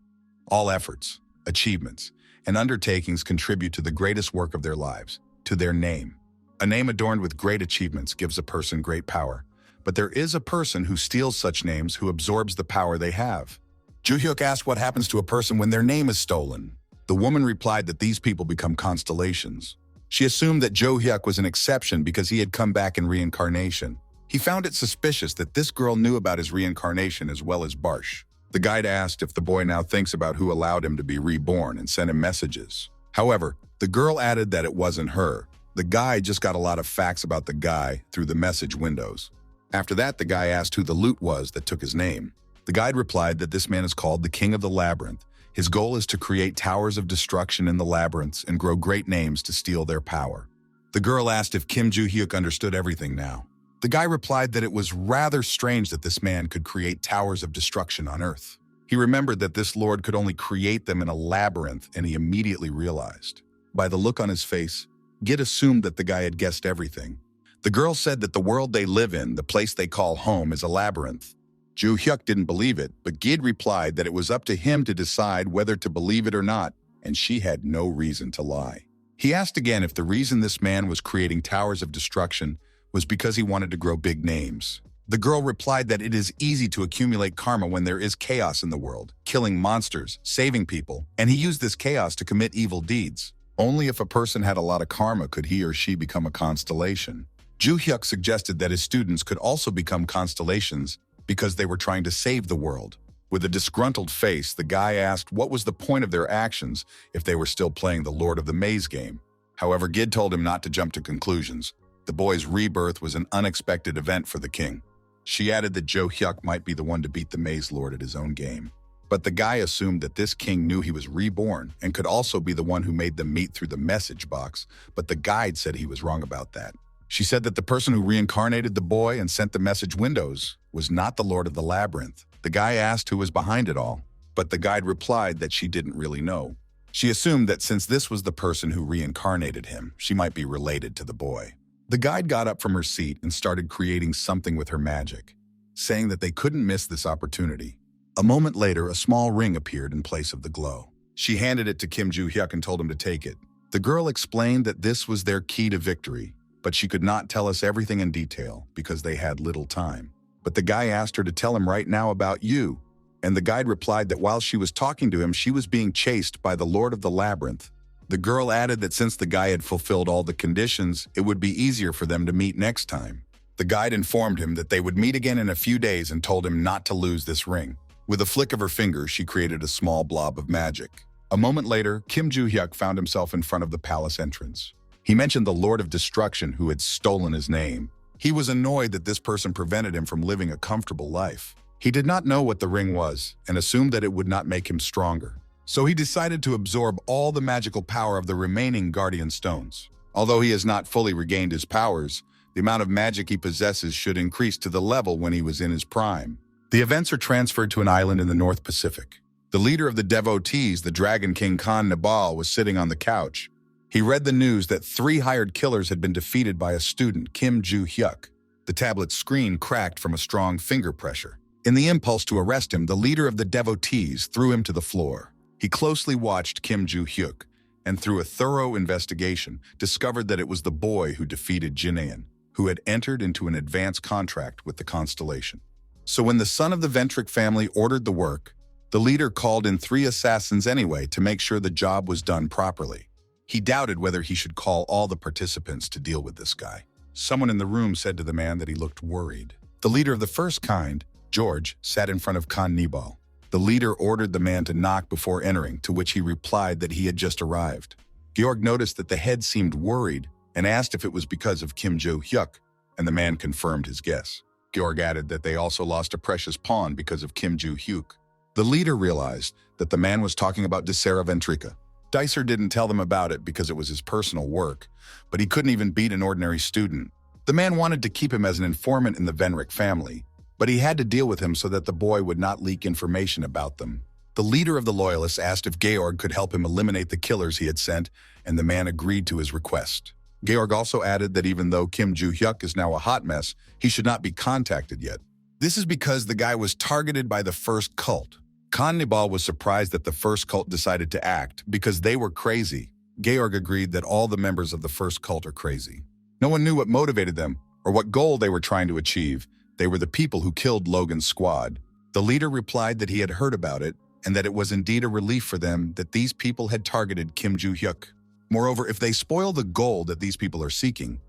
All efforts, achievements, and undertakings contribute to the greatest work of their lives, to their name. A name adorned with great achievements gives a person great power, but there is a person who steals such names who absorbs the power they have. Juhyuk asked what happens to a person when their name is stolen. The woman replied that these people become constellations. She assumed that Juhyuk was an exception because he had come back in reincarnation. He found it suspicious that this girl knew about his reincarnation as well as Barsh. The guide asked if the boy now thinks about who allowed him to be reborn and sent him messages. However, the girl added that it wasn't her. The guy just got a lot of facts about the guy through the message windows. After that, the guy asked who the loot was that took his name. The guide replied that this man is called the King of the Labyrinth. His goal is to create towers of destruction in the labyrinths and grow great names to steal their power. The girl asked if Kim Juhyuk understood everything now. The guy replied that it was rather strange that this man could create towers of destruction on Earth. He remembered that this lord could only create them in a labyrinth, and he immediately realized. By the look on his face, Gid assumed that the guy had guessed everything. The girl said that the world they live in, the place they call home, is a labyrinth. Juhyuk didn't believe it, but Gid replied that it was up to him to decide whether to believe it or not, and she had no reason to lie. He asked again if the reason this man was creating towers of destruction was because he wanted to grow big names. The girl replied that it is easy to accumulate karma when there is chaos in the world, killing monsters, saving people, and he used this chaos to commit evil deeds. Only if a person had a lot of karma could he or she become a constellation. Juhyuk suggested that his students could also become constellations because they were trying to save the world. With a disgruntled face, the guy asked what was the point of their actions if they were still playing the Lord of the Maze game. However, Gid told him not to jump to conclusions. The boy's rebirth was an unexpected event for the king. She added that Juhyuk might be the one to beat the Maze Lord at his own game. But the guy assumed that this king knew he was reborn and could also be the one who made them meet through the message box, but the guide said he was wrong about that. She said that the person who reincarnated the boy and sent the message windows was not the Lord of the Labyrinth. The guy asked who was behind it all, but the guide replied that she didn't really know. She assumed that since this was the person who reincarnated him, she might be related to the boy. The guide got up from her seat and started creating something with her magic, saying that they couldn't miss this opportunity. A moment later, a small ring appeared in place of the glow. She handed it to Kim Juhyuk and told him to take it. The girl explained that this was their key to victory, but she could not tell us everything in detail because they had little time. But the guy asked her to tell him right now about you, and the guide replied that while she was talking to him, she was being chased by the Lord of the Labyrinth. The girl added that since the guy had fulfilled all the conditions, it would be easier for them to meet next time. The guide informed him that they would meet again in a few days and told him not to lose this ring. With a flick of her finger, she created a small blob of magic. A moment later, Kim Juhyuk found himself in front of the palace entrance. He mentioned the Lord of Destruction who had stolen his name. He was annoyed that this person prevented him from living a comfortable life. He did not know what the ring was and assumed that it would not make him stronger. So he decided to absorb all the magical power of the remaining guardian stones. Although he has not fully regained his powers, the amount of magic he possesses should increase to the level when he was in his prime. The events are transferred to an island in the North Pacific. The leader of the devotees, the Dragon King Khan Nabal, was sitting on the couch. He read the news that 3 hired killers had been defeated by a student, Kim Juhyuk. The tablet's screen cracked from a strong finger pressure. In the impulse to arrest him, the leader of the devotees threw him to the floor. He closely watched Kim Juhyuk, and through a thorough investigation, discovered that it was the boy who defeated Jinaean, who had entered into an advance contract with the constellation. So when the son of the Ventric family ordered the work, the leader called in 3 assassins anyway to make sure the job was done properly. He doubted whether he should call all the participants to deal with this guy. Someone in the room said to the man that he looked worried. The leader of the first kind, George, sat in front of Khan Nibal. The leader ordered the man to knock before entering, to which he replied that he had just arrived. Georg noticed that the head seemed worried and asked if it was because of Kim Juhyuk, and the man confirmed his guess. Georg added that they also lost a precious pawn because of Kim Juhyuk. The leader realized that the man was talking about Desera Ventrica. Dicer didn't tell them about it because it was his personal work, but he couldn't even beat an ordinary student. The man wanted to keep him as an informant in the Ventric family, but he had to deal with him so that the boy would not leak information about them. The leader of the Loyalists asked if Georg could help him eliminate the killers he had sent, and the man agreed to his request. Georg also added that even though Kim Juhyuk is now a hot mess, he should not be contacted yet. This is because the guy was targeted by the first cult. Khan Nibal was surprised that the first cult decided to act because they were crazy. Georg agreed that all the members of the first cult are crazy. No one knew what motivated them or what goal they were trying to achieve. They were the people who killed Logan's squad. The leader replied that he had heard about it and that it was indeed a relief for them that these people had targeted Kim Juhyuk. Moreover, if they spoil the goal that these people are seeking,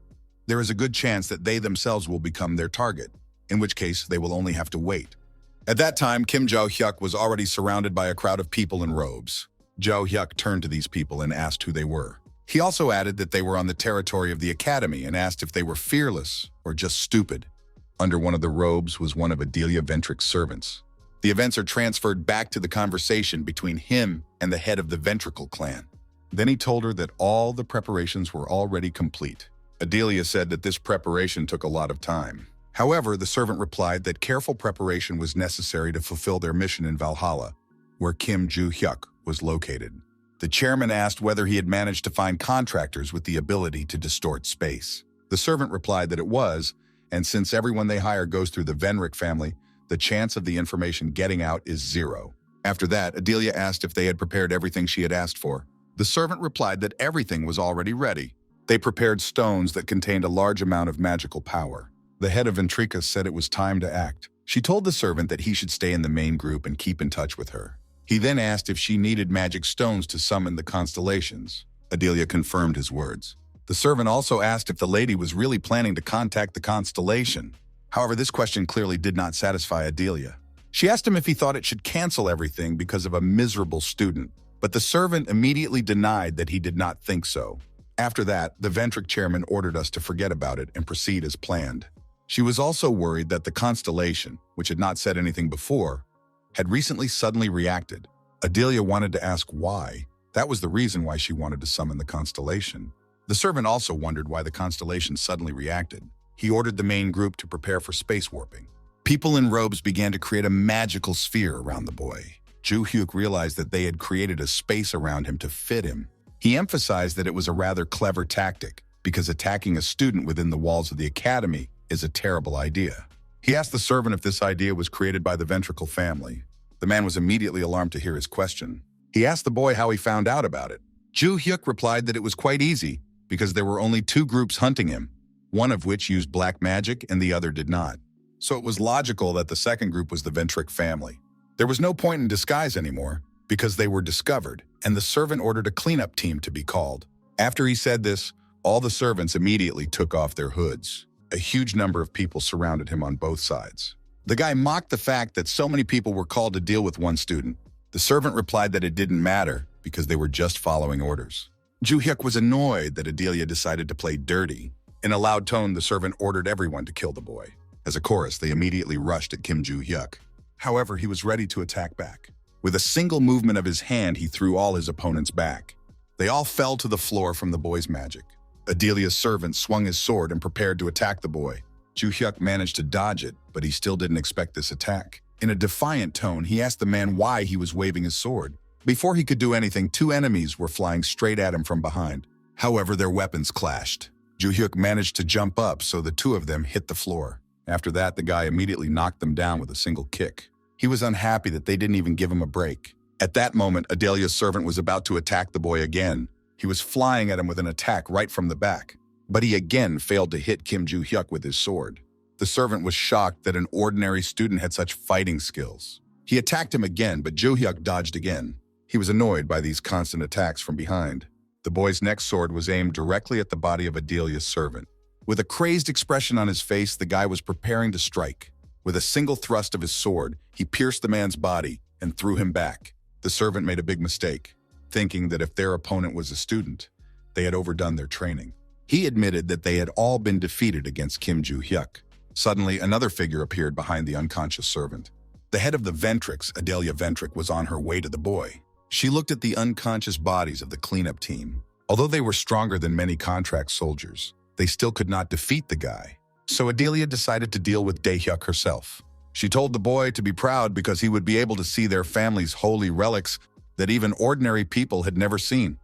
there is a good chance that they themselves will become their target, in which case they will only have to wait. At that time, Kim Juhyuk was already surrounded by a crowd of people in robes. Juhyuk turned to these people and asked who they were. He also added that they were on the territory of the academy and asked if they were fearless or just stupid. Under one of the robes was one of Adelia Ventric's servants. The events are transferred back to the conversation between him and the head of the Ventricle clan. Then he told her that all the preparations were already complete. Adelia said that this preparation took a lot of time. However, the servant replied that careful preparation was necessary to fulfill their mission in Valhalla, where Kim Juhyuk was located. The chairman asked whether he had managed to find contractors with the ability to distort space. The servant replied that it was, and since everyone they hire goes through the Ventric family, the chance of the information getting out is 0. After that, Adelia asked if they had prepared everything she had asked for. The servant replied that everything was already ready. They prepared stones that contained a large amount of magical power. The head of Ventricus said it was time to act. She told the servant that he should stay in the main group and keep in touch with her. He then asked if she needed magic stones to summon the constellations. Adelia confirmed his words. The servant also asked if the lady was really planning to contact the constellation. However, this question clearly did not satisfy Adelia. She asked him if he thought it should cancel everything because of a miserable student, but the servant immediately denied that he did not think so. After that, the Ventric chairman ordered us to forget about it and proceed as planned. She was also worried that the constellation, which had not said anything before, had recently suddenly reacted. Adelia wanted to ask why. That was the reason why she wanted to summon the constellation. The servant also wondered why the constellation suddenly reacted. He ordered the main group to prepare for space warping. People in robes began to create a magical sphere around the boy. Juhyuk realized that they had created a space around him to fit him. He emphasized that it was a rather clever tactic, because attacking a student within the walls of the academy is a terrible idea. He asked the servant if this idea was created by the Ventricle family. The man was immediately alarmed to hear his question. He asked the boy how he found out about it. Juhyuk replied that it was quite easy, because there were only 2 groups hunting him, one of which used black magic and the other did not. So it was logical that the second group was the Ventric family. There was no point in disguise anymore, because they were discovered, and the servant ordered a cleanup team to be called. After he said this, all the servants immediately took off their hoods. A huge number of people surrounded him on both sides. The guy mocked the fact that so many people were called to deal with one student. The servant replied that it didn't matter, because they were just following orders. Juhyuk was annoyed that Adelia decided to play dirty. In a loud tone, the servant ordered everyone to kill the boy. As a chorus, they immediately rushed at Kim Juhyuk. However, he was ready to attack back. With a single movement of his hand, he threw all his opponents back. They all fell to the floor from the boy's magic. Adelia's servant swung his sword and prepared to attack the boy. Juhyuk managed to dodge it, but he still didn't expect this attack. In a defiant tone, he asked the man why he was waving his sword. Before he could do anything, 2 enemies were flying straight at him from behind. However, their weapons clashed. Juhyuk managed to jump up, so the 2 of them hit the floor. After that, the guy immediately knocked them down with a single kick. He was unhappy that they didn't even give him a break. At that moment, Adelia's servant was about to attack the boy again. He was flying at him with an attack right from the back, but he again failed to hit Kim Juhyuk with his sword. The servant was shocked that an ordinary student had such fighting skills. He attacked him again, but Juhyuk dodged again. He was annoyed by these constant attacks from behind. The boy's next sword was aimed directly at the body of Adelia's servant. With a crazed expression on his face, the guy was preparing to strike. With a single thrust of his sword, he pierced the man's body and threw him back. The servant made a big mistake, thinking that if their opponent was a student, they had overdone their training. He admitted that they had all been defeated against Kim Juhyuk. Suddenly, another figure appeared behind the unconscious servant. The head of the Ventrics, Adelia Ventric, was on her way to the boy. She looked at the unconscious bodies of the cleanup team. Although they were stronger than many contract soldiers, they still could not defeat the guy. So Adelia decided to deal with Daehyuk herself. She told the boy to be proud because he would be able to see their family's holy relics that even ordinary people had never seen.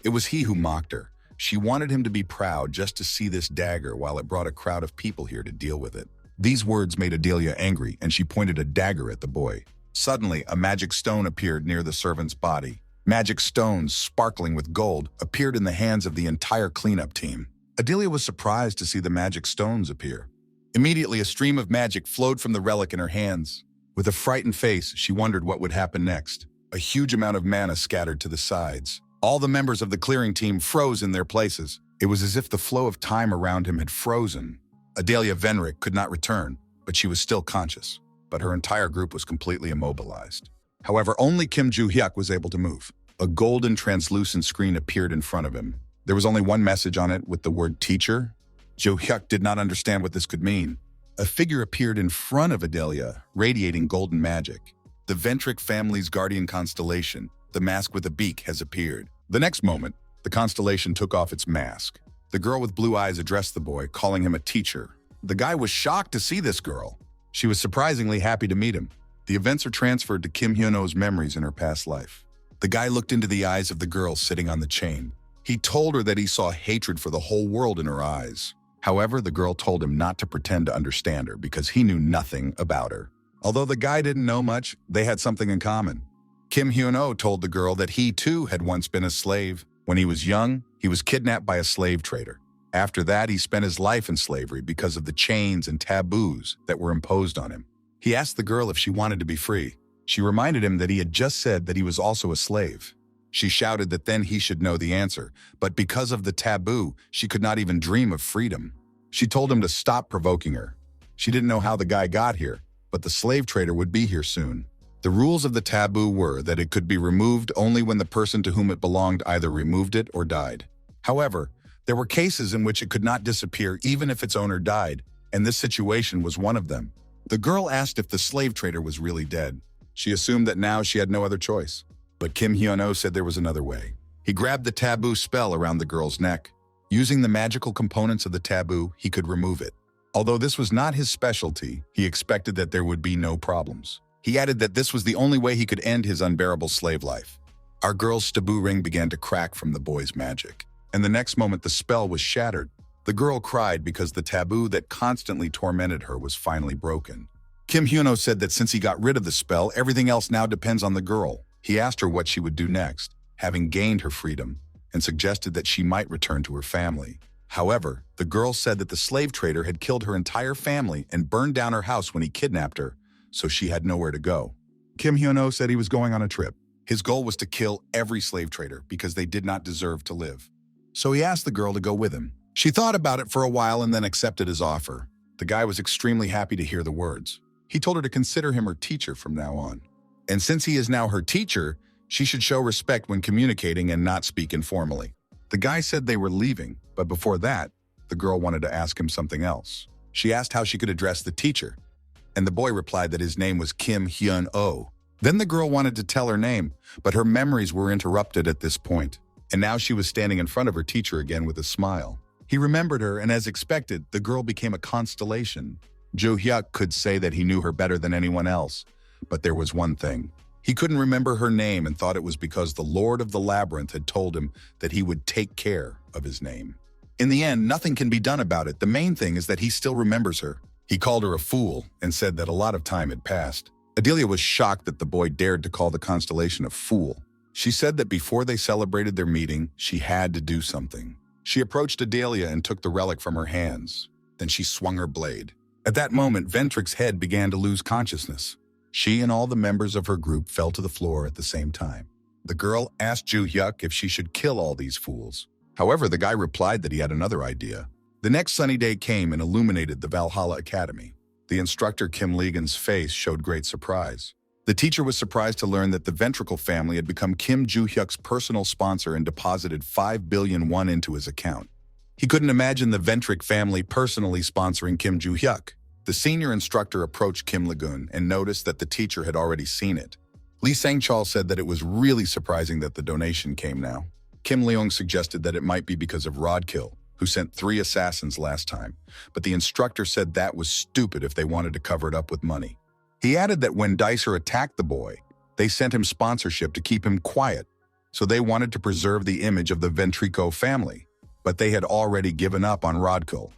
It was he who mocked her. She wanted him to be proud just to see this dagger while it brought a crowd of people here to deal with it. These words made Adelia angry, and she pointed a dagger at the boy. Suddenly, a magic stone appeared near the servant's body. Magic stones, sparkling with gold, appeared in the hands of the entire cleanup team. Adelia was surprised to see the magic stones appear. Immediately, a stream of magic flowed from the relic in her hands. With a frightened face, she wondered what would happen next. A huge amount of mana scattered to the sides. All the members of the clearing team froze in their places. It was as if the flow of time around him had frozen. Adelia Venric could not return, but she was still conscious. But her entire group was completely immobilized. However, only Kim Juhyuk was able to move. A golden translucent screen appeared in front of him. There was only one message on it with the word teacher. Juhyuk did not understand what this could mean. A figure appeared in front of Adelia, radiating golden magic. The Ventric family's guardian constellation, the mask with a beak, has appeared. The next moment, the constellation took off its mask. The girl with blue eyes addressed the boy, calling him a teacher. The guy was shocked to see this girl. She was surprisingly happy to meet him. The events are transferred to Kim Hyun-oh's memories in her past life. The guy looked into the eyes of the girl sitting on the chain. He told her that he saw hatred for the whole world in her eyes. However, the girl told him not to pretend to understand her because he knew nothing about her. Although the guy didn't know much, they had something in common. Kim Hyun-oh told the girl that he too had once been a slave. When he was young, he was kidnapped by a slave trader. After that, he spent his life in slavery because of the chains and taboos that were imposed on him. He asked the girl if she wanted to be free. She reminded him that he had just said that he was also a slave. She shouted that then he should know the answer, but because of the taboo, she could not even dream of freedom. She told him to stop provoking her. She didn't know how the guy got here, but the slave trader would be here soon. The rules of the taboo were that it could be removed only when the person to whom it belonged either removed it or died. However, there were cases in which it could not disappear even if its owner died, and this situation was one of them. The girl asked if the slave trader was really dead. She assumed that now she had no other choice. But Kim Hyun-oh said there was another way. He grabbed the taboo spell around the girl's neck. Using the magical components of the taboo, he could remove it. Although this was not his specialty, he expected that there would be no problems. He added that this was the only way he could end his unbearable slave life. Our girl's taboo ring began to crack from the boy's magic, and the next moment the spell was shattered. The girl cried because the taboo that constantly tormented her was finally broken. Kim Hyun-oh said that since he got rid of the spell, everything else now depends on the girl. He asked her what she would do next, having gained her freedom, and suggested that she might return to her family. However, the girl said that the slave trader had killed her entire family and burned down her house when he kidnapped her, so she had nowhere to go. Kim Hyun-oh said he was going on a trip. His goal was to kill every slave trader because they did not deserve to live. So he asked the girl to go with him. She thought about it for a while and then accepted his offer. The guy was extremely happy to hear the words. He told her to consider him her teacher from now on. And since he is now her teacher, she should show respect when communicating and not speak informally. The guy said they were leaving, but before that, the girl wanted to ask him something else. She asked how she could address the teacher, and the boy replied that his name was Kim Hyun-oh. Then the girl wanted to tell her name, but her memories were interrupted at this point, and now she was standing in front of her teacher again with a smile. He remembered her, and as expected, the girl became a constellation. Juhyuk could say that he knew her better than anyone else, but there was one thing. He couldn't remember her name and thought it was because the Lord of the Labyrinth had told him that he would take care of his name. In the end, nothing can be done about it. The main thing is that he still remembers her. He called her a fool and said that a lot of time had passed. Adelia was shocked that the boy dared to call the constellation a fool. She said that before they celebrated their meeting, she had to do something. She approached Adelia and took the relic from her hands. Then she swung her blade. At that moment, Ventric's head began to lose consciousness. She and all the members of her group fell to the floor at the same time. The girl asked Juhyuk if she should kill all these fools. However, the guy replied that he had another idea. The next sunny day came and illuminated the Valhalla Academy. The instructor Kim Legan's face showed great surprise. The teacher was surprised to learn that the Ventricle family had become Kim Juhyuk's personal sponsor and deposited 5 billion won into his account. He couldn't imagine the Ventric family personally sponsoring Kim Juhyuk. The senior instructor approached Kim Lagoon and noticed that the teacher had already seen it. Lee Sang-chol said that it was really surprising that the donation came now. Kim Leung suggested that it might be because of Rodkill, who sent 3 assassins last time, but the instructor said that was stupid if they wanted to cover it up with money. He added that when Dicer attacked the boy, they sent him sponsorship to keep him quiet, so they wanted to preserve the image of the Ventrico family, but they had already given up on Rodkill.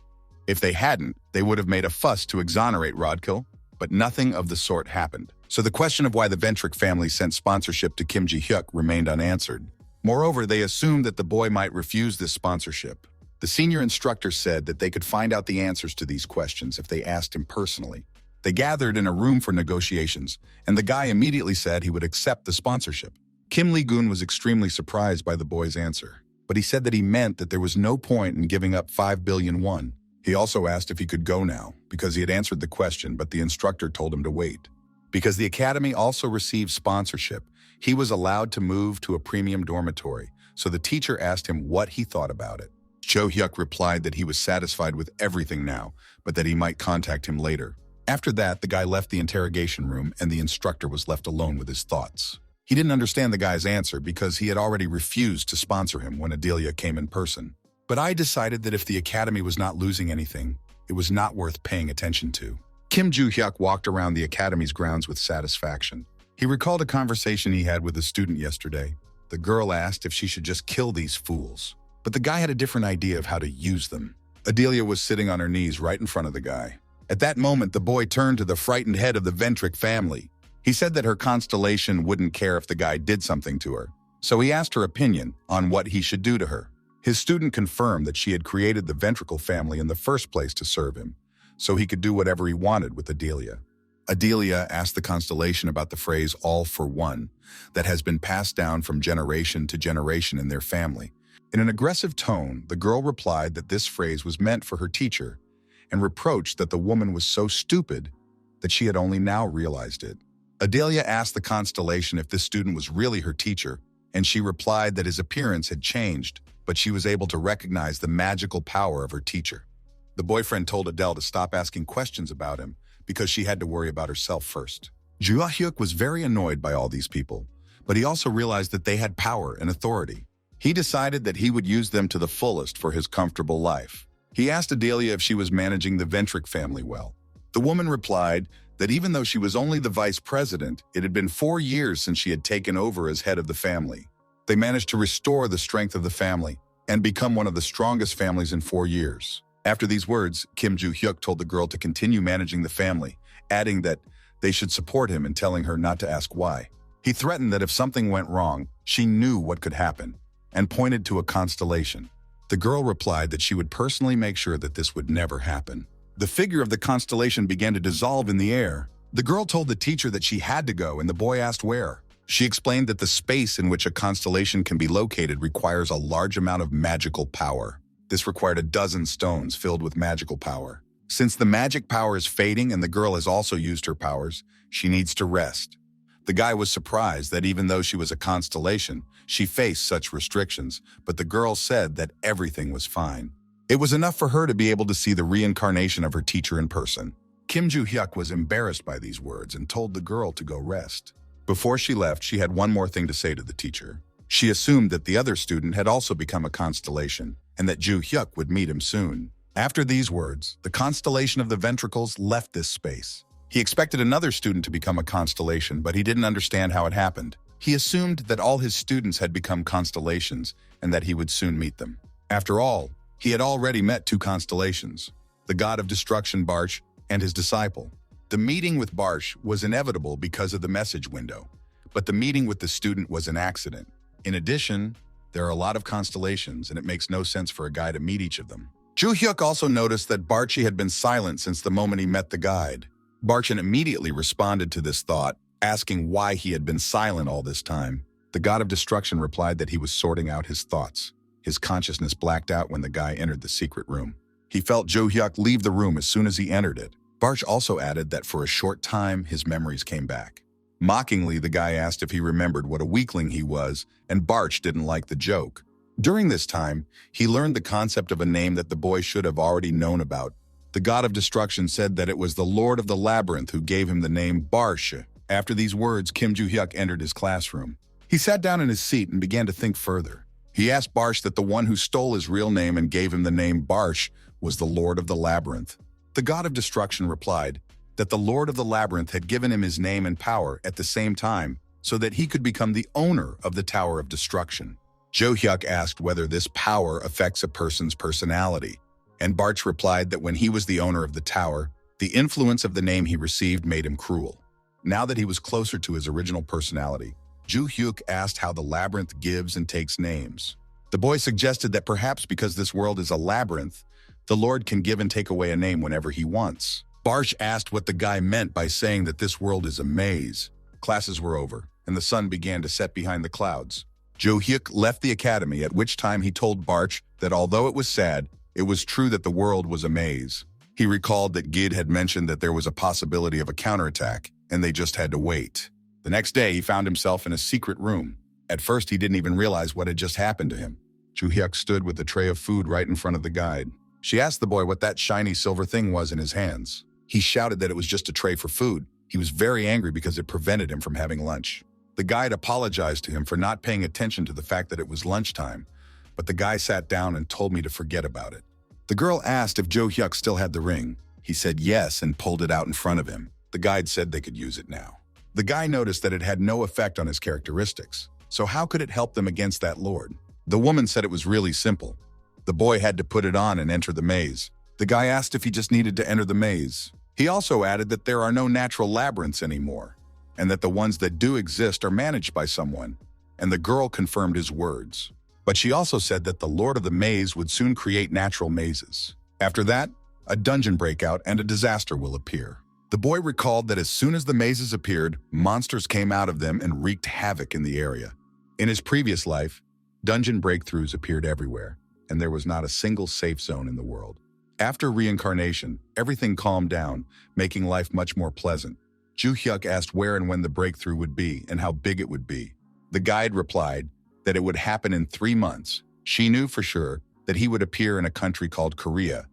If they hadn't, they would have made a fuss to exonerate Rodkill, but nothing of the sort happened. So the question of why the Ventric family sent sponsorship to Kim Juhyuk remained unanswered. Moreover, they assumed that the boy might refuse this sponsorship. The senior instructor said that they could find out the answers to these questions if they asked him personally. They gathered in a room for negotiations, and the guy immediately said he would accept the sponsorship. Kim Lee-gun was extremely surprised by the boy's answer, but he said that he meant that there was no point in giving up 5 billion won. He also asked if he could go now, because he had answered the question, but the instructor told him to wait. Because the academy also received sponsorship, he was allowed to move to a premium dormitory, so the teacher asked him what he thought about it. Juhyuk replied that he was satisfied with everything now, but that he might contact him later. After that, the guy left the interrogation room and the instructor was left alone with his thoughts. He didn't understand the guy's answer because he had already refused to sponsor him when Adelia came in person. But I decided that if the academy was not losing anything, it was not worth paying attention to. Kim Juhyuk walked around the academy's grounds with satisfaction. He recalled a conversation he had with a student yesterday. The girl asked if she should just kill these fools, but the guy had a different idea of how to use them. Adelia was sitting on her knees right in front of the guy. At that moment, the boy turned to the frightened head of the Ventric family. He said that her constellation wouldn't care if the guy did something to her, so he asked her opinion on what he should do to her. His student confirmed that she had created the Ventricle family in the first place to serve him, so he could do whatever he wanted with Adelia. Adelia asked the constellation about the phrase "all for one" that has been passed down from generation to generation in their family. In an aggressive tone, the girl replied that this phrase was meant for her teacher and reproached that the woman was so stupid that she had only now realized it. Adelia asked the constellation if this student was really her teacher, and she replied that his appearance had changed, but she was able to recognize the magical power of her teacher. The boyfriend told Adele to stop asking questions about him because she had to worry about herself first. Juhyuk was very annoyed by all these people, but he also realized that they had power and authority. He decided that he would use them to the fullest for his comfortable life. He asked Adelia if she was managing the Ventric family well. The woman replied that even though she was only the vice president, it had been 4 years since she had taken over as head of the family. They managed to restore the strength of the family and become one of the strongest families in 4 years. After these words, Kim Juhyuk told the girl to continue managing the family, adding that they should support him and telling her not to ask why. He threatened that if something went wrong, she knew what could happen, and pointed to a constellation. The girl replied that she would personally make sure that this would never happen. The figure of the constellation began to dissolve in the air. The girl told the teacher that she had to go, and the boy asked where. She explained that the space in which a constellation can be located requires a large amount of magical power. This required a dozen stones filled with magical power. Since the magic power is fading and the girl has also used her powers, she needs to rest. The guy was surprised that even though she was a constellation, she faced such restrictions, but the girl said that everything was fine. It was enough for her to be able to see the reincarnation of her teacher in person. Kim Juhyuk was embarrassed by these words and told the girl to go rest. Before she left, she had one more thing to say to the teacher. She assumed that the other student had also become a constellation, and that Juhyuk would meet him soon. After these words, the constellation of the ventricles left this space. He expected another student to become a constellation, but he didn't understand how it happened. He assumed that all his students had become constellations and that he would soon meet them. After all, he had already met 2 constellations, the god of destruction Barsh and his disciple. The meeting with Barsh was inevitable because of the message window, but the meeting with the student was an accident. In addition, there are a lot of constellations, and it makes no sense for a guy to meet each of them. Juhyuk also noticed that Barchi had been silent since the moment he met the guide. Barchin immediately responded to this thought, asking why he had been silent all this time. The god of destruction replied that he was sorting out his thoughts. His consciousness blacked out when the guy entered the secret room. He felt Juhyuk leave the room as soon as he entered it. Barch also added that for a short time, his memories came back. Mockingly, the guy asked if he remembered what a weakling he was, and Barch didn't like the joke. During this time, he learned the concept of a name that the boy should have already known about. The god of destruction said that it was the Lord of the Labyrinth who gave him the name Barsh. After these words, Kim Juhyuk entered his classroom. He sat down in his seat and began to think further. He asked Barsh that the one who stole his real name and gave him the name Barsh was the Lord of the Labyrinth. The god of destruction replied that the Lord of the Labyrinth had given him his name and power at the same time so that he could become the owner of the Tower of Destruction. Juhyuk asked whether this power affects a person's personality, and Barsh replied that when he was the owner of the tower, the influence of the name he received made him cruel. Now that he was closer to his original personality, Juhyuk asked how the labyrinth gives and takes names. The boy suggested that perhaps because this world is a labyrinth, the Lord can give and take away a name whenever he wants. Barsh asked what the guy meant by saying that this world is a maze. Classes were over, and the sun began to set behind the clouds. Juhyuk left the academy, at which time he told Barsh that although it was sad, it was true that the world was a maze. He recalled that Gid had mentioned that there was a possibility of a counterattack, and they just had to wait. The next day, he found himself in a secret room. At first, he didn't even realize what had just happened to him. Juhyuk stood with a tray of food right in front of the guide. She asked the boy what that shiny silver thing was in his hands. He shouted that it was just a tray for food. He was very angry because it prevented him from having lunch. The guide apologized to him for not paying attention to the fact that it was lunchtime, but the guy sat down and told me to forget about it. The girl asked if Juhyuk still had the ring. He said yes and pulled it out in front of him. The guide said they could use it now. The guy noticed that it had no effect on his characteristics, so how could it help them against that lord? The woman said it was really simple. The boy had to put it on and enter the maze. The guy asked if he just needed to enter the maze. He also added that there are no natural labyrinths anymore, and that the ones that do exist are managed by someone, and the girl confirmed his words. But she also said that the Lord of the Maze would soon create natural mazes. After that, a dungeon breakout and a disaster will appear. The boy recalled that as soon as the mazes appeared, monsters came out of them and wreaked havoc in the area. In his previous life, dungeon breakthroughs appeared everywhere, and there was not a single safe zone in the world. After reincarnation, everything calmed down, making life much more pleasant. Juhyuk asked where and when the breakthrough would be and how big it would be. The guide replied that it would happen in 3 months. She knew for sure that he would appear in a country called Korea,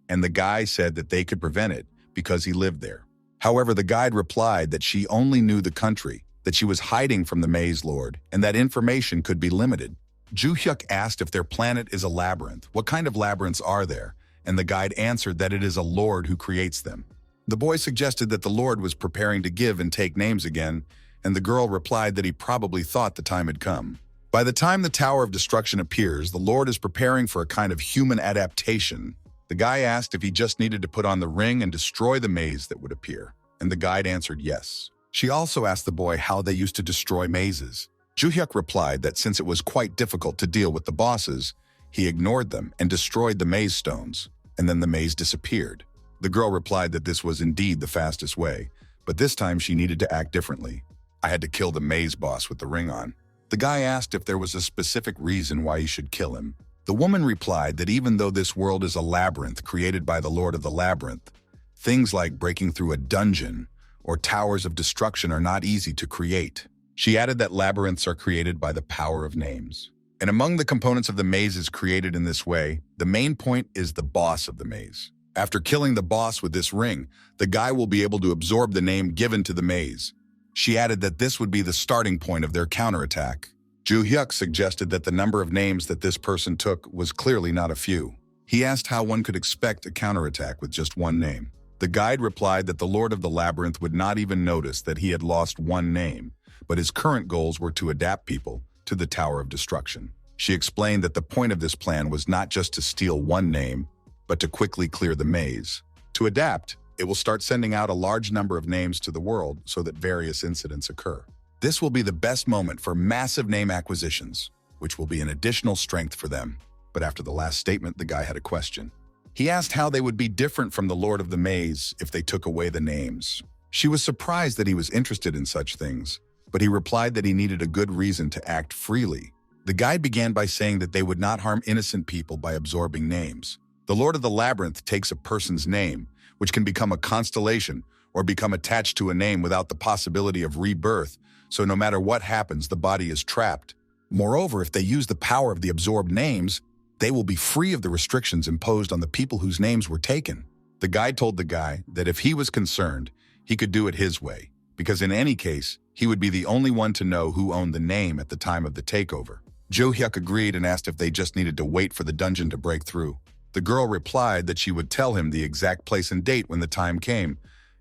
and the guy said that they could prevent it because he lived there. However, the guide replied that she only knew the country, that she was hiding from the Maze Lord, and that information could be limited. Juhyuk asked if their planet is a labyrinth. What kind of labyrinths are there? And the guide answered that it is a lord who creates them. The boy suggested that the lord was preparing to give and take names again, and the girl replied that he probably thought the time had come. By the time the Tower of Destruction appears, the Lord is preparing for a kind of human adaptation. The guy asked if he just needed to put on the ring and destroy the maze that would appear, and the guide answered yes. She also asked the boy how they used to destroy mazes. Juhyuk replied that since it was quite difficult to deal with the bosses, he ignored them and destroyed the maze stones, and then the maze disappeared. The girl replied that this was indeed the fastest way, but this time she needed to act differently. I had to kill the maze boss with the ring on. The guy asked if there was a specific reason why he should kill him. The woman replied that even though this world is a labyrinth created by the Lord of the Labyrinth, things like breaking through a dungeon or towers of destruction are not easy to create. She added that labyrinths are created by the power of names. And among the components of the mazes created in this way, the main point is the boss of the maze. After killing the boss with this ring, the guy will be able to absorb the name given to the maze. She added that this would be the starting point of their counterattack. Juhyuk suggested that the number of names that this person took was clearly not a few. He asked how one could expect a counterattack with just one name. The guide replied that the Lord of the Labyrinth would not even notice that he had lost one name, but his current goals were to adapt people to the Tower of Destruction. She explained that the point of this plan was not just to steal one name, but to quickly clear the maze. To adapt, it will start sending out a large number of names to the world so that various incidents occur. This will be the best moment for massive name acquisitions, which will be an additional strength for them. But after the last statement, the guy had a question. He asked how they would be different from the Lord of the Maze if they took away the names. She was surprised that he was interested in such things, but he replied that he needed a good reason to act freely. The guide began by saying that they would not harm innocent people by absorbing names. The Lord of the Labyrinth takes a person's name, which can become a constellation or become attached to a name without the possibility of rebirth, so no matter what happens, the body is trapped. Moreover, if they use the power of the absorbed names, they will be free of the restrictions imposed on the people whose names were taken. The guide told the guy that if he was concerned, he could do it his way, because in any case, he would be the only one to know who owned the name at the time of the takeover. Juhyuk agreed and asked if they just needed to wait for the dungeon to break through. The girl replied that she would tell him the exact place and date when the time came,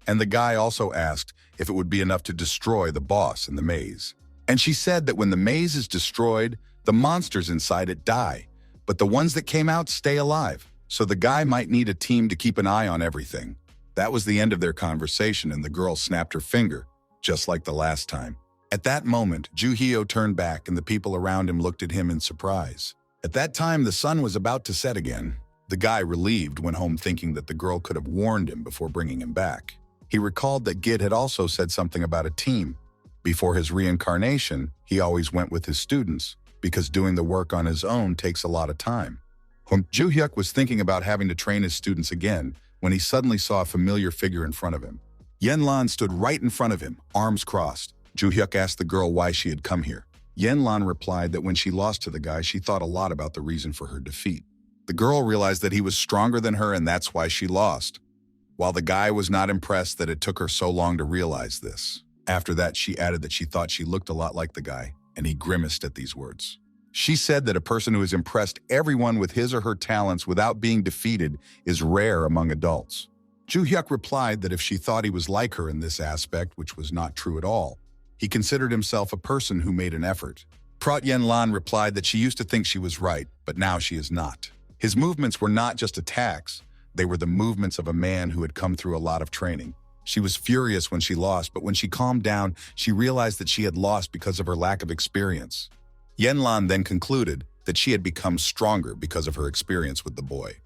and the guy also asked if it would be enough to destroy the boss in the maze. And she said that when the maze is destroyed, the monsters inside it die, but the ones that came out stay alive, so the guy might need a team to keep an eye on everything. That was the end of their conversation, and the girl snapped her finger, just like the last time. At that moment, Juhyuk turned back and the people around him looked at him in surprise. At that time, the sun was about to set again. The guy, relieved, went home thinking that the girl could have warned him before bringing him back. He recalled that Gid had also said something about a team. Before his reincarnation, he always went with his students, because doing the work on his own takes a lot of time. Juhyuk was thinking about having to train his students again when he suddenly saw a familiar figure in front of him. Yenlan stood right in front of him, arms crossed. Juhyuk asked the girl why she had come here. Yenlan replied that when she lost to the guy, she thought a lot about the reason for her defeat. The girl realized that he was stronger than her and that's why she lost, while the guy was not impressed that it took her so long to realize this. After that, she added that she thought she looked a lot like the guy, and he grimaced at these words. She said that a person who has impressed everyone with his or her talents without being defeated is rare among adults. Juhyuk replied that if she thought he was like her in this aspect, which was not true at all, he considered himself a person who made an effort. Prot Yenlan replied that she used to think she was right, but now she is not. His movements were not just attacks, they were the movements of a man who had come through a lot of training. She was furious when she lost, but when she calmed down, she realized that she had lost because of her lack of experience. Yenlan then concluded that she had become stronger because of her experience with the boy.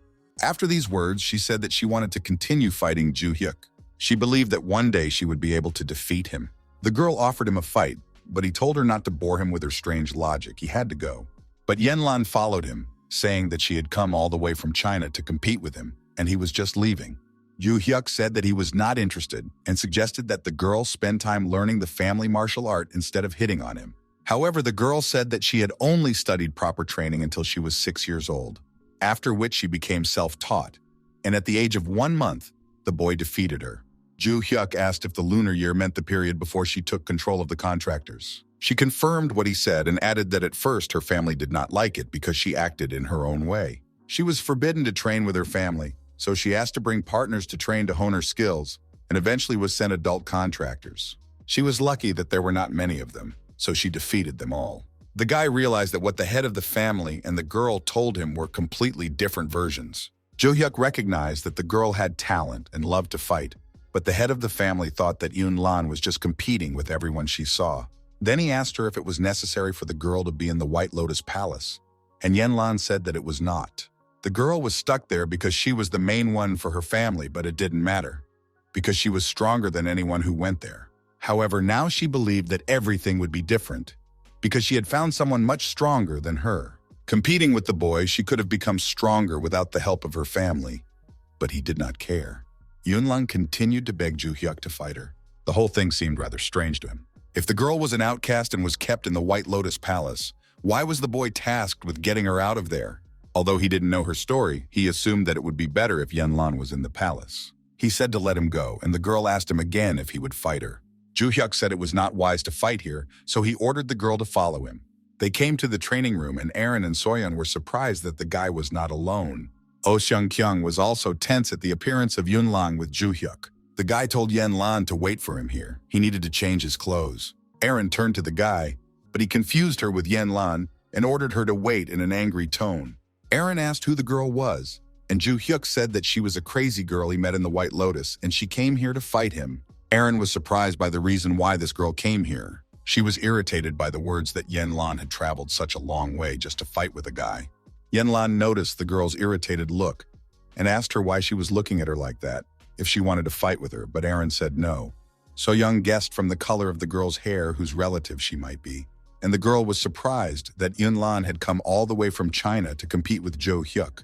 After these words, she said that she wanted to continue fighting Juhyuk. She believed that one day she would be able to defeat him. The girl offered him a fight, but he told her not to bore him with her strange logic. He had to go. But Yenlan followed him, saying that she had come all the way from China to compete with him, and he was just leaving. Juhyuk said that he was not interested and suggested that the girl spend time learning the family martial art instead of hitting on him. However, the girl said that she had only studied proper training until she was 6 years old, after which she became self-taught, and at the age of 1 month, the boy defeated her. Juhyuk asked if the lunar year meant the period before she took control of the contractors. She confirmed what he said and added that at first her family did not like it because she acted in her own way. She was forbidden to train with her family, so she asked to bring partners to train to hone her skills, and eventually was sent adult contractors. She was lucky that there were not many of them, so she defeated them all. The guy realized that what the head of the family and the girl told him were completely different versions. Juhyuk recognized that the girl had talent and loved to fight, but the head of the family thought that Yunlan was just competing with everyone she saw. Then he asked her if it was necessary for the girl to be in the White Lotus Palace, and Yenlan said that it was not. The girl was stuck there because she was the main one for her family, but it didn't matter, because she was stronger than anyone who went there. However, now she believed that everything would be different, because she had found someone much stronger than her. Competing with the boy, she could have become stronger without the help of her family, but he did not care. Yunlan continued to beg Juhyuk to fight her. The whole thing seemed rather strange to him. If the girl was an outcast and was kept in the White Lotus Palace, why was the boy tasked with getting her out of there? Although he didn't know her story, he assumed that it would be better if Yenlan was in the palace. He said to let him go, and the girl asked him again if he would fight her. Juhyuk said it was not wise to fight here, so he ordered the girl to follow him. They came to the training room, and Aaron and Soyeon were surprised that the guy was not alone. Oh Seung-kyung was also tense at the appearance of Yunlan with Juhyuk. The guy told Yenlan to wait for him here. He needed to change his clothes. Aaron turned to the guy, but he confused her with Yenlan and ordered her to wait in an angry tone. Aaron asked who the girl was, and Juhyuk said that she was a crazy girl he met in the White Lotus, and she came here to fight him. Aaron was surprised by the reason why this girl came here. She was irritated by the words that Yenlan had traveled such a long way just to fight with a guy. Yenlan noticed the girl's irritated look and asked her why she was looking at her like that, if she wanted to fight with her, but Aaron said no. Soyeon guessed from the color of the girl's hair whose relative she might be, and the girl was surprised that Yunlan had come all the way from China to compete with Juhyuk.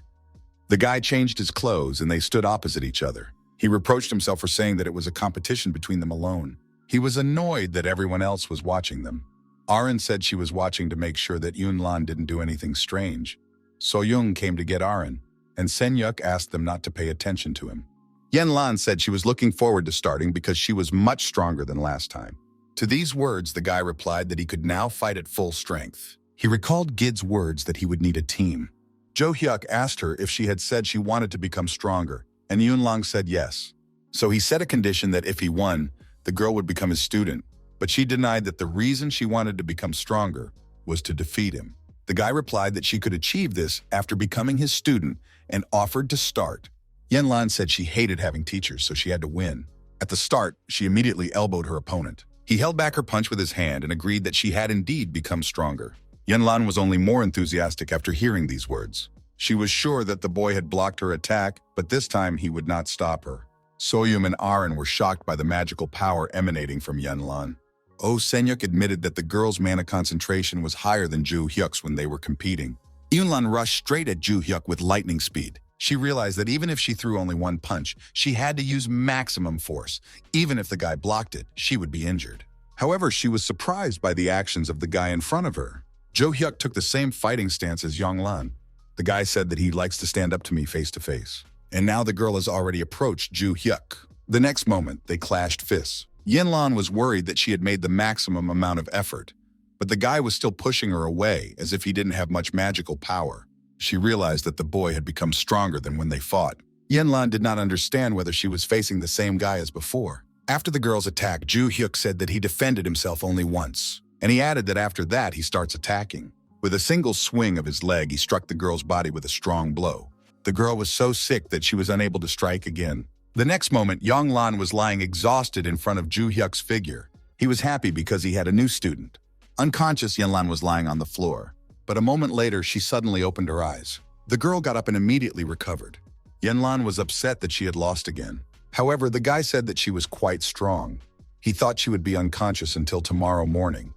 The guy changed his clothes and they stood opposite each other. He reproached himself for saying that it was a competition between them alone. He was annoyed that everyone else was watching them. Aaron said she was watching to make sure that Yunlan didn't do anything strange. Soyeon came to get Aaron, and Senyuk asked them not to pay attention to him. Yenlan said she was looking forward to starting because she was much stronger than last time. To these words, the guy replied that he could now fight at full strength. He recalled Gid's words that he would need a team. Juhyuk asked her if she had said she wanted to become stronger, and Yunlang said yes. So he set a condition that if he won, the girl would become his student, but she denied that the reason she wanted to become stronger was to defeat him. The guy replied that she could achieve this after becoming his student and offered to start. Yanlan said she hated having teachers, so she had to win. At the start, she immediately elbowed her opponent. He held back her punch with his hand and agreed that she had indeed become stronger. Yanlan was only more enthusiastic after hearing these words. She was sure that the boy had blocked her attack, but this time he would not stop her. Soyum and Aren were shocked by the magical power emanating from Yanlan. Oh Senyuk admitted that the girl's mana concentration was higher than Juhyuk's when they were competing. Yunlan rushed straight at Juhyuk with lightning speed. She realized that even if she threw only one punch, she had to use maximum force. Even if the guy blocked it, she would be injured. However, she was surprised by the actions of the guy in front of her. Juhyuk took the same fighting stance as Yonglan. The guy said that he likes to stand up to me face to face. And now the girl has already approached Juhyuk. The next moment, they clashed fists. Yinlan was worried that she had made the maximum amount of effort, but the guy was still pushing her away as if he didn't have much magical power. She realized that the boy had become stronger than when they fought. Yinlan did not understand whether she was facing the same guy as before. After the girl's attack, Juhyuk said that he defended himself only once, and he added that after that he starts attacking. With a single swing of his leg, he struck the girl's body with a strong blow. The girl was so sick that she was unable to strike again. The next moment, Yonglan was lying exhausted in front of Juhyuk's figure. He was happy because he had a new student. Unconscious, Yunlan was lying on the floor, but a moment later, she suddenly opened her eyes. The girl got up and immediately recovered. Yunlan was upset that she had lost again. However, the guy said that she was quite strong. He thought she would be unconscious until tomorrow morning.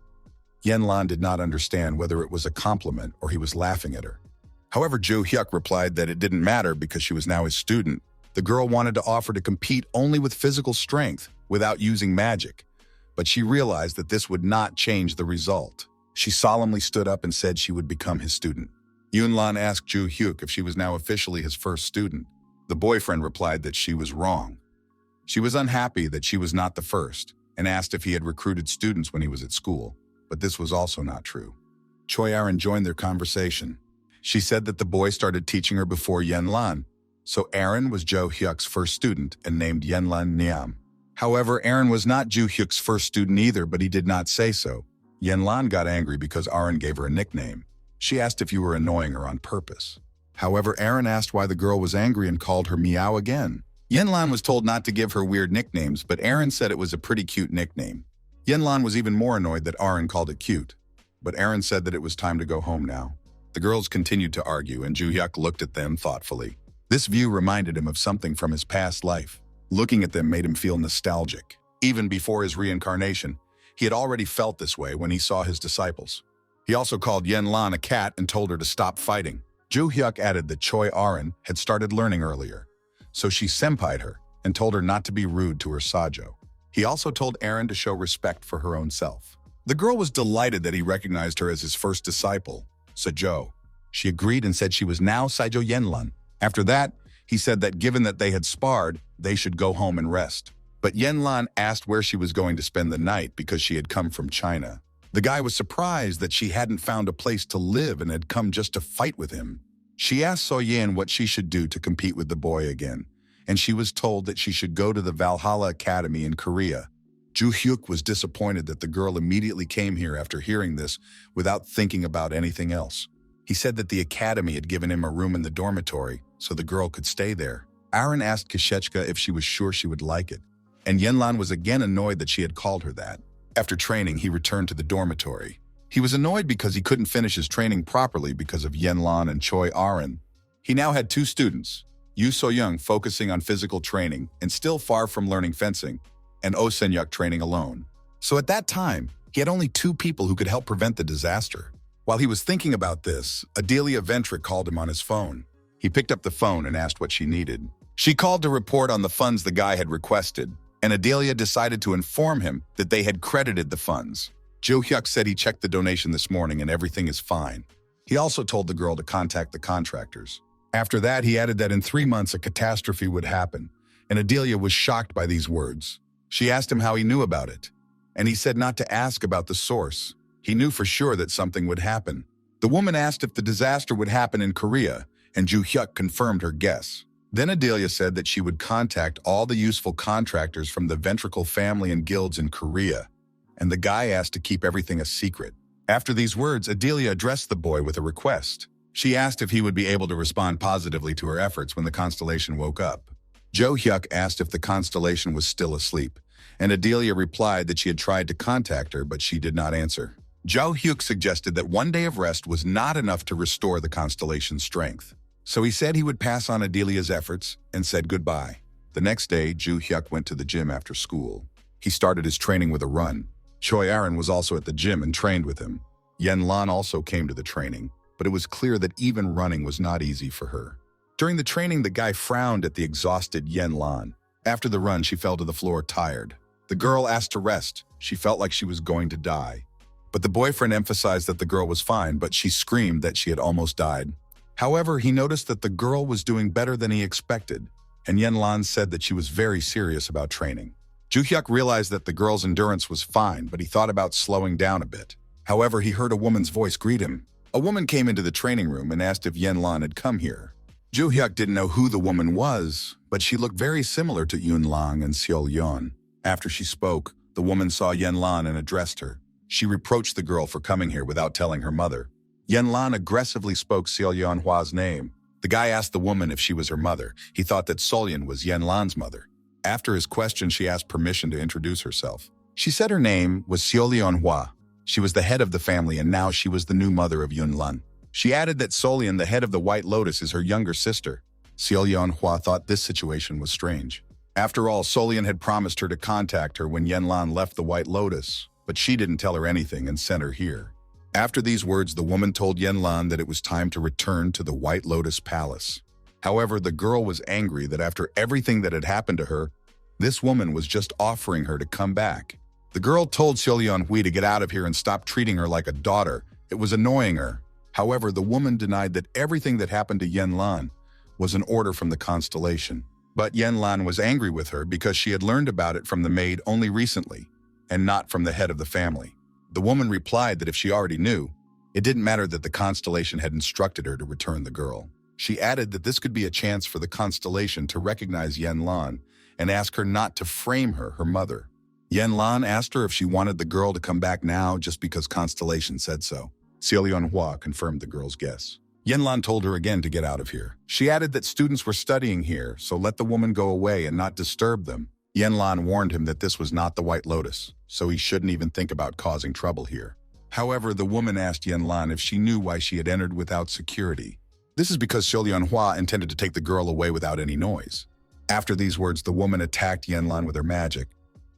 Yunlan did not understand whether it was a compliment or he was laughing at her. However, Juhyuk replied that it didn't matter because she was now his student. The girl wanted to offer to compete only with physical strength, without using magic, but she realized that this would not change the result. She solemnly stood up and said she would become his student. Yunlan asked Juhyuk if she was now officially his first student. The boyfriend replied that she was wrong. She was unhappy that she was not the first, and asked if he had recruited students when he was at school, but this was also not true. Choi Aren joined their conversation. She said that the boy started teaching her before Yunlan, so Aren was Juhyuk's first student and named Yunlan Niam. However, Aren was not Juhyuk's first student either, but he did not say so. Yunlan got angry because Aren gave her a nickname. She asked if you were annoying her on purpose. However, Aren asked why the girl was angry and called her Meow again. Yunlan was told not to give her weird nicknames, but Aren said it was a pretty cute nickname. Yunlan was even more annoyed that Aren called it cute, but Aren said that it was time to go home now. The girls continued to argue, and Juhyuk looked at them thoughtfully. This view reminded him of something from his past life. Looking at them made him feel nostalgic. Even before his reincarnation, he had already felt this way when he saw his disciples. He also called Yunlan a cat and told her to stop fighting. Juhyuk added that Choi Aren had started learning earlier, so she senpai'd her and told her not to be rude to her sajo. He also told Aren to show respect for her own self. The girl was delighted that he recognized her as his first disciple, Sajo. She agreed and said she was now Saijo Yunlan. After that, he said that given that they had sparred, they should go home and rest. But Yunlan asked where she was going to spend the night because she had come from China. The guy was surprised that she hadn't found a place to live and had come just to fight with him. She asked Soyin what she should do to compete with the boy again, and she was told that she should go to the Valhalla Academy in Korea. Juhyuk was disappointed that the girl immediately came here after hearing this without thinking about anything else. He said that the academy had given him a room in the dormitory, so the girl could stay there. Aren asked Kashechka if she was sure she would like it, and Yunlan was again annoyed that she had called her that. After training, he returned to the dormitory. He was annoyed because he couldn't finish his training properly because of Yunlan and Choi Aren. He now had two students, Yu So-young focusing on physical training and still far from learning fencing, and Oh Senyuk training alone. So at that time, he had only two people who could help prevent the disaster. While he was thinking about this, Adelia Ventric called him on his phone. He picked up the phone and asked what she needed. She called to report on the funds the guy had requested, and Adelia decided to inform him that they had credited the funds. Juhyuk said he checked the donation this morning and everything is fine. He also told the girl to contact the contractors. After that, he added that in 3 months a catastrophe would happen, and Adelia was shocked by these words. She asked him how he knew about it, and he said not to ask about the source. He knew for sure that something would happen. The woman asked if the disaster would happen in Korea, and Juhyuk confirmed her guess. Then Adelia said that she would contact all the useful contractors from the ventricle family and guilds in Korea, and the guy asked to keep everything a secret. After these words, Adelia addressed the boy with a request. She asked if he would be able to respond positively to her efforts when the constellation woke up. Juhyuk asked if the constellation was still asleep, and Adelia replied that she had tried to contact her, but she did not answer. Juhyuk suggested that one day of rest was not enough to restore the constellation's strength. So he said he would pass on Adelia's efforts and said goodbye. The next day, Juhyuk went to the gym after school. He started his training with a run. Choi Aaron was also at the gym and trained with him. Yen Lan also came to the training, but it was clear that even running was not easy for her. During the training, the guy frowned at the exhausted Yen Lan. After the run, she fell to the floor tired. The girl asked to rest. She felt like she was going to die. But the boyfriend emphasized that the girl was fine, but she screamed that she had almost died. However, he noticed that the girl was doing better than he expected, and Yen Lan said that she was very serious about training. Juhyuk realized that the girl's endurance was fine, but he thought about slowing down a bit. However, he heard a woman's voice greet him. A woman came into the training room and asked if Yen Lan had come here. Juhyuk didn't know who the woman was, but she looked very similar to Yun Lang and Seol Yeon. After she spoke, the woman saw Yen Lan and addressed her. She reproached the girl for coming here without telling her mother. Yen Lan aggressively spoke Seol Yeonhwa's name. The guy asked the woman if she was her mother. He thought that Solyeon was Yen Lan's mother. After his question, she asked permission to introduce herself. She said her name was Seol Yeonhwa. She was the head of the family, and now she was the new mother of Yun Lan. She added that Solyeon, the head of the White Lotus, is her younger sister. Seol Yeonhwa thought this situation was strange. After all, Solyeon had promised her to contact her when Yen Lan left the White Lotus, but she didn't tell her anything and sent her here. After these words, the woman told Yen Lan that it was time to return to the White Lotus Palace. However, the girl was angry that after everything that had happened to her, this woman was just offering her to come back. The girl told Seol Yeonhwa to get out of here and stop treating her like a daughter. It was annoying her. However, the woman denied that everything that happened to Yen Lan was an order from the constellation. But Yen Lan was angry with her because she had learned about it from the maid only recently, and not from the head of the family. The woman replied that if she already knew, it didn't matter that the constellation had instructed her to return the girl. She added that this could be a chance for the constellation to recognize Yen Lan and ask her not to frame her mother. Yen Lan asked her if she wanted the girl to come back now just because Constellation said so. Seol Yeonhwa confirmed the girl's guess. Yen Lan told her again to get out of here. She added that students were studying here, so let the woman go away and not disturb them. Yen Lan warned him that this was not the White Lotus, so he shouldn't even think about causing trouble here. However, the woman asked Yen Lan if she knew why she had entered without security. This is because Seol Yeonhwa intended to take the girl away without any noise. After these words, the woman attacked Yen Lan with her magic.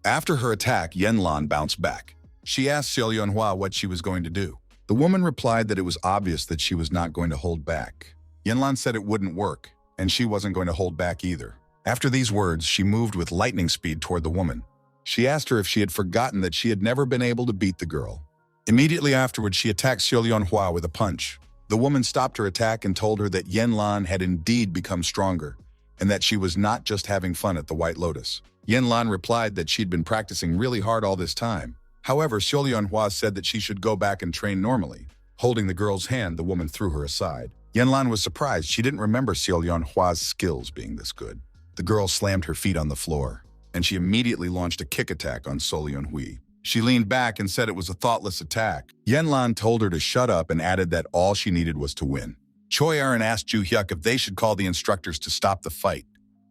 After her attack, Yen Lan bounced back. She asked Seol Yeonhwa what she was going to do. The woman replied that it was obvious that she was not going to hold back. Yen Lan said it wouldn't work, and she wasn't going to hold back either. After these words, she moved with lightning speed toward the woman. She asked her if she had forgotten that she had never been able to beat the girl. Immediately afterwards, she attacked Seol Yeonhwa with a punch. The woman stopped her attack and told her that Yen Lan had indeed become stronger, and that she was not just having fun at the White Lotus. Yen Lan replied that she'd been practicing really hard all this time. However, Seol Yeonhwa said that she should go back and train normally. Holding the girl's hand, the woman threw her aside. Yen Lan was surprised. She didn't remember Seol Yeonhwa's skills being this good. The girl slammed her feet on the floor, and she immediately launched a kick attack on Seol Yeonhwa. She leaned back and said it was a thoughtless attack. Yen Lan told her to shut up and added that all she needed was to win. Choi Aaron asked Juhyuk if they should call the instructors to stop the fight.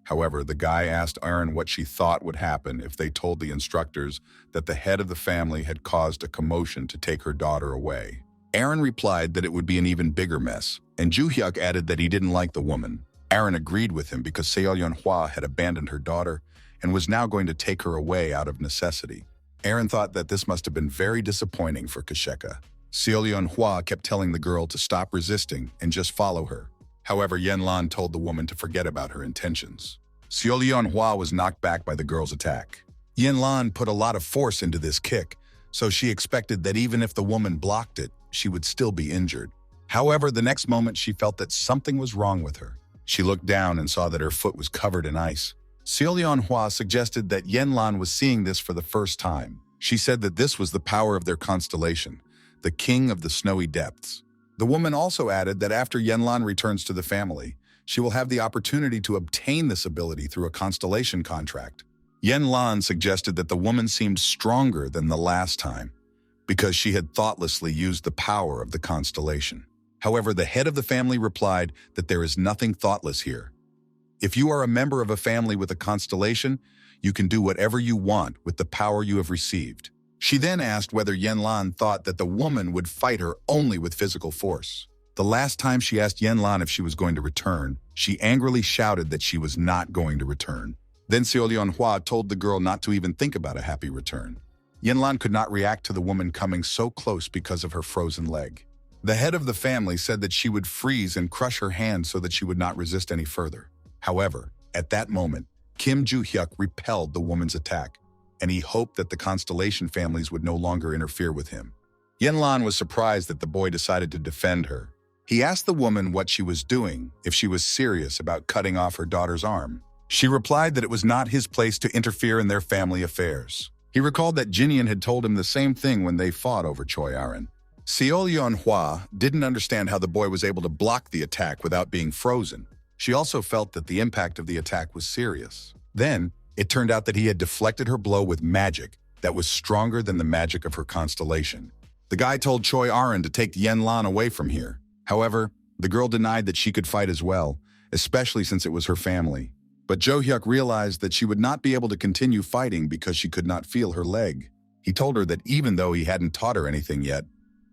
However, the guy asked Aaron what she thought would happen if they told the instructors that the head of the family had caused a commotion to take her daughter away. Aaron replied that it would be an even bigger mess, and Juhyuk added that he didn't like the woman. Aaron agreed with him because Seol Yeonhwa had abandoned her daughter and was now going to take her away out of necessity. Aaron thought that this must have been very disappointing for Kasheka. Seol Yeonhwa kept telling the girl to stop resisting and just follow her. However, Yen Lan told the woman to forget about her intentions. Seol Yeonhwa was knocked back by the girl's attack. Yen Lan put a lot of force into this kick, so she expected that even if the woman blocked it, she would still be injured. However, the next moment she felt that something was wrong with her. She looked down and saw that her foot was covered in ice. Seol Yeonhwa suggested that Yen Lan was seeing this for the first time. She said that this was the power of their constellation, the king of the snowy depths. The woman also added that after Yanlan returns to the family, she will have the opportunity to obtain this ability through a constellation contract. Yanlan suggested that the woman seemed stronger than the last time because she had thoughtlessly used the power of the constellation. However, the head of the family replied that there is nothing thoughtless here. If you are a member of a family with a constellation, you can do whatever you want with the power you have received. She then asked whether Yanlan thought that the woman would fight her only with physical force. The last time she asked Yanlan if she was going to return, she angrily shouted that she was not going to return. Then Seolyeonhwa told the girl not to even think about a happy return. Yanlan could not react to the woman coming so close because of her frozen leg. The head of the family said that she would freeze and crush her hand so that she would not resist any further. However, at that moment, Kim Juhyuk repelled the woman's attack, and he hoped that the constellation families would no longer interfere with him. Yanlan was surprised that the boy decided to defend her. He asked the woman what she was doing, if she was serious about cutting off her daughter's arm. She replied that it was not his place to interfere in their family affairs. He recalled that Jinyan had told him the same thing when they fought over Choi Aran. Seolyeonhwa didn't understand how the boy was able to block the attack without being frozen. She also felt that the impact of the attack was serious. Then, it turned out that he had deflected her blow with magic that was stronger than the magic of her constellation. The guy told Choi Aran to take Yanlan away from here. However, the girl denied that she could fight as well, especially since it was her family. But Juhyuk realized that she would not be able to continue fighting because she could not feel her leg. He told her that even though he hadn't taught her anything yet,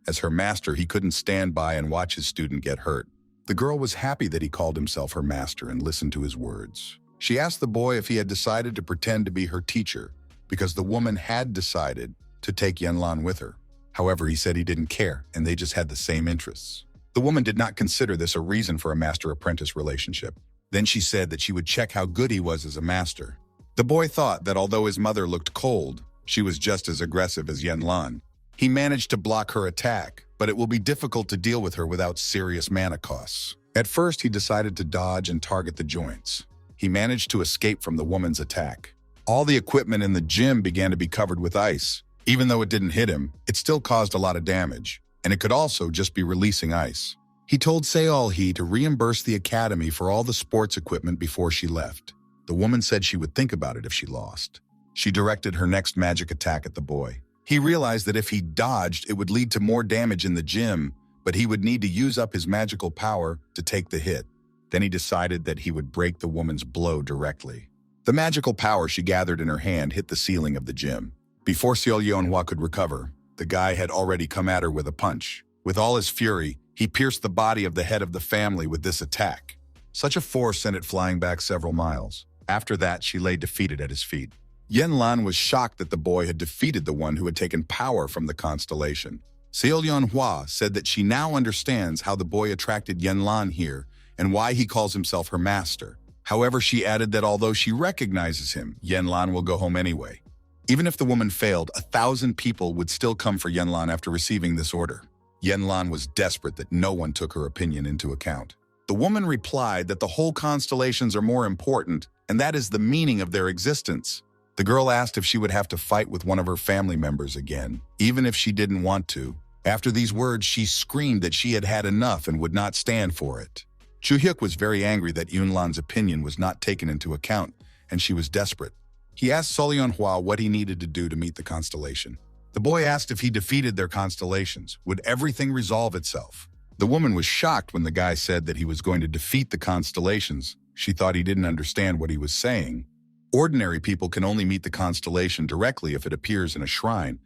as her master, he couldn't stand by and watch his student get hurt. The girl was happy that he called himself her master and listened to his words. She asked the boy if he had decided to pretend to be her teacher because the woman had decided to take Yanlan with her. However, he said he didn't care and they just had the same interests. The woman did not consider this a reason for a master-apprentice relationship. Then she said that she would check how good he was as a master. The boy thought that although his mother looked cold, she was just as aggressive as Yanlan. He managed to block her attack, but it will be difficult to deal with her without serious mana costs. At first, he decided to dodge and target the joints. He managed to escape from the woman's attack. All the equipment in the gym began to be covered with ice. Even though it didn't hit him, it still caused a lot of damage, and it could also just be releasing ice. He told Seol-hee to reimburse the academy for all the sports equipment before she left. The woman said she would think about it if she lost. She directed her next magic attack at the boy. He realized that if he dodged, it would lead to more damage in the gym, but he would need to use up his magical power to take the hit. Then he decided that he would break the woman's blow directly. The magical power she gathered in her hand hit the ceiling of the gym. Before Seolyeonhwa could recover, the guy had already come at her with a punch. With all his fury, he pierced the body of the head of the family with this attack. Such a force sent it flying back several miles. After that, she lay defeated at his feet. Yanlan was shocked that the boy had defeated the one who had taken power from the constellation. Seolyeonhwa said that she now understands how the boy attracted Yanlan here and why he calls himself her master. However, she added that although she recognizes him, Yanlan will go home anyway. Even if the woman failed, 1,000 people would still come for Yanlan after receiving this order. Yanlan was desperate that no one took her opinion into account. The woman replied that the whole constellations are more important, and that is the meaning of their existence. The girl asked if she would have to fight with one of her family members again, even if she didn't want to. After these words, she screamed that she had had enough and would not stand for it. Juhyuk was very angry that Yunlan's opinion was not taken into account, and she was desperate. He asked Seolyeonhwa what he needed to do to meet the constellation. The boy asked if he defeated their constellations, would everything resolve itself? The woman was shocked when the guy said that he was going to defeat the constellations. She thought he didn't understand what he was saying. Ordinary people can only meet the constellation directly if it appears in a shrine,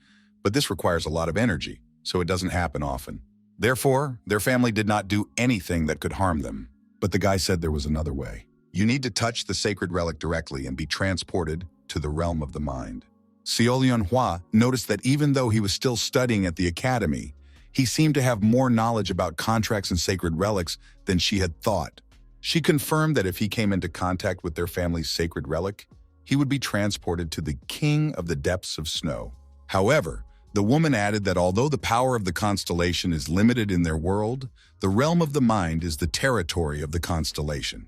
but this requires a lot of energy, so it doesn't happen often. Therefore, their family did not do anything that could harm them. But the guy said there was another way. You need to touch the sacred relic directly and be transported to the realm of the mind. Seolyeonhwa noticed that even though he was still studying at the academy, he seemed to have more knowledge about contracts and sacred relics than she had thought. She confirmed that if he came into contact with their family's sacred relic, he would be transported to the king of the depths of snow. However, the woman added that although the power of the constellation is limited in their world, the realm of the mind is the territory of the constellation.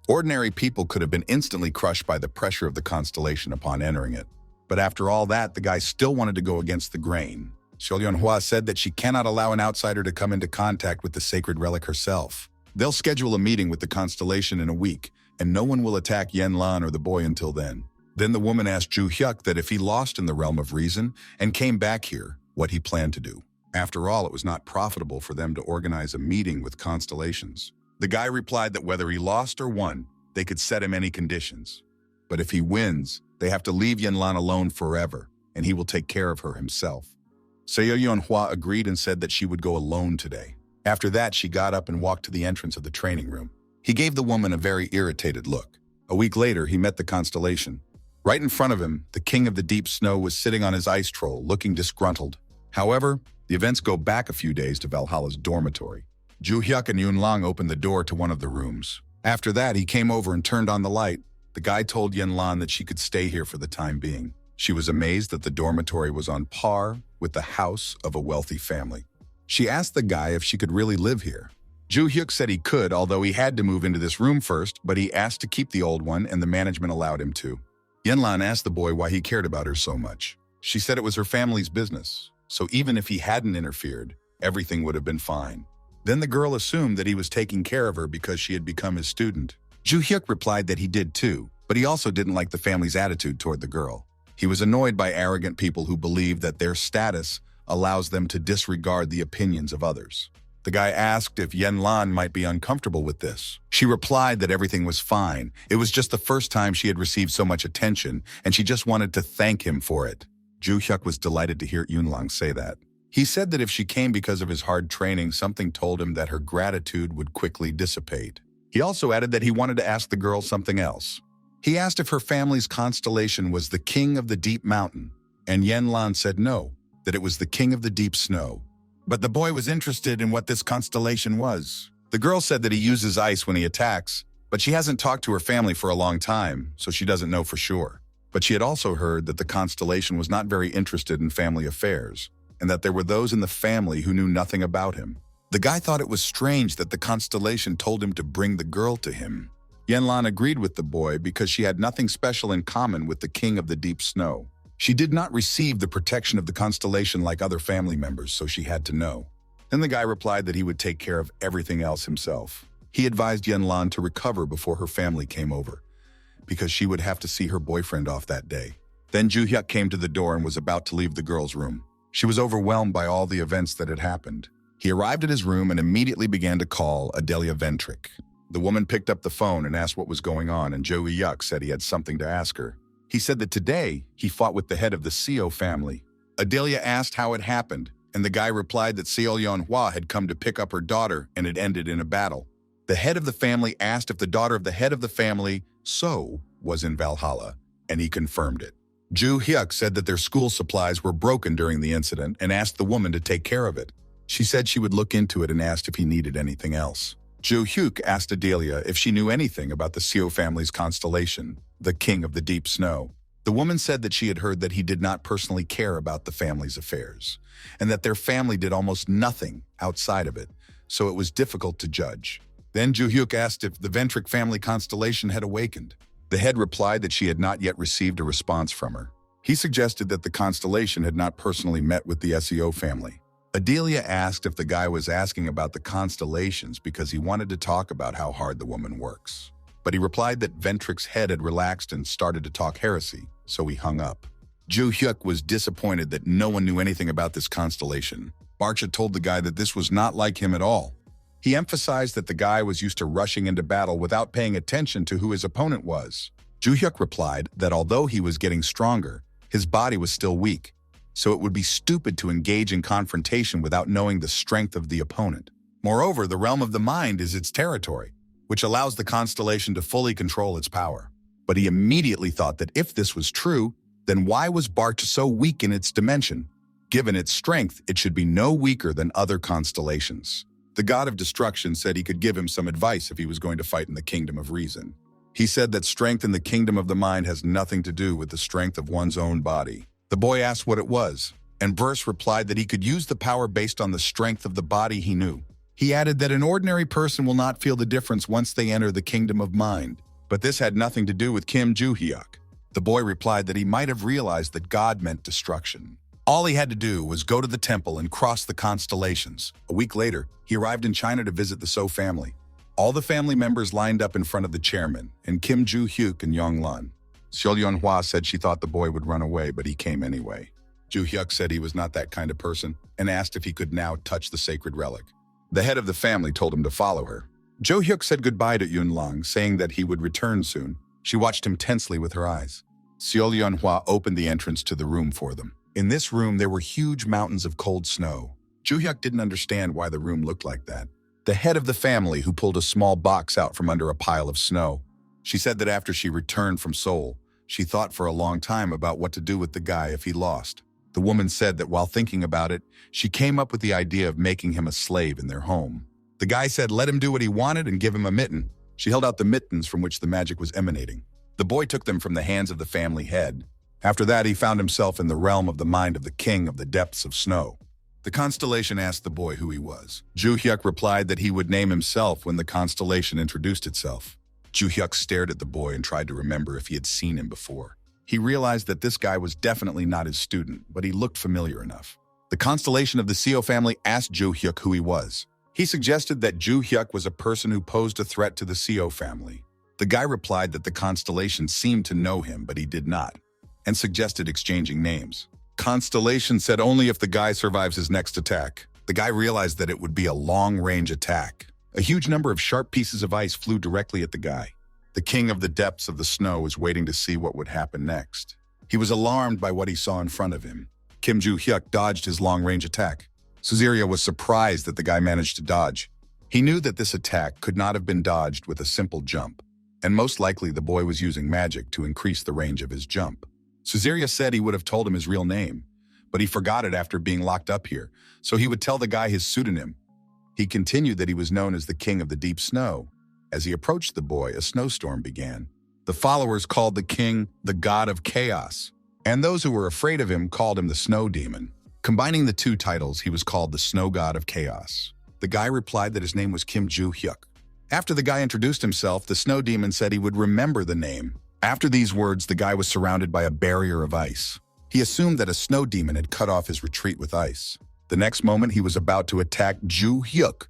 Ordinary people could have been instantly crushed by the pressure of the constellation upon entering it. But after all that, the guy still wanted to go against the grain. Hua said that she cannot allow an outsider to come into contact with the sacred relic herself. They'll schedule a meeting with the constellation in a week, and no one will attack Yanlan or the boy until then. Then the woman asked Juhyuk that if he lost in the realm of reason and came back here, what he planned to do. After all, it was not profitable for them to organize a meeting with constellations. The guy replied that whether he lost or won, they could set him any conditions. But if he wins, they have to leave Yanlan alone forever, and he will take care of her himself. Hua agreed and said that she would go alone today. After that, she got up and walked to the entrance of the training room. He gave the woman a very irritated look. A week later, he met the constellation. Right in front of him, the king of the deep snow was sitting on his ice troll, looking disgruntled. However, the events go back a few days to Valhalla's dormitory. Juhyuk and Yunlang opened the door to one of the rooms. After that, he came over and turned on the light. The guy told Yanlan that she could stay here for the time being. She was amazed that the dormitory was on par with the house of a wealthy family. She asked the guy if she could really live here. Juhyuk said he could, although he had to move into this room first, but he asked to keep the old one and the management allowed him to. Yanlan asked the boy why he cared about her so much. She said it was her family's business, so even if he hadn't interfered, everything would have been fine. Then the girl assumed that he was taking care of her because she had become his student. Juhyuk replied that he did too, but he also didn't like the family's attitude toward the girl. He was annoyed by arrogant people who believe that their status allows them to disregard the opinions of others. The guy asked if Yanlan might be uncomfortable with this. She replied that everything was fine. It was just the first time she had received so much attention, and she just wanted to thank him for it. Juhyuk was delighted to hear Yunlang say that. He said that if she came because of his hard training, something told him that her gratitude would quickly dissipate. He also added that he wanted to ask the girl something else. He asked if her family's constellation was the king of the deep mountain, and Yanlan said no, that it was the king of the deep snow. But the boy was interested in what this constellation was. The girl said that he uses ice when he attacks, but she hasn't talked to her family for a long time, so she doesn't know for sure. But she had also heard that the constellation was not very interested in family affairs, and that there were those in the family who knew nothing about him. The guy thought it was strange that the constellation told him to bring the girl to him. Yanlan agreed with the boy because she had nothing special in common with the king of the deep snow. She did not receive the protection of the constellation like other family members, so she had to know. Then the guy replied that he would take care of everything else himself. He advised Yanlan to recover before her family came over, because she would have to see her boyfriend off that day. Then Juhyuk came to the door and was about to leave the girl's room. She was overwhelmed by all the events that had happened. He arrived at his room and immediately began to call Adelia Ventric. The woman picked up the phone and asked what was going on, and Juhyuk said he had something to ask her. He said that today he fought with the head of the Seo family. Adelia asked how it happened, and the guy replied that Hua had come to pick up her daughter and it ended in a battle. The head of the family asked if the daughter of the head of the family, So, was in Valhalla, and he confirmed it. Juhyuk said that their school supplies were broken during the incident and asked the woman to take care of it. She said she would look into it and asked if he needed anything else. Juhyuk asked Adelia if she knew anything about the Seo family's constellation, the king of the deep snow. The woman said that she had heard that he did not personally care about the family's affairs, and that their family did almost nothing outside of it, so it was difficult to judge. Then Juhyuk asked if the Ventric family constellation had awakened. The head replied that she had not yet received a response from her. He suggested that the constellation had not personally met with the Seo family. Adelia asked if the guy was asking about the constellations because he wanted to talk about how hard the woman works. But he replied that Ventric's head had relaxed and started to talk heresy, so he hung up. Juhyuk was disappointed that no one knew anything about this constellation. Barcha told the guy that this was not like him at all. He emphasized that the guy was used to rushing into battle without paying attention to who his opponent was. Juhyuk replied that although he was getting stronger, his body was still weak, so it would be stupid to engage in confrontation without knowing the strength of the opponent. Moreover, the realm of the mind is its territory, which allows the constellation to fully control its power. But he immediately thought that if this was true, then why was Barch so weak in its dimension? Given its strength, it should be no weaker than other constellations. The god of destruction said he could give him some advice if he was going to fight in the kingdom of reason. He said that strength in the kingdom of the mind has nothing to do with the strength of one's own body. The boy asked what it was, and Burse replied that he could use the power based on the strength of the body he knew. He added that an ordinary person will not feel the difference once they enter the kingdom of mind, but this had nothing to do with Kim Juhyuk. The boy replied that he might have realized that God meant destruction. All he had to do was go to the temple and cross the constellations. A week later, he arrived in China to visit the So family. All the family members lined up in front of the chairman, and Kim Juhyuk and Yonglun. Manhwa said she thought the boy would run away, but he came anyway. Juhyuk said he was not that kind of person and asked if he could now touch the sacred relic. The head of the family told him to follow her. Juhyuk said goodbye to Yunlang, saying that he would return soon. She watched him tensely with her eyes. Manhwa opened the entrance to the room for them. In this room, there were huge mountains of cold snow. Juhyuk didn't understand why the room looked like that. The head of the family who pulled a small box out from under a pile of snow. She said that after she returned from Seoul, she thought for a long time about what to do with the guy if he lost. The woman said that while thinking about it, she came up with the idea of making him a slave in their home. The guy said let him do what he wanted and give him a mitten. She held out the mittens from which the magic was emanating. The boy took them from the hands of the family head. After that, he found himself in the realm of the mind of the king of the depths of snow. The constellation asked the boy who he was. Juhyuk replied that he would name himself when the constellation introduced itself. Juhyuk stared at the boy and tried to remember if he had seen him before. He realized that this guy was definitely not his student, but he looked familiar enough. The constellation of the Seo family asked Juhyuk who he was. He suggested that Juhyuk was a person who posed a threat to the Seo family. The guy replied that the constellation seemed to know him, but he did not, and suggested exchanging names. Constellation said only if the guy survives his next attack. The guy realized that it would be a long-range attack. A huge number of sharp pieces of ice flew directly at the guy. The king of the depths of the snow was waiting to see what would happen next. He was alarmed by what he saw in front of him. Kim Juhyuk dodged his long-range attack. Suzeria was surprised that the guy managed to dodge. He knew that this attack could not have been dodged with a simple jump, and most likely the boy was using magic to increase the range of his jump. Suzeria said he would have told him his real name, but he forgot it after being locked up here, so he would tell the guy his pseudonym. He continued that he was known as the King of the Deep Snow. As he approached the boy, a snowstorm began. The followers called the king the God of Chaos, and those who were afraid of him called him the Snow Demon. Combining the two titles, he was called the Snow God of Chaos. The guy replied that his name was Kim Juhyuk. After the guy introduced himself, the Snow Demon said he would remember the name. After these words, the guy was surrounded by a barrier of ice. He assumed that a snow demon had cut off his retreat with ice. The next moment, he was about to attack Juhyuk.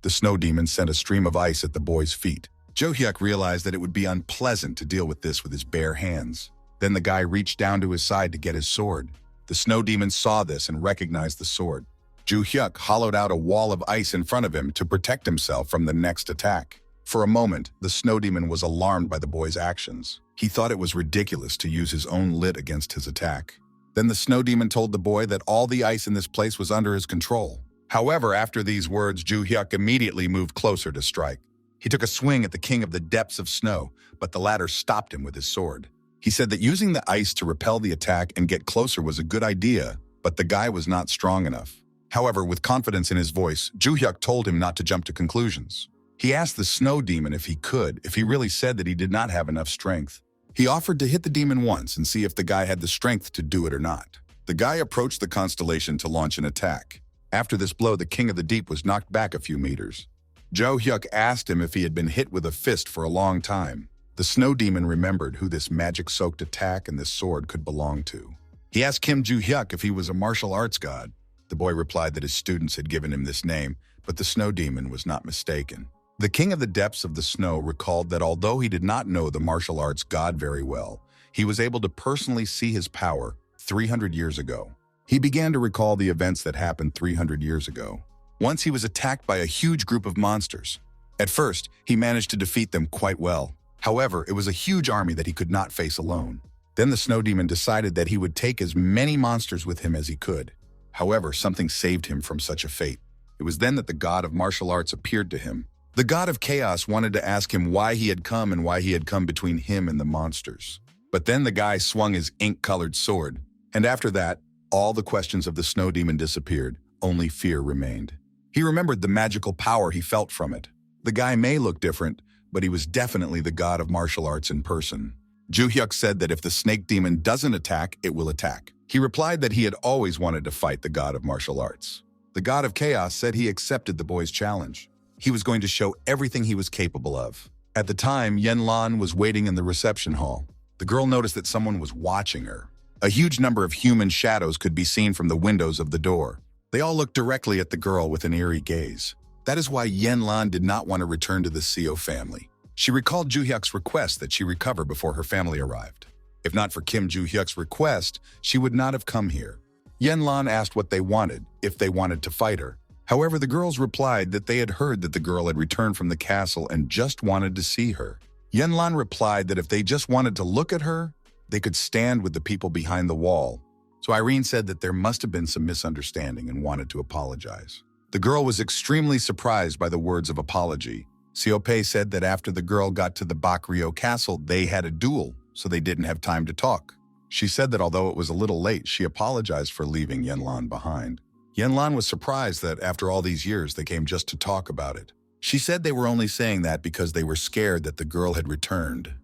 The snow demon sent a stream of ice at the boy's feet. Juhyuk realized that it would be unpleasant to deal with this with his bare hands. Then the guy reached down to his side to get his sword. The snow demon saw this and recognized the sword. Juhyuk hollowed out a wall of ice in front of him to protect himself from the next attack. For a moment, the snow demon was alarmed by the boy's actions. He thought it was ridiculous to use his own lit against his attack. Then the snow demon told the boy that all the ice in this place was under his control. However, after these words, Juhyuk immediately moved closer to strike. He took a swing at the king of the depths of snow, but the latter stopped him with his sword. He said that using the ice to repel the attack and get closer was a good idea, but the guy was not strong enough. However, with confidence in his voice, Juhyuk told him not to jump to conclusions. He asked the snow demon if he really said that he did not have enough strength. He offered to hit the demon once and see if the guy had the strength to do it or not. The guy approached the constellation to launch an attack. After this blow, the king of the deep was knocked back a few meters. Juhyuk asked him if he had been hit with a fist for a long time. The snow demon remembered who this magic-soaked attack and this sword could belong to. He asked Kim Juhyuk if he was a martial arts god. The boy replied that his students had given him this name, but the snow demon was not mistaken. The king of the depths of the snow recalled that although he did not know the martial arts god very well, he was able to personally see his power 300 years ago. He began to recall the events that happened 300 years ago. Once he was attacked by a huge group of monsters. At first, he managed to defeat them quite well. However, it was a huge army that he could not face alone. Then the snow demon decided that he would take as many monsters with him as he could. However, something saved him from such a fate. It was then that the god of martial arts appeared to him. The god of chaos wanted to ask him why he had come and why he had come between him and the monsters. But then the guy swung his ink-colored sword, and after that, all the questions of the snow demon disappeared, only fear remained. He remembered the magical power he felt from it. The guy may look different, but he was definitely the god of martial arts in person. Juhyuk said that if the snake demon doesn't attack, it will attack. He replied that he had always wanted to fight the god of martial arts. The god of chaos said he accepted the boy's challenge. He was going to show everything he was capable of. At the time, Yen Lan was waiting in the reception hall. The girl noticed that someone was watching her. A huge number of human shadows could be seen from the windows of the door. They all looked directly at the girl with an eerie gaze. That is why Yenlan did not want to return to the Seo family. She recalled Juhyuk's request that she recover before her family arrived. If not for Kim Juhyuk's request, she would not have come here. Yenlan asked what they wanted, if they wanted to fight her. However, the girls replied that they had heard that the girl had returned from the castle and just wanted to see her. Yenlan replied that if they just wanted to look at her, they could stand with the people behind the wall. So Irene said that there must have been some misunderstanding and wanted to apologize. The girl was extremely surprised by the words of apology. Seopei said that after the girl got to the Bakrio castle, they had a duel, so they didn't have time to talk. She said that although it was a little late, she apologized for leaving Yenlan behind. Yenlan was surprised that after all these years, they came just to talk about it. She said they were only saying that because they were scared that the girl had returned.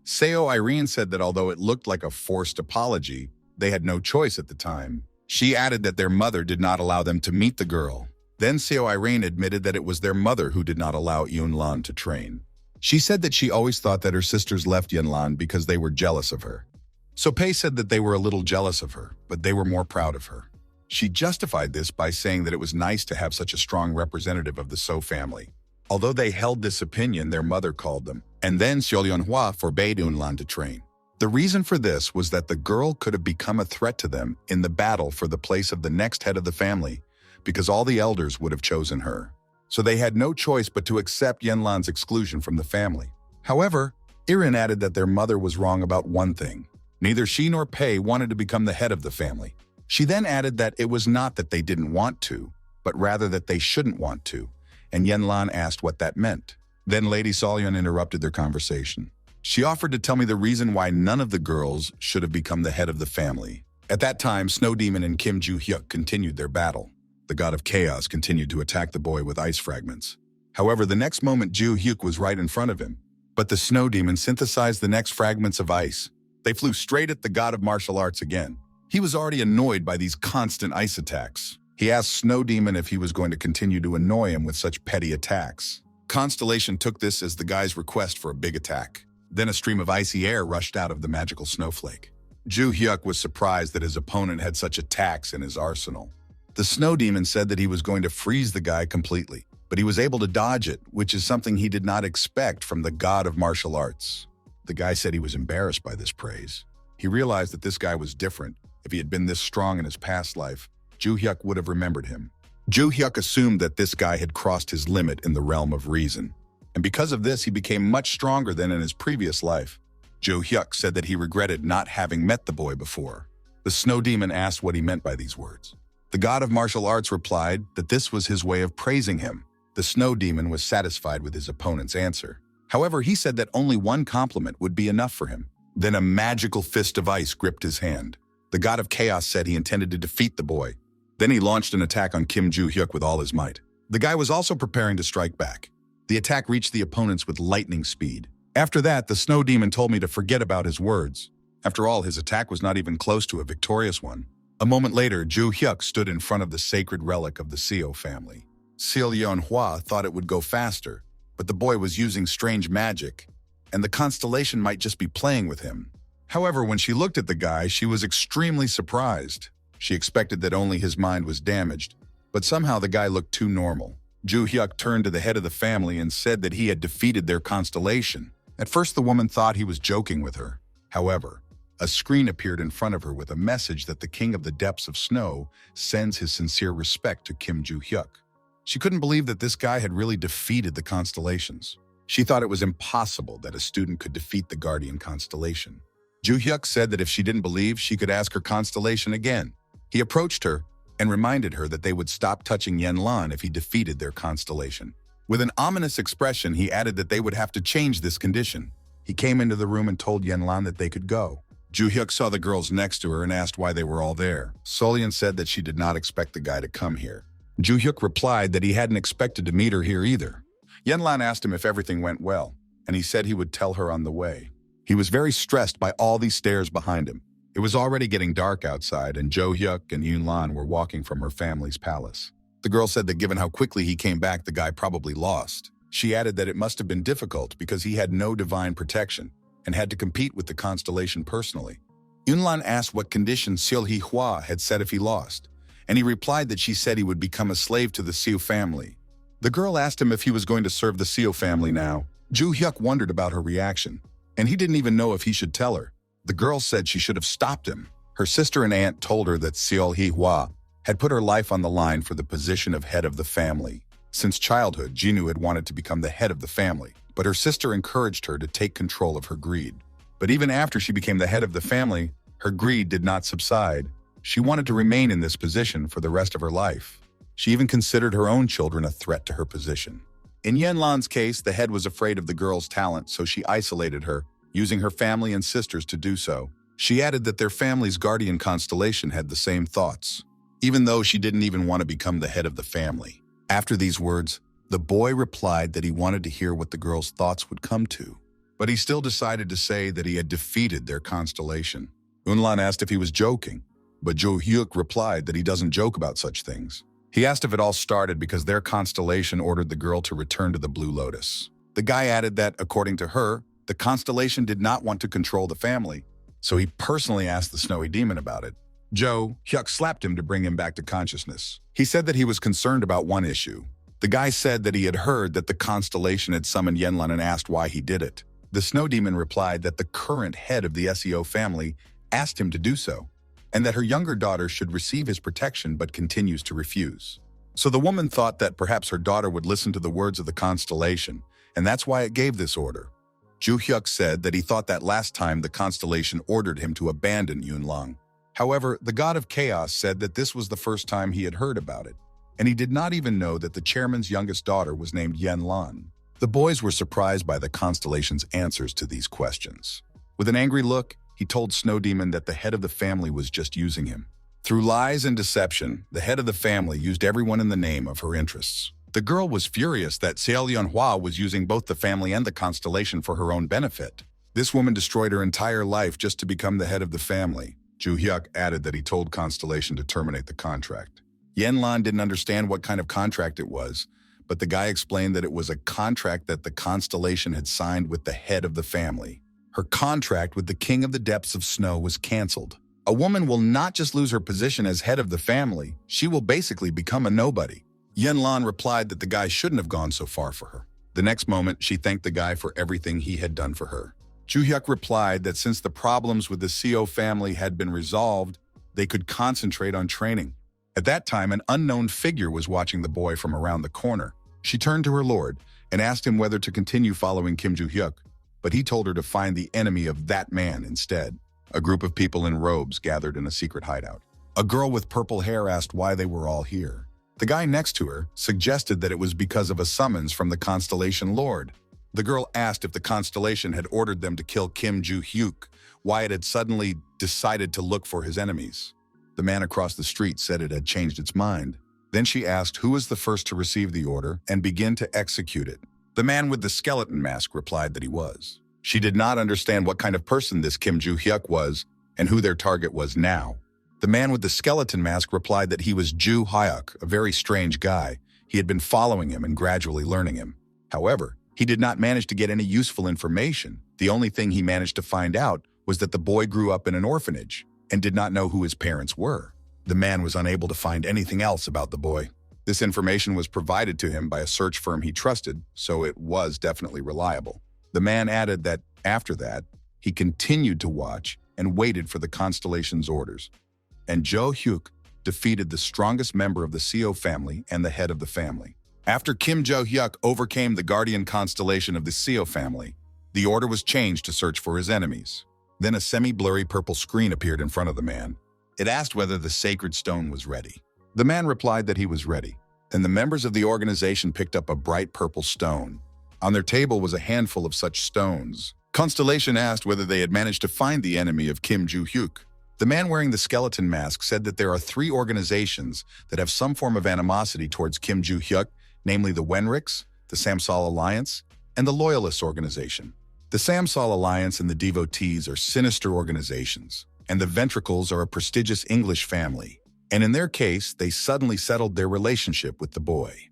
Seo Irene said that although it looked like a forced apology, they had no choice at the time. She added that their mother did not allow them to meet the girl. Then Seo Irene admitted that it was their mother who did not allow Yunlan to train. She said that she always thought that her sisters left Yunlan because they were jealous of her. Seopei said that they were a little jealous of her, but they were more proud of her. She justified this by saying that it was nice to have such a strong representative of the So family. Although they held this opinion, their mother called them, and then Xiaolionhua forbade Yunlan to train. The reason for this was that the girl could have become a threat to them in the battle for the place of the next head of the family, because all the elders would have chosen her. So they had no choice but to accept Yenlan's exclusion from the family. However, Irin added that their mother was wrong about one thing. Neither she nor Pei wanted to become the head of the family. She then added that it was not that they didn't want to, but rather that they shouldn't want to, and Yenlan asked what that meant. Then Lady Solyon interrupted their conversation. She offered to tell me the reason why none of the girls should have become the head of the family. At that time, Snow Demon and Kim Juhyuk continued their battle. The god of chaos continued to attack the boy with ice fragments. However, the next moment Juhyuk was right in front of him, but the Snow Demon synthesized the next fragments of ice. They flew straight at the god of martial arts again. He was already annoyed by these constant ice attacks. He asked Snow Demon if he was going to continue to annoy him with such petty attacks. Constellation took this as the guy's request for a big attack. Then a stream of icy air rushed out of the magical snowflake. Juhyuk was surprised that his opponent had such attacks in his arsenal. The Snow Demon said that he was going to freeze the guy completely, but he was able to dodge it, which is something he did not expect from the god of martial arts. The guy said he was embarrassed by this praise. He realized that this guy was different. If he had been this strong in his past life, Juhyuk would have remembered him. Juhyuk assumed that this guy had crossed his limit in the realm of reason, and because of this, he became much stronger than in his previous life. Juhyuk said that he regretted not having met the boy before. The Snow Demon asked what he meant by these words. The god of martial arts replied that this was his way of praising him. The Snow Demon was satisfied with his opponent's answer. However, he said that only one compliment would be enough for him. Then a magical fist of ice gripped his hand. The god of chaos said he intended to defeat the boy. Then he launched an attack on Kim Juhyuk with all his might. The guy was also preparing to strike back. The attack reached the opponents with lightning speed. After that, the Snow Demon told me to forget about his words. After all, his attack was not even close to a victorious one. A moment later, Juhyuk stood in front of the sacred relic of the Seo family. Xiaolionhua thought it would go faster, but the boy was using strange magic, and the constellation might just be playing with him. However, when she looked at the guy, she was extremely surprised. She expected that only his mind was damaged, but somehow the guy looked too normal. Juhyuk turned to the head of the family and said that he had defeated their constellation. At first, the woman thought he was joking with her. However, a screen appeared in front of her with a message that the King of the Depths of Snow sends his sincere respect to Kim Juhyuk. She couldn't believe that this guy had really defeated the constellations. She thought it was impossible that a student could defeat the guardian constellation. Juhyuk said that if she didn't believe, she could ask her constellation again. He approached her and reminded her that they would stop touching Yenlan if he defeated their constellation. With an ominous expression, he added that they would have to change this condition. He came into the room and told Yenlan that they could go. Juhyuk saw the girls next to her and asked why they were all there. Solyon said that she did not expect the guy to come here. Juhyuk replied that he hadn't expected to meet her here either. Yenlan asked him if everything went well, and he said he would tell her on the way. He was very stressed by all these stairs behind him. It was already getting dark outside, and Juhyuk and Yunlan were walking from her family's palace. The girl said that given how quickly he came back, the guy probably lost. She added that it must have been difficult because he had no divine protection and had to compete with the constellation personally. Yunlan asked what condition Seol Hee-hwa had said if he lost, and he replied that she said he would become a slave to the Seo family. The girl asked him if he was going to serve the Seo family now. Juhyuk wondered about her reaction, and he didn't even know if he should tell her. The girl said she should have stopped him. Her sister and aunt told her that Seol Hee-hwa had put her life on the line for the position of head of the family. Since childhood, Jinu had wanted to become the head of the family, but her sister encouraged her to take control of her greed. But even after she became the head of the family, her greed did not subside. She wanted to remain in this position for the rest of her life. She even considered her own children a threat to her position. In Yenlan's case, the head was afraid of the girl's talent, so she isolated her, using her family and sisters to do so. She added that their family's guardian constellation had the same thoughts, even though she didn't even want to become the head of the family. After these words, the boy replied that he wanted to hear what the girl's thoughts would come to, but he still decided to say that he had defeated their constellation. Yunlan asked if he was joking, but Juhyuk replied that he doesn't joke about such things. He asked if it all started because their constellation ordered the girl to return to the Blue Lotus. The guy added that, according to her, the constellation did not want to control the family, so he personally asked the snowy demon about it. Juhyuk slapped him to bring him back to consciousness. He said that he was concerned about one issue. The guy said that he had heard that the constellation had summoned Yenlan and asked why he did it. The snow demon replied that the current head of the Seo family asked him to do so, and that her younger daughter should receive his protection but continues to refuse. So the woman thought that perhaps her daughter would listen to the words of the constellation, and that's why it gave this order. Juhyuk said that he thought that last time the constellation ordered him to abandon Yunlang. However, the god of chaos said that this was the first time he had heard about it, and he did not even know that the chairman's youngest daughter was named Yenlan. The boys were surprised by the constellation's answers to these questions. With an angry look, he told Snow Demon that the head of the family was just using him. Through lies and deception, the head of the family used everyone in the name of her interests. The girl was furious that Seol Yunhua was using both the family and the constellation for her own benefit. This woman destroyed her entire life just to become the head of the family. Juhyuk added that he told Constellation to terminate the contract. Yenlan didn't understand what kind of contract it was, but the guy explained that it was a contract that the Constellation had signed with the head of the family. Her contract with the King of the Depths of Snow was canceled. A woman will not just lose her position as head of the family, she will basically become a nobody. Yenlan replied that the guy shouldn't have gone so far for her. The next moment, she thanked the guy for everything he had done for her. Juhyuk replied that since the problems with the Seo family had been resolved, they could concentrate on training. At that time, an unknown figure was watching the boy from around the corner. She turned to her lord and asked him whether to continue following Kim Juhyuk, but he told her to find the enemy of that man instead. A group of people in robes gathered in a secret hideout. A girl with purple hair asked why they were all here. The guy next to her suggested that it was because of a summons from the Constellation Lord. The girl asked if the Constellation had ordered them to kill Kim Juhyuk, why it had suddenly decided to look for his enemies. The man across the street said it had changed its mind. Then she asked who was the first to receive the order and begin to execute it. The man with the skeleton mask replied that he was. She did not understand what kind of person this Kim Juhyuk was and who their target was now. The man with the skeleton mask replied that he was Juhyuk, a very strange guy. He had been following him and gradually learning him. However, he did not manage to get any useful information. The only thing he managed to find out was that the boy grew up in an orphanage and did not know who his parents were. The man was unable to find anything else about the boy. This information was provided to him by a search firm he trusted, so it was definitely reliable. The man added that, after that, he continued to watch and waited for the Constellation's orders. And Juhyuk defeated the strongest member of the Seo family and the head of the family. After Kim Juhyuk overcame the guardian constellation of the Seo family, the order was changed to search for his enemies. Then a semi-blurry purple screen appeared in front of the man. It asked whether the sacred stone was ready. The man replied that he was ready, and the members of the organization picked up a bright purple stone. On their table was a handful of such stones. Constellation asked whether they had managed to find the enemy of Kim Juhyuk. The man wearing the skeleton mask said that there are 3 organizations that have some form of animosity towards Kim Juhyuk, namely the Wenrics, the Samsal Alliance, and the Loyalists Organization. The Samsal Alliance and the Devotees are sinister organizations, and the Ventricles are a prestigious English family. And in their case, they suddenly settled their relationship with the boy.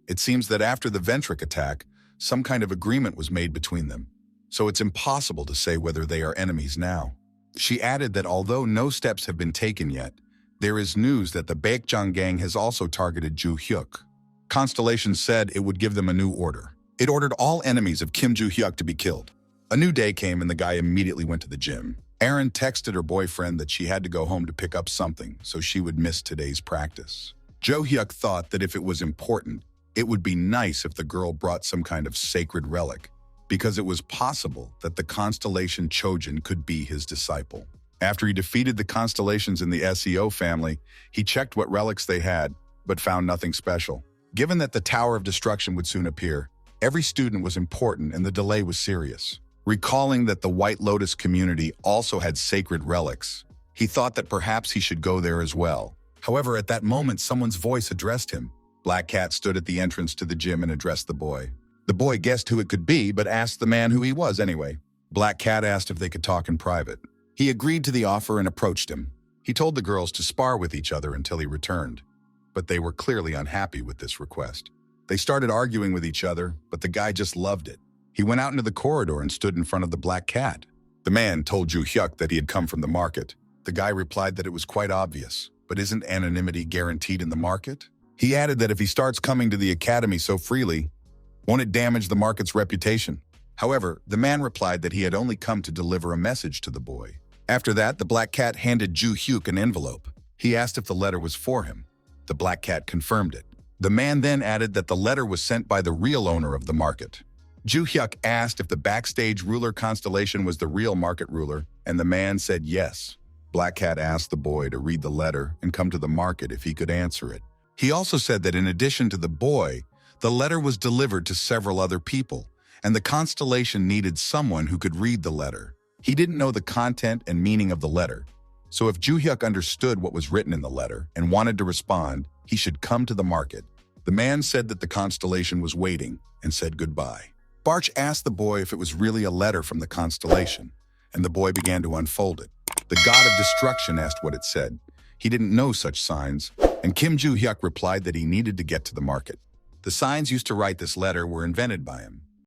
It seems that after the Ventric attack, some kind of agreement was made between them, so it's impossible to say whether they are enemies now. She added that although no steps have been taken yet, there is news that the Baekjang gang has also targeted Juhyuk. Constellation said it would give them a new order. It ordered all enemies of Kim Juhyuk to be killed. A new day came and the guy immediately went to the gym. Erin texted her boyfriend that she had to go home to pick up something, so she would miss today's practice. Juhyuk thought that if it was important, it would be nice if the girl brought some kind of sacred relic, because it was possible that the constellation Chojin could be his disciple. After he defeated the constellations in the SEO family, he checked what relics they had, but found nothing special. Given that the Tower of Destruction would soon appear, every student was important and the delay was serious. Recalling that the White Lotus community also had sacred relics, he thought that perhaps he should go there as well. However, at that moment, someone's voice addressed him. Black Cat stood at the entrance to the gym and addressed the boy. The boy guessed who it could be, but asked the man who he was anyway. Black Cat asked if they could talk in private. He agreed to the offer and approached him. He told the girls to spar with each other until he returned, but they were clearly unhappy with this request. They started arguing with each other, but the guy just loved it. He went out into the corridor and stood in front of the Black Cat. The man told Juhyuk that he had come from the market. The guy replied that it was quite obvious, but isn't anonymity guaranteed in the market? He added that if he starts coming to the academy so freely, won't it damage the market's reputation? However, the man replied that he had only come to deliver a message to the boy. After that, the Black Cat handed Juhyuk an envelope. He asked if the letter was for him. The Black Cat confirmed it. The man then added that the letter was sent by the real owner of the market. Juhyuk asked if the backstage ruler constellation was the real market ruler, and the man said yes. Black Cat asked the boy to read the letter and come to the market if he could answer it. He also said that in addition to the boy, the letter was delivered to several other people, and the constellation needed someone who could read the letter. He didn't know the content and meaning of the letter, so if Juhyuk understood what was written in the letter and wanted to respond, he should come to the market. The man said that the constellation was waiting and said goodbye. Barch asked the boy if it was really a letter from the constellation, and the boy began to unfold it. The god of destruction asked what it said. He didn't know such signs, and Kim Juhyuk replied that he needed to get to the market. The signs used to write this letter were invented by him.